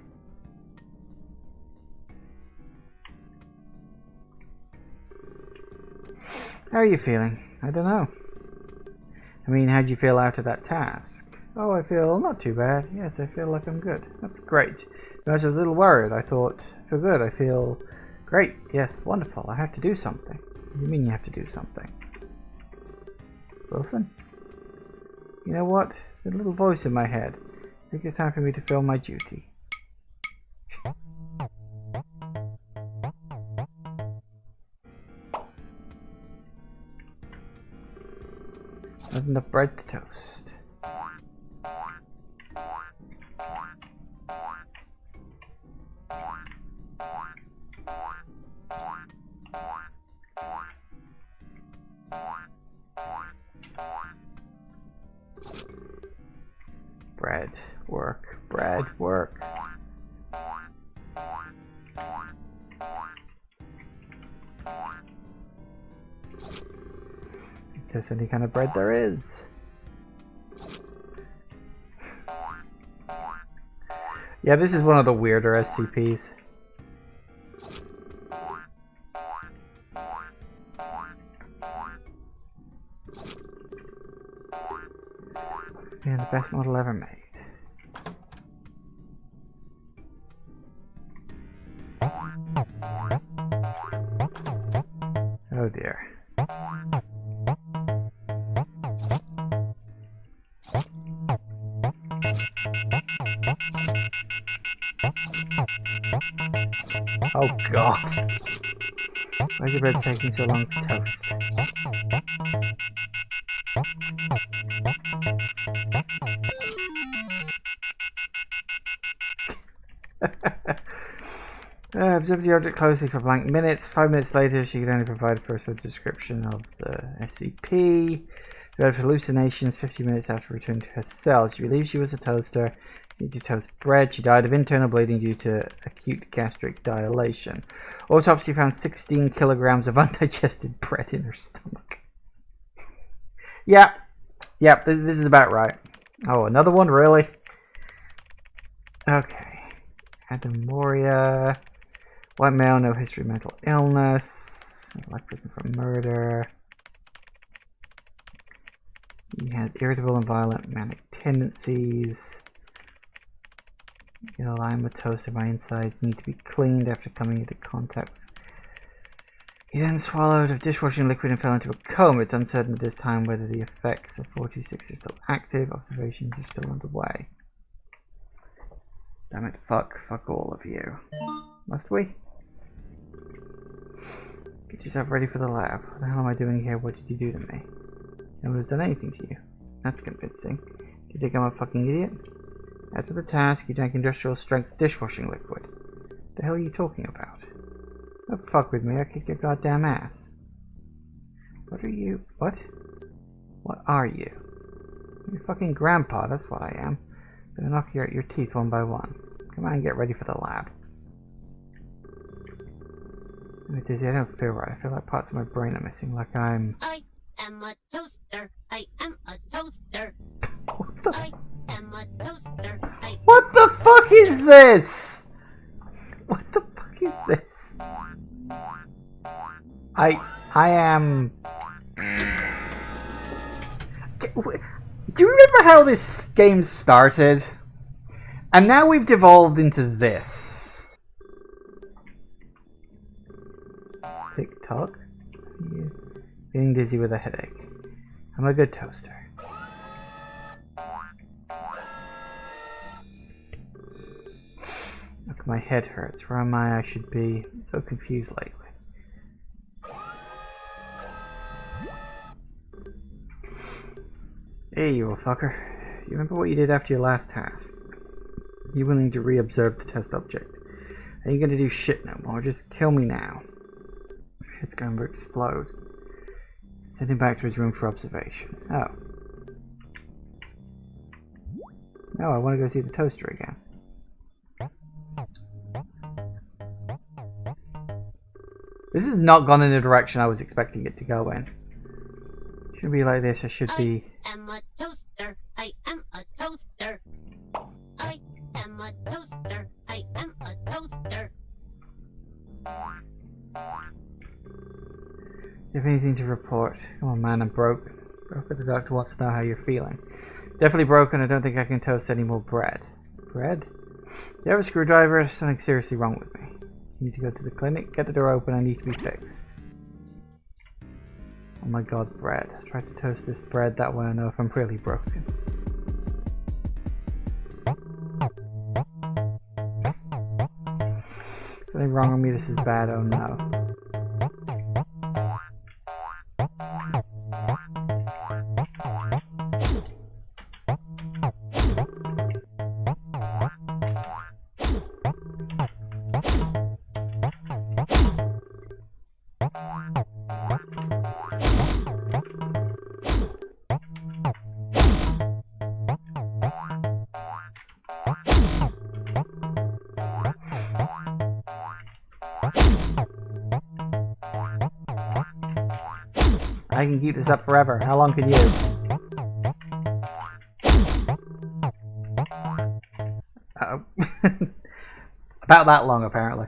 are you feeling? I don't know. I mean, how'd you feel after that task? Oh, I feel not too bad. Yes, I feel like I'm good. That's great. I was a little worried. I thought, I feel good. I feel great. Yes, wonderful. I have to do something. What do you mean you have to do something? Wilson? You know what? There's a little voice in my head. I think it's time for me to fill my duty. Not enough bread to toast. Bread, work, bread, work. If there's any kind of bread there is. Yeah, this is one of the weirder SCPs. Yeah, the best model ever made. Oh dear. Oh god. Why is your bread taking so long to toast? Observe the object closely for blank minutes. 5 minutes later, she could only provide first word description of the SCP. Developed hallucinations 50 minutes after returning to her cell. She believed she was a toaster. Needed to toast bread. She died of internal bleeding due to acute gastric dilation. Autopsy found 16 kilograms of undigested bread in her stomach. Yeah, this is about right. Oh, another one, really? Okay. Adamoria. White male, no history of mental illness. Life prison for murder. He has irritable and violent manic tendencies. You know, I'm a toaster. My insides need to be cleaned after coming into contact. He then swallowed a dishwashing liquid and fell into a coma. It's uncertain at this time whether the effects of 426 are still active. Observations are still underway. Damn it, fuck all of you. Must we? Get yourself ready for the lab. What the hell am I doing here? What did you do to me? No one has done anything to you. That's convincing. Do you think I'm a fucking idiot? After the task, you drank industrial strength dishwashing liquid. What the hell are you talking about? Don't fuck with me, I'll kick your goddamn ass. What are you? What? What are you? You're fucking grandpa, that's what I am. I'm gonna knock you out your teeth one by one. Come on and get ready for the lab. I'm dizzy, I don't feel right. I feel like parts of my brain are missing, like I'm... I am a toaster. I am a toaster. What the... I am a toaster. What the fuck is this? What the fuck is this? I am... Do you remember how this game started? And now we've devolved into this. Tick-tock. Getting dizzy with a headache. I'm a good toaster. Look, my head hurts. Where am I? I should be. I'm so confused lately. Hey, you old fucker. You remember what you did after your last task? You willing to re-observe the test object? Are you gonna do shit no more? Just kill me now. It's going to explode. Send him back to his room for observation. Oh. No, I want to go see the toaster again. This has not gone in the direction I was expecting it to go in. Should be like this, I should be... I am a toaster. I am a toaster. I am a toaster. I am a toaster. you have anything to report? Come on, man, I'm broken. The doctor wants to know how you're feeling. Definitely broken. I don't think I can toast any more bread. Bread? Do you have a screwdriver? There's something seriously wrong with me. You need to go to the clinic. Get the door open. I need to be fixed. Oh my god, bread. I tried to toast this bread. That way I know if I'm really broken. Something wrong with me. This is bad. Oh no. I can keep this up forever. How long can you? Uh-oh. About that long, apparently.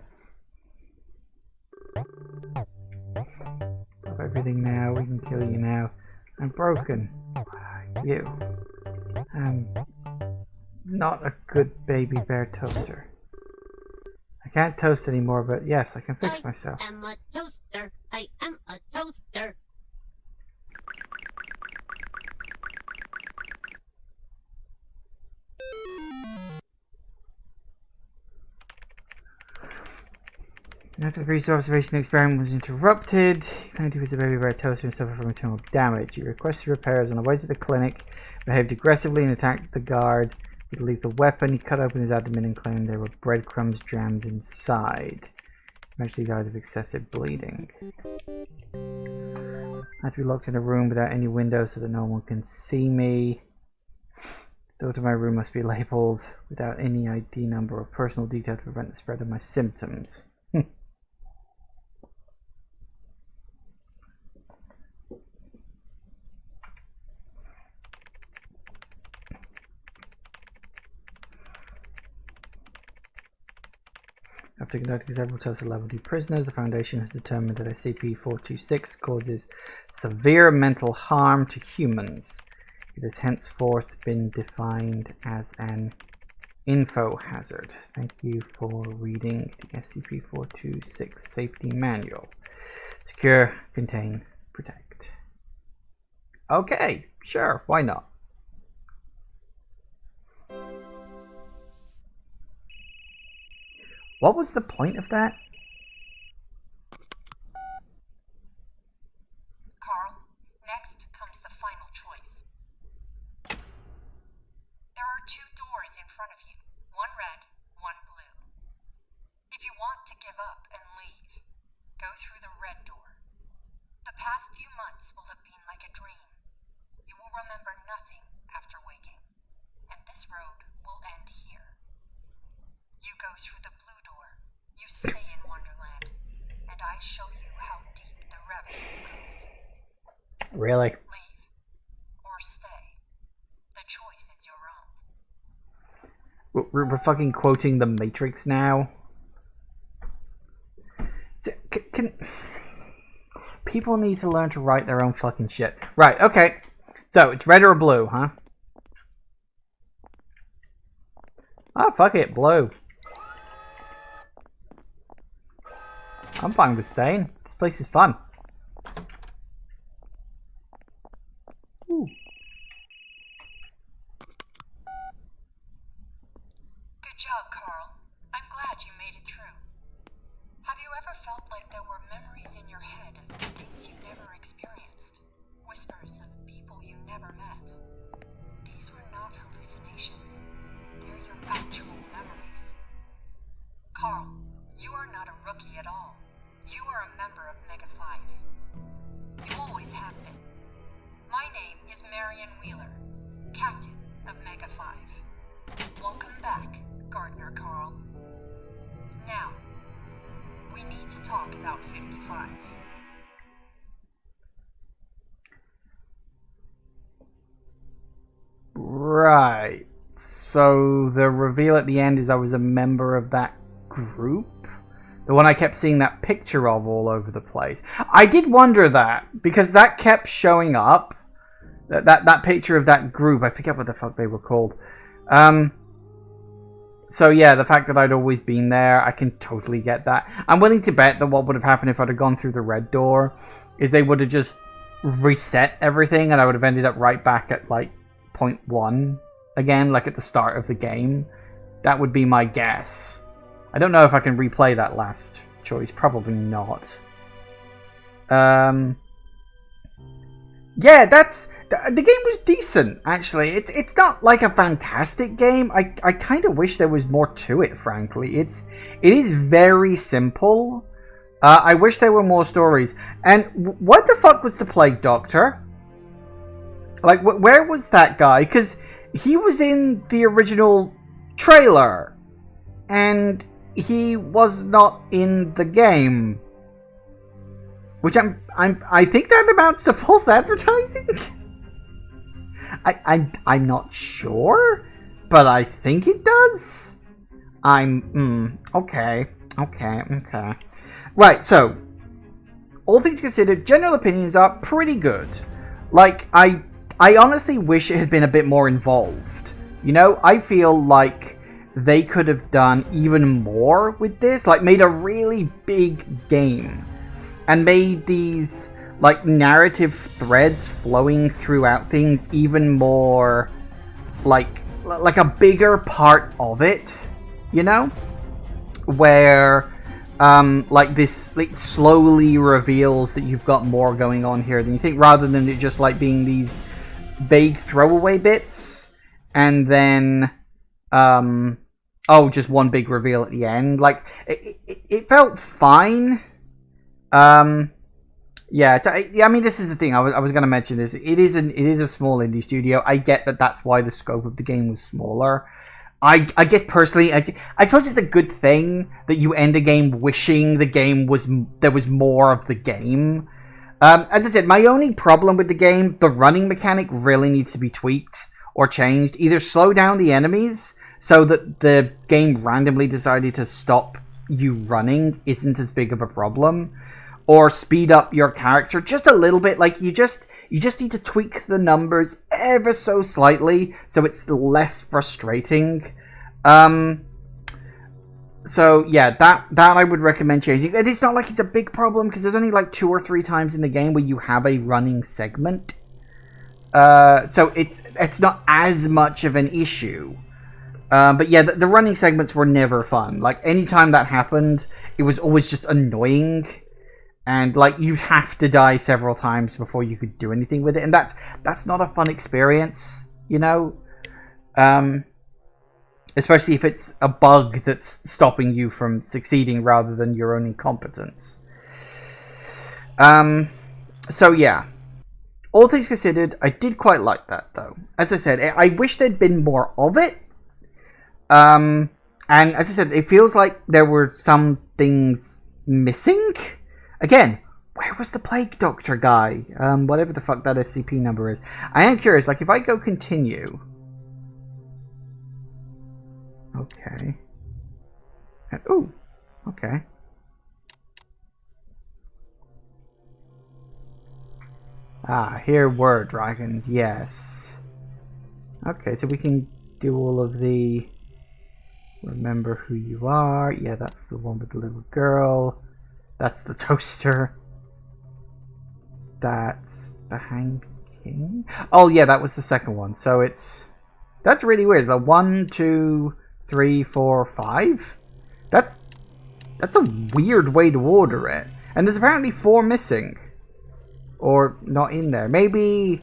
Stop everything now. We can kill you now. I'm broken. You. I'm not a good baby bear toaster. I can't toast anymore, but yes, I can fix myself. I am a toaster. I am a toaster. After the brief observation experiment was interrupted, you claimed he was a baby bear toaster and suffered from internal damage. You requested repairs on the way to the clinic, behaved aggressively and attacked the guard with a lethal weapon. He cut open his abdomen and claimed there were breadcrumbs jammed inside. He eventually died of excessive bleeding. I had to be locked in a room without any windows so that no one can see me. The door to my room must be labelled without any ID number or personal detail to prevent the spread of my symptoms. After conducting several tests of level 2 prisoners, the Foundation has determined that SCP-426 causes severe mental harm to humans. It has henceforth been defined as an info hazard. Thank you for reading the SCP-426 Safety Manual. Secure, contain, protect. Okay, sure, why not? What was the point of that? Carl, next comes the final choice. There are 2 doors in front of you, one red, one blue. If you want to give up and leave, go through the red door. The past few months will have been like a dream. You will remember nothing after waking, and this road will end here. You go through the blue door, you stay in Wonderland, and I show you how deep the rabbit hole goes. Really? Leave or stay. The choice is your own. We're fucking quoting the Matrix now. Can people need to learn to write their own fucking shit? Right, okay. So, it's red or blue, huh? Oh, fuck it, blue. I'm fine with staying. This place is fun. Ooh. Good job, Carl. I'm glad you made it through. Have you ever felt like there were memories in your head of things you never experienced? Whispers of people you never met? These were not hallucinations. They're your actual memories. Carl, you are not a rookie at all. You are a member of Mega 5. You always have been. My name is Marion Wheeler, Captain of Mega 5. Welcome back, Gardener Carl. Now, we need to talk about 55. Right. So the reveal at the end is I was a member of that group? The one I kept seeing that picture of all over the place. I did wonder that, because that kept showing up. That picture of that group, I forget what the fuck they were called. So yeah, the fact that I'd always been there, I can totally get that. I'm willing to bet that what would have happened if I'd have gone through the red door is they would have just reset everything and I would have ended up right back at like point 1 again, like at the start of the game. That would be my guess. I don't know if I can replay that last choice. Probably not. Yeah, the game was decent, actually. It's not like a fantastic game. I kind of wish there was more to it, frankly. It is very simple. I wish there were more stories. And what the fuck was the Plague Doctor? Like, where was that guy? Because he was in the original trailer. And he was not in the game. Which I think that amounts to false advertising? I'm not sure, but I think it does. Okay. Right, so, all things considered, general opinions are pretty good. Like, I honestly wish it had been a bit more involved. You know, I feel like they could have done even more with this, like made a really big game, and made these like narrative threads flowing throughout things even more like a bigger part of it, you know, where like this, it slowly reveals that you've got more going on here than you think, rather than it just like being these vague throwaway bits and then just one big reveal at the end. Like it felt fine. Yeah, I mean, this is the thing. I was going to mention this. It is a small indie studio. I get that that's why the scope of the game was smaller. I guess personally, I suppose it's a good thing that you end a game wishing there was more of the game. As I said, my only problem with the game, the running mechanic really needs to be tweaked or changed. Either slow down the enemies so that the game randomly decided to stop you running isn't as big of a problem, or speed up your character just a little bit. Like you just need to tweak the numbers ever so slightly so it's less frustrating. So yeah, that I would recommend changing. And it's not like it's a big problem because there's only like 2 or 3 times in the game where you have a running segment. So it's not as much of an issue. But yeah, the running segments were never fun. Like anytime that happened, it was always just annoying. And like you'd have to die several times before you could do anything with it, and that's not a fun experience, you know. Especially if it's a bug that's stopping you from succeeding rather than your own incompetence. So yeah, all things considered, I did quite like that though. As I said, I wish there'd been more of it. And as I said, it feels like there were some things missing. Again, where was the Plague Doctor guy? Whatever the fuck that SCP number is. I am curious, like if I go continue. Okay. Ooh, okay. Ah, here were dragons, yes. Okay, so we can do all of the remember who you are. Yeah, that's the one with the little girl. That's the toaster. That's the Hang King. Oh yeah, that was the second one. So that's really weird. The 1, 2, 3, 4, 5. That's a weird way to order it. And there's apparently 4 missing, or not in there. Maybe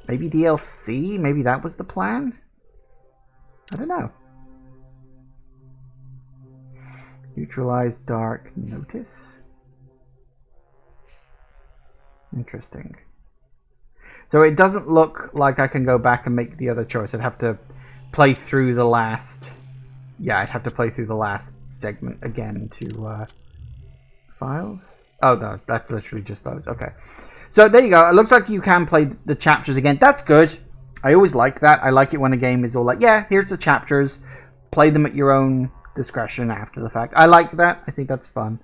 DLC. Maybe that was the plan. I don't know. Neutralize dark notice. Interesting. So it doesn't look like I can go back and make the other choice. I'd have to play through the last... Yeah, I'd have to play through the last segment again to... Files? Oh, no, that's literally just those. Okay. So there you go. It looks like you can play the chapters again. That's good. I always like that. I like it when a game is all like, yeah, here's the chapters. Play them at your own discretion after the fact. I like that. I think that's fun.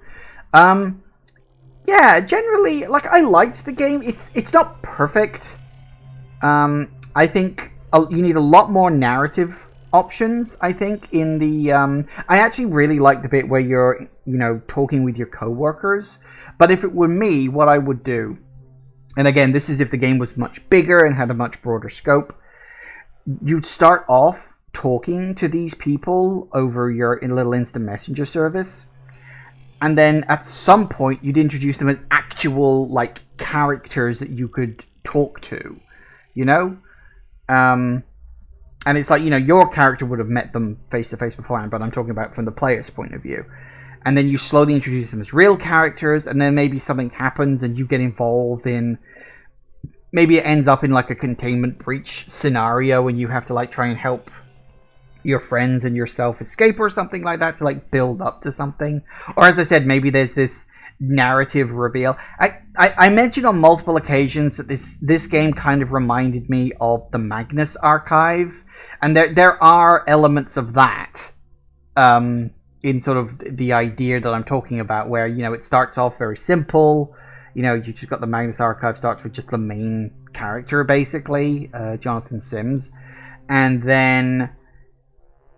Yeah, generally, like, I liked the game. It's not perfect. I think you need a lot more narrative options, I think, in the... I actually really like the bit where you're, you know, talking with your co-workers. But if it were me, what I would do... And again, this is if the game was much bigger and had a much broader scope. You'd start off talking to these people over your little instant messenger service. And then at some point, you'd introduce them as actual, like, characters that you could talk to. You know? And it's like, you know, your character would have met them face-to-face beforehand, but I'm talking about from the player's point of view. And then you slowly introduce them as real characters, and then maybe something happens and you get involved in... Maybe it ends up in, like, a containment breach scenario and you have to, like, try and help your friends and yourself escape or something like that to, like, build up to something. Or, as I said, maybe there's this narrative reveal. I mentioned on multiple occasions that this game kind of reminded me of the Magnus Archive. And there are elements of that in sort of the idea that I'm talking about, where, you know, it starts off very simple. You know, you just got the Magnus Archive starts with just the main character, basically, Jonathan Sims. And then,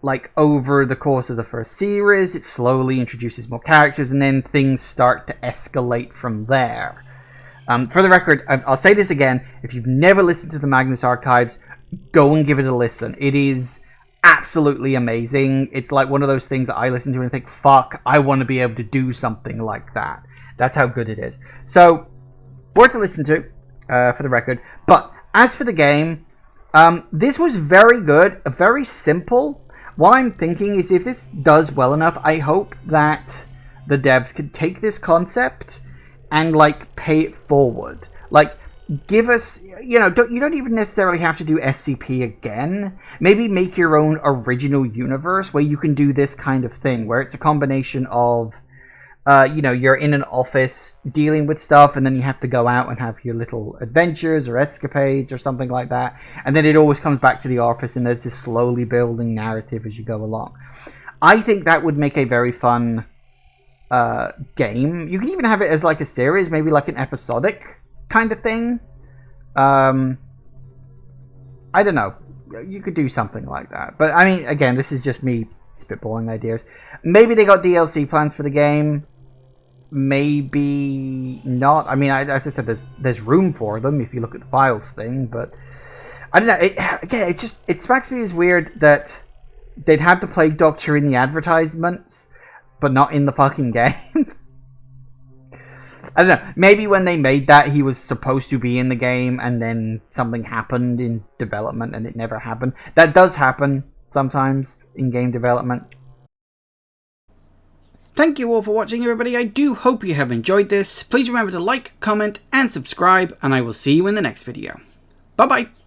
like, over the course of the first series, it slowly introduces more characters, and then things start to escalate from there. For the record, I'll say this again, if you've never listened to the Magnus Archives, go and give it a listen. It is absolutely amazing. It's like one of those things that I listen to and think, fuck, I want to be able to do something like that. That's how good it is. So, worth a listen to, for the record. But, as for the game, this was very good, very simple. What I'm thinking is, if this does well enough, I hope that the devs could take this concept and, like, pay it forward. Like, give us, you know, you don't even necessarily have to do SCP again. Maybe make your own original universe where you can do this kind of thing, where it's a combination of, you know, you're in an office dealing with stuff, and then you have to go out and have your little adventures or escapades or something like that. And then it always comes back to the office, and there's this slowly building narrative as you go along. I think that would make a very fun game. You can even have it as like a series, maybe like an episodic kind of thing. I don't know. You could do something like that. But, I mean, again, this is just me spitballing ideas. Maybe they got DLC plans for the game. Maybe not. I mean, as I said, there's room for them if you look at the files thing. But, I don't know. It smacks me as weird that they'd have the Plague Doctor in the advertisements, but not in the fucking game. I don't know, maybe when they made that, he was supposed to be in the game, and then something happened in development, and it never happened. That does happen sometimes in game development. Thank you all for watching, everybody. I do hope you have enjoyed this. Please remember to like, comment, and subscribe, and I will see you in the next video. Bye-bye!